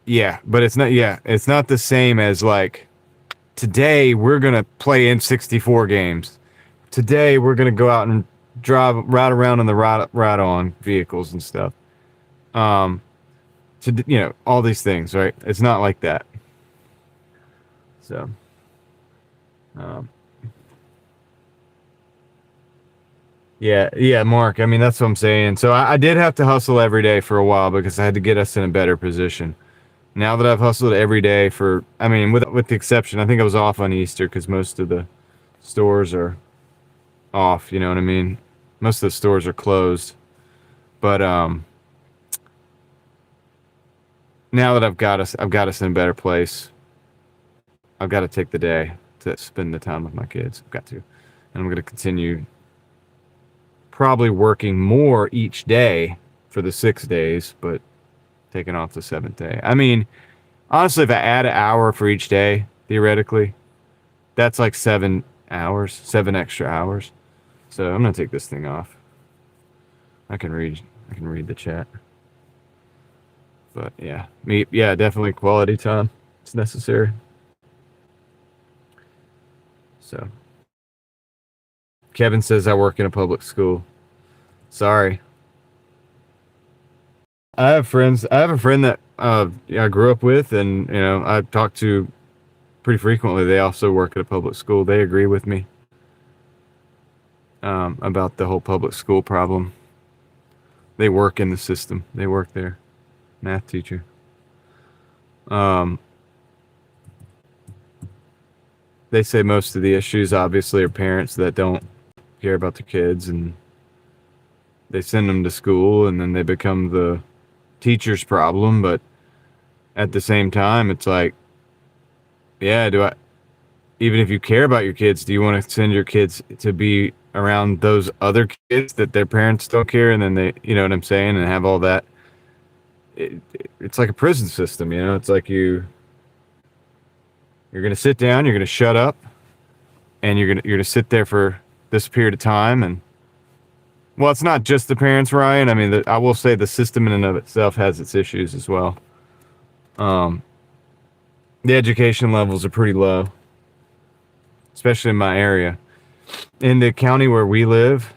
Yeah, but it's not the same as like today we're gonna play N64 games. Today we're gonna go out and ride around in the ride-on vehicles and stuff. To, you know, all these things, right? It's not like that. So, yeah, Mark. I mean, that's what I'm saying. So I did have to hustle every day for a while because I had to get us in a better position. Now that I've hustled every day for, I mean, with the exception, I think I was off on Easter because most of the stores are off. You know what I mean? Most of the stores are closed. But now that I've got us in a better place. I've got to take the day to spend the time with my kids. I've got to. And I'm going to continue probably working more each day for the 6 days, but taking off the 7th day. I mean, honestly, if I add an hour for each day, theoretically, that's like 7 extra hours. So I'm going to take this thing off. I can read the chat. But yeah, definitely quality time. It's necessary. So Kevin says I work in a public school. Sorry. I have friends. I have a friend that I grew up with, and you know I talk to pretty frequently. They also work at a public school. They agree with me about the whole public school problem. They work in the system. They work there. Math teacher. they say most of the issues obviously are parents that don't care about their kids, and they send them to school, and then they become the teacher's problem. But at the same time, it's like, yeah, even if you care about your kids, do you want to send your kids to be around those other kids that their parents don't care, and then they, you know what I'm saying, and have all that? It's like a prison system, you know. It's like you're gonna sit down, you're gonna shut up, and you're gonna sit there for this period of time. And well, it's not just the parents, Ryan. I mean, I will say the system in and of itself has its issues as well. The education levels are pretty low, especially in my area. In the county where we live,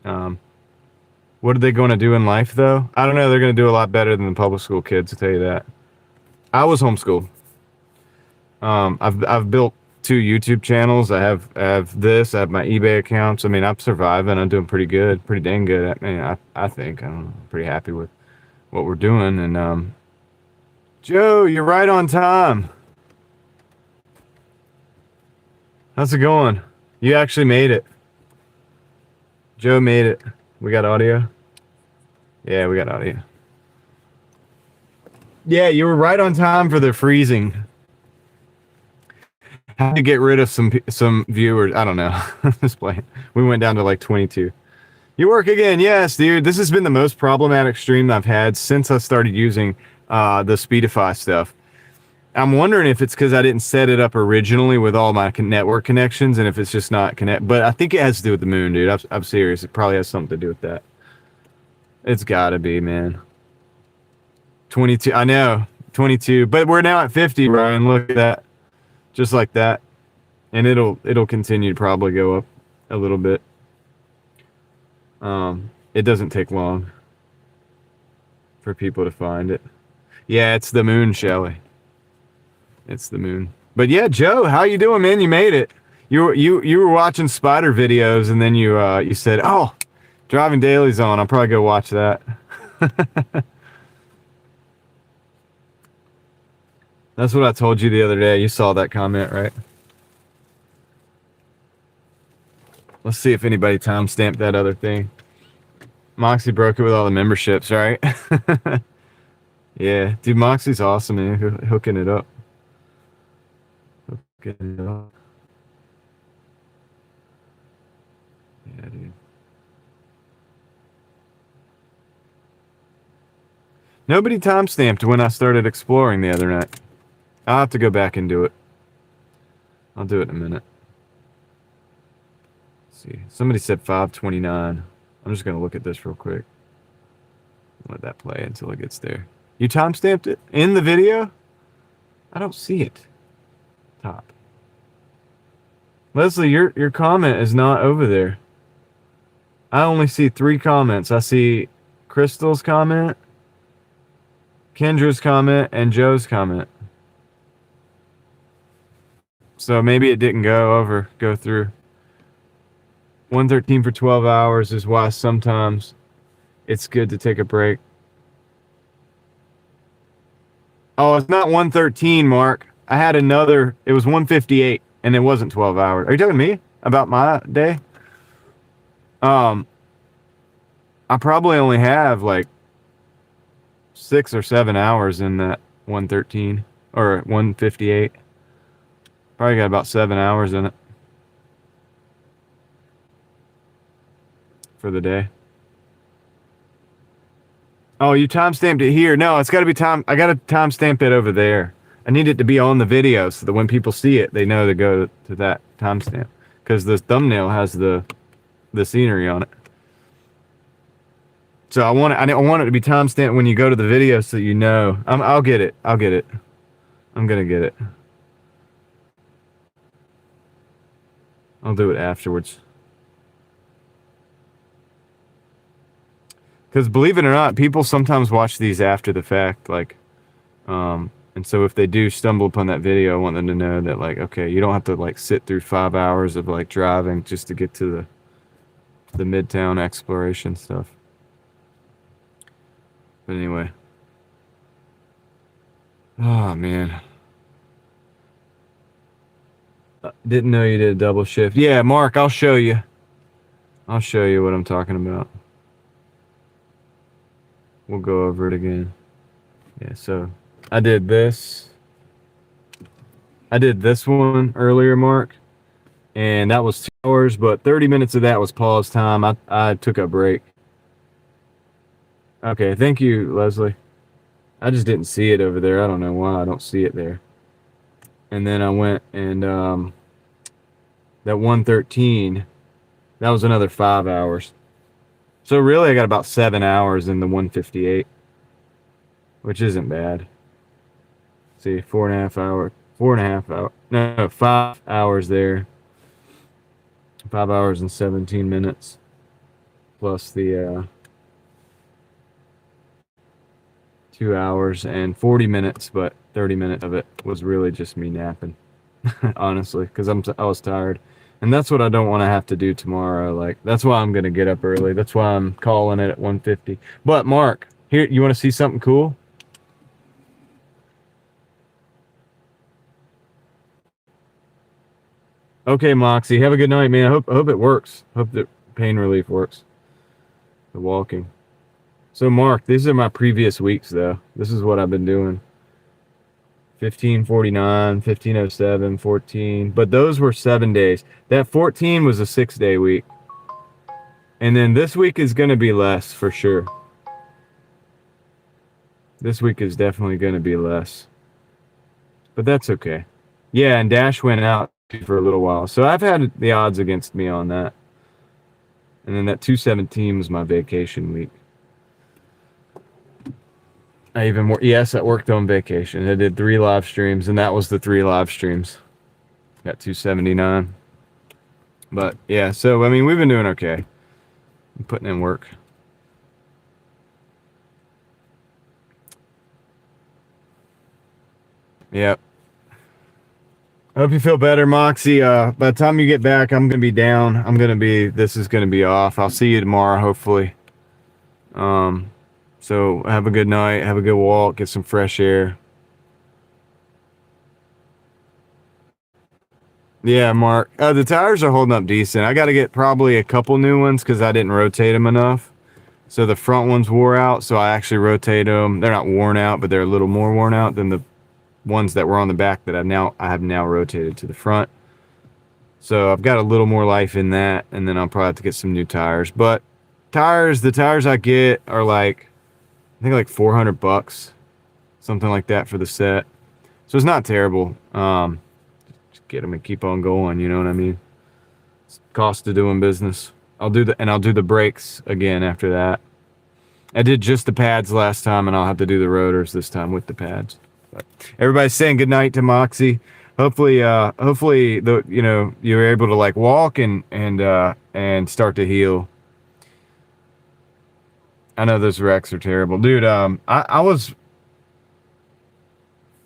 what are they going to do in life, though? I don't know. They're going to do a lot better than the public school kids, I'll tell you that. I was homeschooled. I've built 2 YouTube channels. I have this. I have my eBay accounts. I mean, I'm surviving. I'm doing pretty good, pretty dang good. I mean, I think I'm pretty happy with what we're doing. And Joe, you're right on time. How's it going? You actually made it. Joe made it. We got audio? Yeah, we got audio. Yeah, you were right on time for the freezing. Had to get rid of some viewers. I don't know. Just playing. We went down to like 22. You work again? Yes, dude. This has been the most problematic stream I've had since I started using the Speedify stuff. I'm wondering if it's because I didn't set it up originally with all my network connections, and if it's just not connect. But I think it has to do with the moon, dude. I'm serious. It probably has something to do with that. It's got to be, man. 22. I know. 22. But we're now at 50, Ryan. Look at that. Just like that. And it'll continue to probably go up a little bit. It doesn't take long for people to find it. Yeah, it's the moon, Shelly. It's the moon. But yeah, Joe, how you doing, man? You made it. You were watching spider videos, and then you said, "Oh, Driving Daily's on. I'll probably go watch that." That's what I told you the other day. You saw that comment, right? Let's see if anybody timestamped that other thing. Moxie broke it with all the memberships, right? Yeah, dude, Moxie's awesome, man. Hooking it up. Hooking it up. Yeah, dude. Nobody timestamped when I started exploring the other night. I'll have to go back and do it. I'll do it in a minute. Let's see. Somebody said 5:29. I'm just going to look at this real quick. Let that play until it gets there. You timestamped it in the video? I don't see it. Top. Leslie, your comment is not over there. I only see 3 comments. I see Crystal's comment, Kendra's comment, and Joe's comment. So maybe it didn't go through. 113 for 12 hours is why sometimes it's good to take a break. Oh, it's not 113, Mark. I had another. It was 158, and it wasn't 12 hours. Are you talking to me about my day? I probably only have like 6 or 7 hours in that 113 or 158. Probably got about 7 hours in it for the day. Oh, you timestamped it here. No, it's got to be time. I got to timestamp it over there. I need it to be on the video so that when people see it, they know to go to that timestamp. Because the thumbnail has the scenery on it. So I want it to be timestamped when you go to the video so you know. I'll get it. I'm gonna get it. I'll do it afterwards. Because believe it or not, people sometimes watch these after the fact, like, and so if they do stumble upon that video, I want them to know that, like, okay, you don't have to like sit through 5 hours of like driving just to get to the Midtown exploration stuff. But anyway, oh man, Didn't know you did a double shift. Yeah, Mark, I'll show you. I'll show you what I'm talking about. We'll go over it again. Yeah, so I did this. I did this one earlier, Mark, and that was 2 hours, but 30 minutes of that was pause time. I took a break. Okay, thank you, Leslie. I just didn't see it over there. I don't know why I don't see it there. And then I went and that 113, that was another 5 hours. So really I got about 7 hours in the 158, which isn't bad. See, 4.5 hours, 4.5 hours, no, 5 hours there. 5 hours and 17 minutes plus the 2 hours and 40 minutes, but 30 minutes of it was really just me napping, honestly, because I was tired. And that's what I don't want to have to do tomorrow. Like, that's why I'm going to get up early. That's why I'm calling it at 1:50. But Mark, here, you want to see something cool? Okay, Moxie, have a good night, man. I hope it works. Hope that pain relief works. The walking. So Mark, these are my previous weeks though. This is what I've been doing. 1549, 1507, 14. But those were 7 days. That 14 was a 6-day week. And then this week is going to be less for sure. This week is definitely going to be less. But that's okay. Yeah, and Dash went out for a little while. So I've had the odds against me on that. And then that 217 was my vacation week. Yes, I worked on vacation. I did 3 live streams, and that was the 3 live streams. Got 279. But yeah, so I mean, we've been doing okay. I'm putting in work. Yep. I hope you feel better, Moxie. By the time you get back, I'm gonna be down. This is gonna be off. I'll see you tomorrow, hopefully. So have a good night, have a good walk, get some fresh air. Yeah, Mark. The tires are holding up decent. I got to get probably a couple new ones because I didn't rotate them enough. So the front ones wore out, so I actually rotated them. They're not worn out, but they're a little more worn out than the ones that were on the back that I have now rotated to the front. So I've got a little more life in that, and then I'll probably have to get some new tires. But the tires I get are like, I think like $400, something like that for the set. So it's not terrible. Just get them and keep on going. You know what I mean? It's cost of doing business. I'll do the brakes again after that. I did just the pads last time, and I'll have to do the rotors this time with the pads. But everybody's saying good night to Moxie. Hopefully, you're able to like walk and start to heal. I know those wrecks are terrible, dude.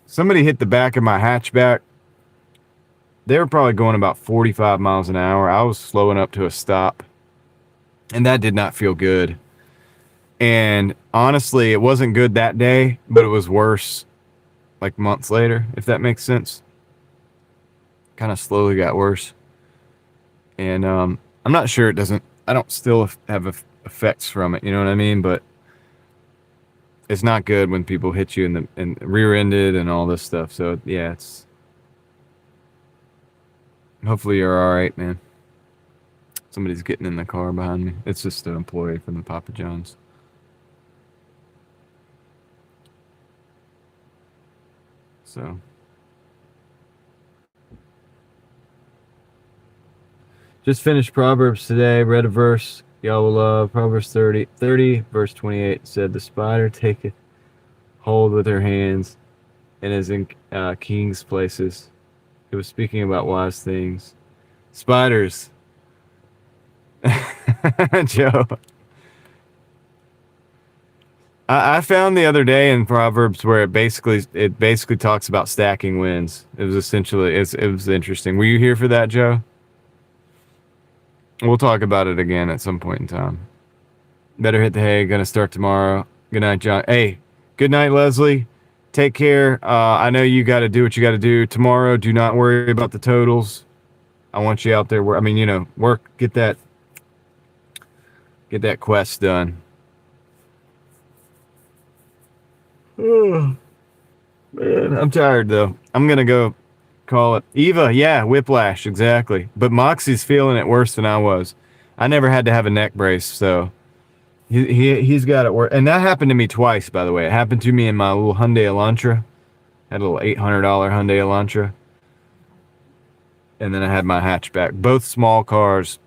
Somebody hit the back of my hatchback. They were probably going about 45 miles an hour. I was slowing up to a stop, and that did not feel good. And honestly, it wasn't good that day, but it was worse like months later, if that makes sense. Kind of slowly got worse. And I'm not sure I don't still have effects from it, you know what I mean? But it's not good when people hit you in the rear-ended and all this stuff. So yeah, hopefully you're all right, man. Somebody's getting in the car behind me. It's just an employee from the Papa John's. So just finished Proverbs today. Read a verse y'all will love. Proverbs 30 verse 28 said, "The spider taketh hold with her hands and is in king's places." It was speaking about wise things. Spiders. Joe. I found the other day in Proverbs where it basically talks about stacking wins. It was interesting. Were you here for that, Joe? We'll talk about it again at some point in time. Better hit the hay. Gonna start tomorrow. Good night, John. Hey, good night, Leslie. Take care. I know you got to do what you got to do tomorrow. Do not worry about the totals. I want you out there. I mean, work. Get that quest done. Oh, man, I'm tired though. I'm gonna go call it Eva. Yeah, whiplash exactly. But Moxie's feeling it worse than I was. I never had to have a neck brace, so he's got it worse. And that happened to me twice, by the way. It happened to me in my little Hyundai Elantra. Had a little $800 Hyundai Elantra, and then I had my hatchback. Both small cars,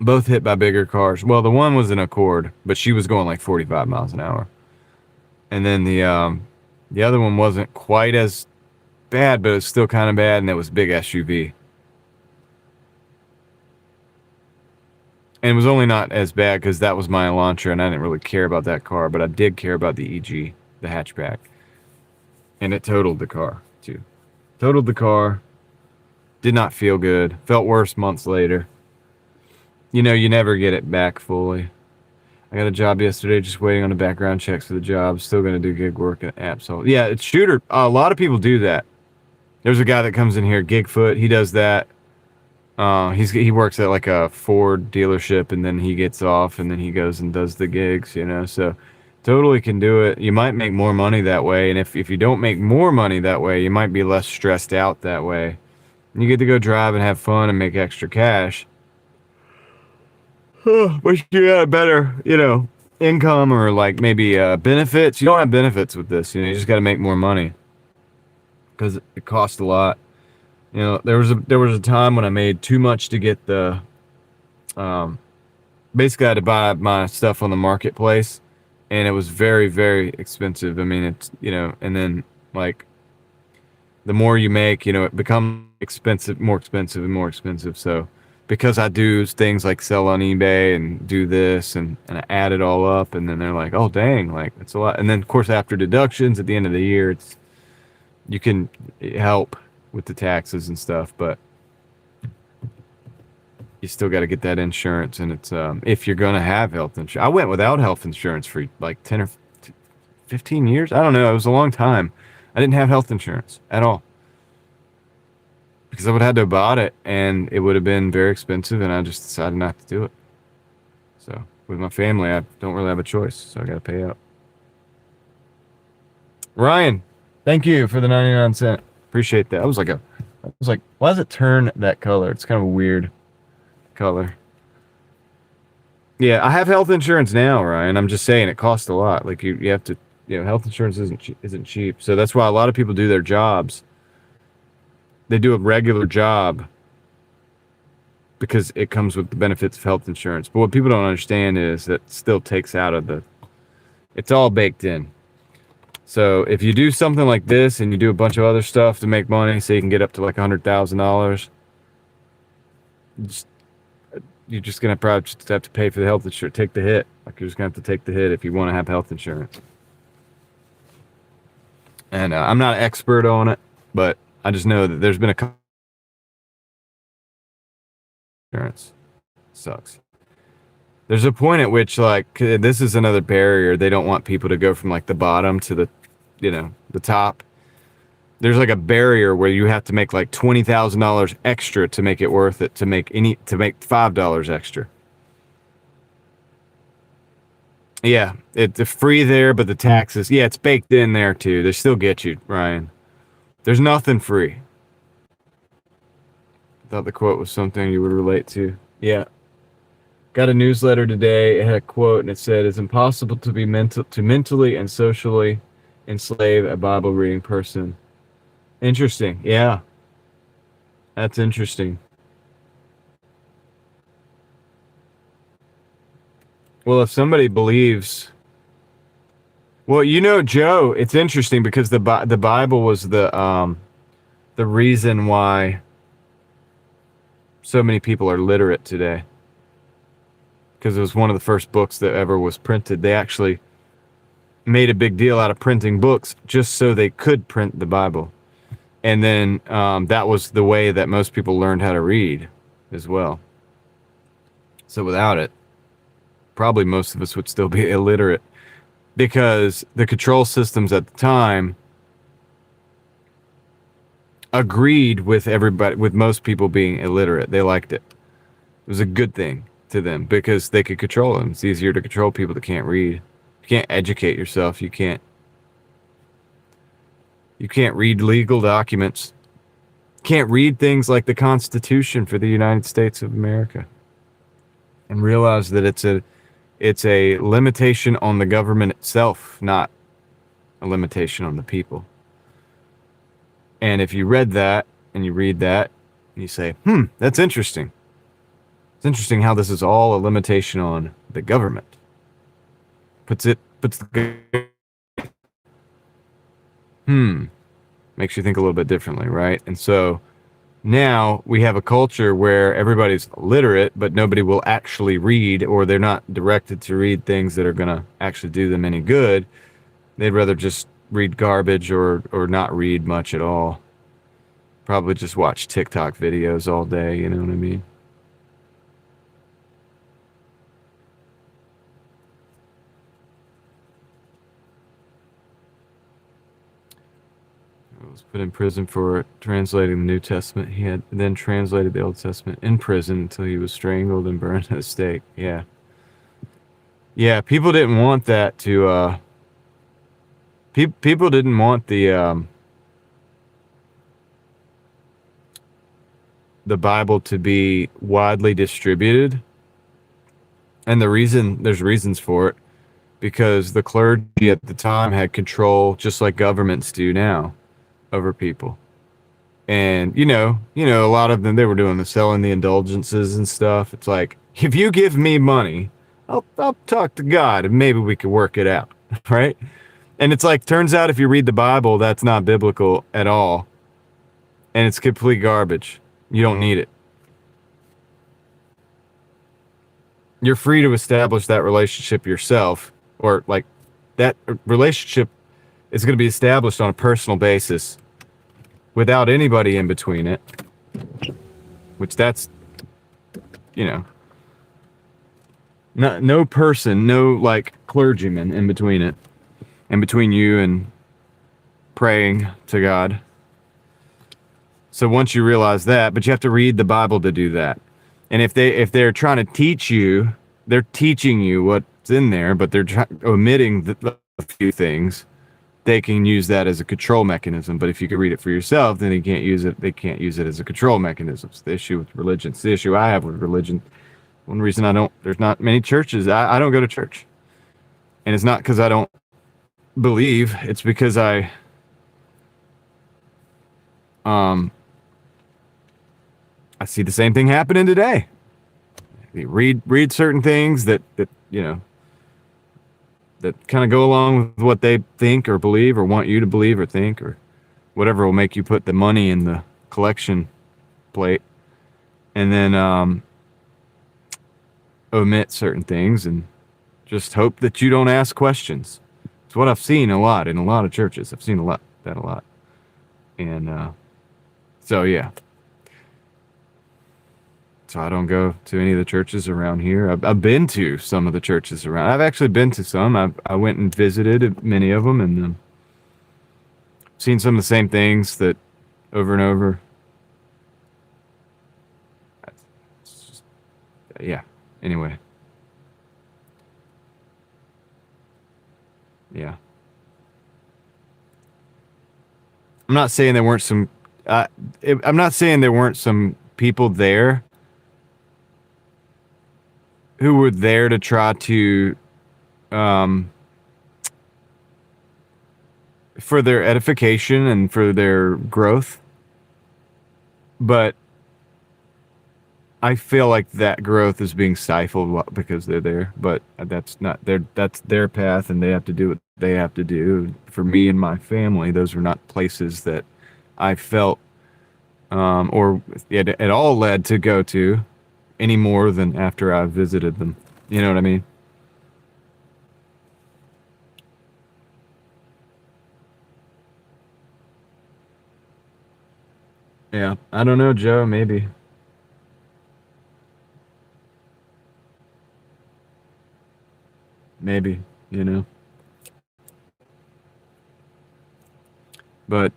both hit by bigger cars. Well, the one was an Accord, but she was going like 45 miles an hour. And then the other one wasn't quite as bad, but it was still kind of bad, and it was a big SUV. And it was only not as bad because that was my Elantra, and I didn't really care about that car, but I did care about the EG, the hatchback. And it totaled the car, too. Totaled the car. Did not feel good. Felt worse months later. You never get it back fully. I got a job yesterday, just waiting on the background checks for the job. Still going to do gig work at Absol. Yeah, it's Shooter. A lot of people do that. There's a guy that comes in here, Gigfoot. He does that. He works at like a Ford dealership, and then he gets off, and then he goes and does the gigs, So totally can do it. You might make more money that way, and if you don't make more money that way, you might be less stressed out that way. And you get to go drive and have fun and make extra cash. But you got a better, income or like maybe benefits. You don't have benefits with this. You just got to make more money because it costs a lot. There was a time when I made too much to get the. Basically, I had to buy my stuff on the marketplace, and it was very, very expensive. I mean, it's and then like the more you make, it becomes expensive, more expensive, and more expensive. So. Because I do things like sell on eBay and do this and I add it all up, and then they're like, oh dang, like it's a lot. And then of course after deductions at the end of the year, you can help with the taxes and stuff, but you still got to get that insurance. And it's if you're gonna have health insurance. I went without health insurance for like 10 or 15 years. I don't know. It was a long time. I didn't have health insurance at all. Because I would have had to have bought it, and it would have been very expensive, and I just decided not to do it. So, with my family, I don't really have a choice, so I got to pay out. Ryan, thank you for the 99 cent. Appreciate that. I was like, why does it turn that color? It's kind of a weird color. Yeah, I have health insurance now, Ryan. I'm just saying it costs a lot. Like you have to, health insurance isn't cheap. So that's why a lot of people do their jobs. They do a regular job because it comes with the benefits of health insurance. But what people don't understand is that still takes out of it's all baked in. So if you do something like this and you do a bunch of other stuff to make money, so you can get up to like $100,000, you're just going to probably just have to pay for the health insurance, take the hit. Like you're just going to have to take the hit if you want to have health insurance. And I'm not an expert on it, but I just know that there's been a couple insurance sucks. There's a point at which like this is another barrier. They don't want people to go from like the bottom to the top. There's like a barrier where you have to make like $20,000 extra to make it worth it to make $5 extra. Yeah, it's free there, but the taxes, it's baked in there too. They still get you, Ryan. There's nothing free. I thought the quote was something you would relate to. Yeah. Got a newsletter today. It had a quote, and it said, "It's impossible to be mentally and socially enslave a Bible reading person." Interesting. Yeah. That's interesting. Well, if somebody believes, Joe, it's interesting because the Bible was the reason why so many people are literate today. Because it was one of the first books that ever was printed. They actually made a big deal out of printing books just so they could print the Bible. And then that was the way that most people learned how to read as well. So without it, probably most of us would still be illiterate. because the control systems at the time agreed with everybody, with most people being illiterate. They liked it. It was a good thing to them because they could control them. It's easier to control people that can't read. You can't educate yourself. You can't read legal documents. Can't read things like the Constitution for the United States of America and realize that it's a limitation on the government itself, not a limitation on the people. And if you read that and you read that and you say, that's interesting. It's interesting how this is all a limitation on the government. Makes you think a little bit differently, right? And so now we have a culture where everybody's literate, but nobody will actually read, or they're not directed to read things that are going to actually do them any good. They'd rather just read garbage or not read much at all. Probably just watch TikTok videos all day, you know what I mean? He was put in prison for translating the New Testament. He had then translated the Old Testament in prison until he was strangled and burned at a stake. Yeah. Yeah, people didn't want that to people didn't want the Bible to be widely distributed. And there's reasons for it, because the clergy at the time had control, just like governments do now, over people. And you know, a lot of them, they were doing selling the indulgences and stuff. It's like, if you give me money, I'll talk to God and maybe we could work it out, right? And it's like, turns out if you read the Bible, that's not biblical at all. And it's complete garbage. You don't need it. You're free to establish that relationship yourself, or like that relationship is going to be established on a personal basis without anybody in between it, which that's, no person, no like clergyman in between it, in between you and praying to God. So once you realize that, but you have to read the Bible to do that. And if they're trying to teach you, they're teaching you what's in there, but they're omitting a few things. They can use that as a control mechanism. But if you can read it for yourself, then they can't use it as a control mechanism. It's the issue with religion. It's the issue I have with religion. One reason there's not many churches. I don't go to church. And it's not because I don't believe. It's because I see the same thing happening today. You read certain things that kind of go along with what they think or believe or want you to believe or think, or whatever will make you put the money in the collection plate, and then omit certain things and just hope that you don't ask questions. It's what I've seen a lot in a lot of churches. I've seen a lot. And so yeah. So I don't go to any of the churches around here. I've been to some of the churches around. I've actually been to some. I went and visited many of them, and seen some of the same things that over and over. Yeah. Anyway. Yeah. I'm not saying there weren't some. I'm not saying there weren't some people there who were there to try to, for their edification and for their growth. But I feel like that growth is being stifled because they're there. But that's their path, and they have to do what they have to do. For me and my family, those were not places that I felt or at all led to go to any more than after I visited them. You know what I mean? Yeah. I don't know, Joe. Maybe. Maybe, But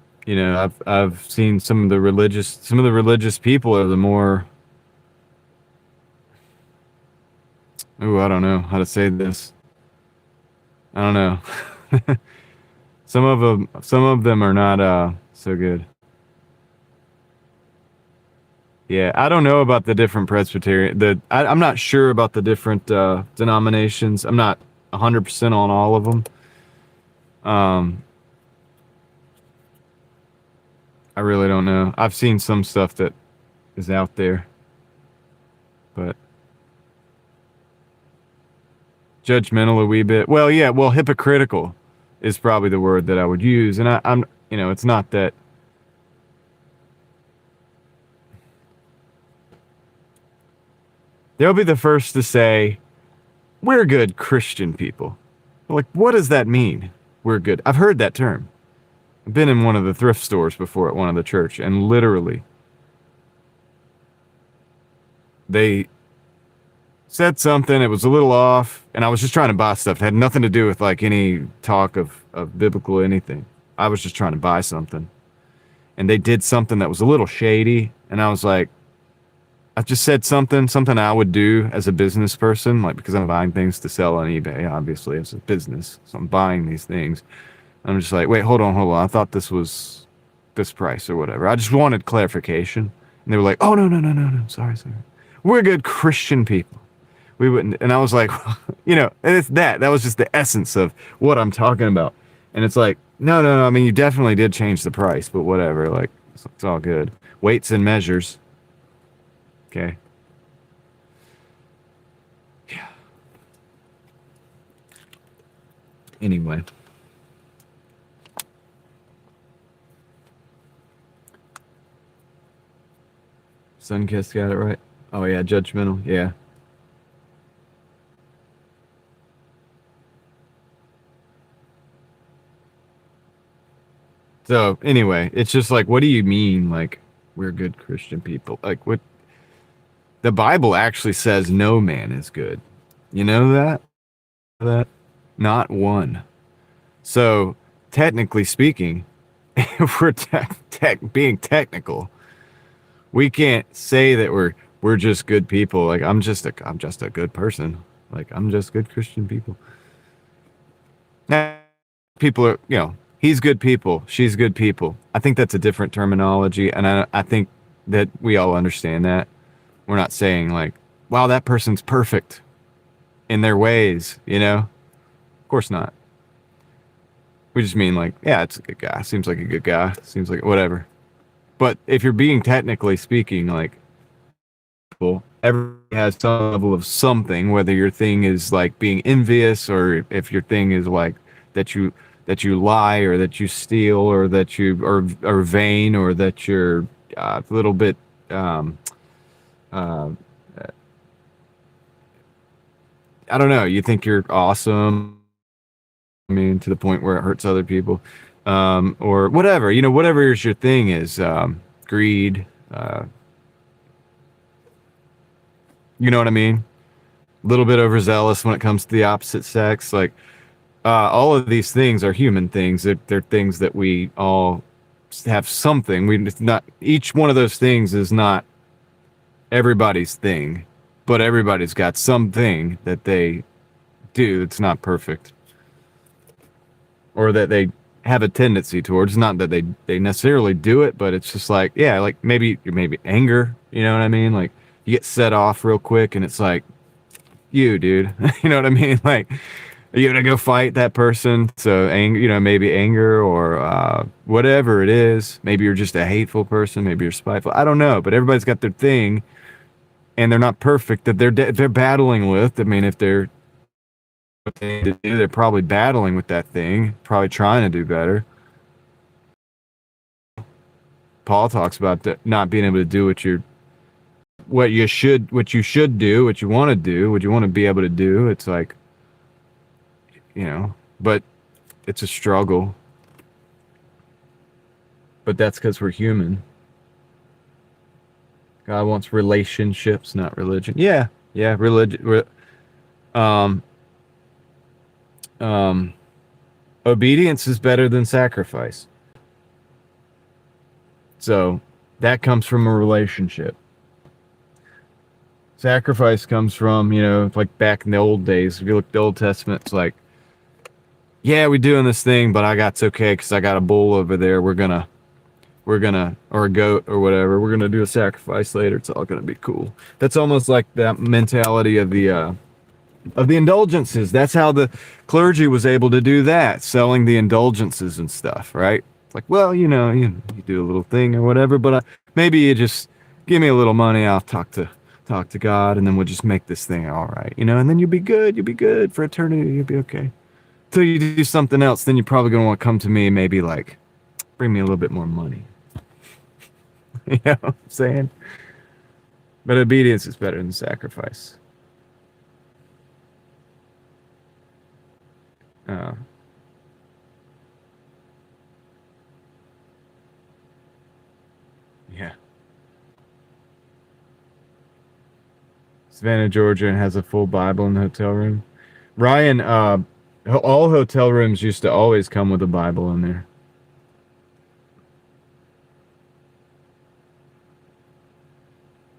I've seen some of the religious people are the more. Ooh, I don't know how to say this. I don't know. Some of them are not so good. Yeah, I don't know about the different Presbyterian. I'm not sure about the different denominations. I'm not 100% on all of them. I really don't know. I've seen some stuff that is out there, but judgmental a wee bit. Well, yeah, hypocritical is probably the word that I would use. And I'm it's not that. They'll be the first to say, we're good Christian people. Like, what does that mean? We're good. I've heard that term. I've been in one of the thrift stores before at one of the church, and literally, they said something, it was a little off, and I was just trying to buy stuff. It had nothing to do with like any talk of biblical anything. I was just trying to buy something. And they did something that was a little shady, and I was like, I just said something I would do as a business person, like because I'm buying things to sell on eBay, obviously, as a business. So I'm buying these things. I'm just like, wait, hold on. I thought this was this price or whatever. I just wanted clarification. And they were like, oh, no. Sorry. We're good Christian people. We wouldn't. And I was like, and it's that was just the essence of what I'm talking about. And it's like, no. I mean, you definitely did change the price, but whatever. Like, it's all good. Weights and measures. Okay. Yeah. Anyway. Sunkist got it right. Oh yeah, judgmental. Yeah. So anyway, it's just like, what do you mean? Like, we're good Christian people? Like, what? The Bible actually says no man is good. You know that? Not one. So technically speaking, if we're being technical, we can't say that we're just good people. Like I'm just a good person. Like I'm just good Christian people. Now, people are, he's good people, she's good people. I think that's a different terminology, and I think that we all understand that. We're not saying like, wow, that person's perfect in their ways, Of course not. We just mean like, yeah, it's a good guy. Seems like a good guy. Seems like whatever. But if you're being technically speaking, like, well, everybody has some level of something, whether your thing is like being envious, or if your thing is like that you lie, or that you steal, or that you are vain, or that you're a little bit I don't know, you think you're awesome, I mean, to the point where it hurts other people, or whatever, whatever your thing is, greed, you know what I mean? A little bit overzealous when it comes to the opposite sex. Like, all of these things are human things. They're things that we all have something. It's not, each one of those things is not everybody's thing, but everybody's got something that they do that's not perfect, or that they have a tendency towards. Not that they necessarily do it, but it's just like, yeah, like maybe anger, you know what I mean? Like you get set off real quick, and it's like, you dude, you know what I mean? Like, are you gonna go fight that person? So anger, maybe anger, or whatever it is. Maybe you're just a hateful person, maybe you're spiteful, I don't know, but everybody's got their thing, and they're not perfect, that they're battling with. I mean, if they're probably battling with that thing, probably trying to do better. Paul talks about not being able to do what you should do, what you want to do, what you want to be able to do. It's like, but it's a struggle. But that's because we're human. God wants relationships, not religion. Yeah, religion. Obedience is better than sacrifice. So that comes from a relationship. Sacrifice comes from, like back in the old days. If you look at the Old Testament, it's like, yeah, we're doing this thing, but it's okay because I got a bull over there. We're gonna, or a goat or whatever. We're gonna do a sacrifice later. It's all gonna be cool. That's almost like that mentality of the indulgences. That's how the clergy was able to do that, selling the indulgences and stuff, right? It's like, well, you do a little thing or whatever, but maybe you just give me a little money. I'll talk to God, and then we'll just make this thing all right, and then you'll be good. You'll be good for eternity. You'll be okay. Till you do something else, then you're probably gonna want to come to me, maybe like, bring me a little bit more money. You know what I'm saying? But obedience is better than sacrifice. Yeah. Savannah, Georgia, and has a full Bible in the hotel room. Ryan, all hotel rooms used to always come with a Bible in there.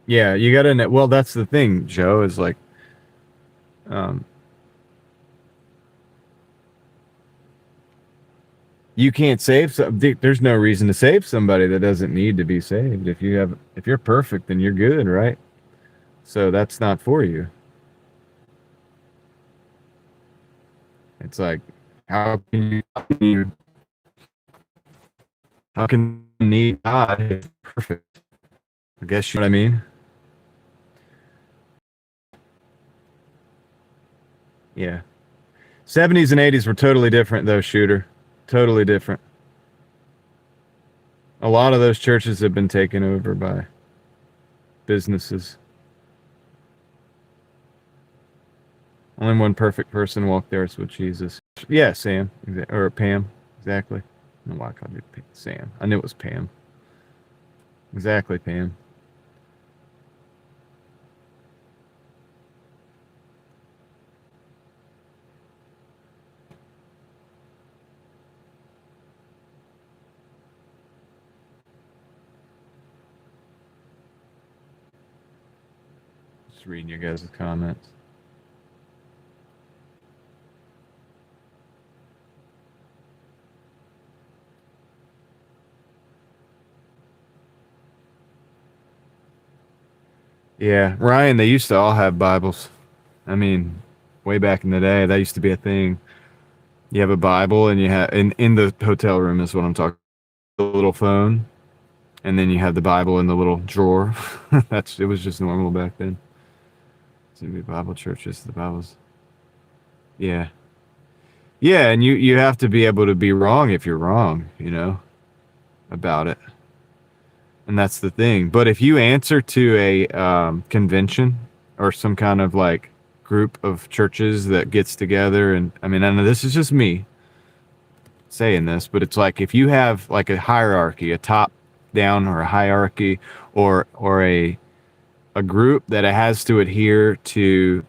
Yeah, you gotta know. Well, that's the thing, Joe, is like, you can't save there's no reason to save somebody that doesn't need to be saved. If you're perfect, then you're good, right? So that's not for you. It's like, how can you need God if you're perfect? I guess you know what I mean? Yeah. 70s and 80s were totally different though, Shooter. Totally different. A lot of those churches have been taken over by businesses. Only one perfect person walked there with Jesus. Yeah, Sam. Or Pam. Exactly. I don't know why I called you Sam. I knew it was Pam. Exactly, Pam. Just reading your guys' comments. Yeah, Ryan, they used to all have Bibles. I mean, way back in the day, that used to be a thing. You have a Bible, and you have in the hotel room is what I'm talking. The little phone, and then you have the Bible in the little drawer. It was just normal back then. So Bible churches, the Bibles. Yeah, yeah, and you have to be able to be wrong if you're wrong, about it. And that's the thing. But if you answer to a convention or some kind of like group of churches that gets together, and I mean, I know this is just me saying this, but it's like if you have like a hierarchy, a top down or a hierarchy, or a group that it has to adhere to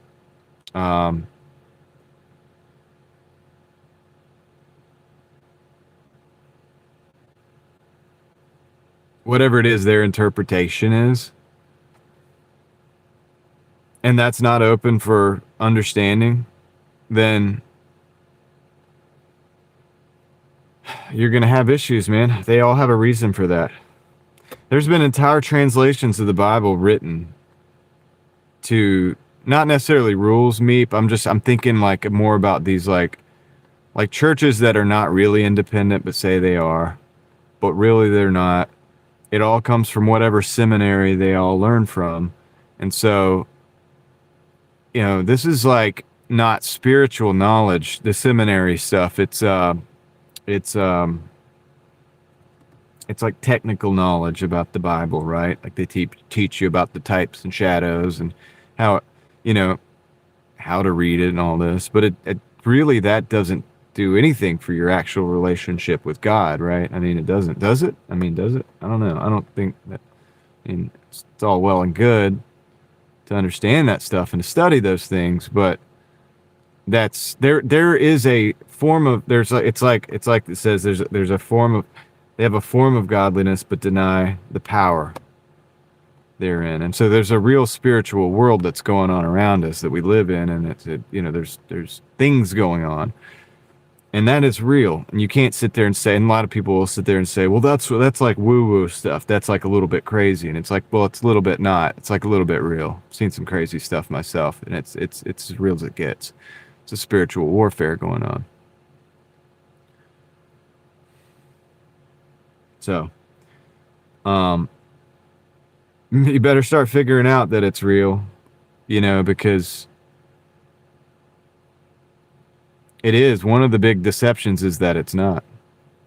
whatever it is their interpretation is, and that's not open for understanding, then you're going to have issues, man. They all have a reason for that. There's been entire translations of the Bible written to not necessarily rules meet. I'm thinking like more about these like churches that are not really independent but say they are, but really they're not. It all comes from whatever seminary they all learn from. And so, this is like not spiritual knowledge, the seminary stuff. It's like technical knowledge about the Bible, right? Like they teach you about the types and shadows and how, how to read it and all this. But it really, that doesn't do anything for your actual relationship with God, right? I mean, it doesn't. Does it? I mean, does it? I don't know. I don't think that. I mean, it's all well and good to understand that stuff and to study those things, but there is a form of it's like it says there's a form of They have a form of godliness but deny the power therein. And so there's a real spiritual world that's going on around us that we live in, and there's things going on. And that is real. And you can't sit there and say, and a lot of people will sit there and say, well, that's like woo-woo stuff. That's like a little bit crazy. And it's like, well, it's a little bit not. It's like a little bit real. I've seen some crazy stuff myself, and it's as real as it gets. It's a spiritual warfare going on. So, you better start figuring out that it's real, because it is. One of the big deceptions is that it's not.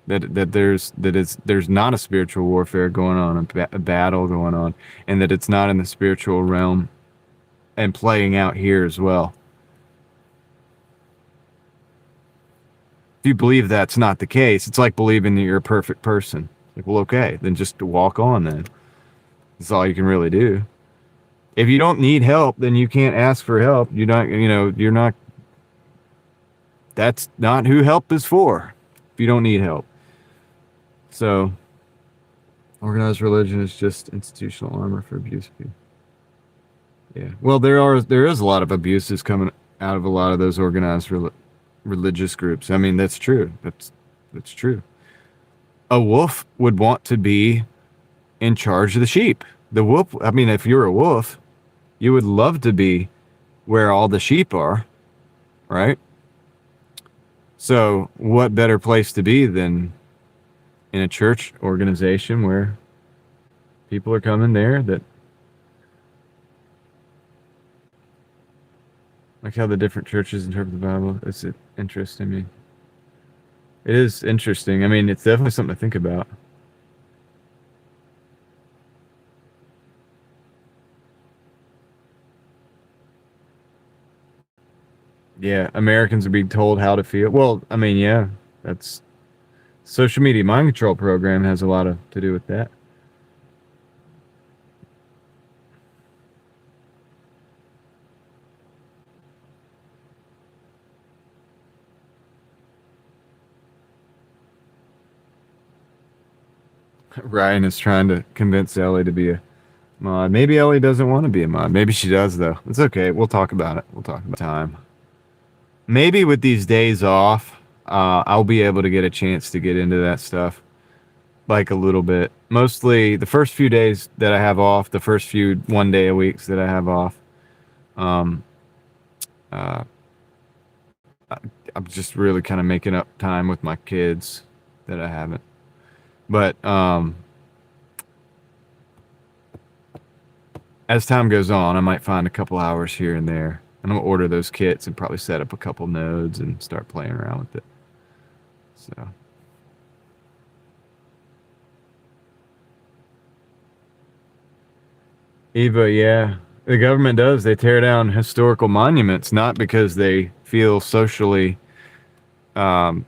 That there's not a spiritual warfare going on, a battle going on, and that it's not in the spiritual realm and playing out here as well. If you believe that's not the case, it's like believing that you're a perfect person. Like, well, okay, then just walk on then. That's all you can really do. If you don't need help, then you can't ask for help. You're not, that's not who help is for, if you don't need help. So, organized religion is just institutional armor for abuse people. Yeah. Well, there is a lot of abuses coming out of a lot of those organized religious groups. I mean, that's true. That's true. A wolf would want to be in charge of the sheep. The wolf, I mean, if you're a wolf, you would love to be where all the sheep are, right? So what better place to be than in a church organization where people are coming there that, like how the different churches interpret the Bible. It's interesting to me. It is interesting. I mean, it's definitely something to think about. Yeah, Americans are being told how to feel. Well, I mean, yeah, that's social media mind control program has a lot to do with that. Ryan is trying to convince Ellie to be a mod. Maybe Ellie doesn't want to be a mod. Maybe she does, though. It's okay. We'll talk about it. We'll talk about time. Maybe with these days off, I'll be able to get a chance to get into that stuff, like a little bit. Mostly the first few days that I have off, the first few 1 day a week that I have off, I'm just really kind of making up time with my kids that I haven't. But as time goes on, I might find a couple hours here and there. And I'm going to order those kits and probably set up a couple nodes and start playing around with it. So. Eva, yeah. The government does. They tear down historical monuments, not because they feel socially threatened,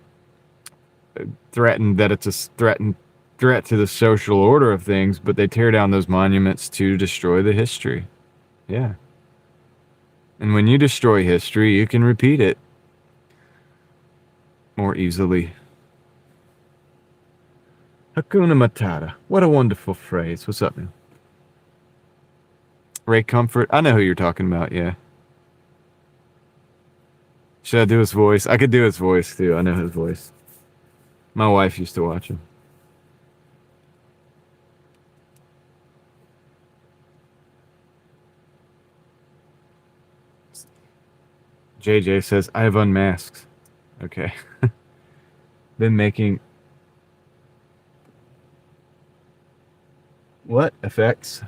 that it's a threat to the social order of things, but they tear down those monuments to destroy the history. Yeah. And when you destroy history, you can repeat it more easily. Hakuna Matata. What a wonderful phrase. What's up, man? Ray Comfort. I know who you're talking about, yeah. Should I do his voice? I could do his voice, too. I know his voice. My wife used to watch him. JJ says, I have unmasked. Okay. Been making... What? Effects?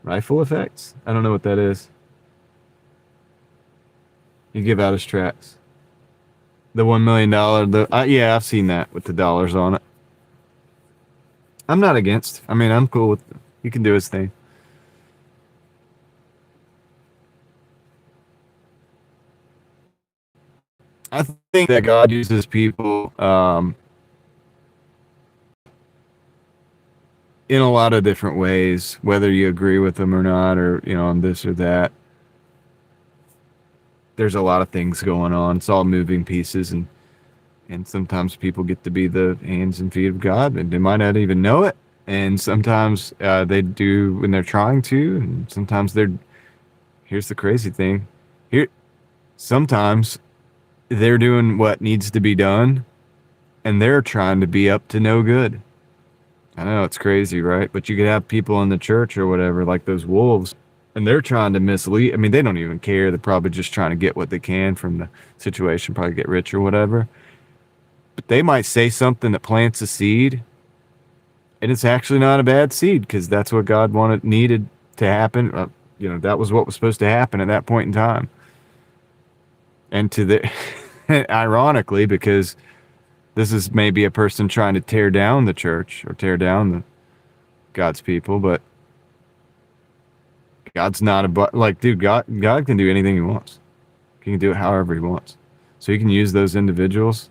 Rifle effects? I don't know what that is. You give out his tracks. The $1 million... yeah, I've seen that with the dollars on it. I'm not against. I mean, I'm cool with... He can do his thing. I think that God uses people in a lot of different ways, whether you agree with them or not, or, on this or that. There's a lot of things going on. It's all moving pieces, and And sometimes people get to be the hands and feet of God, and they might not even know it. And sometimes they do when they're trying to, and sometimes they're. Here's the crazy thing. Sometimes they're doing what needs to be done, and they're trying to be up to no good. I know it's crazy, right? But you could have people in the church or whatever, like those wolves, and they're trying to mislead. I mean, they don't even care. They're probably just trying to get what they can from the situation, probably get rich or whatever. But they might say something that plants a seed, and it's actually not a bad seed because that's what God needed to happen. That was what was supposed to happen at that point in time. And ironically, because this is maybe a person trying to tear down the church or tear down God's people, but God's not dude, God can do anything he wants. He can do it however he wants. So he can use those individuals.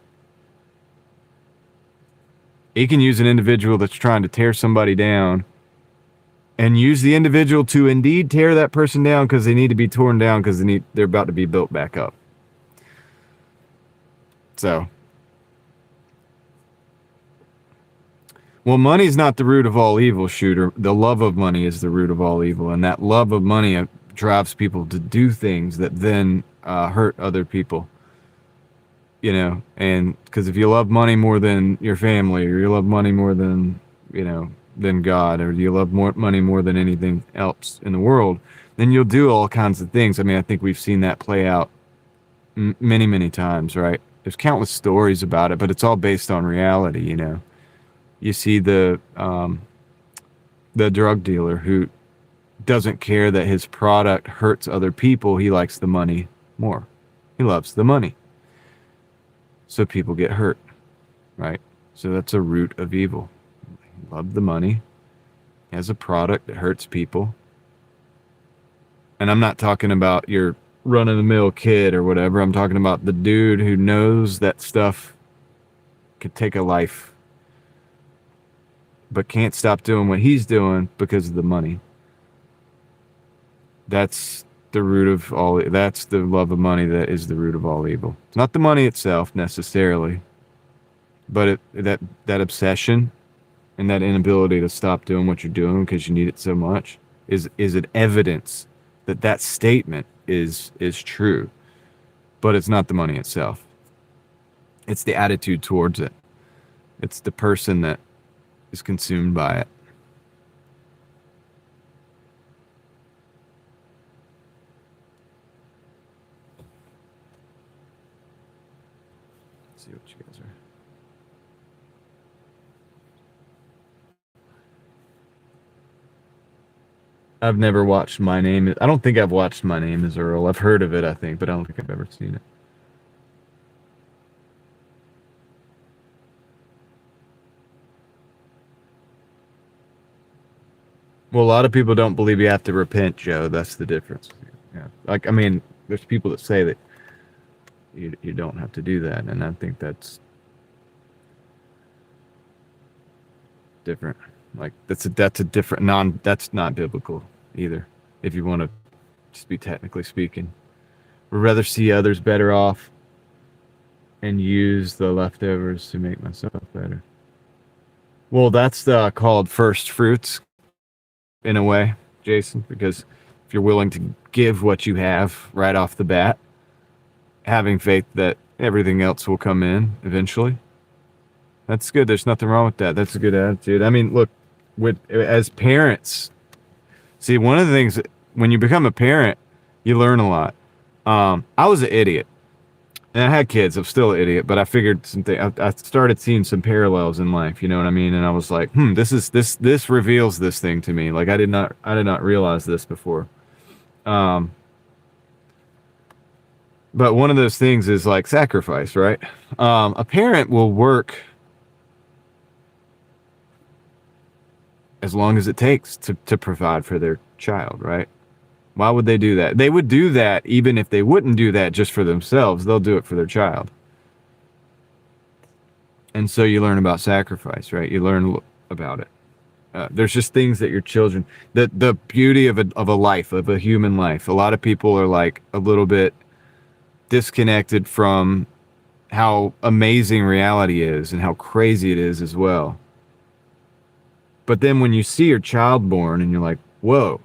He can use an individual that's trying to tear somebody down and use the individual to indeed tear that person down because they need to be torn down because they're about to be built back up. So, well, money's not the root of all evil, Shooter. The love of money is the root of all evil, and that love of money drives people to do things that then hurt other people. And because if you love money more than your family, or you love money more than than God, or you love money more than anything else in the world, then you'll do all kinds of things. I mean, I think we've seen that play out many, many times, right? There's countless stories about it, but it's all based on reality. You see the drug dealer who doesn't care that his product hurts other people. He likes the money more. He loves the money. So people get hurt, right? So that's a root of evil. He loves the money. He has a product that hurts people. And I'm not talking about your run-of-the-mill kid or whatever. I'm talking about the dude who knows that stuff could take a life, but can't stop doing what he's doing because of the money. That's the root of all. That's the love of money that is the root of all evil. It's not the money itself necessarily, but that obsession and that inability to stop doing what you're doing because you need it so much is an evidence that statement is true. But it's not the money itself. It's the attitude towards it. It's the person that is consumed by it. Let's see what you guys are. I've never watched My Name. I don't think I've watched My Name is Earl. I've heard of it, I think, but I don't think I've ever seen it. Well, a lot of people don't believe you have to repent, Joe. That's the difference. Yeah. There's people that say that you don't have to do that, and I think that's different. Like that's a different that's not biblical either. If you want to just be technically speaking, would rather see others better off and use the leftovers to make myself better. Well, that's called first fruits in a way, Jason, because if you're willing to give what you have right off the bat, having faith that everything else will come in eventually, that's good. There's nothing wrong with that. That's a good attitude. I mean, look, as parents, see, one of the things when you become a parent, you learn a lot. I was an idiot, and I had kids. I'm still an idiot, but I figured something. I started seeing some parallels in life. You know what I mean? And I was like, this reveals this thing to me. Like I did not realize this before. But one of those things is like sacrifice, right? A parent will work as long as it takes to provide for their child, right? Why would they do that? They would do that even if they wouldn't do that just for themselves. They'll do it for their child. And so you learn about sacrifice, right? You learn about it. There's just things that your children, the beauty of a life, of a human life. A lot of people are like a little bit disconnected from how amazing reality is and how crazy it is as well. But then when you see your child born and you're like, whoa,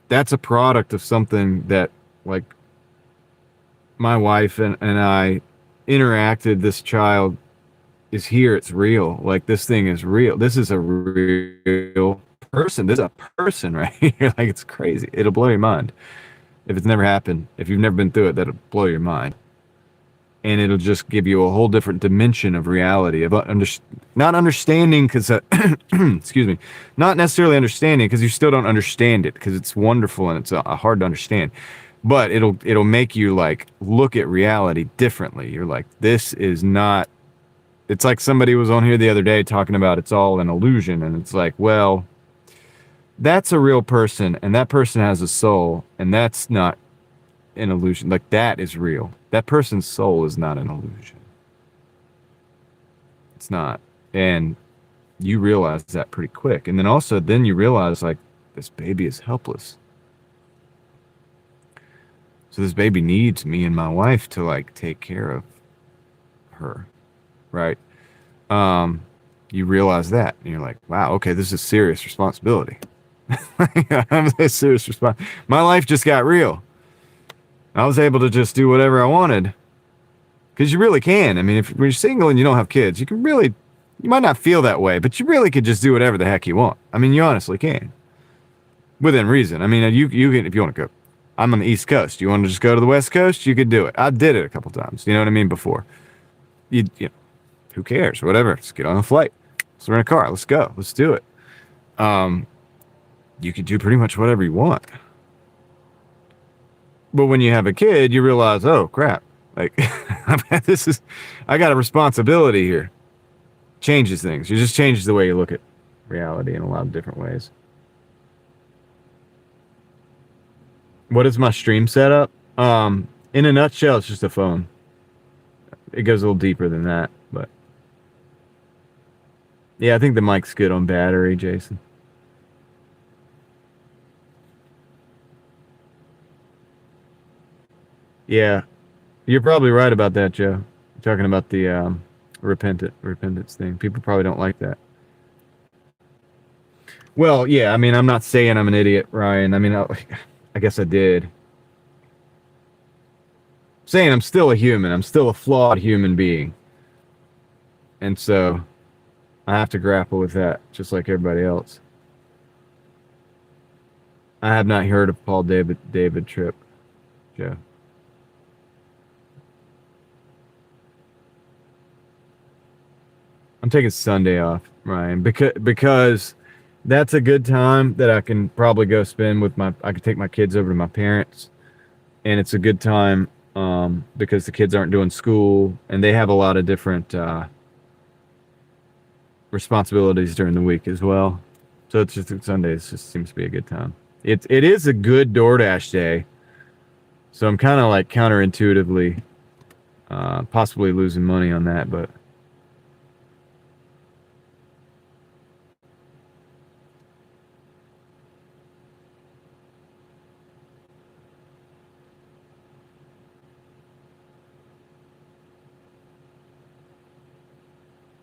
that's a product of something that, like, my wife and I interacted. This child is here. It's real. Like, this thing is real. This is a real person. This is a person right here. Like, it's crazy. It'll blow your mind. If it's never happened, if you've never been through it, that'll blow your mind. And it'll just give you a whole different dimension of reality, of not understanding, because excuse me, not necessarily understanding, because you still don't understand it, because it's wonderful and it's hard to understand. But it'll make you, like, look at reality differently. You're like, this is not. It's like somebody was on here the other day talking about it's all an illusion, and it's like, well, that's a real person, and that person has a soul, and that's not an illusion. Like, that is real. That person's soul is not an illusion. It's not. And you realize that pretty quick. And then also, then you realize, like, this baby is helpless. So this baby needs me and my wife to, like, take care of her, right? You realize that, and you're like, wow, okay, this is serious responsibility. I'm a serious response. My life just got real. I was able to just do whatever I wanted. Because you really can. I mean, if you're single and you don't have kids, you might not feel that way, but you really could just do whatever the heck you want. I mean, you honestly can. Within reason. I mean, you can, if you want to go. I'm on the East Coast. You want to just go to the West Coast? You could do it. I did it a couple times. You know what I mean? Before. You know, who cares? Whatever. Let's get on a flight. Let's rent a car. Let's go. Let's do it. You could do pretty much whatever you want. But when you have a kid, you realize, oh, crap. Like, I got a responsibility here. Changes things. It just changes the way you look at reality in a lot of different ways. What is my stream setup? In a nutshell, it's just a phone. It goes a little deeper than that, but yeah, I think the mic's good on battery, Jason. Yeah, you're probably right about that, Joe. You're talking about the repentance thing. People probably don't like that. Well, yeah, I mean, I'm not saying I'm an idiot, Ryan. I mean, I guess I did. I'm saying I'm still a human. I'm still a flawed human being. And so I have to grapple with that, just like everybody else. I have not heard of Paul David Tripp, Joe. I'm taking Sunday off, Ryan, because that's a good time that I can probably go spend with I can take my kids over to my parents, and it's a good time because the kids aren't doing school, and they have a lot of different responsibilities during the week as well. So it's just Sundays just seems to be a good time. It is a good Doordash day, so I'm kind of like counterintuitively possibly losing money on that, but.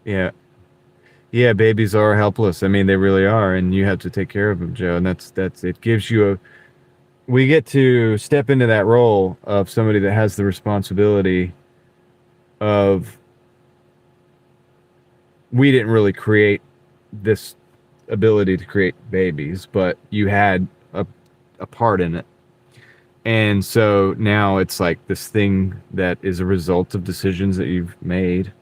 Yeah. Yeah, babies are helpless. I mean, they really are, and you have to take care of them, Joe. And that's it gives you we get to step into that role of somebody that has the responsibility of, we didn't really create this ability to create babies, but you had a part in it. And so now it's like this thing that is a result of decisions that you've made.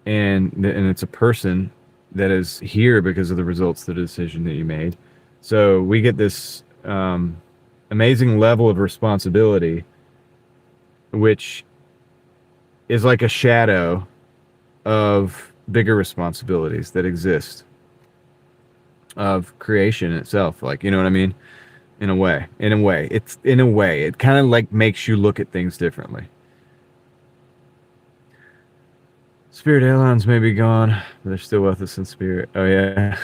And it's a person that is here because of the results of the decision that you made. So we get this amazing level of responsibility, which is like a shadow of bigger responsibilities that exist of creation itself. Like, you know what I mean? In a way, it kind of like makes you look at things differently. Spirit Airlines may be gone, but they're still with us in spirit. Oh, yeah.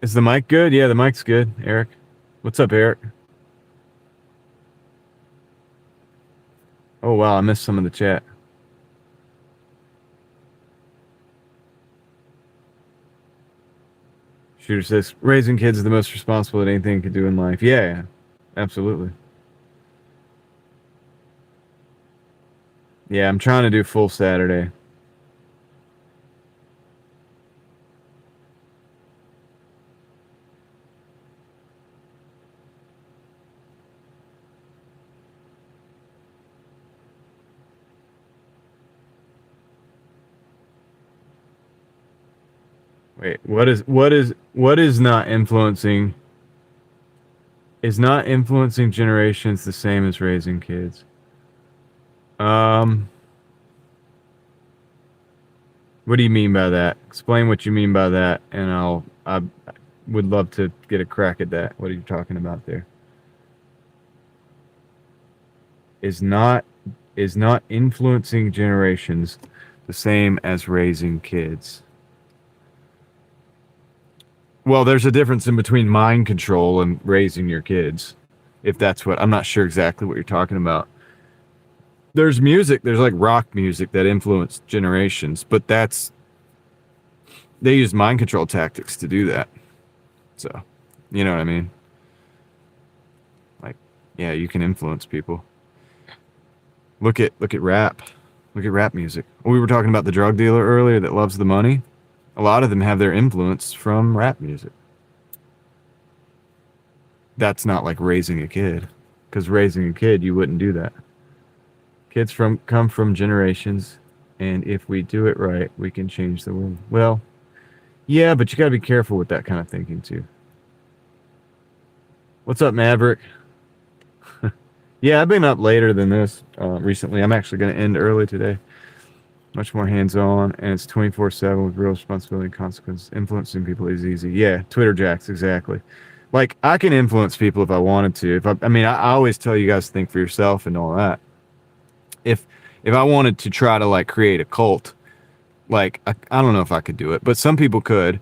Is the mic good? Yeah, the mic's good, Eric. What's up, Eric? Oh, wow, I missed some of the chat. Shooter says, raising kids is the most responsible that anything could do in life. Yeah, absolutely. Yeah, I'm trying to do full Saturday. Wait, what is not influencing? Is not influencing generations the same as raising kids? What do you mean by that? Explain what you mean by that, and I would love to get a crack at that. What are you talking about there? Is not influencing generations the same as raising kids? Well, there's a difference in between mind control and raising your kids. If that's what, I'm not sure exactly what you're talking about. There's music, there's like rock music that influenced generations, but they use mind control tactics to do that. So, you know what I mean? Like, yeah, you can influence people. Look at rap. Look at rap music. We were talking about the drug dealer earlier that loves the money. A lot of them have their influence from rap music. That's not like raising a kid, because raising a kid, you wouldn't do that. Kids come from generations, and if we do it right, we can change the world. Well, yeah, but you got to be careful with that kind of thinking too. What's up, Maverick? Yeah, I've been up later than this recently. I'm actually going to end early today. Much more hands-on, and it's 24/7 with real responsibility and consequences. Influencing people is easy. Yeah, Twitter jacks, exactly. Like, I can influence people if I wanted to. I always tell you guys to think for yourself and all that. If I wanted to try to like create a cult, like I don't know if I could do it, but some people could.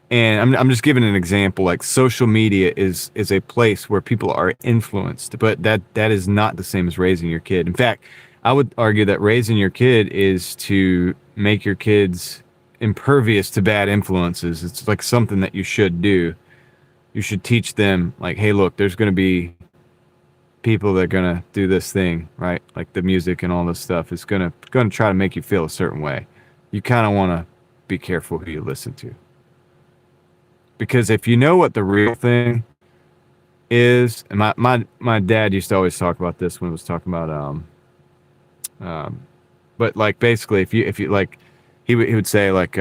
And I'm just giving an example. Like, social media is a place where people are influenced, but that is not the same as raising your kid. In fact, I would argue that raising your kid is to make your kids impervious to bad influences. It's like something that you should do. You should teach them, like, hey, look, there's going to be people that are going to do this thing, right? Like the music and all this stuff is going to try to make you feel a certain way. You kind of want to be careful who you listen to. Because if you know what the real thing is, and my dad used to always talk about this when he was talking about but like basically if you like he would say like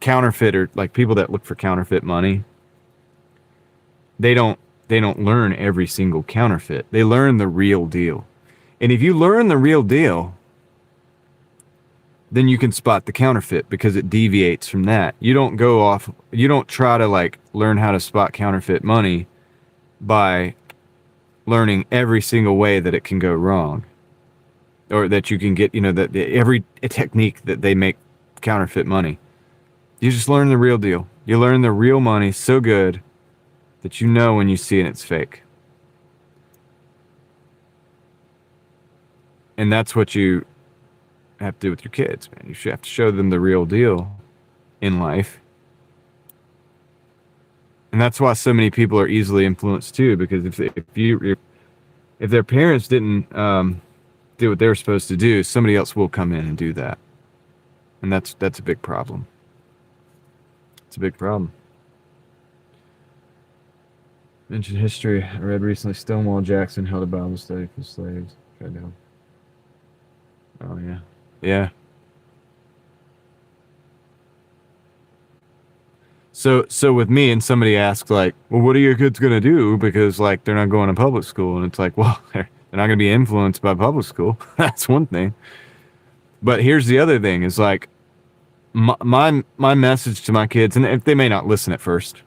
counterfeit, or like people that look for counterfeit money, they don't learn every single counterfeit. They learn the real deal. And if you learn the real deal, then you can spot the counterfeit because it deviates from that. You don't try to like learn how to spot counterfeit money by learning every single way that it can go wrong, or that you can get, that every technique that they make counterfeit money. You just learn the real deal. You learn the real money so good that you know when you see it, it's fake. And that's what you have to do with your kids, man. You should have to show them the real deal in life. And that's why so many people are easily influenced too, because if their parents didn't do what they were supposed to do, somebody else will come in and do that. And that's a big problem. It's a big problem. Mentioned history. I read recently Stonewall Jackson held a Bible study for slaves. Tried to help. Oh yeah. Yeah. So with me, and somebody asks like, well, what are your kids gonna do? Because like they're not going to public school, and it's like, well, they're not gonna be influenced by public school. That's one thing. But here's the other thing: is like my message to my kids, and if they may not listen at first,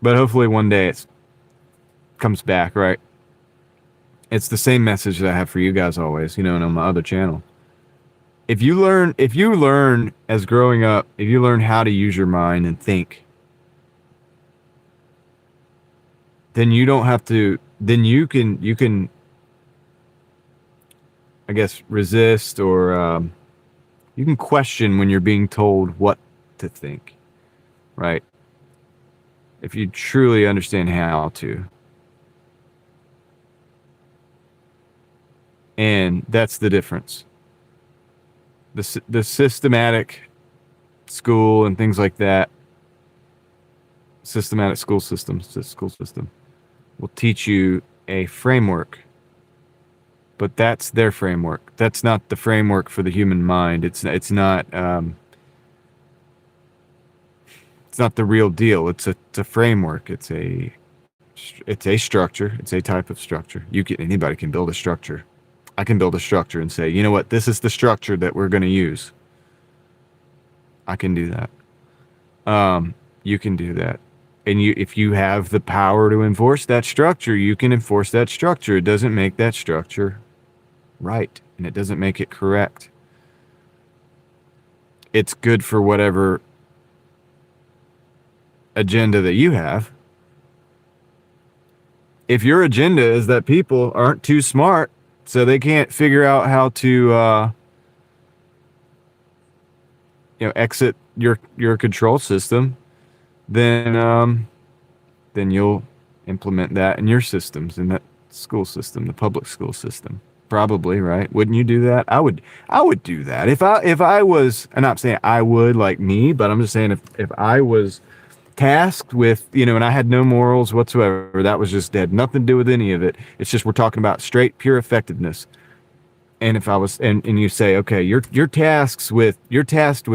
but hopefully one day it comes back, right? It's the same message that I have for you guys always, and on my other channel. if you learn as growing up, if you learn how to use your mind and think, then you don't have to, then you can, I guess, resist or you can question when you're being told what to think, right? If you truly understand how to. And that's the difference. The systematic school and things like that, systematic school system will teach you a framework, but that's their framework. That's not the framework for the human mind. It's not the real deal. It's a framework. It's a structure. It's a type of structure. Anybody can build a structure. I can build a structure and say, you know what, this is the structure that we're going to use. I can do that. You can do that. And if you have the power to enforce that structure, you can enforce that structure. It doesn't make that structure right, and it doesn't make it correct. It's good for whatever agenda that you have. If your agenda is that people aren't too smart, so they can't figure out how to exit your control system, then you'll implement that in your systems, in that school system, the public school system. Probably, right? Wouldn't you do that? I would do that. If I was, I'm not saying I would like me, but I'm just saying if I was tasked with, and I had no morals whatsoever, that was just, had nothing to do with any of it. It's just, we're talking about straight, pure effectiveness. And if I was, and you say, okay, you're tasked with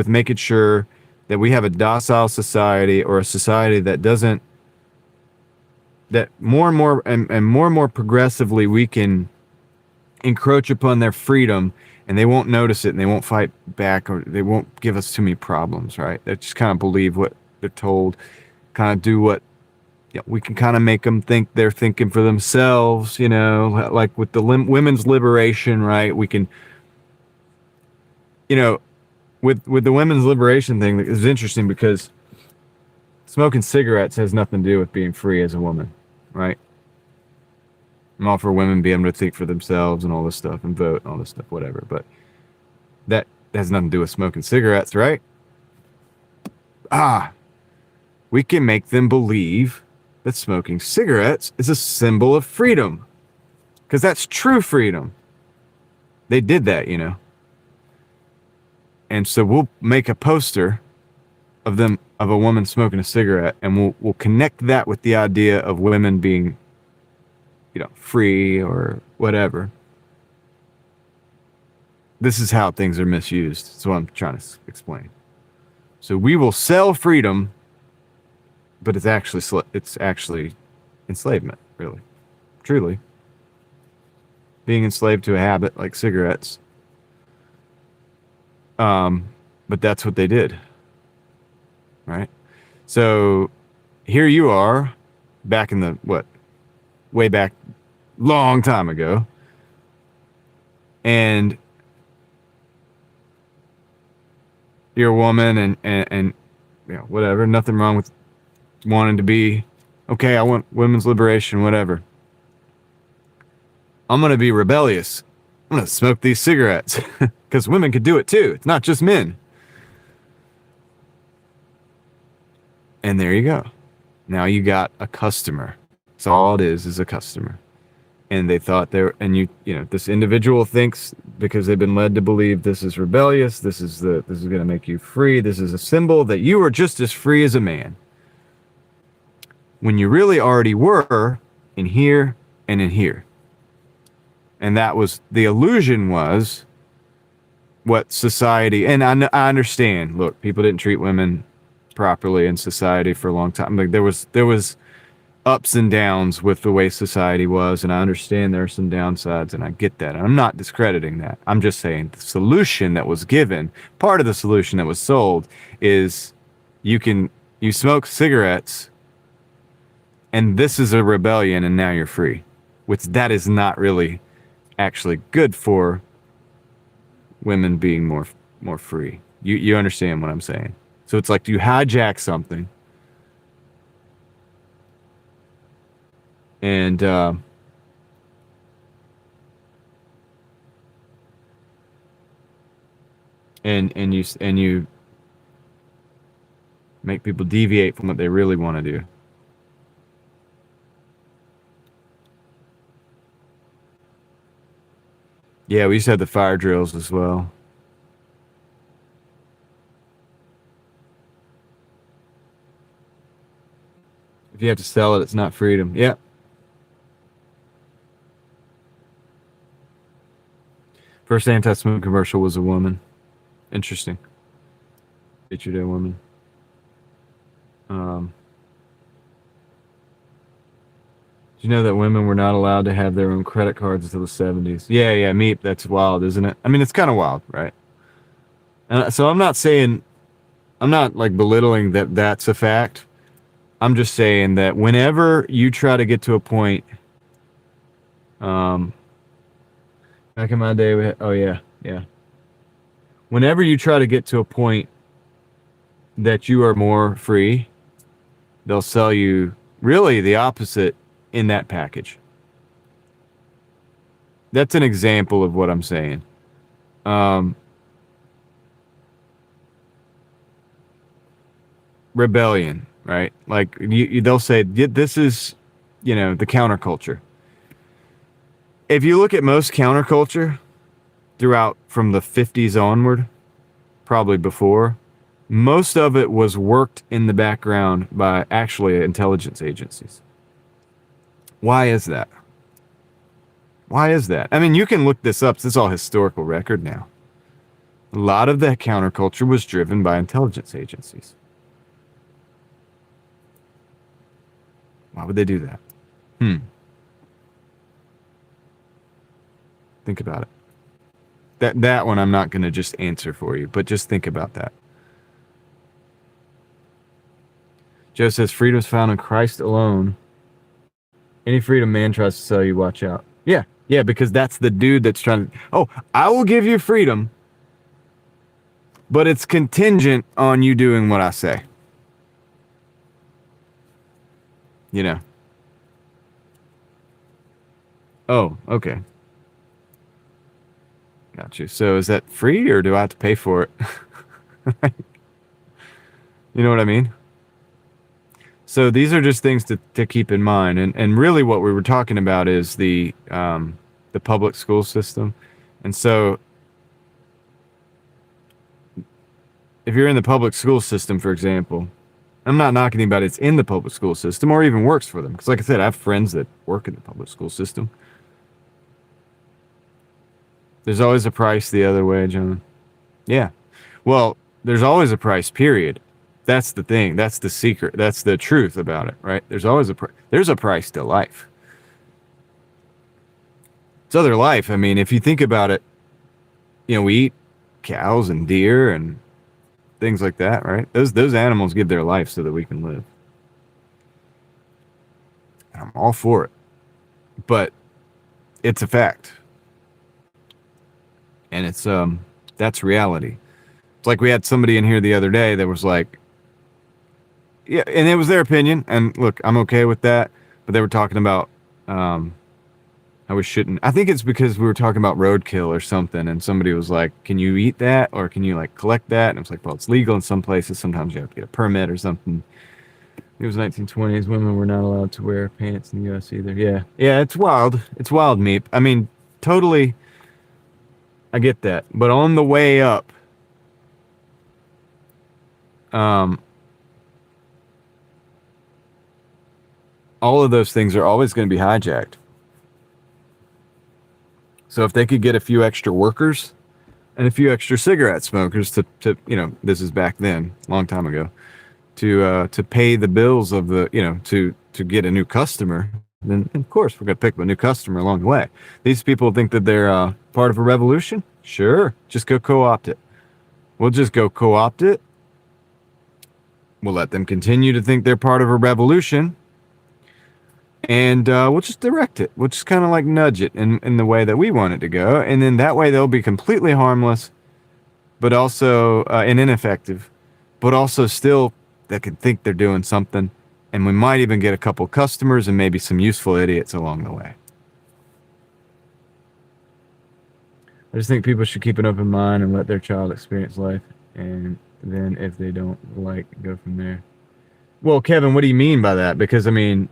making sure that we have a docile society, or a society that doesn't, that more and more progressively we can encroach upon their freedom, and they won't notice it, and they won't fight back, or they won't give us too many problems, right? They just kind of believe what they're told, kind of do what we can kind of make them think they're thinking for themselves, like with the women's liberation, right? We can, with the women's liberation thing, it's interesting because smoking cigarettes has nothing to do with being free as a woman, right? I'm all for women being able to think for themselves and all this stuff, and vote and all this stuff, whatever, but that has nothing to do with smoking cigarettes, right? We can make them believe that smoking cigarettes is a symbol of freedom, because that's true freedom. They did that, and so we'll make a poster of a woman smoking a cigarette, and we'll connect that with the idea of women being, free or whatever. This is how things are misused. That's what I'm trying to explain. So we will sell freedom, but it's actually enslavement, really, truly. Being enslaved to a habit like cigarettes. But that's what they did, right? So here you are, back in way back, long time ago, and you're a woman, and whatever, nothing wrong with wanting to be, okay, I want women's liberation, whatever. I'm going to be rebellious. I'm going to smoke these cigarettes because women could do it too. It's not just men. And there you go. Now you got a customer. That's all it is a customer. And they thought this individual thinks, because they've been led to believe this is rebellious, this is going to make you free, this is a symbol that you are just as free as a man. When you really already were in here and in here. And that was, the illusion was what society, and I understand, look, people didn't treat women properly in society for a long time. Like there was ups and downs with the way society was, and I understand there are some downsides, and I get that. And I'm not discrediting that. I'm just saying the solution that was given, part of the solution that was sold, is you smoke cigarettes, and this is a rebellion, and now you're free. Which that is not really actually good for women being more free. You understand what I'm saying? So it's like you hijack something, and you make people deviate from what they really want to do. Yeah, we used to have the fire drills as well. If you have to sell it, it's not freedom. Yeah. First anti-smoke commercial was a woman. Interesting. Featured a woman. Do you know that women were not allowed to have their own credit cards until the 70s? Yeah, Meep, that's wild, isn't it? I mean, it's kind of wild, right? So I'm not like belittling that that's a fact. I'm just saying that whenever you try to get to a point, back in my day, whenever you try to get to a point that you are more free, they'll sell you really the opposite in that package. That's an example of what I'm saying. Rebellion, right? Like they'll say this is, the counterculture. If you look at most counterculture throughout from the 50s onward, probably before, most of it was worked in the background by actually intelligence agencies. Why is that? I mean, you can look this up. This is all historical record now. A lot of the counterculture was driven by intelligence agencies. Why would they do that? Think about it. That one I'm not going to just answer for you, but just think about that. Joe says, freedom is found in Christ alone. Any freedom man tries to sell you, watch out. Yeah, because that's the dude that's trying to, I will give you freedom, but it's contingent on you doing what I say. Oh, okay. Got you. So is that free or do I have to pay for it? You know what I mean? So these are just things to keep in mind. And really what we were talking about is the public school system. And so if you're in the public school system, for example, I'm not knocking anybody that's in the public school system or even works for them. Because like I said, I have friends that work in the public school system. There's always a price the other way, John. Yeah. Well, there's always a price, period. That's the thing. That's the secret. That's the truth about it, right? There's always there's a price to life. It's other life. I mean, if you think about it, we eat cows and deer and things like that, right? Those animals give their life so that we can live. And I'm all for it. But it's a fact. And it's that's reality. It's like we had somebody in here the other day that was like, yeah, and it was their opinion, and look, I'm okay with that, but they were talking about how we shouldn't. I think it's because we were talking about roadkill or something, and somebody was like, can you eat that, or can you like collect that? And I was like, well, it's legal in some places. Sometimes you have to get a permit or something. It was 1920s. Women were not allowed to wear pants in the U.S. either. Yeah, it's wild. It's wild, Meep. I mean, totally, I get that. But on the way up, all of those things are always going to be hijacked. So if they could get a few extra workers and a few extra cigarette smokers to this is back then, a long time ago, to pay the bills of the, to get a new customer, then of course we're going to pick up a new customer along the way. These people think that they're part of a revolution. Sure. Just go co-opt it. We'll just go co-opt it. We'll let them continue to think they're part of a revolution. And we'll just direct it. We'll just kind of like nudge it in the way that we want it to go. And then that way they'll be completely harmless, but also and ineffective, but also still they could think they're doing something. And we might even get a couple customers and maybe some useful idiots along the way. I just think people should keep an open mind and let their child experience life. And then if they don't like, go from there. Well, Kevin, what do you mean by that? Because, I mean,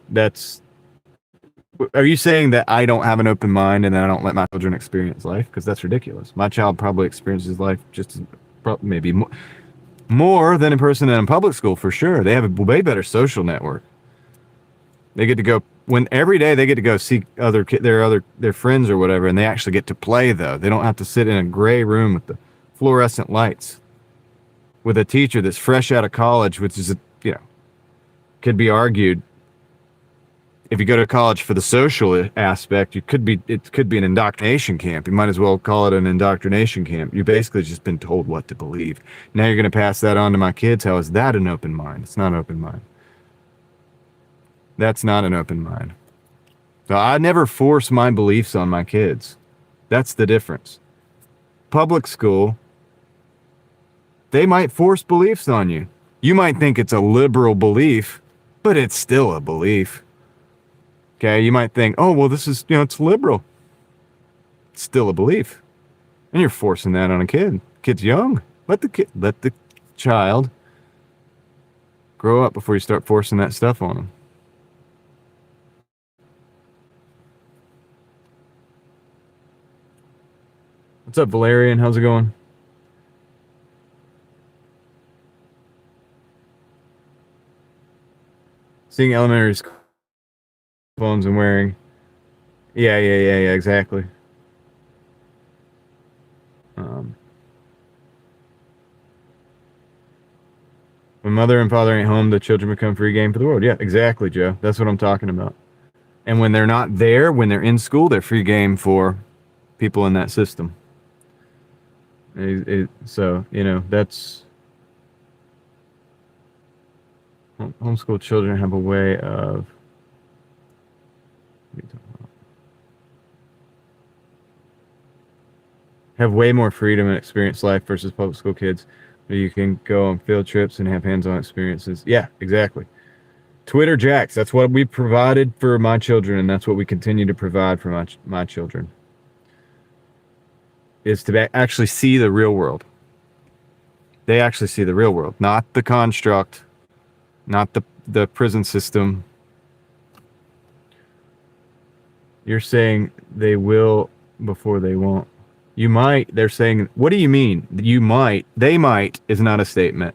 are you saying that I don't have an open mind and that I don't let my children experience life? Because that's ridiculous. My child probably experiences life just maybe more than a person in public school, for sure. They have a way better social network. They get to go every day they get to go see their friends or whatever, and they actually get to play though. They don't have to sit in a gray room with the fluorescent lights with a teacher that's fresh out of college, which is could be argued. If you go to college for the social aspect, it could be an indoctrination camp. You might as well call it an indoctrination camp. You've basically just been told what to believe. Now you're going to pass that on to my kids. How is that an open mind? It's not an open mind. That's not an open mind. So I never force my beliefs on my kids. That's the difference. Public school, they might force beliefs on you. You might think it's a liberal belief, but it's still a belief. Okay, you might think, oh, well, this is, it's liberal. It's still a belief. And you're forcing that on a kid. Kid's young. Let the child grow up before you start forcing that stuff on them. What's up, Valerian? How's it going? Seeing elementary school phones and wearing. Yeah, exactly. When mother and father ain't home, the children become free game for the world. Yeah, exactly, Joe. That's what I'm talking about. And when they're not there, when they're in school, they're free game for people in that system. So, that's... Homeschool children have a way of... have way more freedom and experience life versus public school kids. You can go on field trips and have hands-on experiences. Yeah, exactly. Twitter Jacks, that's what we provided for my children, and that's what we continue to provide for my children. Is to actually see the real world. They actually see the real world, not the construct, not the prison system. You're saying they will before they won't. You might, they're saying, what do you mean? You might, they might is not a statement.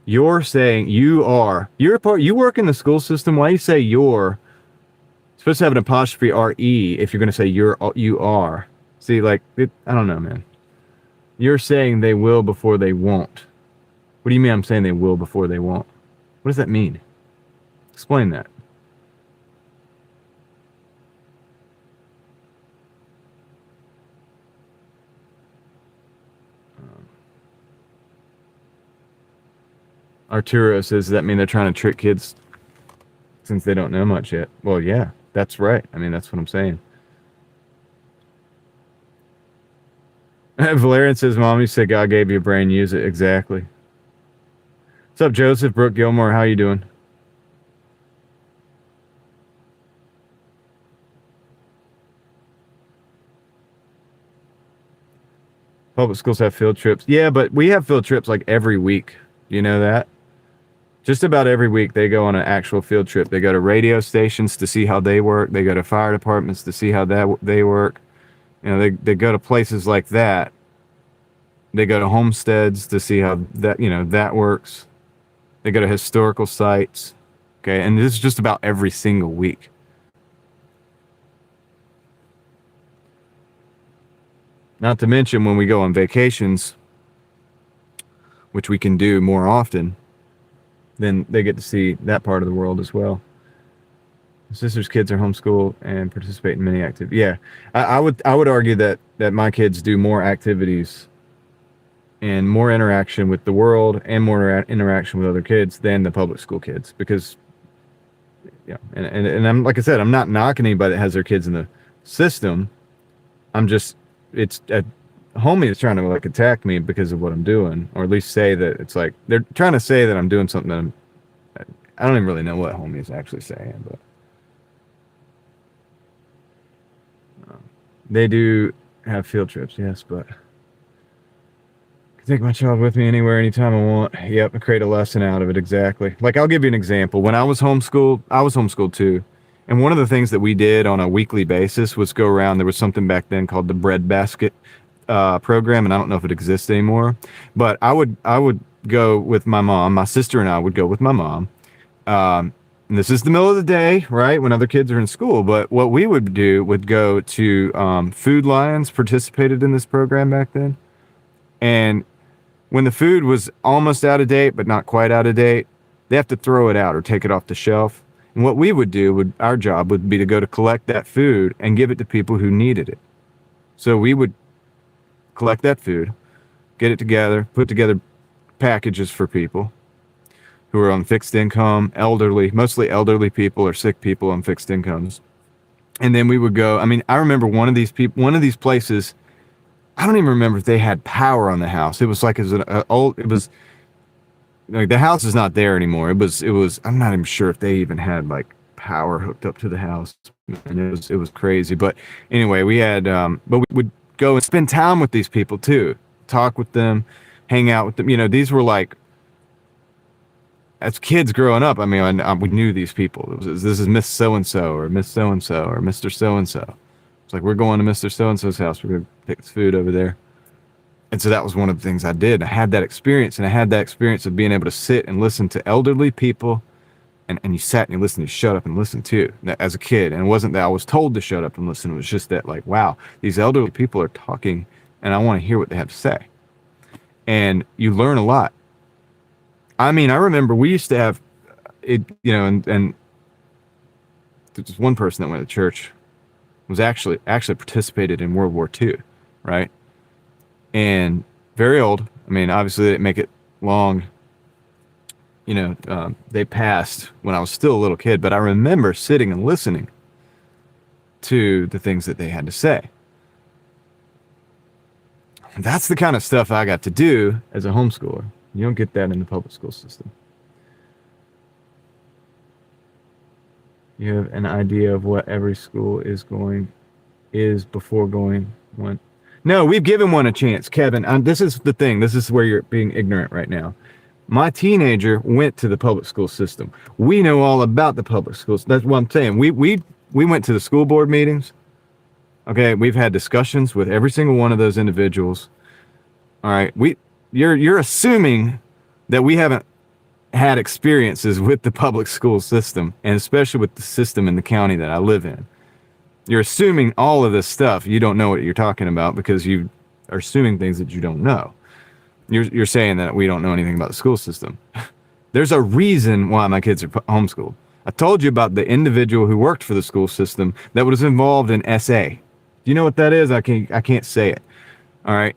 You're saying you are. You're part, you work in the school system. Why do you say you're? It's supposed to have an apostrophe R-E if you're going to say you are. See, I don't know, man. You're saying they will before they won't. What do you mean I'm saying they will before they won't? What does that mean? Explain that. Arturo says, does that mean they're trying to trick kids since they don't know much yet? Well, yeah, that's right. I mean, that's what I'm saying. Valerian says, Mom, you said God gave you a brain, use it. Exactly. What's up, Joseph? Brooke Gilmore, how you doing? Public schools have field trips. Yeah, but we have field trips like every week. You know that? Just about every week they go on an actual field trip. They go to radio stations to see how they work. They go to fire departments to see how they work. They go to places like that. They go to homesteads to see how that works. They go to historical sites. Okay, and this is just about every single week. Not to mention when we go on vacations, which we can do more often, then they get to see that part of the world as well. Sister's kids are homeschooled and participate in many activities. Yeah, I would argue that my kids do more activities and more interaction with the world and more interaction with other kids than the public school kids, because Yeah, and I'm like I said, I'm not knocking anybody that has their kids in the system. I'm just it's a homie is trying to like attack me because of what I'm doing, or at least say that it's like they're trying to say that I'm doing something that I don't even really know what homie is actually saying, but they do have field trips, yes, but I can take my child with me anywhere, anytime I want. Yep, and create a lesson out of it, exactly. Like, I'll give you an example. When I was homeschooled too. And one of the things that we did on a weekly basis was go around. There was something back then called the bread basket program, and I don't know if it exists anymore. But I would go with my mom. My sister and I would go with my mom. And this is the middle of the day, right, when other kids are in school. But what we would do would go to Food Lions, participated in this program back then. And when the food was almost out of date, but not quite out of date, they have to throw it out or take it off the shelf. And what we would do, our job would be to go to collect that food and give it to people who needed it. So we would collect that food, get it together, put together packages for people who are on fixed income, elderly, mostly elderly people or sick people on fixed incomes. And then we would go, I mean, I remember one of these places, I don't even remember if they had power on the house. It was like, like the house is not there anymore. It was, I'm not even sure if they even had like power hooked up to the house. And it was crazy. But anyway, we had, but we would go and spend time with these people too, talk with them, hang out with them. You know, these were like, as kids growing up, I mean, we knew these people. This is Miss So-and-so or Miss So-and-so or Mr. So-and-so. It's like, we're going to Mr. So-and-so's house. We're going to pick this food over there. And so that was one of the things I did. I had that experience, and I had that experience of being able to sit and listen to elderly people. And you sat and you listened, you shut up and listen too, as a kid. And it wasn't that I was told to shut up and listen. It was just that, like, wow, these elderly people are talking, and I want to hear what they have to say. And you learn a lot. I mean, I remember we used to have it, you know, and there's one person that went to church was actually participated in World War II, right? And very old. I mean, obviously they didn't make it long. You know, they passed when I was still a little kid, but I remember sitting and listening to the things that they had to say. That's the kind of stuff I got to do as a homeschooler. You don't get that in the public school system. You have an idea of what every school is before going one. No, we've given one a chance, Kevin. This is the thing. This is where you're being ignorant right now. My teenager went to the public school system. We know all about the public schools. That's what I'm saying. We went to the school board meetings. Okay, we've had discussions with every single one of those individuals. All right, you're assuming that we haven't had experiences with the public school system, and especially with the system in the county that I live in. You're assuming all of this stuff. You don't know what you're talking about because you are assuming things that you don't know. You're saying that we don't know anything about the school system. There's a reason why my kids are homeschooled. I told you about the individual who worked for the school system that was involved in SA. Do you know what that is? I can't say it. All right.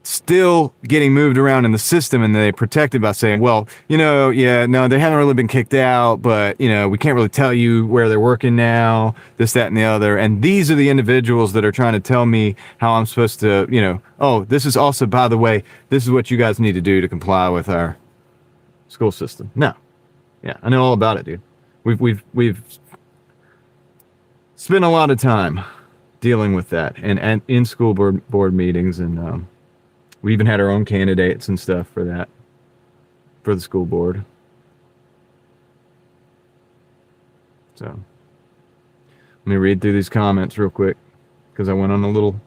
Still getting moved around in the system, and they protect it by saying, well, you know, yeah, no, they haven't really been kicked out, but, you know, we can't really tell you where they're working now, this, that, and the other. And these are the individuals that are trying to tell me how I'm supposed to, you know, oh, this is also, by the way, this is what you guys need to do to comply with our school system. No. Yeah, I know all about it, dude. We've spent a lot of time dealing with that and in school board meetings, and we even had our own candidates and stuff for that, for the school board. So let me read through these comments real quick, because I went on a little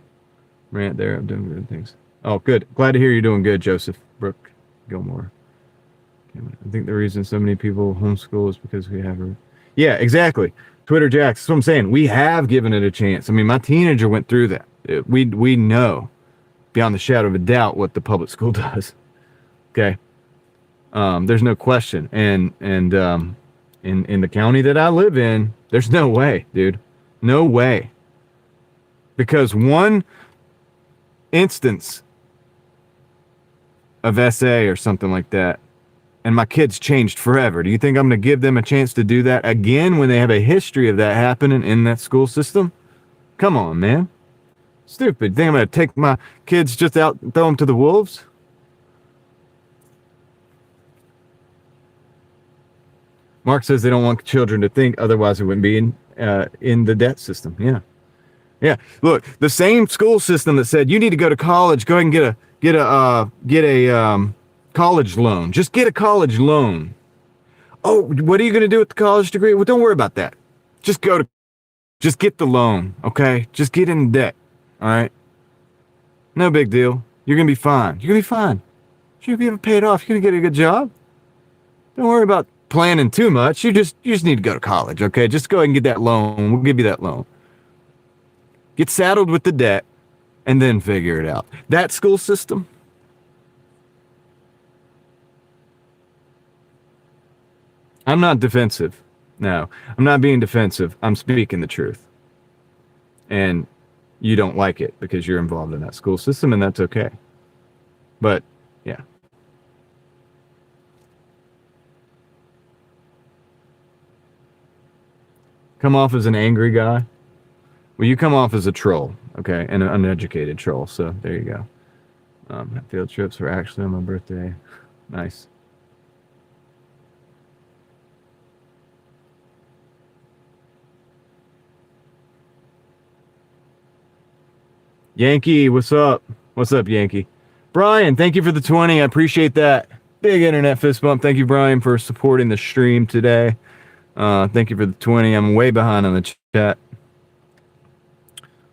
rant there of doing good things. Oh, good. Glad to hear you're doing good, Joseph Brooke Gilmore. I think the reason so many people homeschool is because we have her. Yeah, exactly. Twitter Jacks. That's what I'm saying. We have given it a chance. I mean, my teenager went through that. We know beyond the shadow of a doubt what the public school does. Okay. There's no question. And in the county that I live in, there's no way, dude. No way. Because one instance of SA or something like that and my kids changed forever. Do you think I'm going to give them a chance to do that again when they have a history of that happening in that school system? Come on, man. Stupid. Think I'm going to take my kids just out and throw them to the wolves? Mark says they don't want children to think, otherwise it wouldn't be in the debt system. Yeah. Yeah. Look, the same school system that said you need to go to college, go ahead and get a college loan. Just get a college loan. Oh, what are you going to do with the college degree? Well, don't worry about that. Just get the loan, okay? Just get in debt, all right? No big deal. You're going to be fine. You're going to be fine. You're going to be able to pay it off. You're going to get a good job. Don't worry about planning too much. You just need to go to college, okay? Just go ahead and get that loan. We'll give you that loan. Get saddled with the debt and then figure it out. That school system, I'm not defensive. No, I'm not being defensive. I'm speaking the truth. And you don't like it because you're involved in that school system, and that's okay. But, yeah. Come off as an angry guy? Well, you come off as a troll, okay? And an uneducated troll, so there you go. Field trips were actually on my birthday. Nice. Yankee, what's up? What's up, Yankee? Brian, thank you for the 20. I appreciate that. Big internet fist bump. Thank you, Brian, for supporting the stream today. Thank you for the 20. I'm way behind on the chat.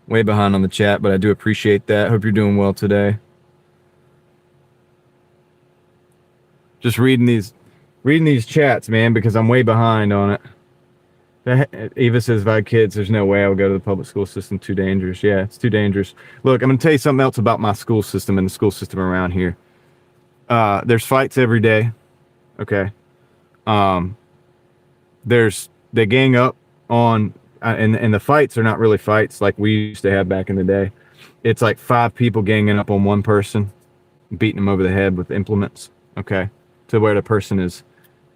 Way behind on the chat, but I do appreciate that. Hope you're doing well today. Just reading these chats, man, because I'm way behind on it. Eva says, if I had kids, there's no way I would go to the public school system. Too dangerous. Yeah, it's too dangerous. Look, I'm going to tell you something else about my school system and the school system around here. There's fights every day. Okay. They gang up on, and the fights are not really fights like we used to have back in the day. It's like 5 people ganging up on one person, beating them over the head with implements. Okay. To where the person is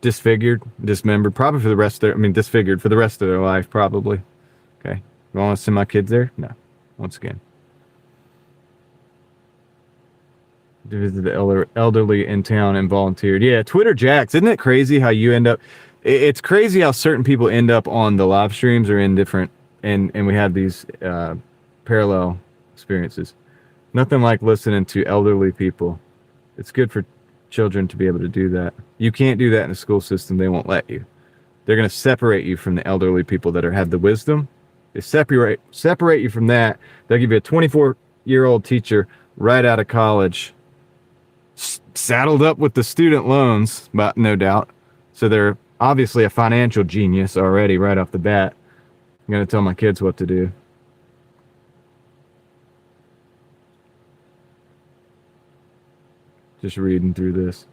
disfigured, dismembered, probably for the rest of their, disfigured for the rest of their life, probably. Okay. You want to send my kids there? No. Once again. To visit the elderly in town and volunteered. Yeah, Twitter Jacks. Isn't it crazy how you end up, it's crazy how certain people end up on the live streams or in different, and we have these parallel experiences. Nothing like listening to elderly people. It's good for children to be able to do that. You can't do that in the school system. They won't let you. They're going to separate you from the elderly people that have the wisdom. They separate you from that. They'll give you a 24-year-old teacher right out of college, saddled up with the student loans, but no doubt. So they're obviously a financial genius already right off the bat. I'm going to tell my kids what to do. Just reading through this.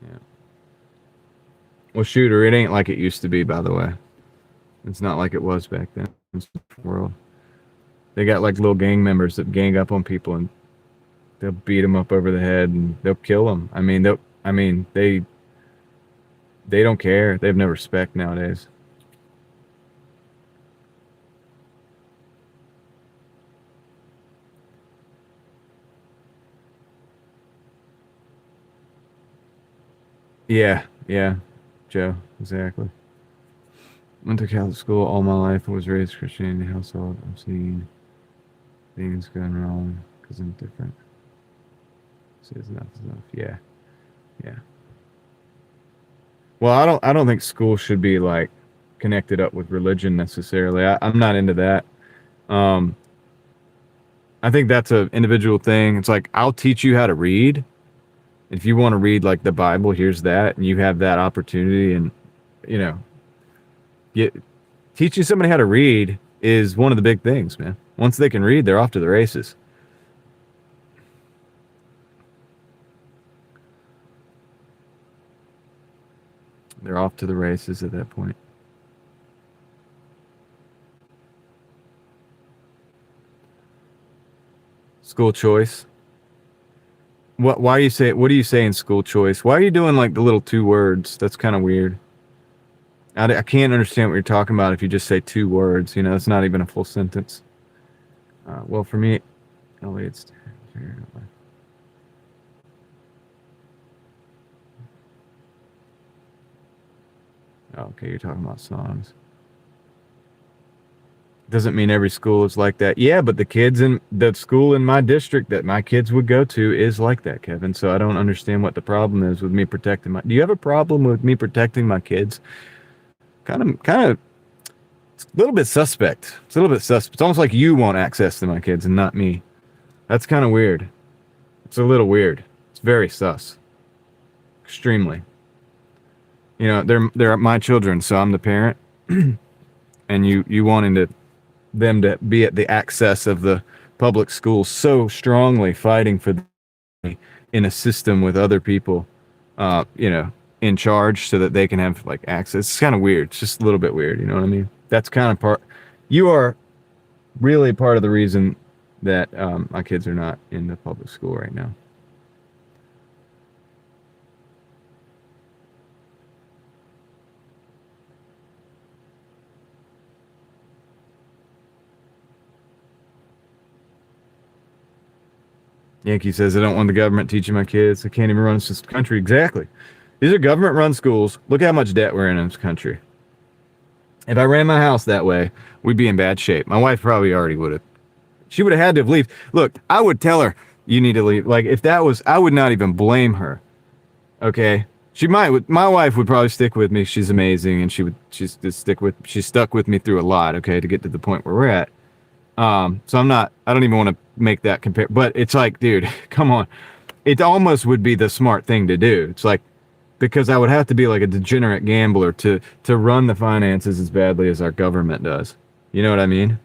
Yeah. Well, shooter, it ain't like it used to be, by the way. It's not like it was back then. It's the world. They got like little gang members that gang up on people and they'll beat them up over the head and they'll kill them. They don't care. They have no respect nowadays. Yeah, Joe, exactly. Went to Catholic school all my life and was raised Christian household. I've seen things going wrong because I'm different. Says enough is enough. Yeah. Well, I don't think school should be like connected up with religion necessarily. I'm not into that. I think that's an individual thing. It's like, I'll teach you how to read. If you want to read like the Bible, here's that, and you have that opportunity. And teaching somebody how to read is one of the big things, man. Once they can read, they're off to the races. They're off to the races at that point. School choice. Why are you say? What do you say in school choice? Why are you doing like the little 2 words? That's kind of weird. I can't understand what you're talking about if you just say 2 words. You know, it's not even a full sentence. Well, for me, it's. Okay, you're talking about songs. Doesn't mean every school is like that. Yeah, but the kids in the school in my district that my kids would go to is like that, Kevin. So I don't understand what the problem is with me protecting my. Do you have a problem with me protecting my kids? Kind of. It's a little bit suspect. It's a little bit suspect. It's almost like you want access to my kids and not me. That's kind of weird. It's a little weird. It's very sus. Extremely. You know, they're my children, so I'm the parent, and you wanting them to be at the access of the public schools so strongly fighting for them in a system with other people, you know, in charge so that they can have like access. It's kind of weird. It's just a little bit weird. You know what I mean? That's kind of part. You are really part of the reason that my kids are not in the public school right now. Yankee says, I don't want the government teaching my kids. I can't even run this country. Exactly. These are government-run schools. Look how much debt we're in this country. If I ran my house that way, we'd be in bad shape. My wife probably already would have. She would have had to have left. Look, I would tell her, you need to leave. Like, if that was, I would not even blame her. Okay? She might. My wife would probably stick with me. She's amazing, and she's stuck with me through a lot, okay, to get to the point where we're at. So I don't even want to make that compare, but it's like, dude, come on. It almost would be the smart thing to do. It's like, because I would have to be like a degenerate gambler to run the finances as badly as our government does. You know what I mean?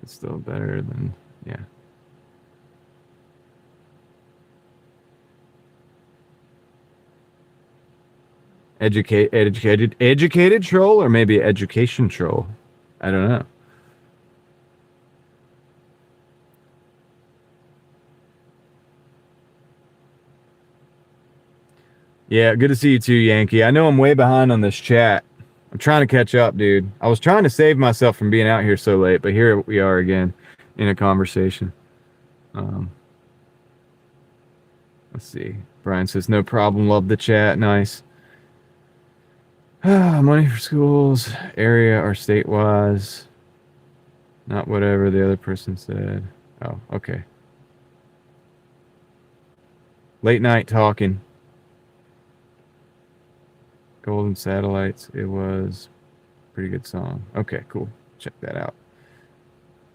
It's still better than, yeah. Educated troll, or maybe education troll. I don't know. Yeah, good to see you too, Yankee. I know I'm way behind on this chat. I'm trying to catch up, dude. I was trying to save myself from being out here so late, but here we are again in a conversation. Let's see. Brian says, no problem. Love the chat. Nice. Money for schools, area or state-wise. Not whatever the other person said. Oh, okay. Late night talking. Golden Satellites. It was a pretty good song. Okay, cool. Check that out.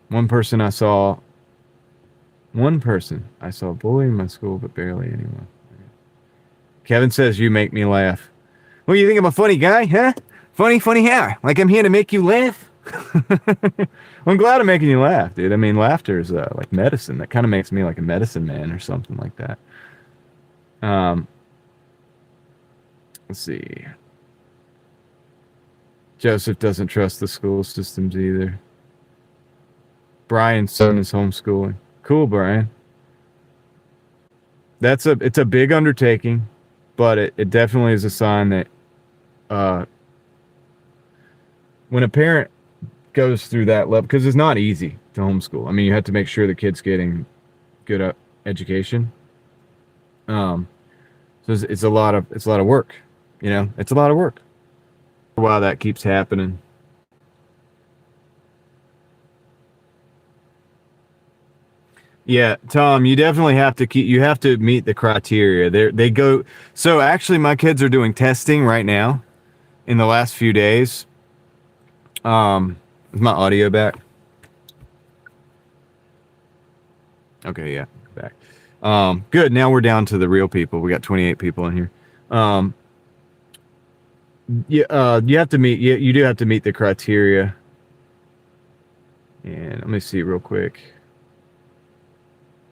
One person I saw bullying in my school, but barely anyone. Kevin says, you make me laugh. What do you think I'm a funny guy, huh? Funny how? Like I'm here to make you laugh? I'm glad I'm making you laugh, dude. I mean, laughter is like medicine. That kind of makes me like a medicine man or something like that. Let's see. Joseph doesn't trust the school systems either. Brian's son is homeschooling. Cool, Brian. It's a big undertaking, but it definitely is a sign that when a parent goes through that level, because it's not easy to homeschool. I mean, you have to make sure the kid's getting good education. So it's a lot of work. You know, it's a lot of work. For a while that keeps happening. Yeah, Tom, you definitely have to meet the criteria. They go. So actually, my kids are doing testing right now. In the last few days. Is my audio back? Okay, yeah, back. Good. Now we're down to the real people. We got 28 people in here. You have to meet. You do have to meet the criteria. And let me see real quick.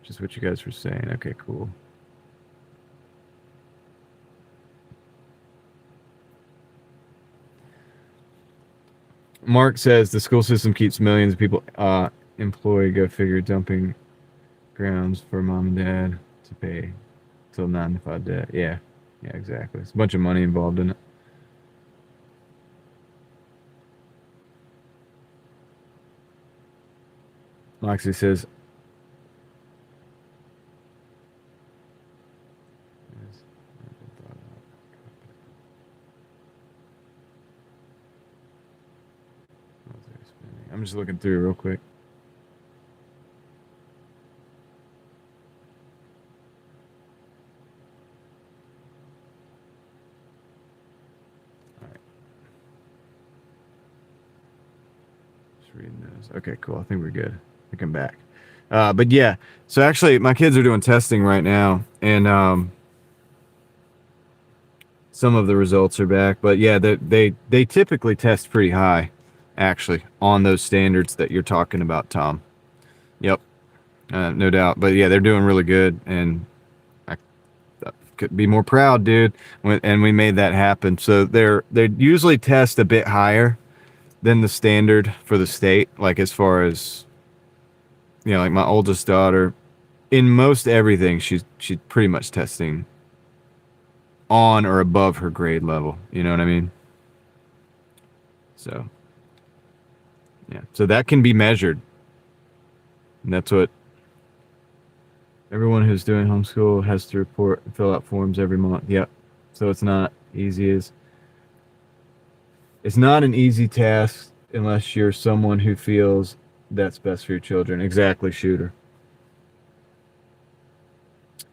Just what you guys were saying. Okay, cool. Mark says the school system keeps millions of people employed. Go figure, dumping grounds for mom and dad to pay till 9 to 5 debt. Yeah, exactly. It's a bunch of money involved in it. Moxie says, I'm just looking through real quick. All right. Just reading those. Okay, cool. I think we're good. I think I'm back. But yeah, so actually my kids are doing testing right now, and some of the results are back. But yeah, they typically test pretty high, actually, on those standards that you're talking about, Tom. Yep, no doubt. But yeah, they're doing really good, and I could be more proud, dude. And we made that happen. So they usually test a bit higher than the standard for the state, like as far as, like my oldest daughter, in most everything, she's pretty much testing on or above her grade level. You know what I mean? So, yeah. So that can be measured. And that's what everyone who's doing homeschool has to report and fill out forms every month. Yep. So it's not it's not an easy task unless you're someone who feels that's best for your children. Exactly, Shooter.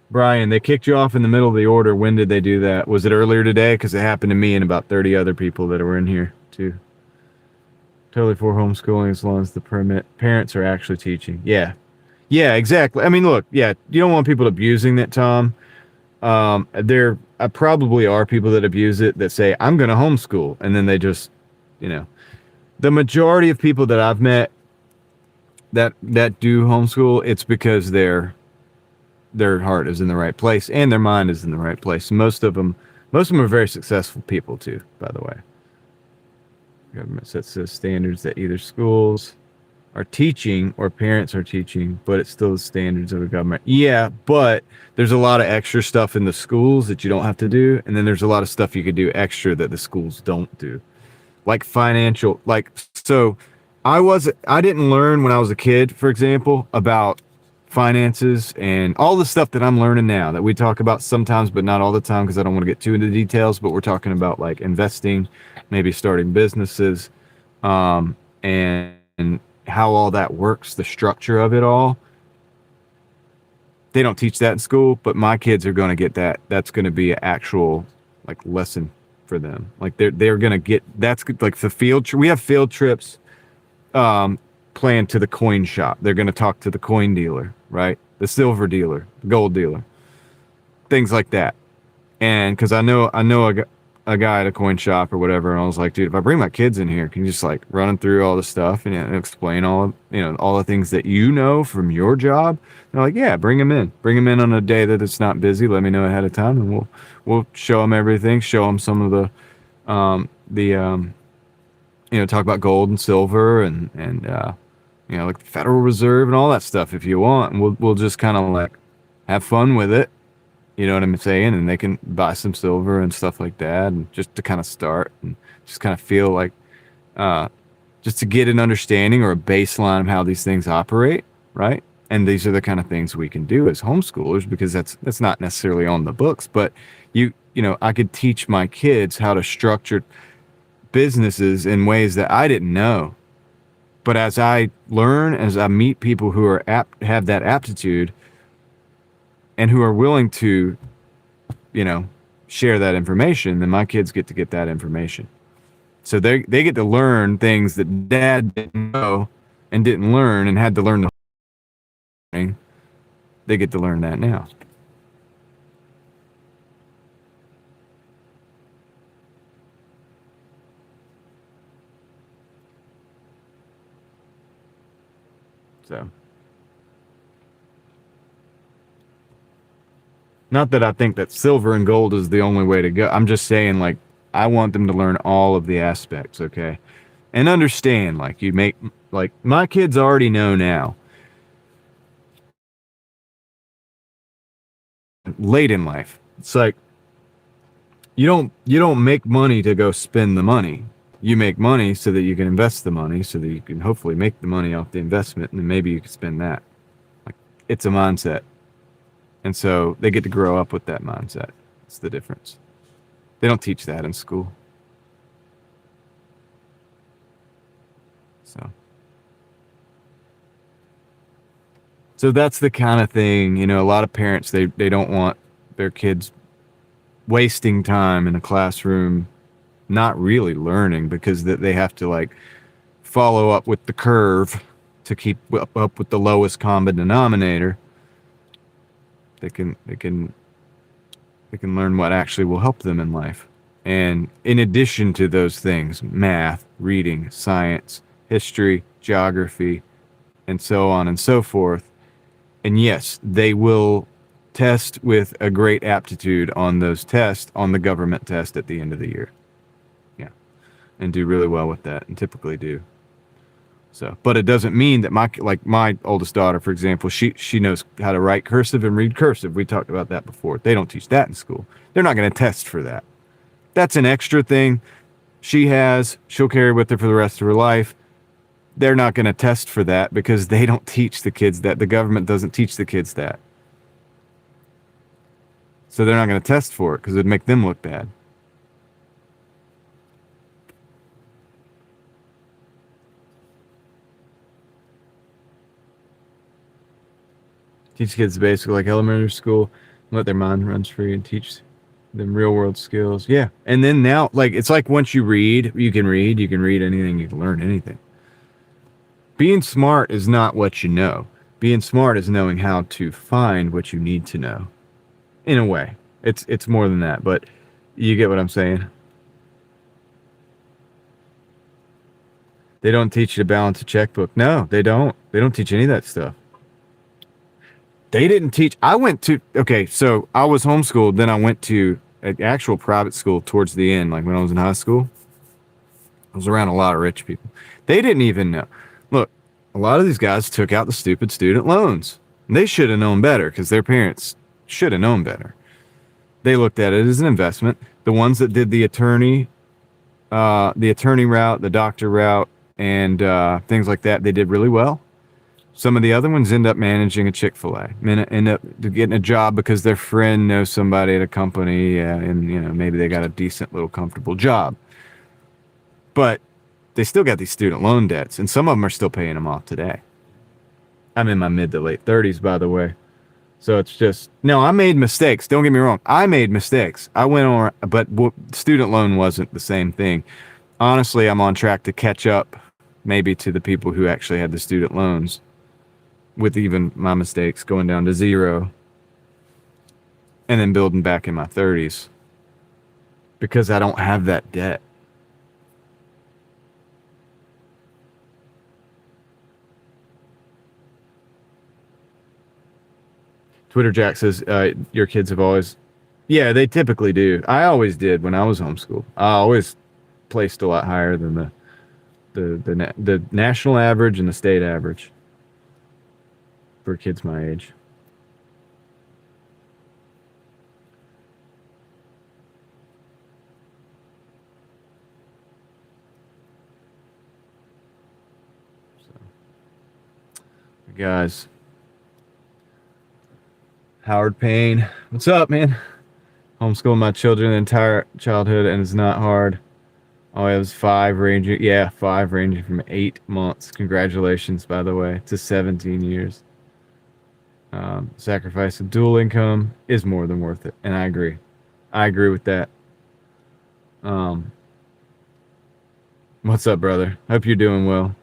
Brian, they kicked you off in the middle of the order. When did they do that? Was it earlier today? Because it happened to me and about 30 other people that were in here, too. Totally for homeschooling as long as the parents are actually teaching. Yeah. Yeah, exactly. I mean, look, yeah, you don't want people abusing that, Tom. There probably are people that abuse it that say, I'm going to homeschool. And then they just, the majority of people that I've met that do homeschool, it's because their heart is in the right place and their mind is in the right place. Most of them are very successful people too, by the way. Government sets the standards that either schools are teaching or parents are teaching, but it's still the standards of the government. Yeah, but there's a lot of extra stuff in the schools that you don't have to do, and then there's a lot of stuff you could do extra that the schools don't do. Like financial, so I didn't learn when I was a kid, for example, about finances and all the stuff that I'm learning now that we talk about sometimes, but not all the time, because I don't want to get too into details, but we're talking about like investing, maybe starting businesses, and how all that works, the structure of it all. They don't teach that in school, but my kids are going to get that. That's going to be an actual lesson for them. Like they're going to get, that's like the field. We have field trips planned to the coin shop. They're going to talk to the coin dealer, right? The silver dealer, the gold dealer, things like that. And because I know a guy at a coin shop or whatever, and I was like, dude, if I bring my kids in here, can you just run them through all the stuff and explain all the things that from your job? And they're like, yeah, bring them in on a day that it's not busy. Let me know ahead of time, and we'll show them everything, show them some of the talk about gold and silver and like the Federal Reserve and all that stuff if you want, and we'll just kind of have fun with it. You know what I'm saying? And they can buy some silver and stuff like that, and just to kind of start and just kind of feel just to get an understanding or a baseline of how these things operate, right? And these are the kind of things we can do as homeschoolers, because that's not necessarily on the books, but I could teach my kids how to structure businesses in ways that I didn't know. But as I learn, as I meet people who are have that aptitude, and who are willing to, share that information, then my kids get to get that information. So they get to learn things that dad didn't know and didn't learn and had to learn the whole thing. They get to learn that now. So. Not that I think that silver and gold is the only way to go. I'm just saying, I want them to learn all of the aspects, okay? And understand, like, my kids already know now, late in life, it's like, you don't make money to go spend the money. You make money so that you can invest the money, so that you can hopefully make the money off the investment, and then maybe you can spend that. Like, it's a mindset. And so they get to grow up with that mindset. It's the difference. They don't teach that in school. So that's the kind of thing, a lot of parents, they don't want their kids wasting time in a classroom, not really learning, because they have to like follow up with the curve to keep up with the lowest common denominator. They can learn what actually will help them in life. And in addition to those things, math, reading, science, history, geography, and so on and so forth. And yes, they will test with a great aptitude on those tests, on the government test at the end of the year. Yeah. And do really well with that, and typically do. So, but it doesn't mean that my oldest daughter, for example, she knows how to write cursive and read cursive. We talked about that before. They don't teach that in school. They're not going to test for that. That's an extra thing she'll carry with her for the rest of her life. They're not going to test for that because they don't teach the kids that. The government doesn't teach the kids that. So they're not going to test for it because it'd make them look bad. Teach kids basically like elementary school, let their mind run free and teach them real world skills. Yeah. And then now, like, it's like once you can read anything, you can learn anything. Being smart is not what you know. Being smart is knowing how to find what you need to know. In a way. It's more than that, but you get what I'm saying. They don't teach you to balance a checkbook. No, they don't. They don't teach any of that stuff. They didn't teach. So I was homeschooled, then I went to an actual private school towards the end, like when I was in high school. I was around a lot of rich people. They didn't even know. Look, a lot of these guys took out the stupid student loans. They should have known better because their parents should have known better. They looked at it as an investment. The ones that did the attorney route, the doctor route, and things like that, they did really well. Some of the other ones end up managing a Chick-fil-A, end up getting a job because their friend knows somebody at a company, and maybe they got a decent little comfortable job. But they still got these student loan debts, and some of them are still paying them off today. I'm in my mid to late 30s, by the way. So it's just, no, I made mistakes. Don't get me wrong. I made mistakes. I went on, but student loan wasn't the same thing. Honestly, I'm on track to catch up maybe to the people who actually had the student loans, with even my mistakes going down to zero and then building back in my 30s because I don't have that debt. Twitter Jack says, your kids have always, yeah, they typically do. I always did when I was homeschooled. I always placed a lot higher than the national average and the state average for kids my age. So, guys, Howard Payne, what's up, man? Homeschooling my children the entire childhood, and it's not hard. Oh, it was 5 ranging from 8 months. Congratulations, by the way, to 17 years. Sacrifice of dual income is more than worth it, and I agree. I agree with that. What's up, brother? Hope you're doing well.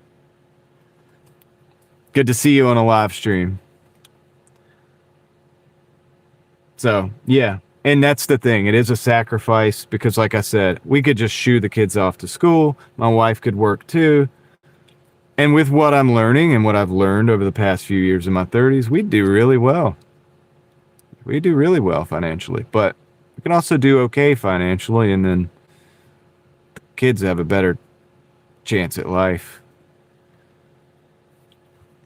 Good to see you on a live stream. So, yeah. And that's the thing. It is a sacrifice because, like I said, we could just shoo the kids off to school. My wife could work too. And with what I'm learning and what I've learned over the past few years in my 30s, we do really well. We do really well financially. But we can also do okay financially, and then the kids have a better chance at life.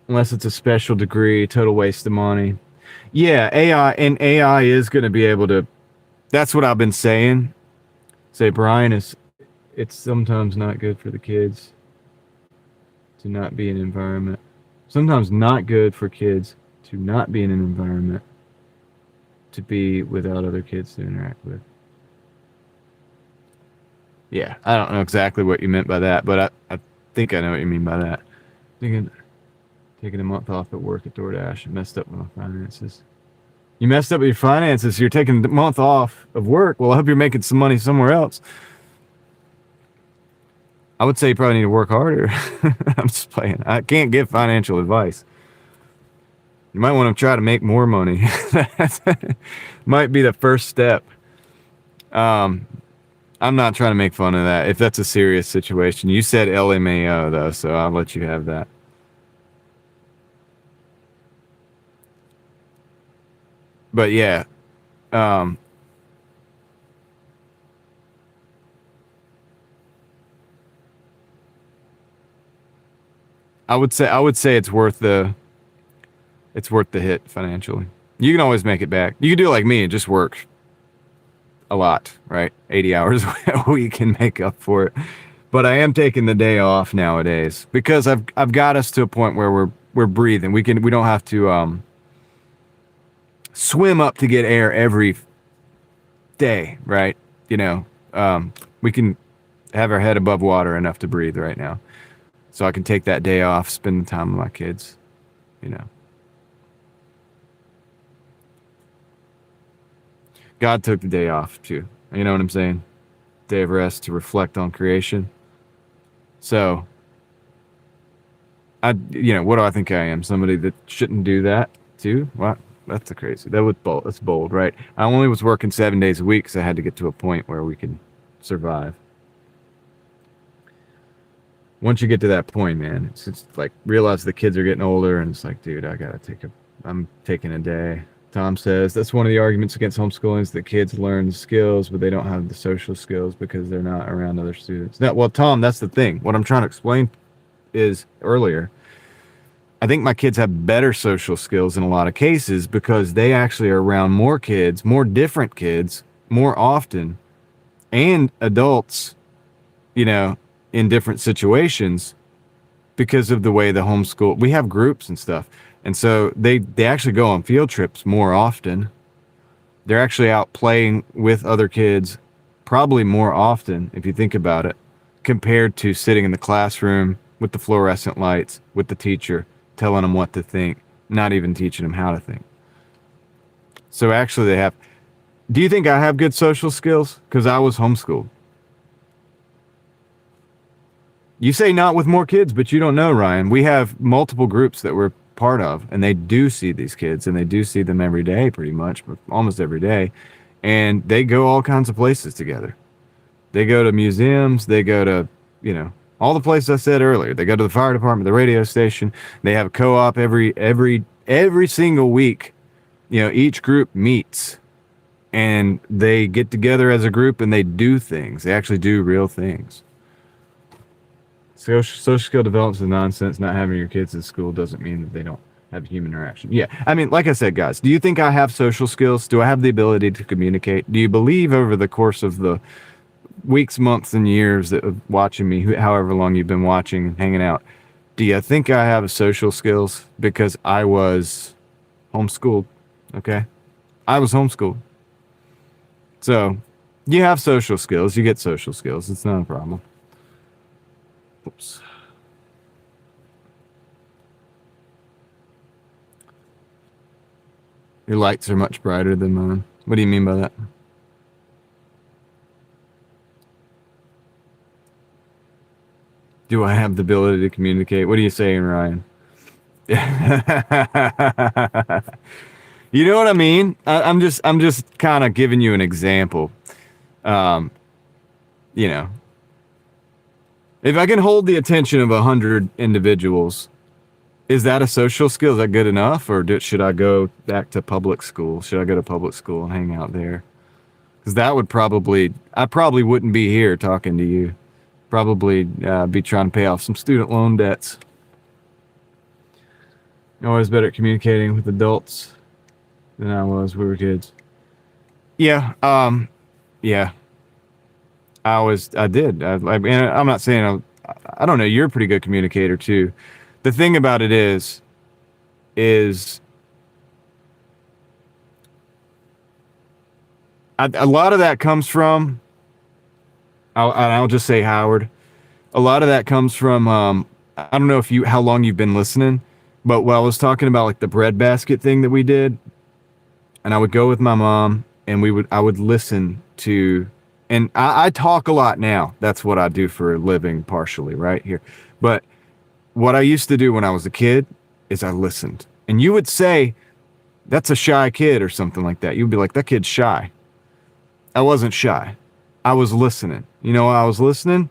Unless it's a special degree, total waste of money. Yeah, AI is going to be able to. That's what I've been saying. Say, Brian, it's sometimes not good for the kids to not be in an environment. Sometimes not good for kids to not be in an environment to be without other kids to interact with. Yeah, I don't know exactly what you meant by that, but I think I know what you mean by that. Taking a month off at work at Doordash and messed up with my finances. You messed up with your finances, so you're taking the month off of work. Well, I hope you're making some money somewhere else. I would say you probably need to work harder. I'm just playing. I can't give financial advice. You might want to try to make more money. Might be the first step. I'm not trying to make fun of that. If that's a serious situation. You said LMAO, though, so I'll let you have that. But yeah, I would say it's worth the hit financially. You can always make it back. You can do like me and just work a lot, right? 80 hours a week and make up for it. But I am taking the day off nowadays because I've got us to a point where we're breathing. We don't have to swim up to get air every day, right? You know, we can have our head above water enough to breathe right now. So I can take that day off, spend the time with my kids, you know. God took the day off too. You know what I'm saying? Day of rest to reflect on creation. So, what do I think I am? Somebody that shouldn't do that too? What? That's crazy. That's bold, right? I only was working 7 days a week because I had to get to a point where we could survive. Once you get to that point, man, it's like realize the kids are getting older, and it's like, dude, I'm taking a day. Tom says that's one of the arguments against homeschooling is that kids learn the skills, but they don't have the social skills because they're not around other students. Now, well, Tom, that's the thing. What I'm trying to explain is earlier, I think my kids have better social skills in a lot of cases because they actually are around more kids, more different kids, more often, and adults, you know, in different situations because of the way the homeschool, we have groups and stuff. And so they actually go on field trips more often. They're actually out playing with other kids probably more often, if you think about it, compared to sitting in the classroom with the fluorescent lights, with the teacher, telling them what to think, not even teaching them how to think. So actually they have, do you think I have good social skills? Because I was homeschooled. You say not with more kids, but you don't know, Ryan. We have multiple groups that we're part of, and they do see these kids, and they do see them every day, pretty much, but almost every day. And they go all kinds of places together. They go to museums. They go to, you know, all the places I said earlier. They go to the fire department, the radio station. They have a co-op every single week. You know, each group meets, and they get together as a group, and they do things. They actually do real things. Social skill develops the nonsense. Not having your kids at school doesn't mean that they don't have human interaction. Yeah, I mean, like I said, guys, do you think I have social skills? Do I have the ability to communicate? Do you believe over the course of the weeks, months, and years that of watching me, however long you've been watching and hanging out, do you think I have social skills? Because I was homeschooled, okay? I was homeschooled. So, you have social skills. You get social skills. It's not a problem. Oops. Your lights are much brighter than mine. What do you mean by that? Do I have the ability to communicate? What are you saying, Ryan? You know what I mean? I'm just kind of giving you an example. You know, if I can hold the attention of 100 individuals, is that a social skill? Is that good enough? Or should I go back to public school? Should I go to public school and hang out there? Because that would I probably wouldn't be here talking to you. Probably be trying to pay off some student loan debts. Always better at communicating with adults than I was when we were kids. Yeah, yeah. I did. And I'm not saying I don't know. You're a pretty good communicator too. The thing about it is a lot of that comes from. I'll just say Howard. A lot of that comes from. I don't know how long you've been listening, but while I was talking about like the breadbasket thing that we did, and I would go with my mom, and I would listen to. And I talk a lot now. That's what I do for a living, partially, right here. But what I used to do when I was a kid is I listened. And you would say, that's a shy kid or something like that. You'd be like, that kid's shy. I wasn't shy. I was listening. You know why I was listening?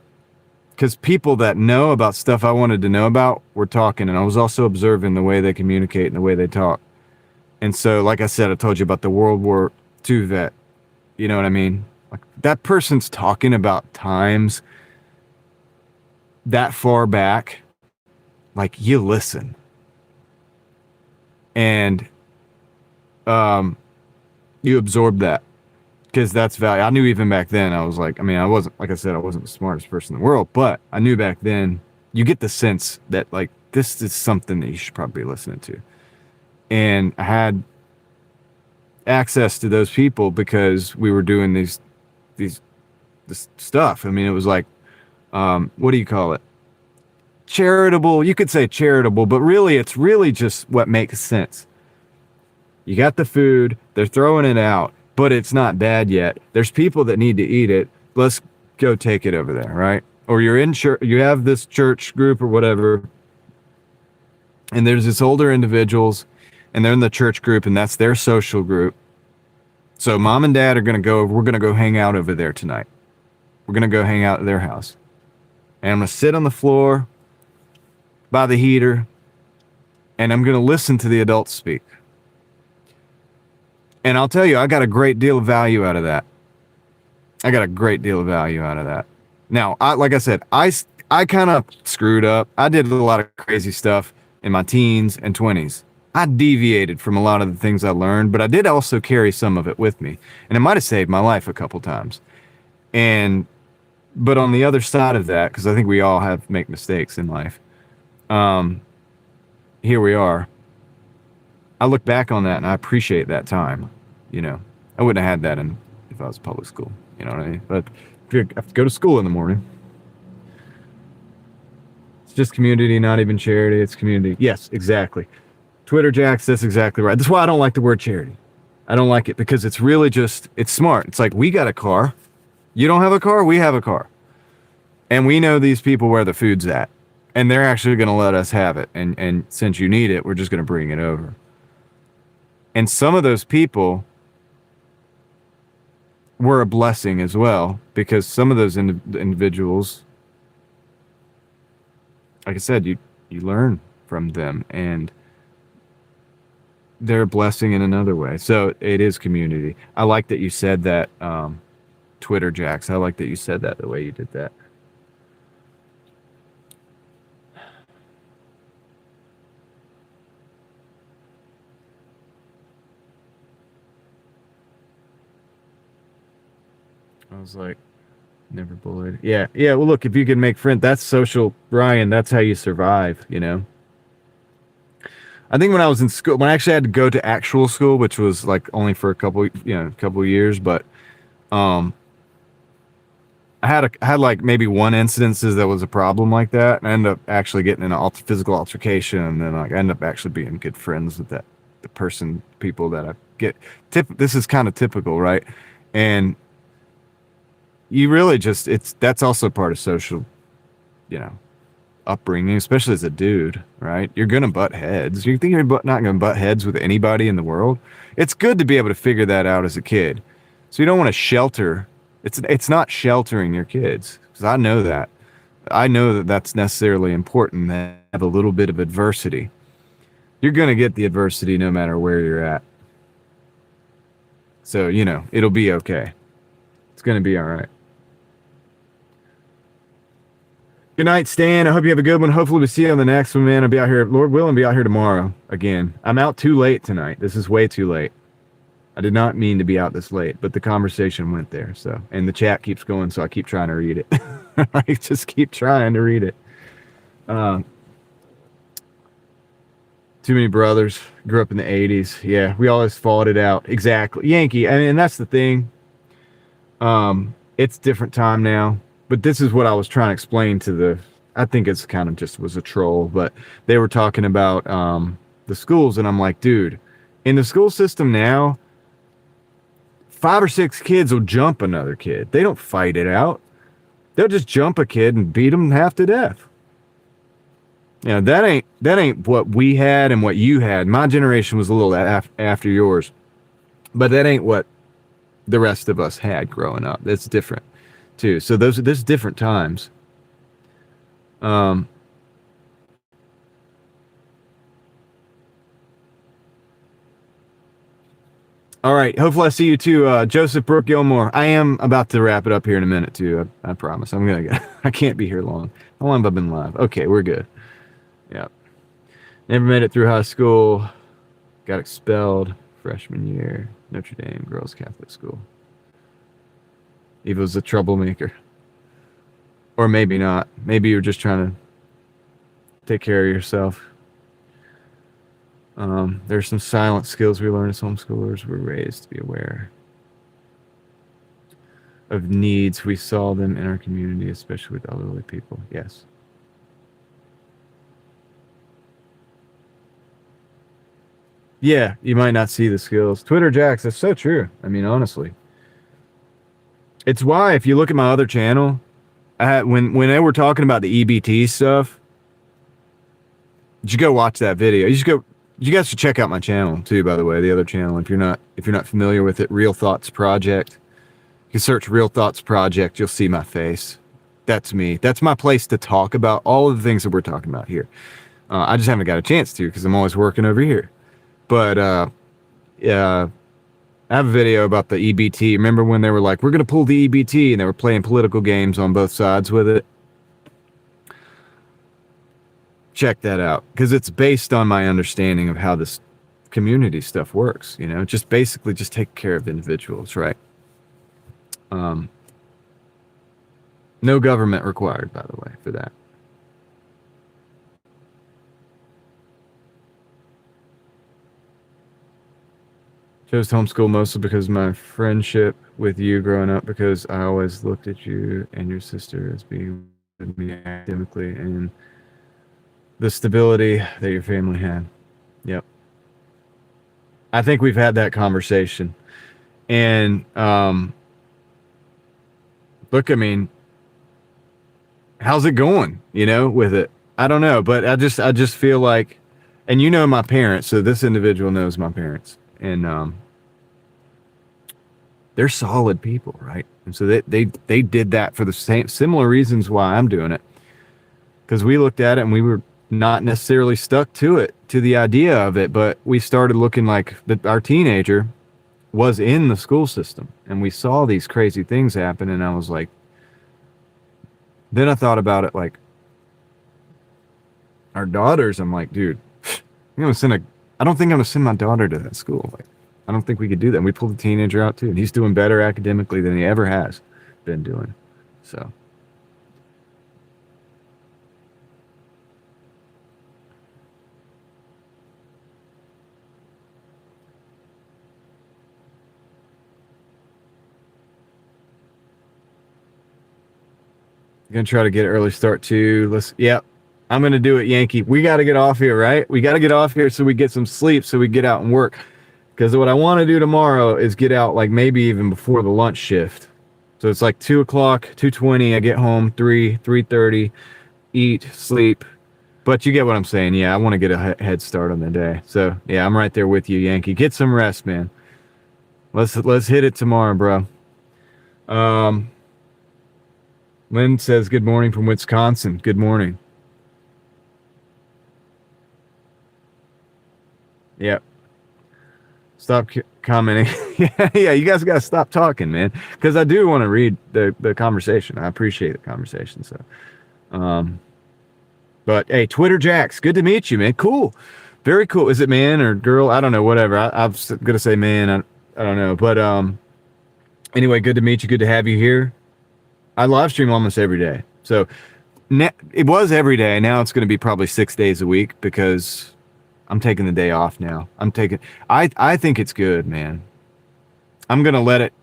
Because people that know about stuff I wanted to know about were talking. And I was also observing the way they communicate and the way they talk. And so, like I said, I told you about the World War II vet. You know what I mean? Like, that person's talking about times that far back. Like, you listen. And you absorb that. Because that's value. I knew even back then, I was like, I wasn't, like I said, I wasn't the smartest person in the world, but I knew back then, you get the sense that, like, this is something that you should probably be listening to. And I had access to those people because we were doing this stuff. I mean, it was like, what do you call it? Charitable. You could say charitable, but really, it's really just what makes sense. You got the food, they're throwing it out, but it's not bad yet. There's people that need to eat it. Let's go take it over there, right? Or you're in church, you have this church group or whatever, and there's this older individuals, and they're in the church group, and that's their social group. So mom and dad are going to go, we're going to go hang out over there tonight. We're going to go hang out at their house. And I'm going to sit on the floor by the heater, and I'm going to listen to the adults speak. And I'll tell you, I got a great deal of value out of that. Now, like I said, I kind of screwed up. I did a lot of crazy stuff in my teens and 20s. I deviated from a lot of the things I learned, but I did also carry some of it with me. And it might have saved my life a couple times. But on the other side of that, because I think we all make mistakes in life, here we are. I look back on that and I appreciate that time. You know, I wouldn't have had that if I was public school. You know what I mean? But if you have to go to school in the morning, it's just community, not even charity. It's community. Yes, exactly. Twitter Jacks, that's exactly right. That's why I don't like the word charity. I don't like it because it's really just, it's smart. It's like, we got a car. You don't have a car? We have a car. And we know these people where the food's at. And they're actually going to let us have it. And since you need it, we're just going to bring it over. And some of those people were a blessing as well, because some of those individuals, like I said, you learn from them, and they're a blessing in another way. So it is community. I like that you said that, Twitter Jacks. I like that you said that the way you did that. I was like, never bullied. Yeah. Well, look, if you can make friends, that's social, Ryan. That's how you survive, you know? I think when I was in school, when I actually had to go to actual school, which was like only for a couple of years, but I had like maybe one instances that was a problem like that, and I ended up actually getting in a physical altercation, and then like I ended up actually being good friends with people that I get. This is kind of typical, right? And you really just, that's also part of social, upbringing, especially as a dude, right? You're going to butt heads. You think you're not going to butt heads with anybody in the world? It's good to be able to figure that out as a kid. So you don't want to shelter. It's not sheltering your kids, because I know that. I know that that's necessarily important, to have a little bit of adversity. You're going to get the adversity no matter where you're at. So, it'll be okay. It's going to be all right. Good night, Stan. I hope you have a good one. Hopefully we see you on the next one, man. I'll be out here, Lord willing, be out here tomorrow again. I'm out too late tonight. This is way too late. I did not mean to be out this late, but the conversation went there. So, and the chat keeps going, so I keep trying to read it. I just keep trying to read it. Too many brothers. Grew up in the 80s. Yeah, we always fought it out. Exactly. Yankee. I mean, and that's the thing. It's different time now. But this is what I was trying to explain to the, I think it's kind of just was a troll, but they were talking about the schools, and I'm like, dude, in the school system now, 5 or 6 kids will jump another kid. They don't fight it out. They'll just jump a kid and beat them half to death. You know, that ain't what we had and what you had. My generation was a little after yours, but that ain't what the rest of us had growing up. It's different too. So there's different times. All right. Hopefully I see you too, Joseph Brooke Gilmore. I am about to wrap it up here in a minute too. I promise. I can't be here long. How long have I been live? Okay, we're good. Yeah. Never made it through high school. Got expelled freshman year. Notre Dame Girls Catholic School. Eva was a troublemaker. Or maybe not. Maybe you're just trying to take care of yourself. There's some silent skills we learn as homeschoolers. We're raised to be aware of needs. We saw them in our community, especially with elderly people. Yes. Yeah, you might not see the skills. Twitter Jacks, that's so true. I mean, honestly. It's why, if you look at my other channel, when they were talking about the EBT stuff, you go watch that video. You guys should check out my channel too, by the way, the other channel. If you're not familiar with it, Real Thoughts Project. You search Real Thoughts Project, you'll see my face. That's me. That's my place to talk about all of the things that we're talking about here. I just haven't got a chance to because I'm always working over here. But yeah, I have a video about the EBT. Remember when they were like, we're going to pull the EBT, and they were playing political games on both sides with it? Check that out, because it's based on my understanding of how this community stuff works. You know, just basically just take care of individuals, right? No government required, by the way, for that. Chose to homeschool mostly because of my friendship with you growing up, because I always looked at you and your sister as being with me academically and the stability that your family had. Yep. I think we've had that conversation. And look, I mean, how's it going, you know, with it? I don't know, but I just feel like, and you know my parents, so this individual knows my parents. And they're solid people, right? And so they did that for the similar reasons why I'm doing it. Because we looked at it and we were not necessarily stuck to the idea of it, but we started looking like our teenager was in the school system, and we saw these crazy things happen, and I was like, then I thought about it like our daughters. I'm like, dude, I don't think I'm gonna send my daughter to that school. Like, I don't think we could do that. And we pulled the teenager out too, and he's doing better academically than he ever has been doing. So. Gonna try to get an early start too. I'm gonna do it, Yankee. We got to get off here, right? We got to get off here so we get some sleep, so we get out and work. Because what I want to do tomorrow is get out like maybe even before the lunch shift. So it's like 2 o'clock, 2:20. I get home 3:30, eat, sleep. But you get what I'm saying. Yeah, I want to get a head start on the day. So yeah, I'm right there with you, Yankee. Get some rest, man. Let's hit it tomorrow, bro. Lynn says, good morning from Wisconsin. Good morning. Yep. Stop commenting. yeah, you guys got to stop talking, man. Because I do want to read the conversation. I appreciate the conversation. So, But hey, Twitter Jax, good to meet you, man. Cool. Very cool. Is it man or girl? I don't know. Whatever. I'm gonna say man. I don't know. But anyway, good to meet you. Good to have you here. I live stream almost every day. So it was every day. Now it's going to be probably 6 days a week because I'm taking the day off now. I think it's good, man. I'm going to let it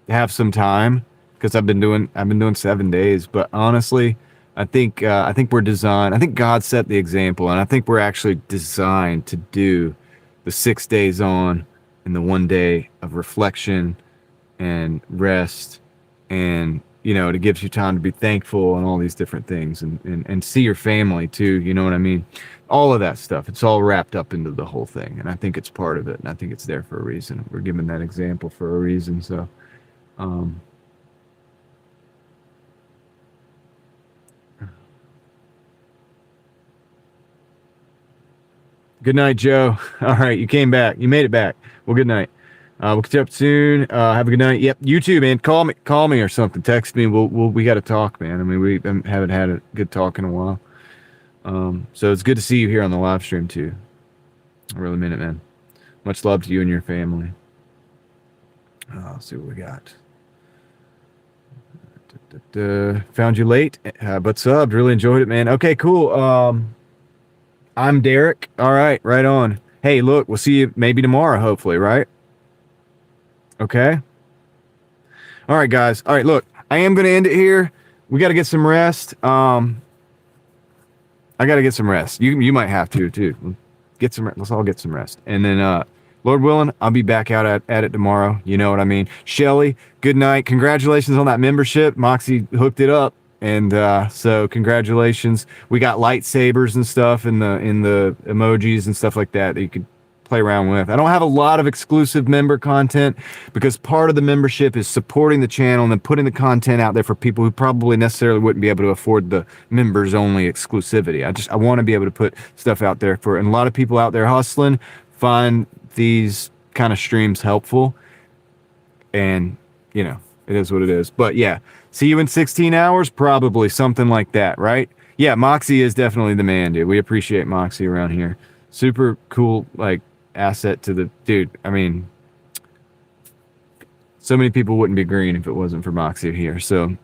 have some time because I've been doing 7 days. But honestly, I think we're designed. I think God set the example, and I think we're actually designed to do the 6 days on and the 1 day of reflection and rest, and it gives you time to be thankful and all these different things, and see your family too. You know what I mean? All of that stuff. It's all wrapped up into the whole thing, and I think it's part of it, and I think it's there for a reason. We're given that example for a reason. So, good night, Joe. All right, you came back. You made it back. Well, good night. We'll catch up soon. Have a good night. Yep, you too, man. Call me or something. Text me. We got to talk, man. I mean, we haven't had a good talk in a while. So it's good to see you here on the live stream too. I really mean it, man. Much love to you and your family. Let's see what we got. Found you late, but subbed. Really enjoyed it, man. Okay, cool. I'm Derek. All right, right on. Hey, look, we'll see you maybe tomorrow, hopefully, right? Okay. All right, guys. All right, look, I am going to end it here. We got to get some rest. I got to get some rest. You might have to too. Get some. Let's all get some rest. And then, Lord willing, I'll be back out at it tomorrow. You know what I mean? Shelly, good night. Congratulations on that membership. Moxie hooked it up. And so congratulations. We got lightsabers and stuff in the emojis and stuff like that you could play around with. I don't have a lot of exclusive member content because part of the membership is supporting the channel and then putting the content out there for people who probably necessarily wouldn't be able to afford the members only exclusivity. I want to be able to put stuff out there and a lot of people out there hustling find these kind of streams helpful, and it is what it is. But yeah, see you in 16 hours, probably something like that, right? Yeah, Moxie is definitely the man, dude. We appreciate Moxie around here. Super cool, asset to the dude. I mean, so many people wouldn't be green if it wasn't for Moxie here. So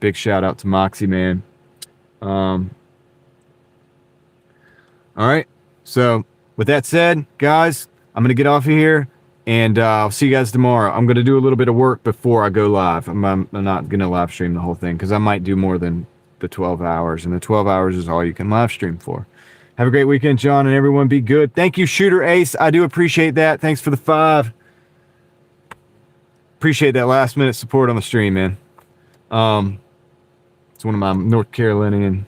big shout out to Moxie, man. All right. So with that said, guys, I'm going to get off of here, and I'll see you guys tomorrow. I'm going to do a little bit of work before I go live. I'm not going to live stream the whole thing because I might do more than the 12 hours, and the 12 hours is all you can live stream for. Have a great weekend, John, and everyone be good. Thank you, Shooter Ace. I do appreciate that. Thanks for the 5. Appreciate that last minute support on the stream, man. It's one of my North Carolinian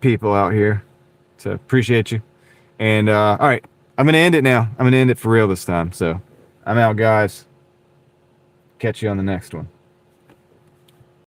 people out here. So appreciate you. And all right, I'm going to end it now. I'm going to end it for real this time. So I'm out, guys. Catch you on the next one.